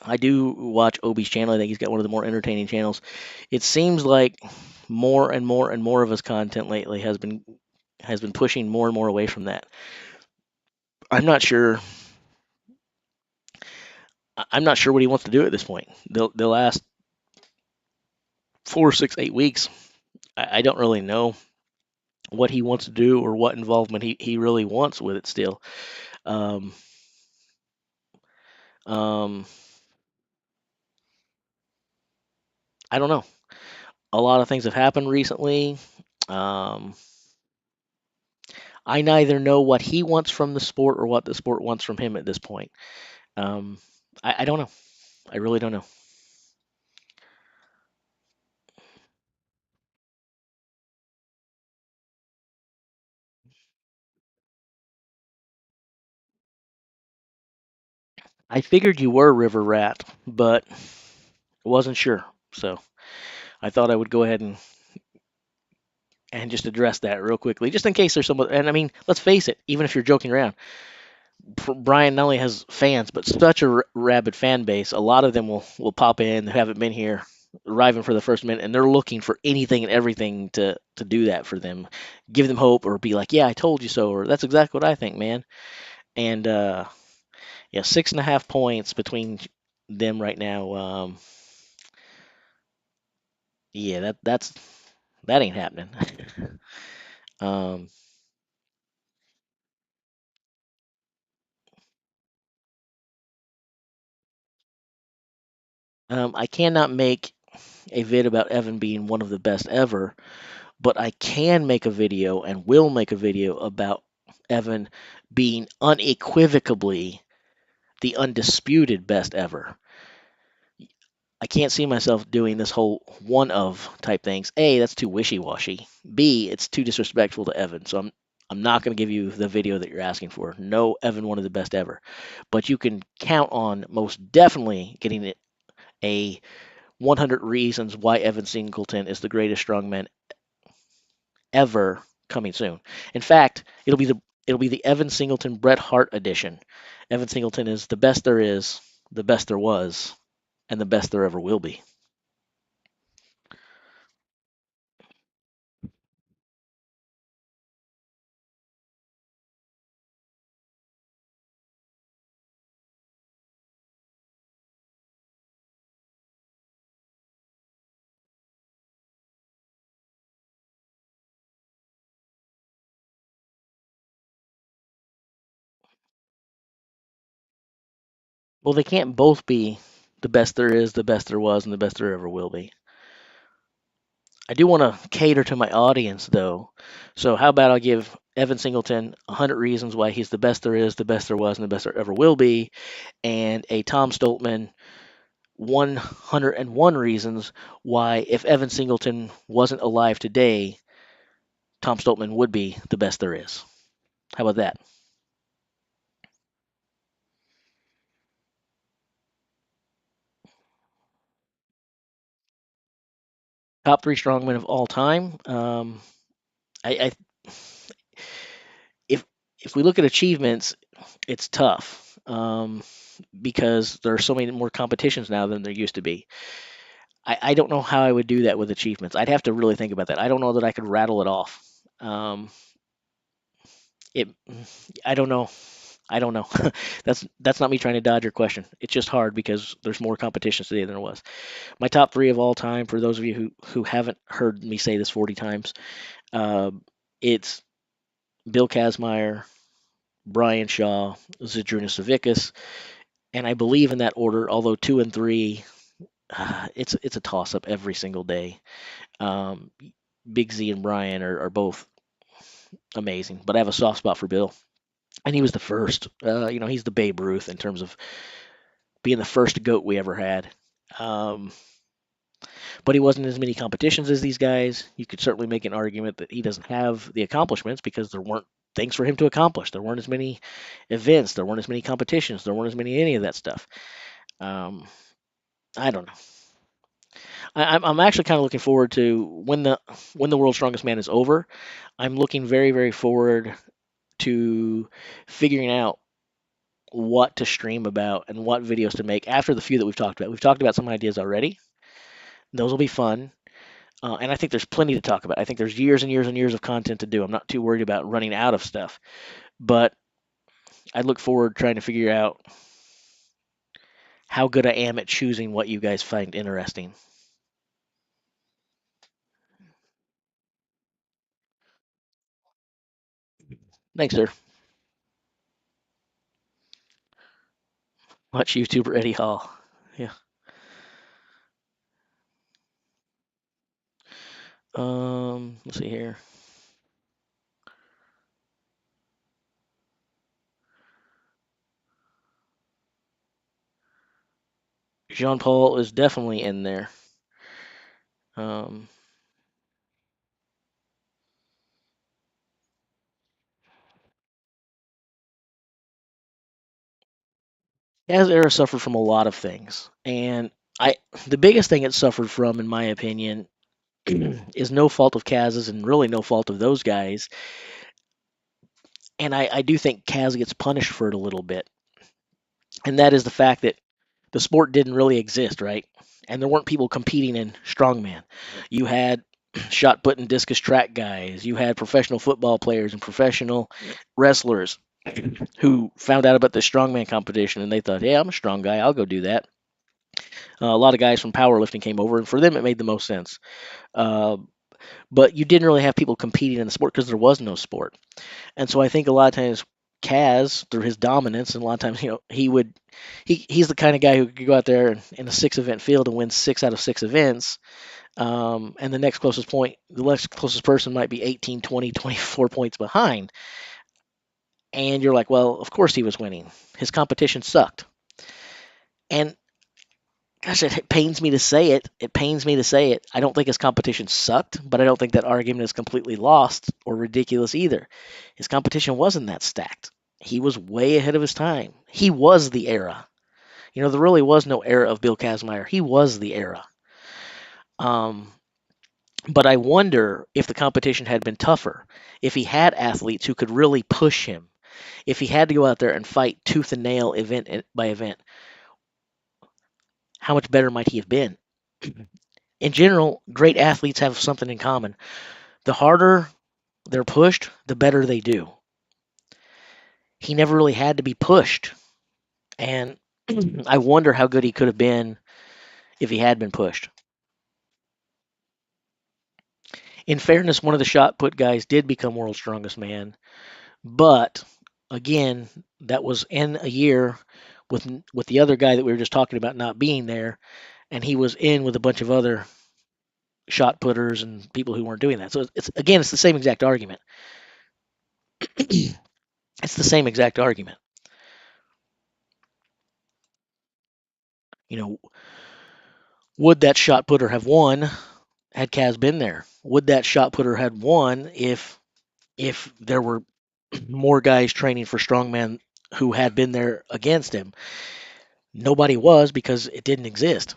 I do watch Obi's channel. I think he's got one of the more entertaining channels. It seems like more and more and more of his content lately has been pushing more and more away from that. I'm not sure. I'm not sure what he wants to do at this point. The last 4, 6, 8 weeks, I don't really know what he wants to do or what involvement he really wants with it still. Um, um, I don't know. A lot of things have happened recently. Um, I neither know what he wants from the sport or what the sport wants from him at this point. Um, I don't know. I really don't know. I figured you were River Rat, but wasn't sure. So I thought I would go ahead and just address that real quickly, just in case there's someone. And I mean, let's face it, even if you're joking around, Brian not only has fans, but such a rabid fan base. A lot of them will pop in who haven't been here, arriving for the first minute, and they're looking for anything and everything to do that for them, give them hope, or be like, "Yeah, I told you so," or "That's exactly what I think, man." And yeah, 6.5 points between them right now. Yeah, that ain't happening. um, I cannot make a vid about Evan being one of the best ever, but I can make a video and will make a video about Evan being unequivocally the undisputed best ever. I can't see myself doing this whole one of type things. A, that's too wishy-washy. B, it's too disrespectful to Evan. So I'm not going to give you the video that you're asking for. No, Evan, one of the best ever. But you can count on most definitely getting it a 100 reasons why Evan Singleton is the greatest strongman ever coming soon. In fact, it'll be the Evan Singleton Bret Hart edition. Evan Singleton is the best there is, the best there was, and the best there ever will be. Well, they can't both be the best there is, the best there was, and the best there ever will be. I do want to cater to my audience, though. So, how about I give Evan Singleton 100 reasons why he's the best there is, the best there was, and the best there ever will be, and a Tom Stoltman 101 reasons why, if Evan Singleton wasn't alive today, Tom Stoltman would be the best there is. How about that? Top three strongmen of all time. I if if we look at achievements, it's tough because there are so many more competitions now than there used to be. I don't know how I would do that with achievements. I'd have to really think about that. I don't know that I could rattle it off. Um, it I don't know. I don't know. That's not me trying to dodge your question. It's just hard because there's more competitions today than there was. My top three of all time, for those of you who haven't heard me say this 40 times, uh, it's Bill Kazmaier, Brian Shaw, Zydrunas Savickas, and I believe in that order. Although 2 and 3, it's a toss up every single day. Um, Big Z and Brian are both amazing, but I have a soft spot for Bill, and he was the first. He's the Babe Ruth in terms of being the first goat we ever had. Um, but he wasn't in as many competitions as these guys. You could certainly make an argument that he doesn't have the accomplishments because there weren't things for him to accomplish. There weren't as many events. There weren't as many competitions. There weren't as many any of that stuff. Um, I don't know. I'm actually kind of looking forward to when the World's Strongest Man is over. I'm looking very, very forward to figuring out what to stream about and what videos to make after the few that we've talked about. We've talked about some ideas already. Those will be fun. And I think there's plenty to talk about. I think there's years and years and years of content to do. I'm not too worried about running out of stuff. But I look forward trying to figure out how good I am at choosing what you guys find interesting. Thanks, sir. Watch YouTuber Eddie Hall. Yeah. Let's see here. Jean Paul is definitely in there. Um, Kaz era suffered from a lot of things, and I the biggest thing it suffered from, in my opinion, is no fault of Kaz's and really no fault of those guys. And I do think Kaz gets punished for it a little bit, and that is the fact that the sport didn't really exist, right? And there weren't people competing in strongman. You had shot put and discus track guys. You had professional football players and professional wrestlers who found out about the strongman competition and they thought, "Hey, I'm a strong guy. I'll go do that." A lot of guys from powerlifting came over, and for them, it made the most sense. Uh, but you didn't really have people competing in the sport because there was no sport. And so I think a lot of times Kaz, through his dominance, and a lot of times, he's the kind of guy who could go out there in a 6 event field and win 6 out of 6 events. And the next closest person might be 18, 20, 24 points behind. And you're like, well, of course he was winning. His competition sucked. And gosh, it pains me to say it. It pains me to say it. I don't think his competition sucked, but I don't think that argument is completely lost or ridiculous either. His competition wasn't that stacked. He was way ahead of his time. He was the era. There really was no era of Bill Kazmaier. He was the era. Um, but I wonder if the competition had been tougher, if he had athletes who could really push him, if he had to go out there and fight tooth and nail event by event, how much better might he have been? In general, great athletes have something in common. The harder they're pushed, the better they do. He never really had to be pushed. And I wonder how good he could have been if he had been pushed. In fairness, one of the shot put guys did become world's strongest man, but again, that was in a year with the other guy that we were just talking about not being there, and he was in with a bunch of other shot putters and people who weren't doing that. So it's the same exact argument. It's the same exact argument. You know, would that shot putter have won had Kaz been there? Would that shot putter had won if there were more guys training for strongman who had been there against him? Nobody was because it didn't exist.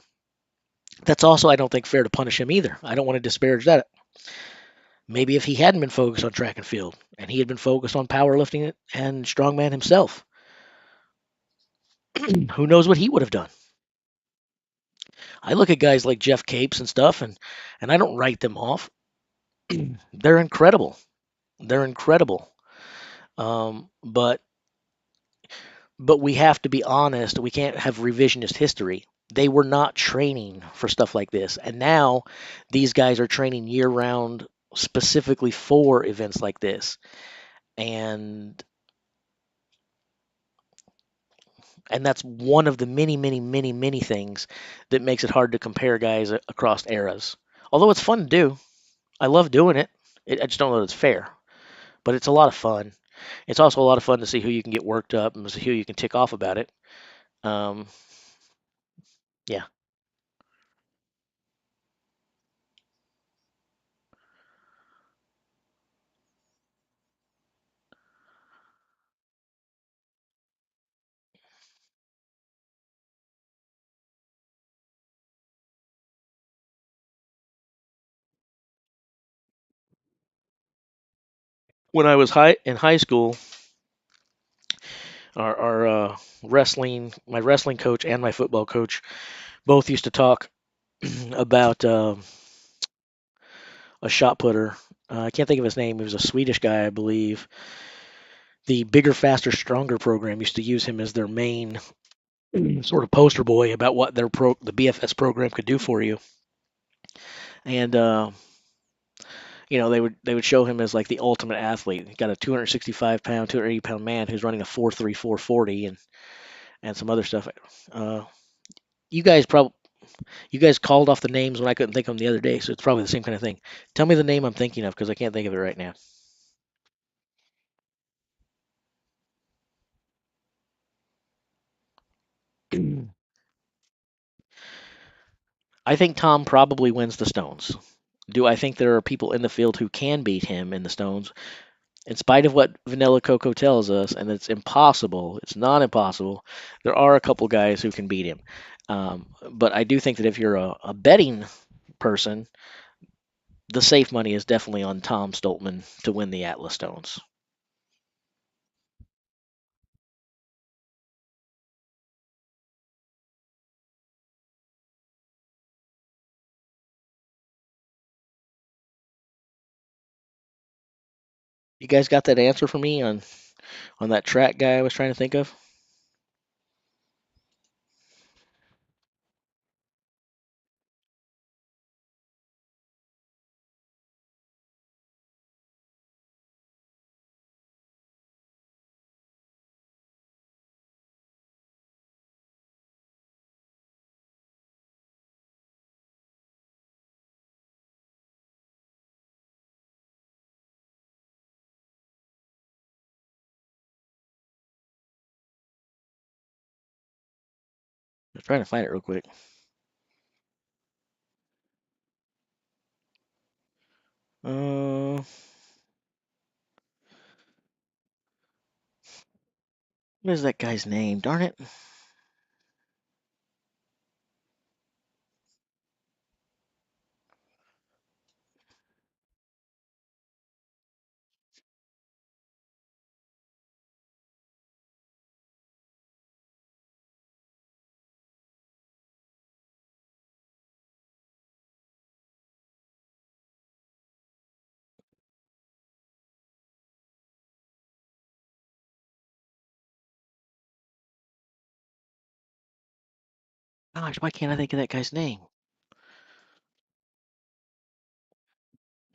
That's also, I don't think, fair to punish him either. I don't want to disparage that. Maybe if he hadn't been focused on track and field and he had been focused on powerlifting and strongman himself, who knows what he would have done? I look at guys like Jeff Capes and stuff, and I don't write them off. They're incredible. They're incredible. But we have to be honest. We can't have revisionist history. They were not training for stuff like this, and now these guys are training year round specifically for events like this, and that's one of the many, many, many, many things that makes it hard to compare guys across eras. Although it's fun to do, I love doing it. I just don't know that it's fair, but it's a lot of fun. It's also a lot of fun to see who you can get worked up and see who you can tick off about it. Um, yeah. When I was in high school, our my wrestling coach and my football coach both used to talk about a shot putter. I can't think of his name. He was a Swedish guy, I believe. the bigger, faster, stronger program used to use him as their main sort of poster boy about what the BFS program could do for you. And they would show him as like the ultimate athlete. He got a 265-pound, 280-pound man who's running a 4.3, 440, and some other stuff. Uh, you guys probably you guys called off the names when I couldn't think of them the other day, so it's probably the same kind of thing. Tell me the name I'm thinking of because I can't think of it right now. I think Tom probably wins the Stones. Do I think there are people in the field who can beat him in the Stones? In spite of what Vanilla Coco tells us, and it's impossible, it's not impossible, there are a couple guys who can beat him. But I do think that if you're a betting person, the safe money is definitely on Tom Stoltman to win the Atlas Stones. You guys got that answer for me on that track guy I was trying to think of? I'm trying to find it real quick. Uh, what is that guy's name? Darn it. Gosh, why can't I think of that guy's name?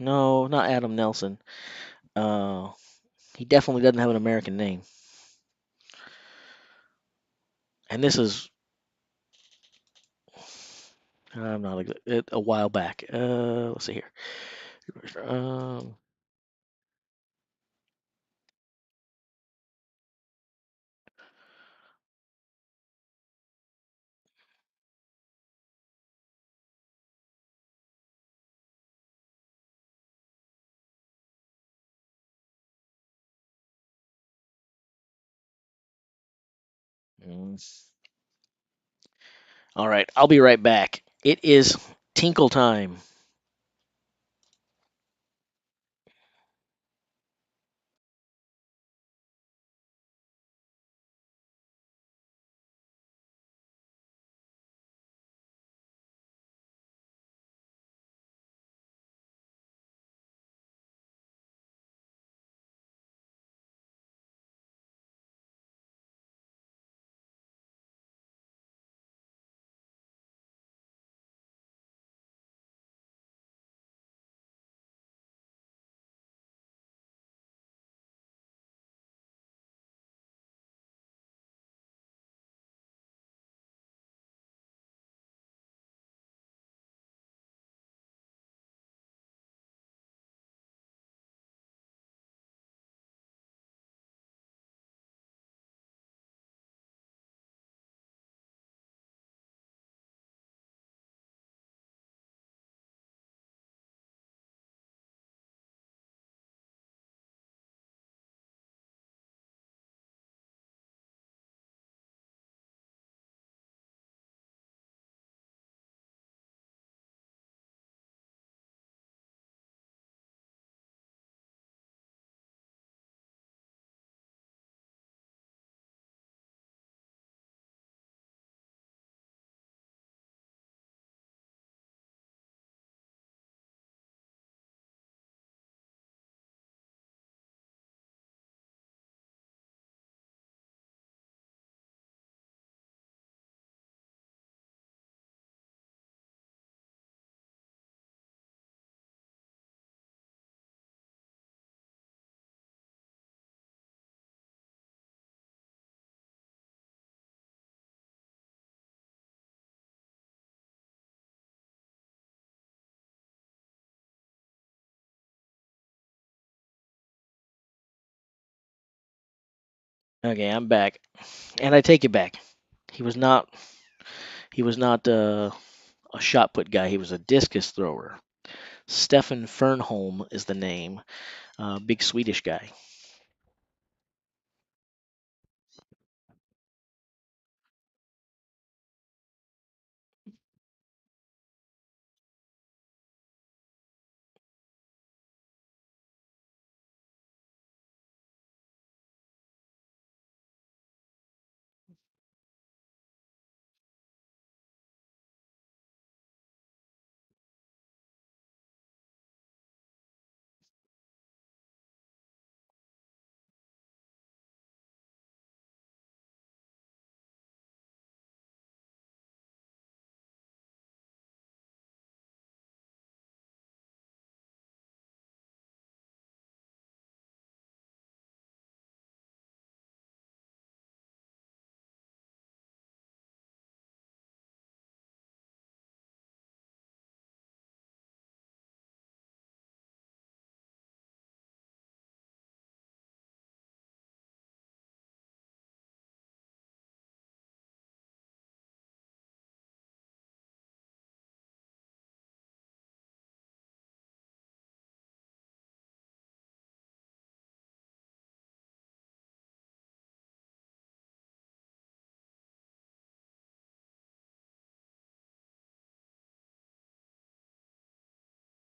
No, not Adam Nelson. Uh, he definitely doesn't have an American name. And this is I'm not a while back. Let's see here. Um, mm. All right, I'll be right back. It is Tinkle time. Okay, I'm back, and I take it back. He was not. He was not a shot put guy. He was a discus thrower. Stefan Fernholm is the name. Big Swedish guy.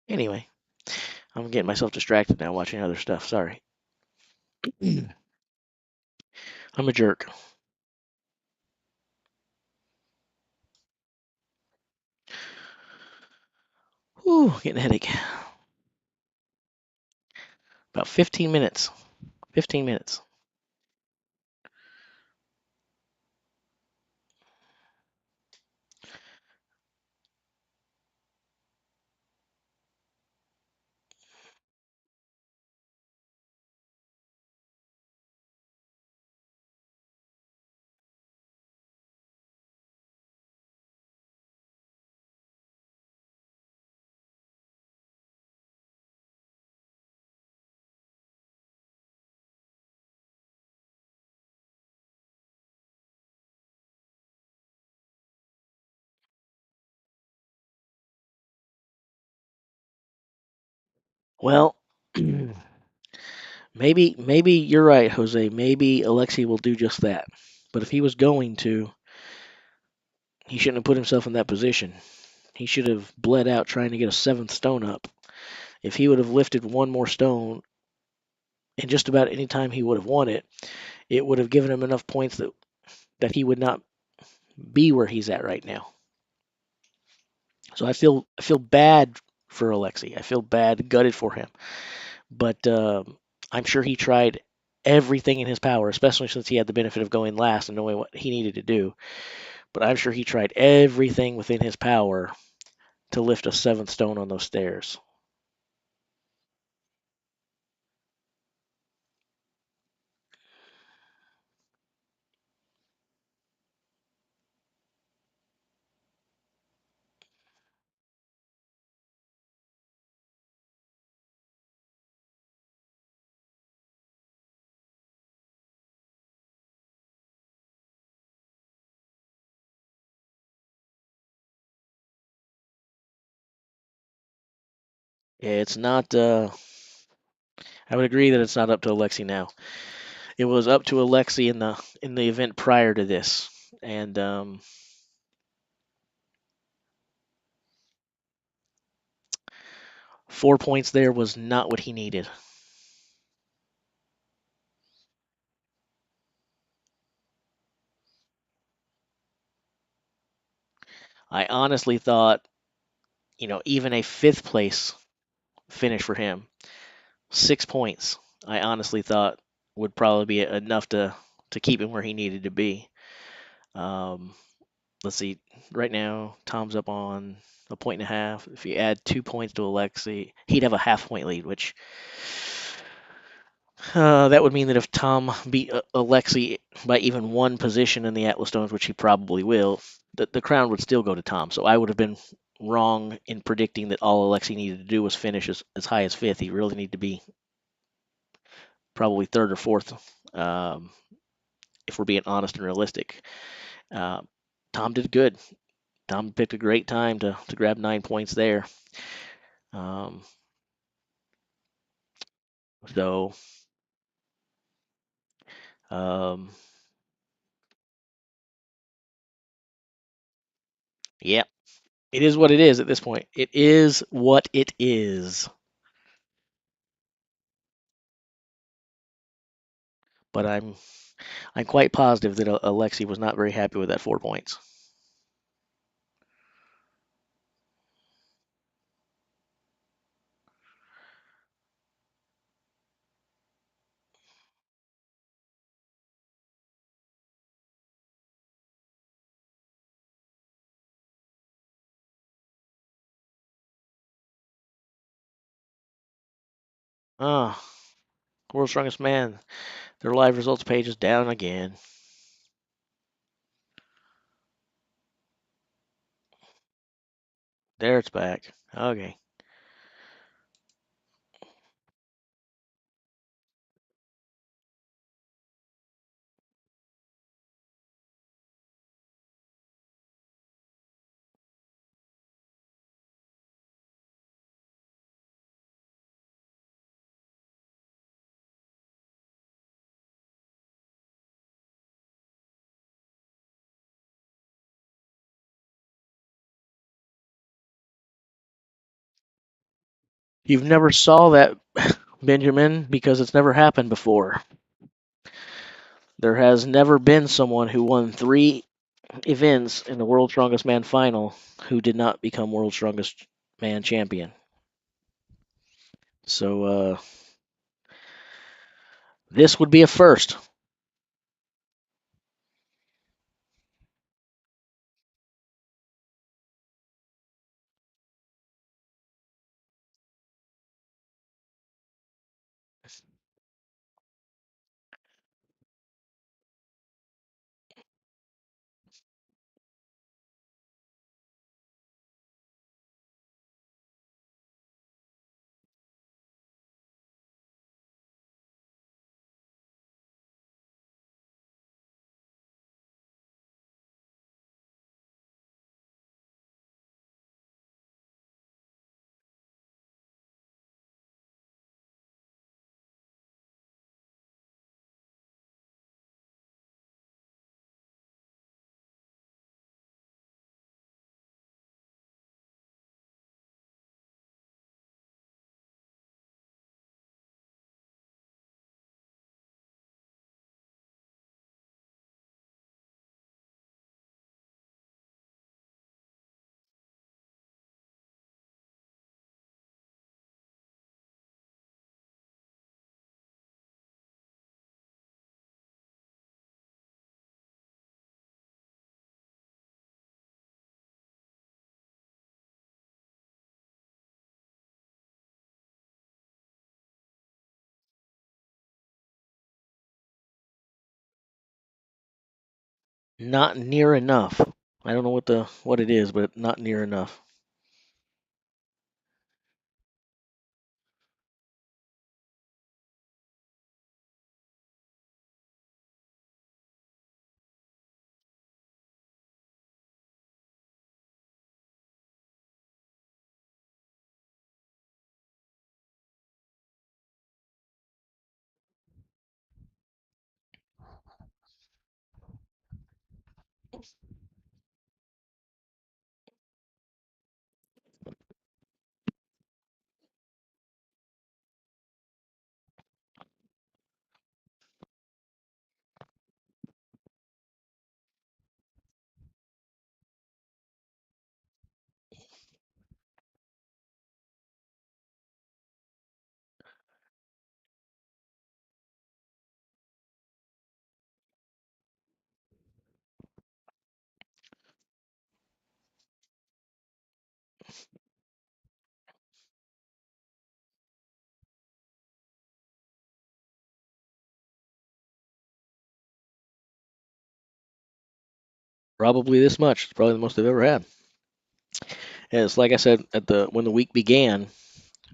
Anyway, I'm getting myself distracted now watching other stuff. Sorry. I'm a jerk. Whew, getting a headache. About 15 minutes. 15 minutes. Well, maybe you're right, Jose. Maybe Alexei will do just that. But if he was going to, he shouldn't have put himself in that position. He should have bled out trying to get a seventh stone up. If he would have lifted one more stone, and just about any time he would have won it, it would have given him enough points that he would not be where he's at right now. So I feel bad for Alexei. I feel bad, gutted for him. But I'm sure he tried everything in his power, especially since he had the benefit of going last and knowing what he needed to do. But I'm sure he tried everything within his power to lift a seventh stone on those stairs. It's not. I would agree that it's not up to Alexei now. It was up to Alexei in the event prior to this, and 4 points there was not what he needed. I honestly thought, even a fifth place finish for him, 6 points, I honestly thought would probably be enough to keep him where he needed to be. Um, let's see. Right now, Tom's up on a point and a half. If you add 2 points to Alexei, he'd have a half-point lead, which that would mean that if Tom beat Alexei by even one position in the Atlas Stones, which he probably will, the crown would still go to Tom. So I would have been wrong in predicting that all Alexei needed to do was finish as high as fifth. He really needed to be probably third or fourth. Um, if we're being honest and realistic. Uh, Tom did good. Tom picked a great time to grab 9 points there. Um, so, um, yeah, it is what it is at this point. It is what it is. But I'm quite positive that Alexi was not very happy with that 4 points. Ah, World's Strongest Man. Their live results page is down again. There it's back. Okay. You've never saw that, Benjamin, because it's never happened before. There has never been someone who won 3 events in the World's Strongest Man final who did not become World's Strongest Man champion. So this would be a first. Not near enough. I don't know what it is, but not near enough. Probably this much. It's probably the most they've ever had. And it's like I said when the week began.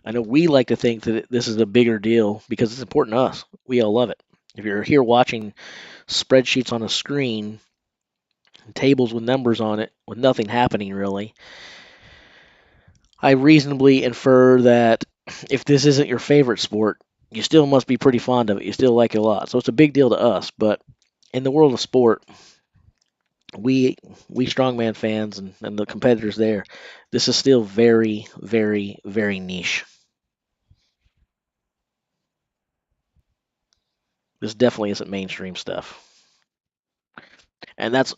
I know we like to think that this is a bigger deal because it's important to us. We all love it. If you're here watching spreadsheets on a screen, tables with numbers on it, with nothing happening really, I reasonably infer that if this isn't your favorite sport, you still must be pretty fond of it. You still like it a lot. So it's a big deal to us. But in the world of sport, we strongman fans and the competitors there, this is still very, very, very niche. This definitely isn't mainstream stuff. And that's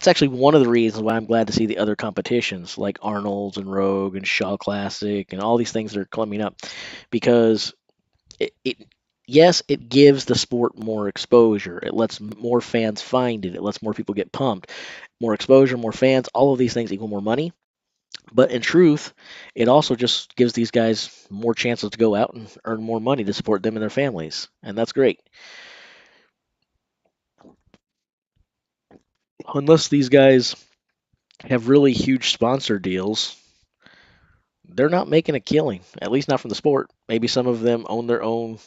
actually one of the reasons why I'm glad to see the other competitions like Arnold's and Rogue and Shaw Classic and all these things that are coming up, because it yes, it gives the sport more exposure. It lets more fans find it. It lets more people get pumped. More exposure, more fans, all of these things equal more money. But in truth, it also just gives these guys more chances to go out and earn more money to support them and their families. And that's great. Unless these guys have really huge sponsor deals, they're not making a killing, at least not from the sport. Maybe some of them own their own,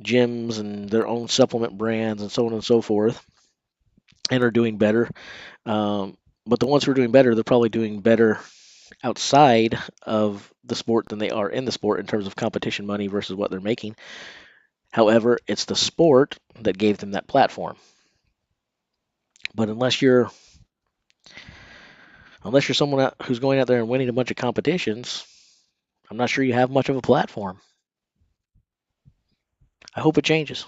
gyms and their own supplement brands and so on and so forth, and are doing better. But the ones who are doing better, they're probably doing better outside of the sport than they are in the sport in terms of competition money versus what they're making. However, it's the sport that gave them that platform. But unless you're someone who's going out there and winning a bunch of competitions, I'm not sure you have much of a platform. I hope it changes.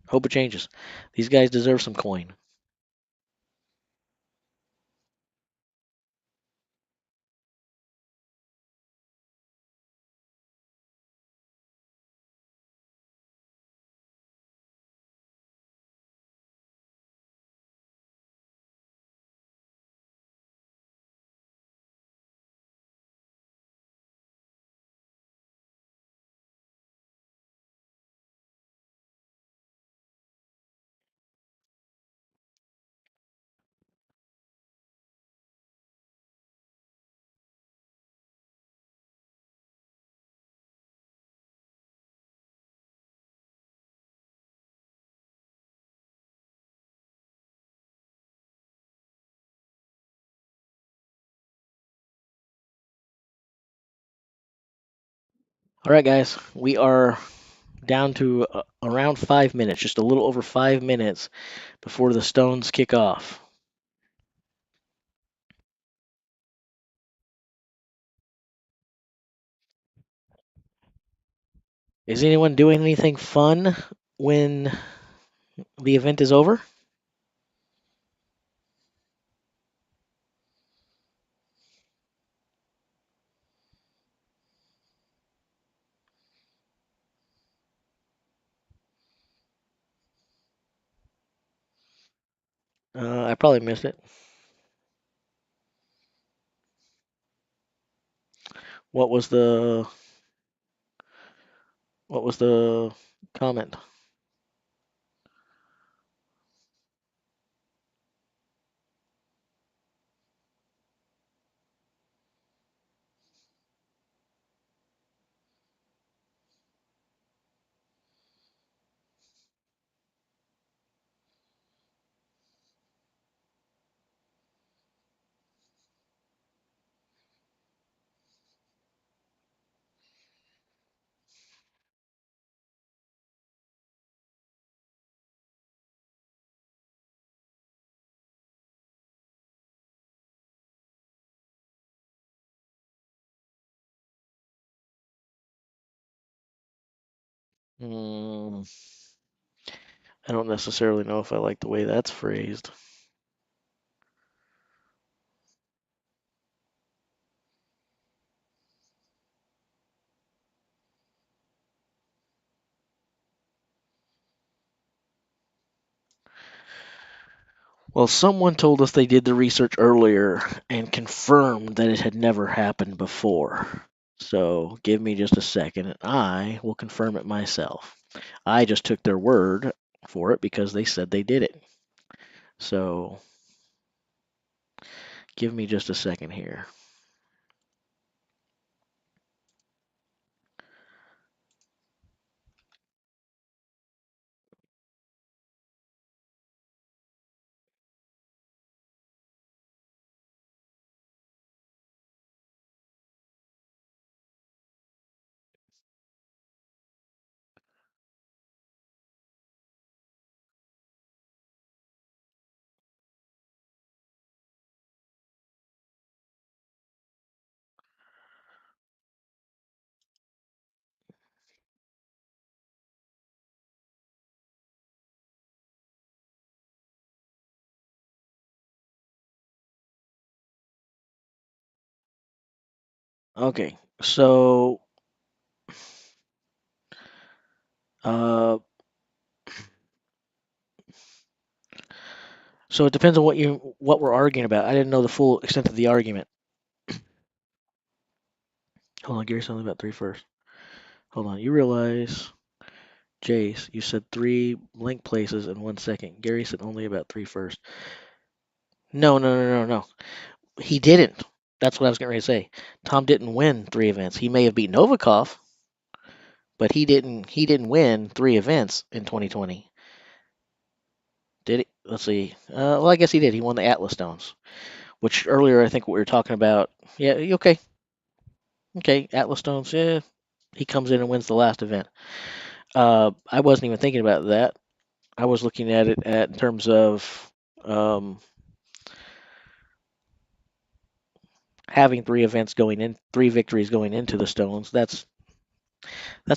Hope it changes. These guys deserve some coin. All right, guys, we are down to around 5 minutes, just a little over 5 minutes before the Stones kick off. Is anyone doing anything fun when the event is over? I probably missed it. What was the what was the comment? Hmm, I don't necessarily know if I like the way that's phrased. Well, someone told us they did the research earlier and confirmed that it had never happened before. So give me just a second and I will confirm it myself. I just took their word for it because they said they did it. So give me just a second here. Okay, so uh, so it depends on what we're arguing about. I didn't know the full extent of the argument. Hold on, Gary's only about three first. Hold on, you realize, Jace, you said three blank places in 1 second. Gary said only about three first. No, no, no, no, no. He didn't. That's what I was getting ready to say. Tom didn't win three events. He may have beat Novikov, but he didn't. He didn't win three events in 2020. Did he? Let's see. Well, I guess he did. He won the Atlas Stones, which earlier I think we were talking about. Yeah. Okay. Okay. Atlas Stones. Yeah. He comes in and wins the last event. I wasn't even thinking about that. I was looking at it in terms of um, having three victories going into the Stones. That's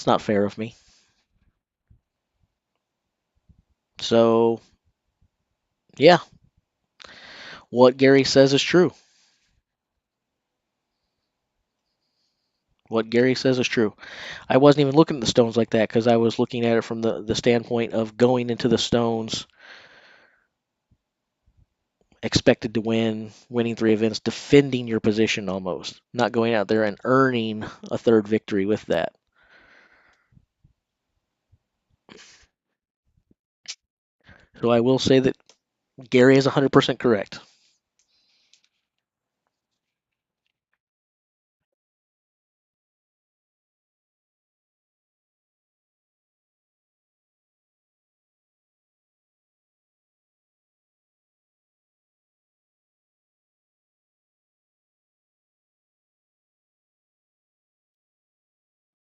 not fair of me. So yeah, what Gary says is true. What Gary says is true. I wasn't even looking at the Stones like that because I was looking at it from the standpoint of going into the Stones expected to win, winning three events, defending your position almost, not going out there and earning a third victory with that. So I will say that Gary is 100% correct.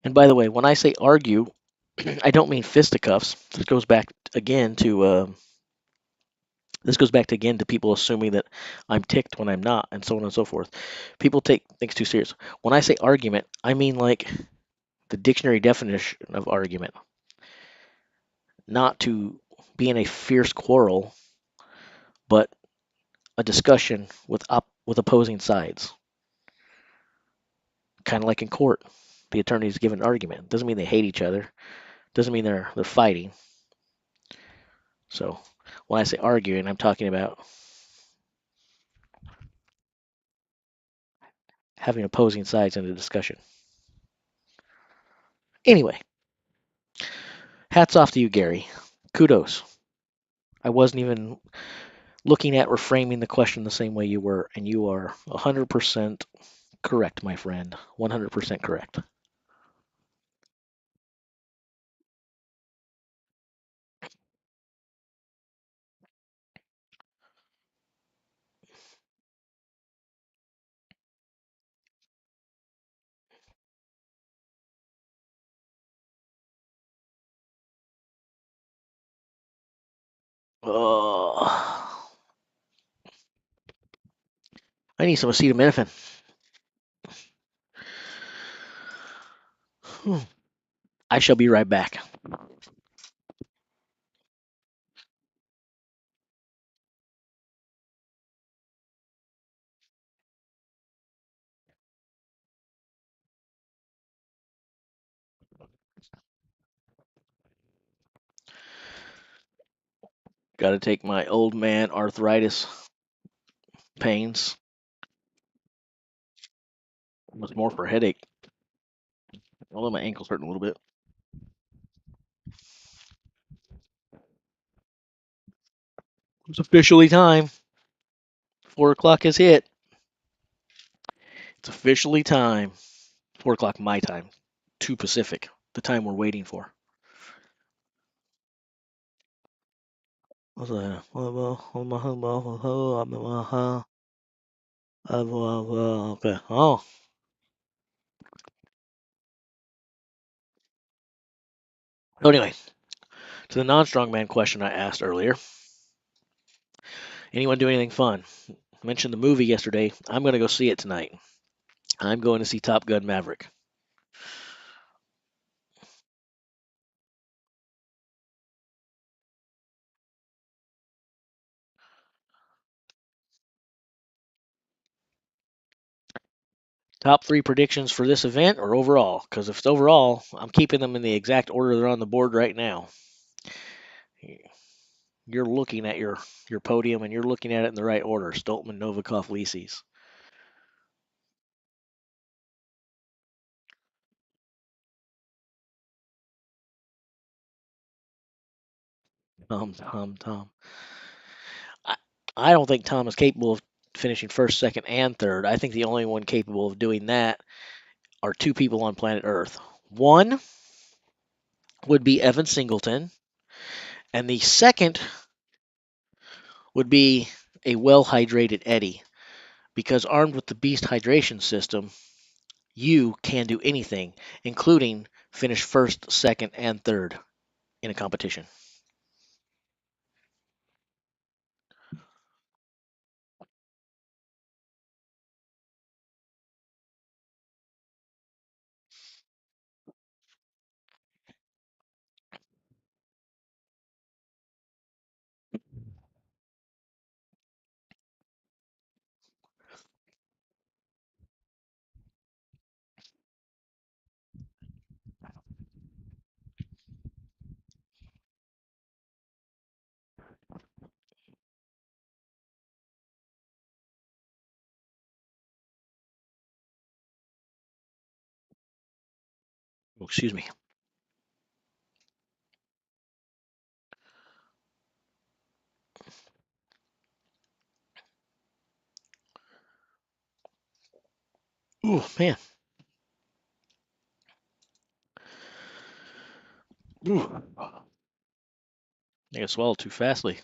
And by the way, when I say argue, I don't mean fisticuffs. This goes back to again to people assuming that I'm ticked when I'm not, and so on and so forth. People take things too serious. When I say argument, I mean like the dictionary definition of argument, not to be in a fierce quarrel, but a discussion with opposing sides, kind of like in court. The attorneys give an argument. Doesn't mean they hate each other. Doesn't mean they're fighting. So when I say arguing, I'm talking about having opposing sides in a discussion. Anyway, hats off to you, Gary. Kudos. I wasn't even looking at reframing the question the same way you were, and you are 100% correct, my friend. 100% correct. Oh, I need some acetaminophen. I shall be right back. Got to take my old man arthritis pains. It was more for headache. Although my ankle's hurting a little bit. It's officially time. 4 o'clock has hit. It's officially time. 4 o'clock my time. 2 Pacific. The time we're waiting for. What's that? Okay. Oh. So anyway, to the non-strongman question I asked earlier. Anyone do anything fun? I mentioned the movie yesterday. I'm going to go see it tonight. I'm going to see Top Gun Maverick. Top 3 predictions for this event or overall? Because if it's overall, I'm keeping them in the exact order they're on the board right now. You're looking at your podium and you're looking at it in the right order. Stoltman, Novikov, Lisis. Tom. I don't think Tom is capable of finishing first, second, and third. I think the only one capable of doing that are 2 people on planet Earth. One would be Evan Singleton, and the second would be a well hydrated Eddie. Because armed with the Beast hydration system, you can do anything, including finish first, second, and third in a competition. Oh, excuse me. Ooh, man. Ooh. I think I swallowed too fastly.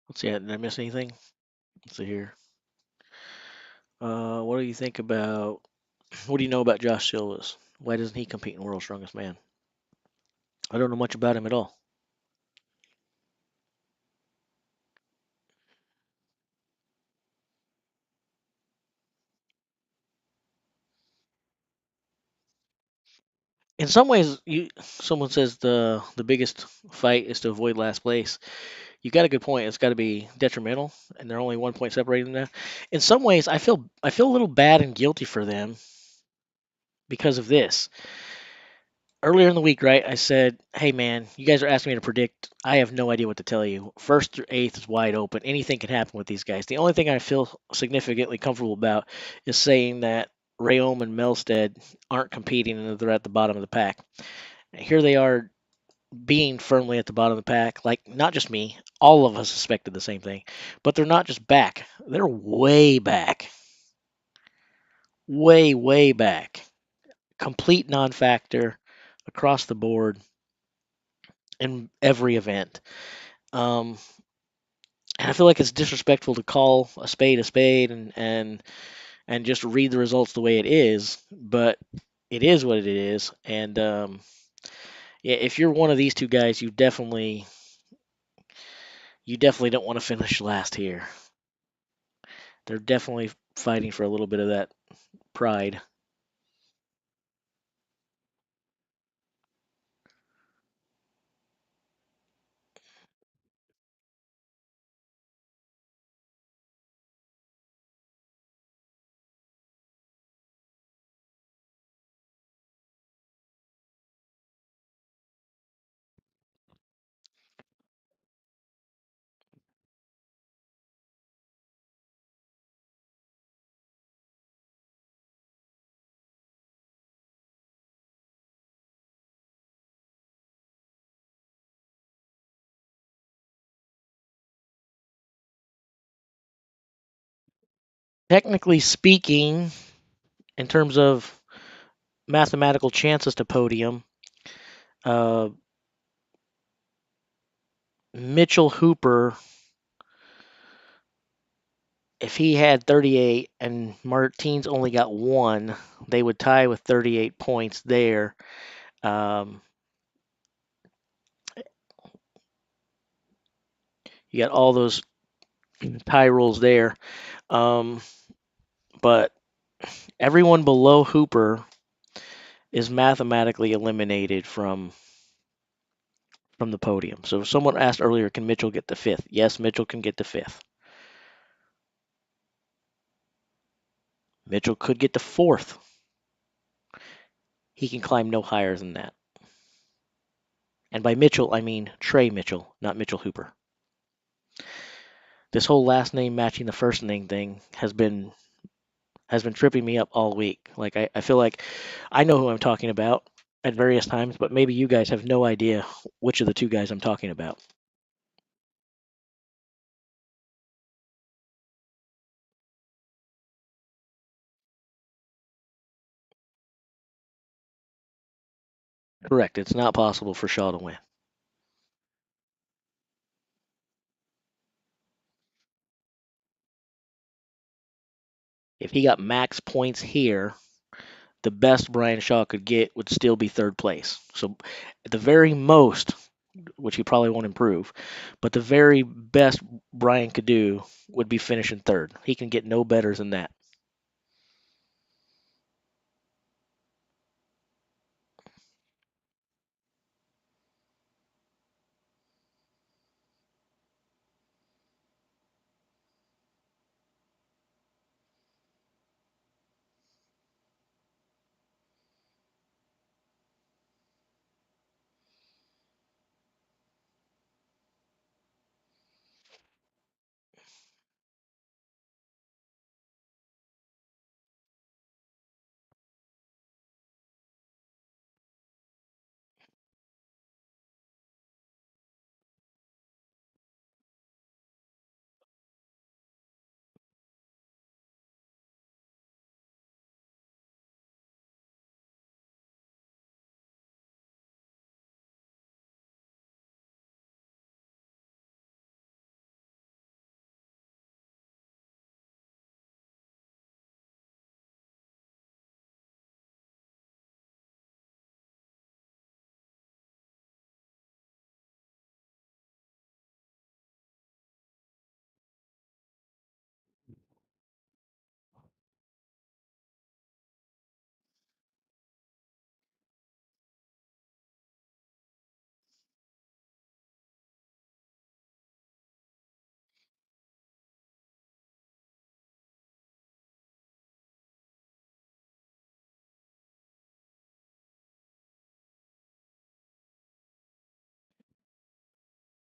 Let's see, did I miss anything? Let's see here. What do you think about? What do you know about Josh Silvas? Why doesn't he compete in World's Strongest Man? I don't know much about him at all. In some ways, someone says the biggest fight is to avoid last place. You got a good point. It's got to be detrimental, and they're only 1 point separating them. In some ways, I feel a little bad and guilty for them because of this. Earlier in the week, right, I said, "Hey man, you guys are asking me to predict. I have no idea what to tell you. First through eighth is wide open. Anything can happen with these guys. The only thing I feel significantly comfortable about is saying that Rayom and Melstead aren't competing and they're at the bottom of the pack. Here they are being firmly at the bottom of the pack. Like, not just me, all of us suspected the same thing. But they're not just back, they're way back. Way back. Complete non factor across the board in every event. Um, and I feel like it's disrespectful to call a spade and just read the results the way it is, but it is what it is. And yeah, if you're one of these 2 guys, you definitely don't want to finish last here. They're definitely fighting for a little bit of that pride. Technically speaking, in terms of mathematical chances to podium, uh, Mitchell Hooper if he had 38 and Martins only got one, they would tie with 38 points there. Um, you got all those tie rules there. Um, but everyone below Hooper is mathematically eliminated from the podium. So someone asked earlier, can Mitchell get to fifth? Yes, Mitchell can get to fifth. Mitchell could get to fourth. He can climb no higher than that. And by Mitchell, I mean Trey Mitchell, not Mitchell Hooper. This whole last name matching the first name thing has been tripping me up all week. Like I feel like I know who I'm talking about at various times, but maybe you guys have no idea which of the two guys I'm talking about. Correct. It's not possible for Shaw to win. If he got max points here, the best Brian Shaw could get would still be third place. So at the very most, which he probably won't improve, but the very best Brian could do would be finishing third. He can get no better than that.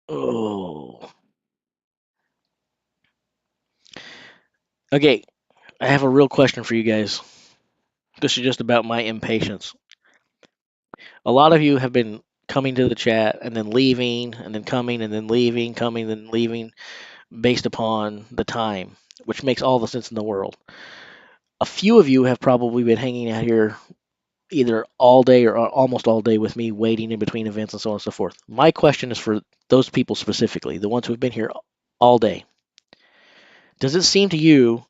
Oh. Okay, I have a real question for you guys. This is just about my impatience. A lot of you have been coming to the chat and then leaving and then coming and then leaving, coming and then leaving based upon the time, which makes all the sense in the world. A few of you have probably been hanging out here either all day or almost all day with me waiting in between events and so on and so forth. My question is for those people specifically, the ones who have been here all day. Does it seem to you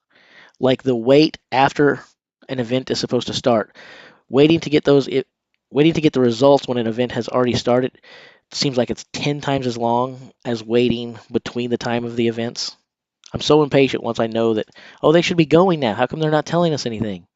like the wait after an event is supposed to start, waiting to get waiting to get the results when an event has already started seems like it's 10 times as long as waiting between the time of the events? I'm so impatient once I know that, oh, they should be going now. How come they're not telling us anything?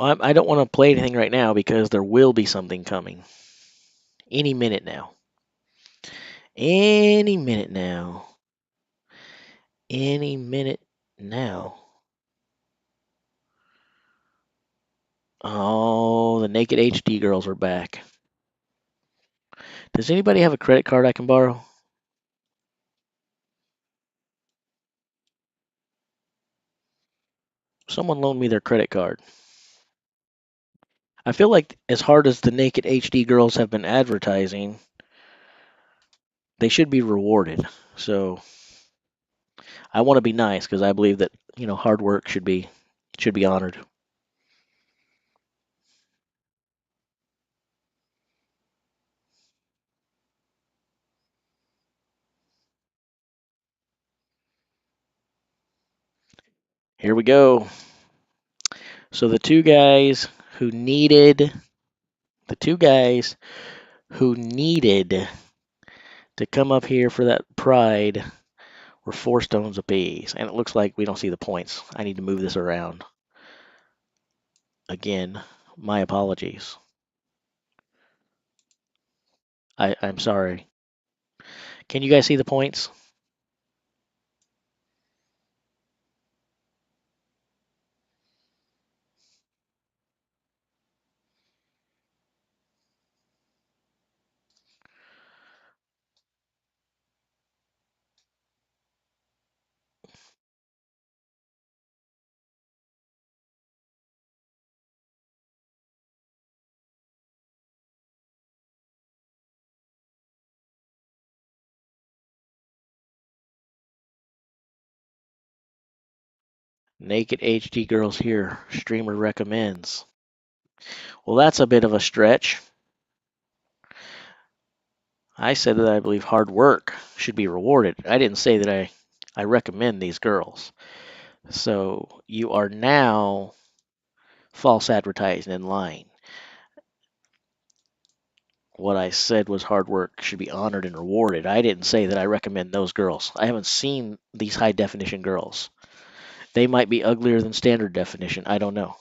I don't want to play anything right now because there will be something coming any minute now. Any minute now. Any minute now. Oh, the Naked HD girls are back. Does anybody have a credit card I can borrow? Someone loan me their credit card. I feel like as hard as the Naked HD girls have been advertising, they should be rewarded. So I want to be nice because I believe that, hard work should be honored. Here we go. So the two guys who needed to come up here for that pride were 4 stones apiece. And it looks like we don't see the points. I need to move this around. Again, my apologies. I'm sorry. Can you guys see the points? Naked HD girls here. Streamer recommends. Well, that's a bit of a stretch. I said that I believe hard work should be rewarded. I didn't say that I recommend these girls. So you are now false advertising and lying. What I said was hard work should be honored and rewarded. I didn't say that I recommend those girls. I haven't seen these high definition girls. They might be uglier than standard definition. I don't know.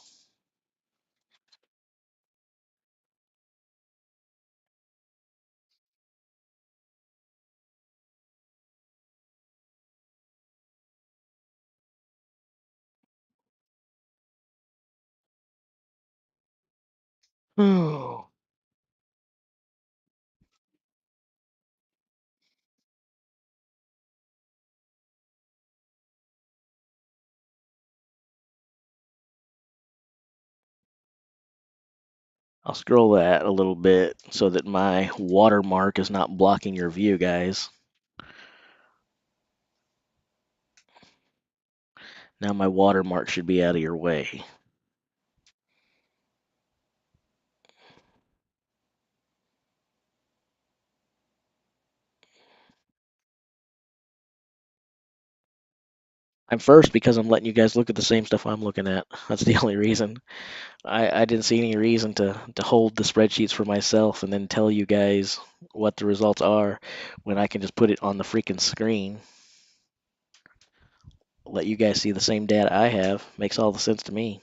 I'll scroll that a little bit so that my watermark is not blocking your view, guys. Now my watermark should be out of your way. I'm first because I'm letting you guys look at the same stuff I'm looking at. That's the only reason. I didn't see any reason to hold the spreadsheets for myself and then tell you guys what the results are when I can just put it on the freaking screen. Let you guys see the same data I have. Makes all the sense to me.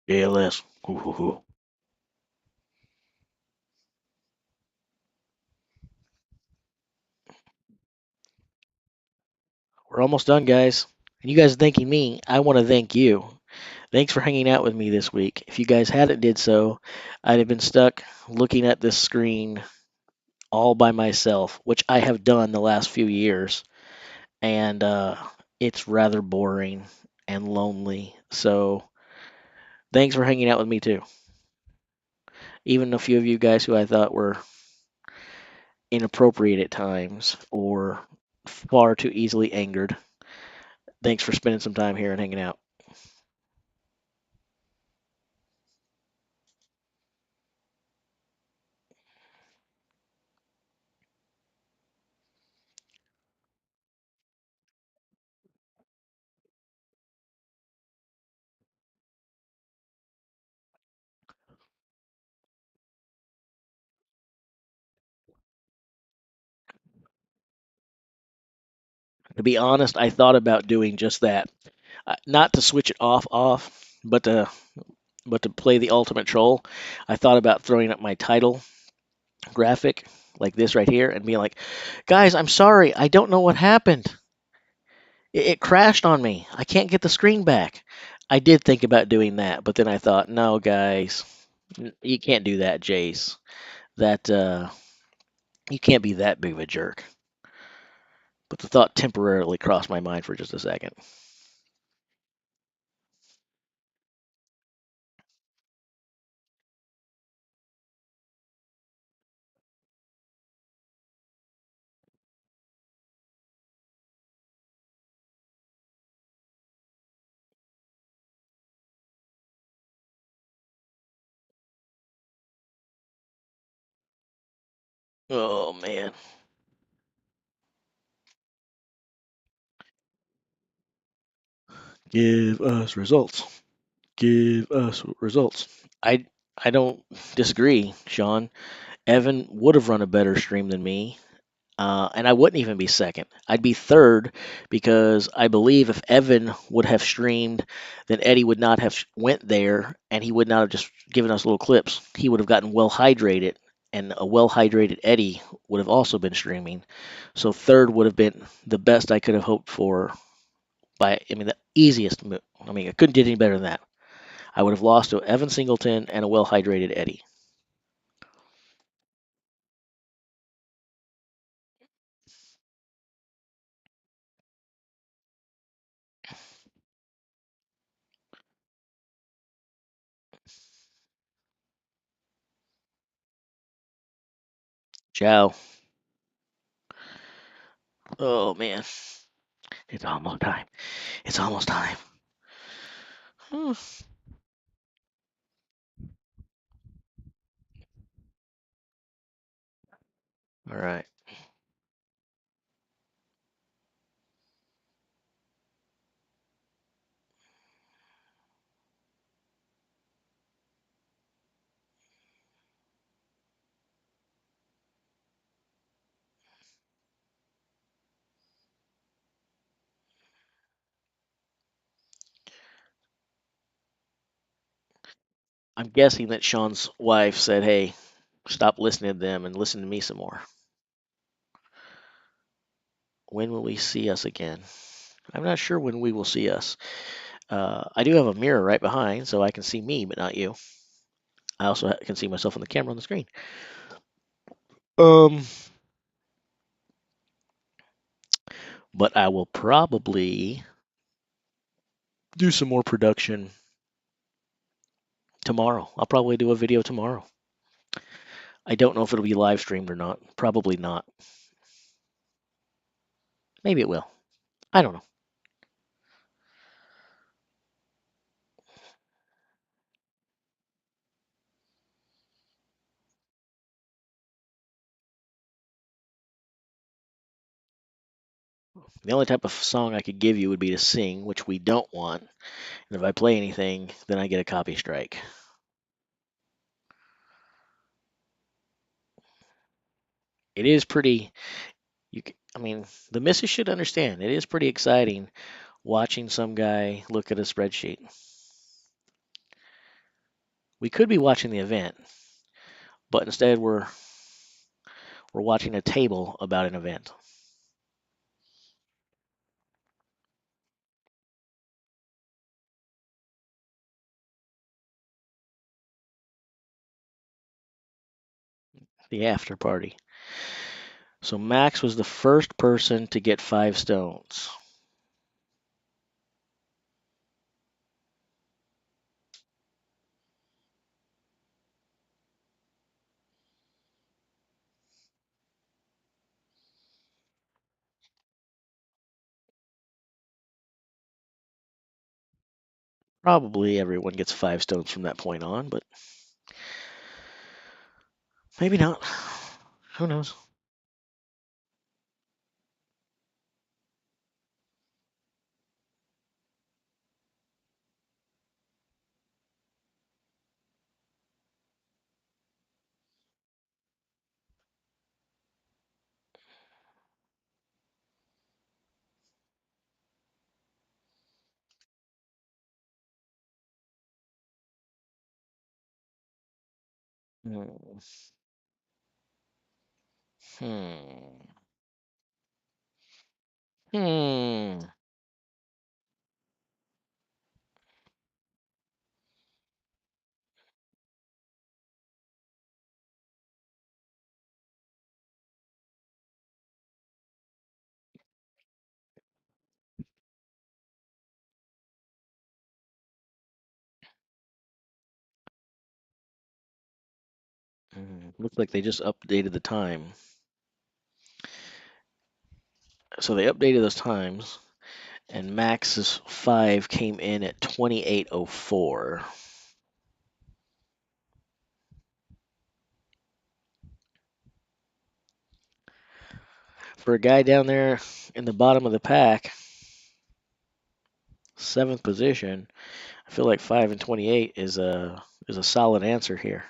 ALS. We're almost done, guys. And you guys are thanking me. I want to thank you. Thanks for hanging out with me this week. If you guys hadn't did so, I'd have been stuck looking at this screen all by myself, which I have done the last few years, and it's rather boring and lonely. So thanks for hanging out with me too. Even a few of you guys who I thought were inappropriate at times or far too easily angered. Thanks for spending some time here and hanging out. To be honest, I thought about doing just that. Not to switch it off, but to play the ultimate troll. I thought about throwing up my title graphic like this right here and being like, "Guys, I'm sorry. I don't know what happened. It crashed on me. I can't get the screen back." I did think about doing that, but then I thought, "No, guys, you can't do that, Jace. That you can't be that big of a jerk." But the thought temporarily crossed my mind for just a second. Oh man. Give us results. Give us results. I I don't disagree, Sean. Evan would have run a better stream than me, and I wouldn't even be second. I'd be third because I believe if Evan would have streamed, then Eddie would not have went there, and he would not have just given us little clips. He would have gotten well hydrated, and a well hydrated Eddie would have also been streaming. So third would have been the best I could have hoped for. I mean, the easiest. I mean, I couldn't get any better than that. I would have lost to Evan Singleton and a well hydrated Eddie. Ciao. Oh man, it's almost time. It's almost time. Hmm. All right. I'm guessing that Sean's wife said, "Hey, stop listening to them and listen to me some more." When will we see us again? I'm not sure when we will see us. I do have a mirror right behind, so I can see me, but not you. I also can see myself on the camera on the screen. Um, but I will probably do some more production tomorrow. I'll probably do a video tomorrow. I don't know if it'll be live streamed or not. Probably not. Maybe it will. I don't know. The only type of song I could give you would be to sing, which we don't want. And if I play anything, then I get a copy strike. It is pretty. I mean, the missus should understand. It is pretty exciting watching some guy look at a spreadsheet. We could be watching the event, but instead we're watching a table about an event. The after party. So Max was the first person to get 5 stones. Probably everyone gets 5 stones from that point on, but maybe not. Who knows? Hmm. Hmm. Hmm. Looks like they just updated the time. So they updated those times, and Max's 5 came in at 28:04. For a guy down there in the bottom of the pack, 7th position, I feel like 5 and 28 is a solid answer here.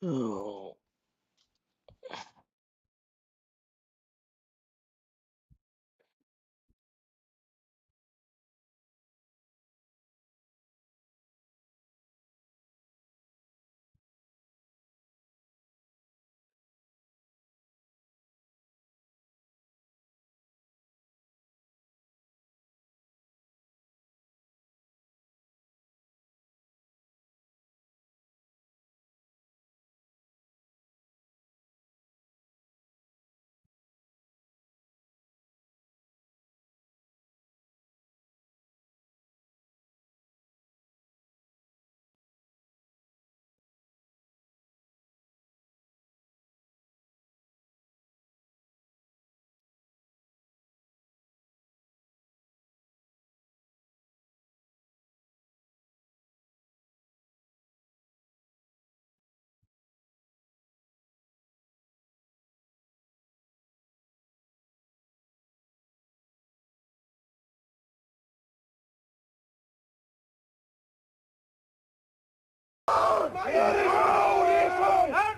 Oh.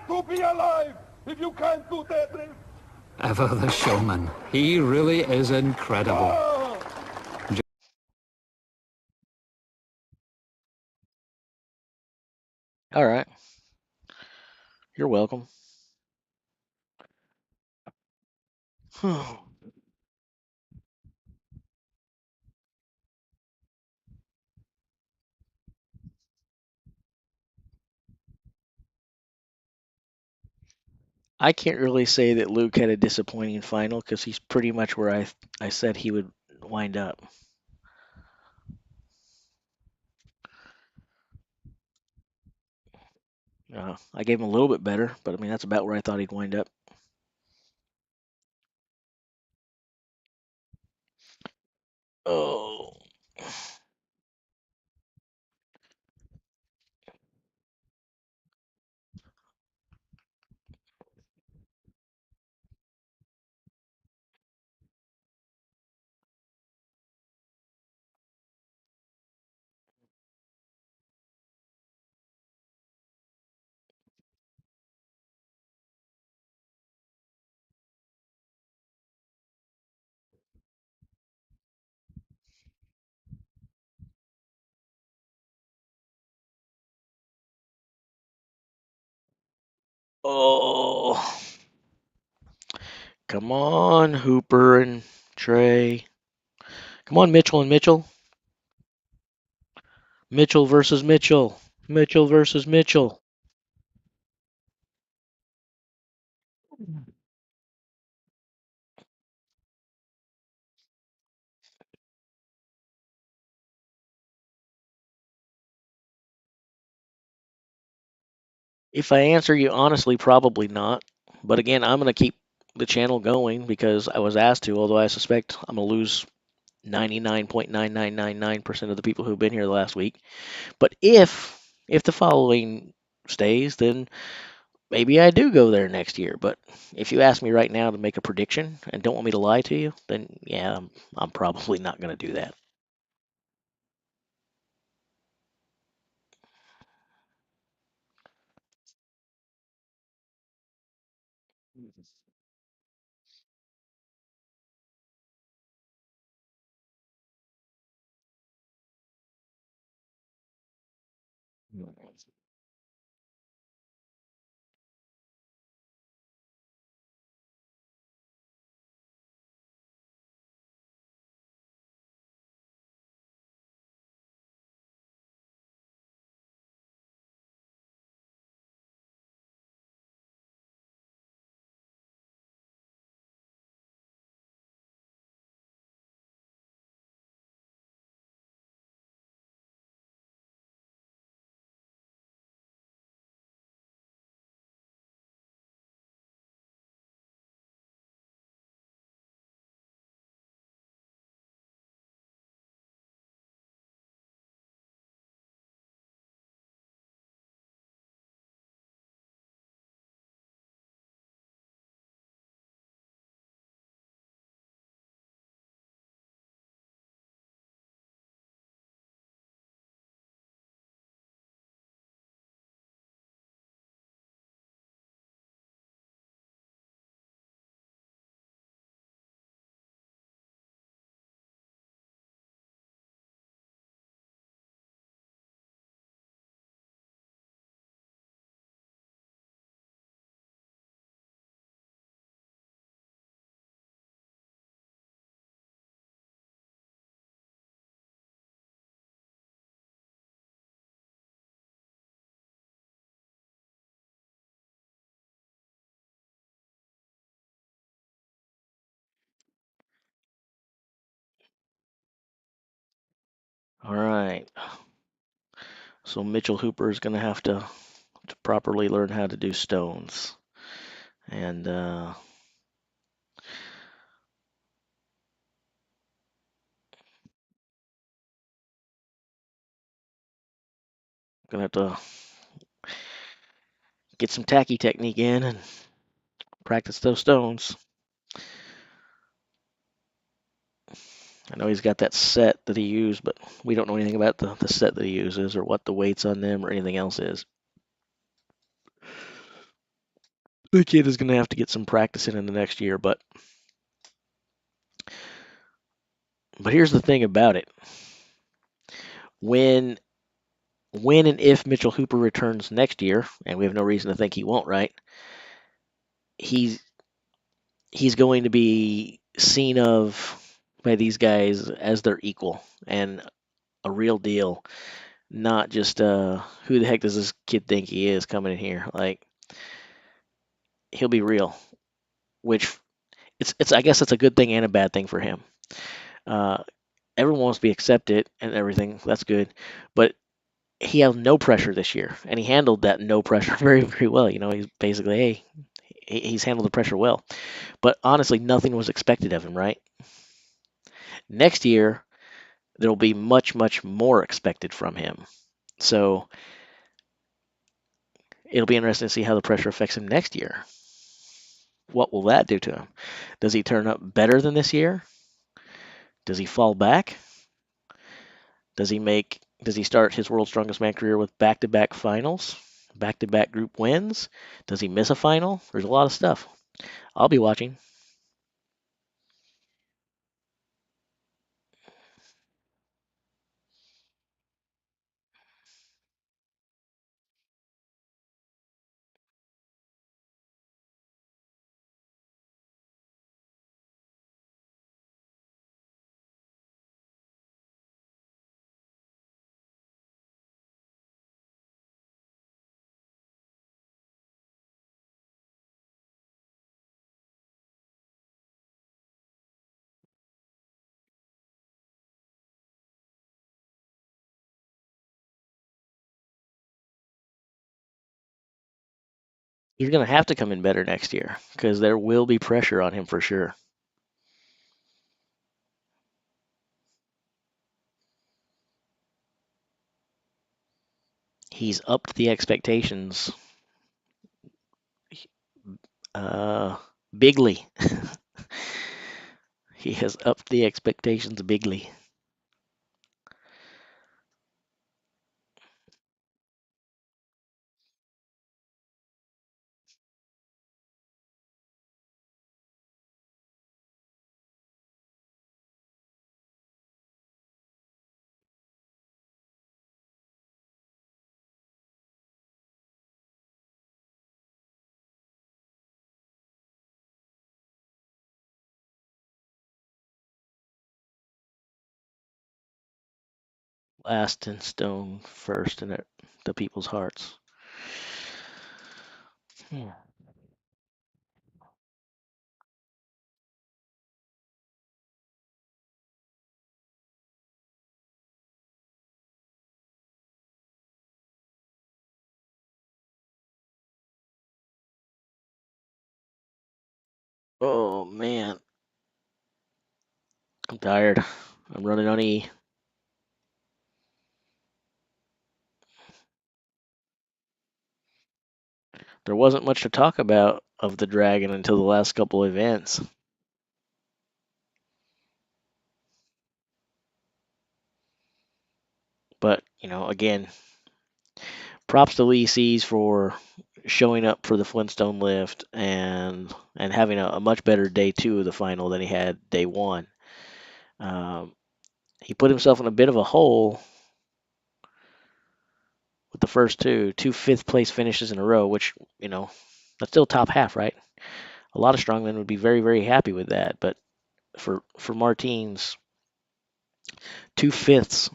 To be alive if you can't do that. Ever the showman. He really is incredible. All right. You're welcome. I can't really say that Luke had a disappointing final because he's pretty much where I said he would wind up. I gave him a little bit better, but I mean that's about where I thought he'd wind up. Oh. Oh. Come on, Hooper and Trey. Come on, Mitchell and Mitchell. Mitchell versus Mitchell. Mitchell versus Mitchell. If I answer you honestly, probably not. But again, I'm going to keep the channel going because I was asked to, although I suspect I'm going to lose 99.9999% of the people who've been here the last week. But if the following stays, then maybe I do go there next year. But if you ask me right now to make a prediction and don't want me to lie to you, then yeah, I'm probably not going to do that. All right. So Mitchell Hooper is going to have to properly learn how to do stones. And going to have to get some tacky technique in and practice those stones. I know he's got that set that he used, but we don't know anything about the set that he uses or what the weights on them or anything else is. The kid is going to have to get some practice in the next year, but here's the thing about it. When and if Mitchell Hooper returns next year, and we have no reason to think he won't, right? He's going to be seen of by these guys as their equal and a real deal, not just who the heck does this kid think he is coming in here? Like, he'll be real, which it's I guess it's a good thing and a bad thing for him. Uh, Everyone wants to be accepted and everything. That's good, but he had no pressure this year, and he handled that no pressure very, very well. You know, he's basically, hey, he's handled the pressure well. But honestly, nothing was expected of him, right? Next year, there will be much, much more expected from him. So it'll be interesting to see how the pressure affects him next year. What will that do to him? Does he turn up better than this year? Does he fall back? Does he start his World's Strongest Man career with back-to-back finals, back-to-back group wins? Does he miss a final? There's a lot of stuff. I'll be watching. He's going to have to come in better next year because there will be pressure on him for sure. He's upped the expectations bigly. He has upped the expectations bigly. Last in stone, first in the people's hearts. Yeah. Oh man, I'm tired. I'm running on E. There wasn't much to talk about of the dragon until the last couple events. But, again, props to Lee Seas for showing up for the Flintstone lift and having a much better day 2 of the final than he had day 1. He put himself in a bit of a hole with the first two fifth place finishes in a row, which, that's still top half, right? A lot of strongmen would be very, very happy with that. But for Martins, 2/5,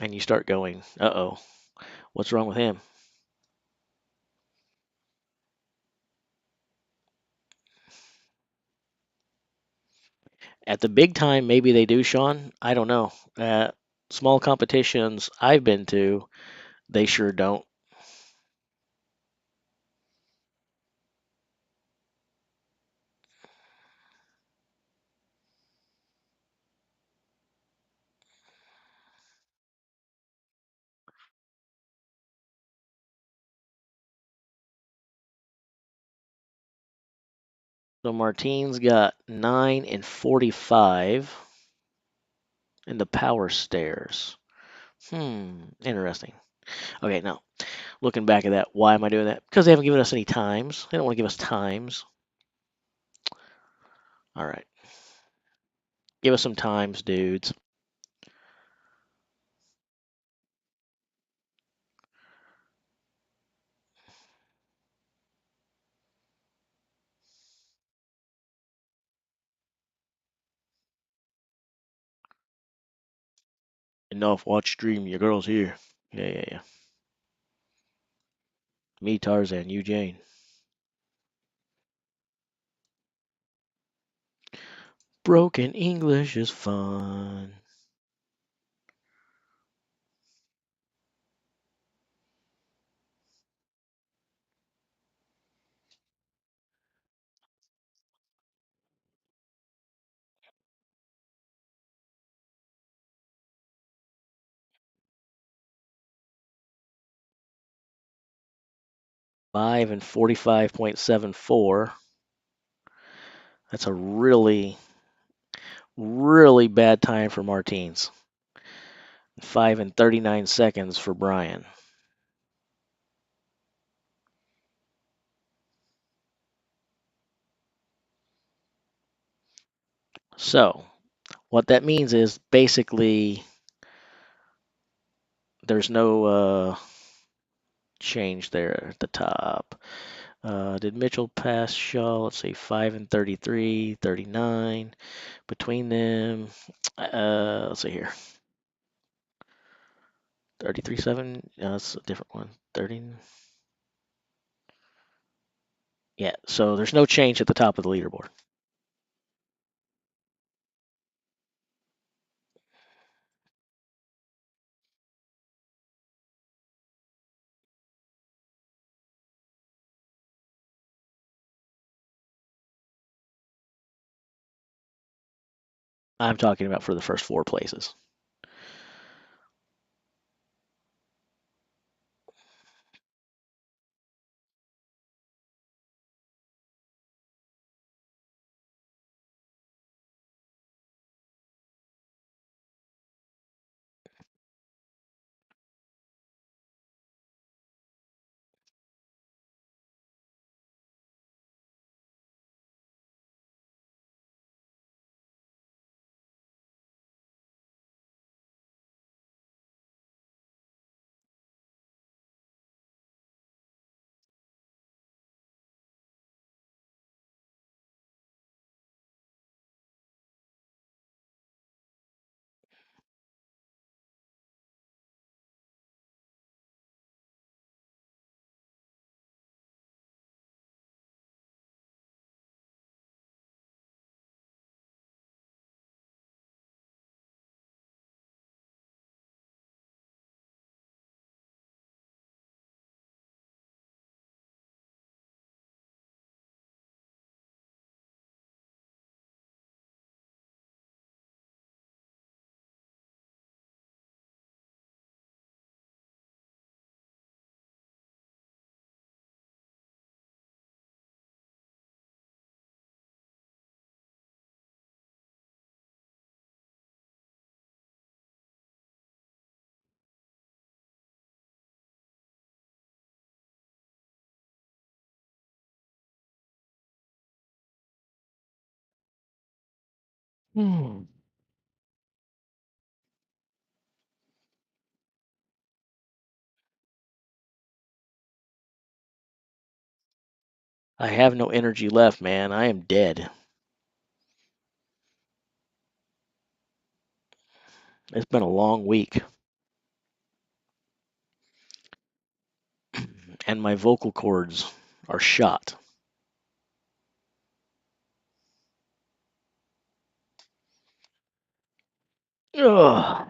and you start going, uh-oh, what's wrong with him? At the big time, maybe they do, Sean. I don't know. At small competitions I've been to, they sure don't. So Martins got 9 and 45 in the power stairs. Interesting. Okay, now looking back at that, why am I doing that? Because they haven't given us any times. They don't want to give us times. All right. Give us some times, dudes. Enough. Watch stream. Your girl's here. Yeah. Me, Tarzan. You, Jane. Broken English is fun. Five and 45.74. That's a really, really bad time for Martins. 5 and 39 seconds for Brian. So, what that means is basically there's no change there at the top. Did Mitchell pass Shaw? Let's see, 5 and 33, 39. Between them, let's see here. 33-7. That's a different one. 30. Yeah, so there's no change at the top of the leaderboard. I'm talking about for the first 4 places. Hmm. I have no energy left, man. I am dead. It's been a long week, and my vocal cords are shot. Ugh.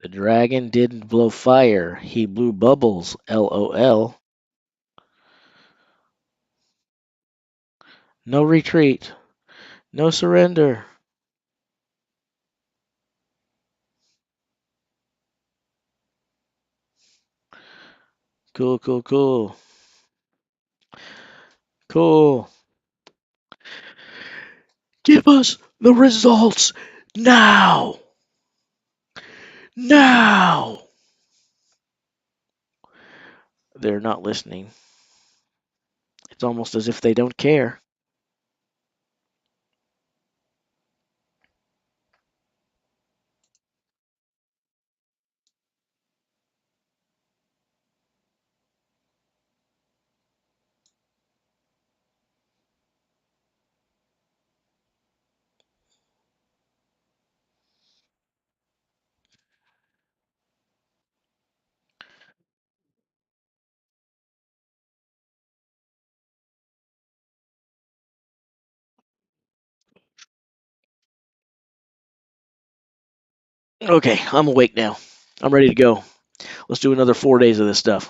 The dragon didn't blow fire. He blew bubbles. LOL. No retreat. No surrender. Cool, cool, cool. Cool. Give us the results now. Now. They're not listening. It's almost as if they don't care. Okay, I'm awake now. I'm ready to go. Let's do another 4 days of this stuff.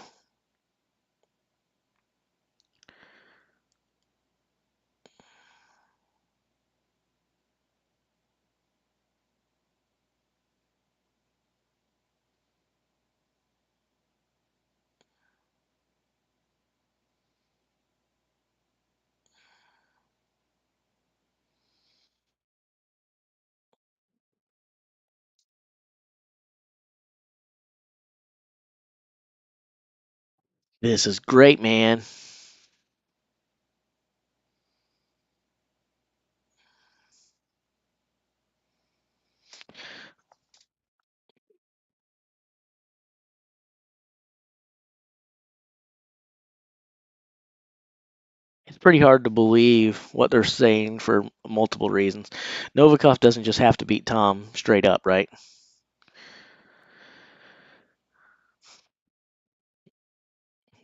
This is great, man. It's pretty hard to believe what they're saying for multiple reasons. Novikov doesn't just have to beat Tom straight up, right?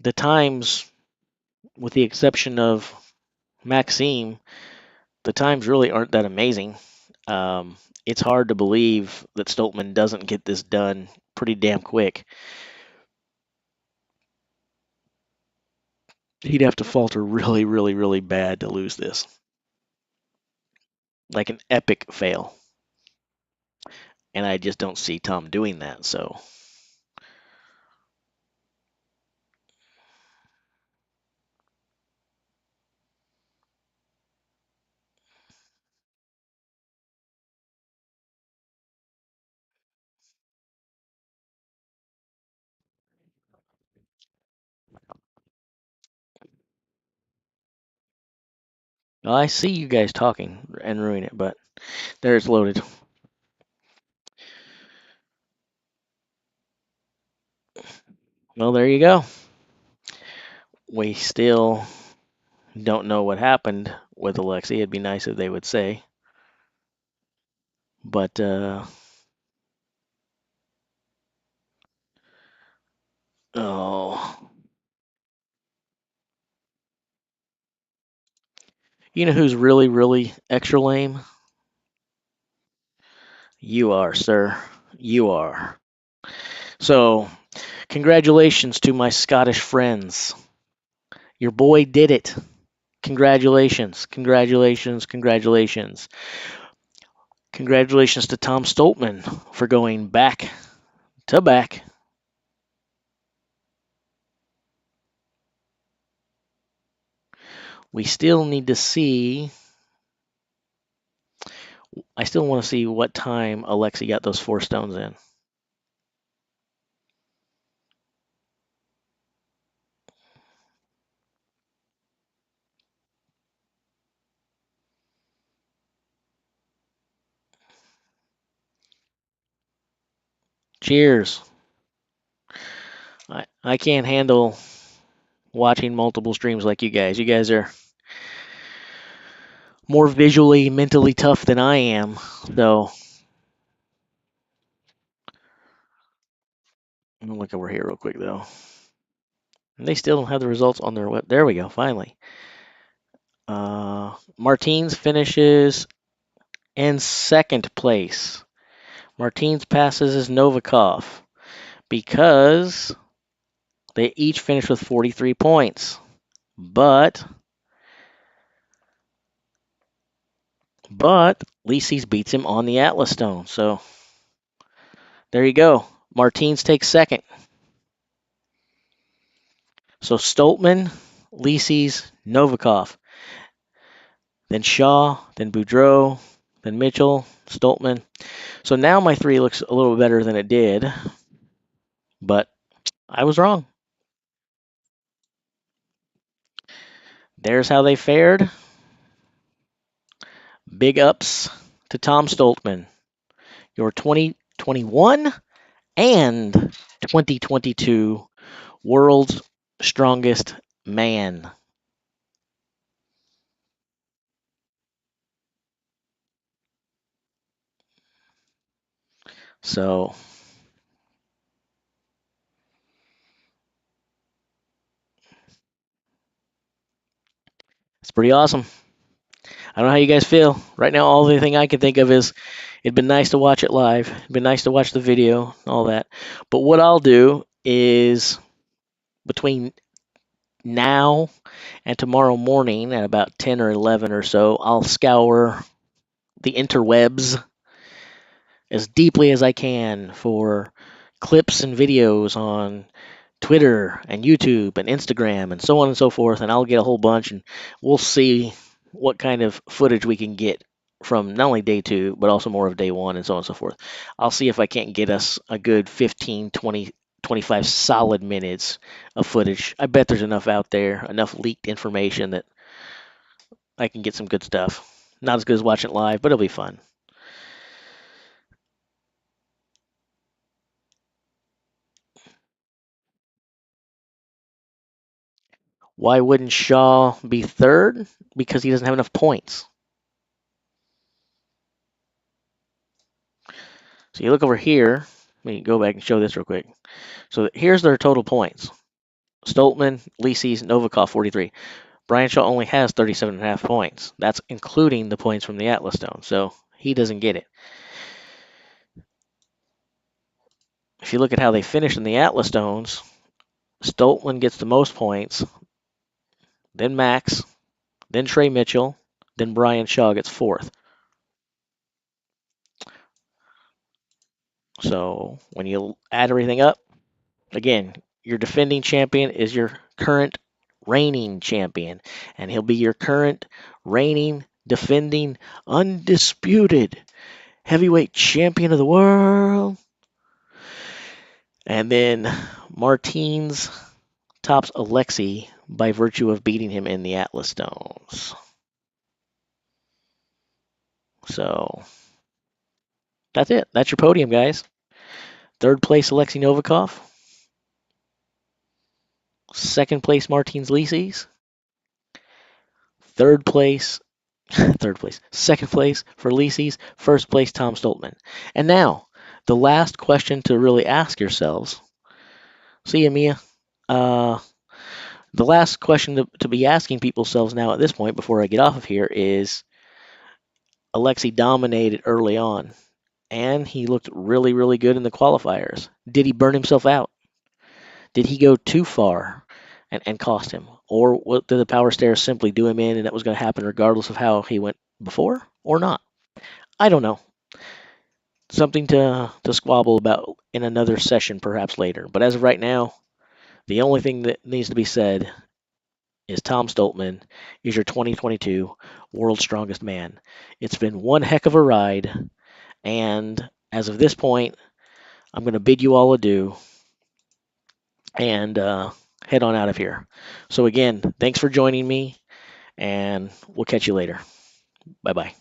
The times, with the exception of Maxime, the times really aren't that amazing. It's hard to believe that Stoltman doesn't get this done pretty damn quick. He'd have to falter really, really, really bad to lose this. Like an epic fail. And I just don't see Tom doing that, so. Well, I see you guys talking and ruin it, but there it's loaded. Well, there you go. We still don't know what happened with Alexi. It'd be nice if they would say. But, oh. You know who's really, really extra lame? You are, sir. You are. So, congratulations to my Scottish friends. Your boy did it. Congratulations. Congratulations. Congratulations. Congratulations to Tom Stoltman for going back to back. We still need to see. I still want to see what time Alexi got those 4 stones in. Cheers. I can't handle watching multiple streams like you guys. You guys are more visually, mentally tough than I am. So, I'm going to look over here real quick, though. And they still don't have the results on their web. There we go, finally. Martins finishes in 2nd place. Martins passes as Novikov because they each finished with 43 points. But Lises beats him on the Atlas Stone. So there you go. Martins takes 2nd. So Stoltman, Lises, Novikov. Then Shaw, then Boudreau, then Mitchell, Stoltman. So now my 3 looks a little better than it did. But I was wrong. There's how they fared. Big ups to Tom Stoltman, your 2021 and 2022 World's Strongest Man. So, it's pretty awesome. I don't know how you guys feel. Right now, all the thing I can think of is it'd been nice to watch it live. It'd been nice to watch the video, all that. But what I'll do is between now and tomorrow morning at about 10 or 11 or so, I'll scour the interwebs as deeply as I can for clips and videos on Twitter and YouTube and Instagram and so on and so forth, and I'll get a whole bunch, and we'll see what kind of footage we can get from not only day 2, but also more of day 1 and so on and so forth. I'll see if I can't get us a good 15, 20, 25 solid minutes of footage. I bet there's enough out there, enough leaked information that I can get some good stuff. Not as good as watching it live, but it'll be fun. Why wouldn't Shaw be 3rd? Because he doesn't have enough points. So you look over here. Let me go back and show this real quick. So here's their total points. Stoltman, Lises, Novikov, 43. Brian Shaw only has 37.5 points. That's including the points from the Atlas Stone, so he doesn't get it. If you look at how they finished in the Atlas Stones, Stoltman gets the most points, then Max, then Trey Mitchell, then Brian Shaw gets fourth. So when you add everything up, again, your defending champion is your current reigning champion, and he'll be your current reigning, defending, undisputed heavyweight champion of the world. And then Martins tops Alexi by virtue of beating him in the Atlas Stones. So that's it. That's your podium, guys. Third place, Alexei Novikov. Second place, Martins Licis. Third place. Second place for Licis. First place, Tom Stoltman. And now, the last question to really ask yourselves. See you, Mia. The last question to be asking people's now at this point before I get off of here is Alexei dominated early on, and he looked really, really good in the qualifiers. Did he burn himself out? Did he go too far and cost him? Or did the power stairs simply do him in and that was going to happen regardless of how he went before or not? I don't know. Something to squabble about in another session perhaps later. But as of right now, the only thing that needs to be said is Tom Stoltman is your 2022 World's Strongest Man. It's been one heck of a ride, and as of this point, I'm going to bid you all adieu and head on out of here. So again, thanks for joining me, and we'll catch you later. Bye-bye.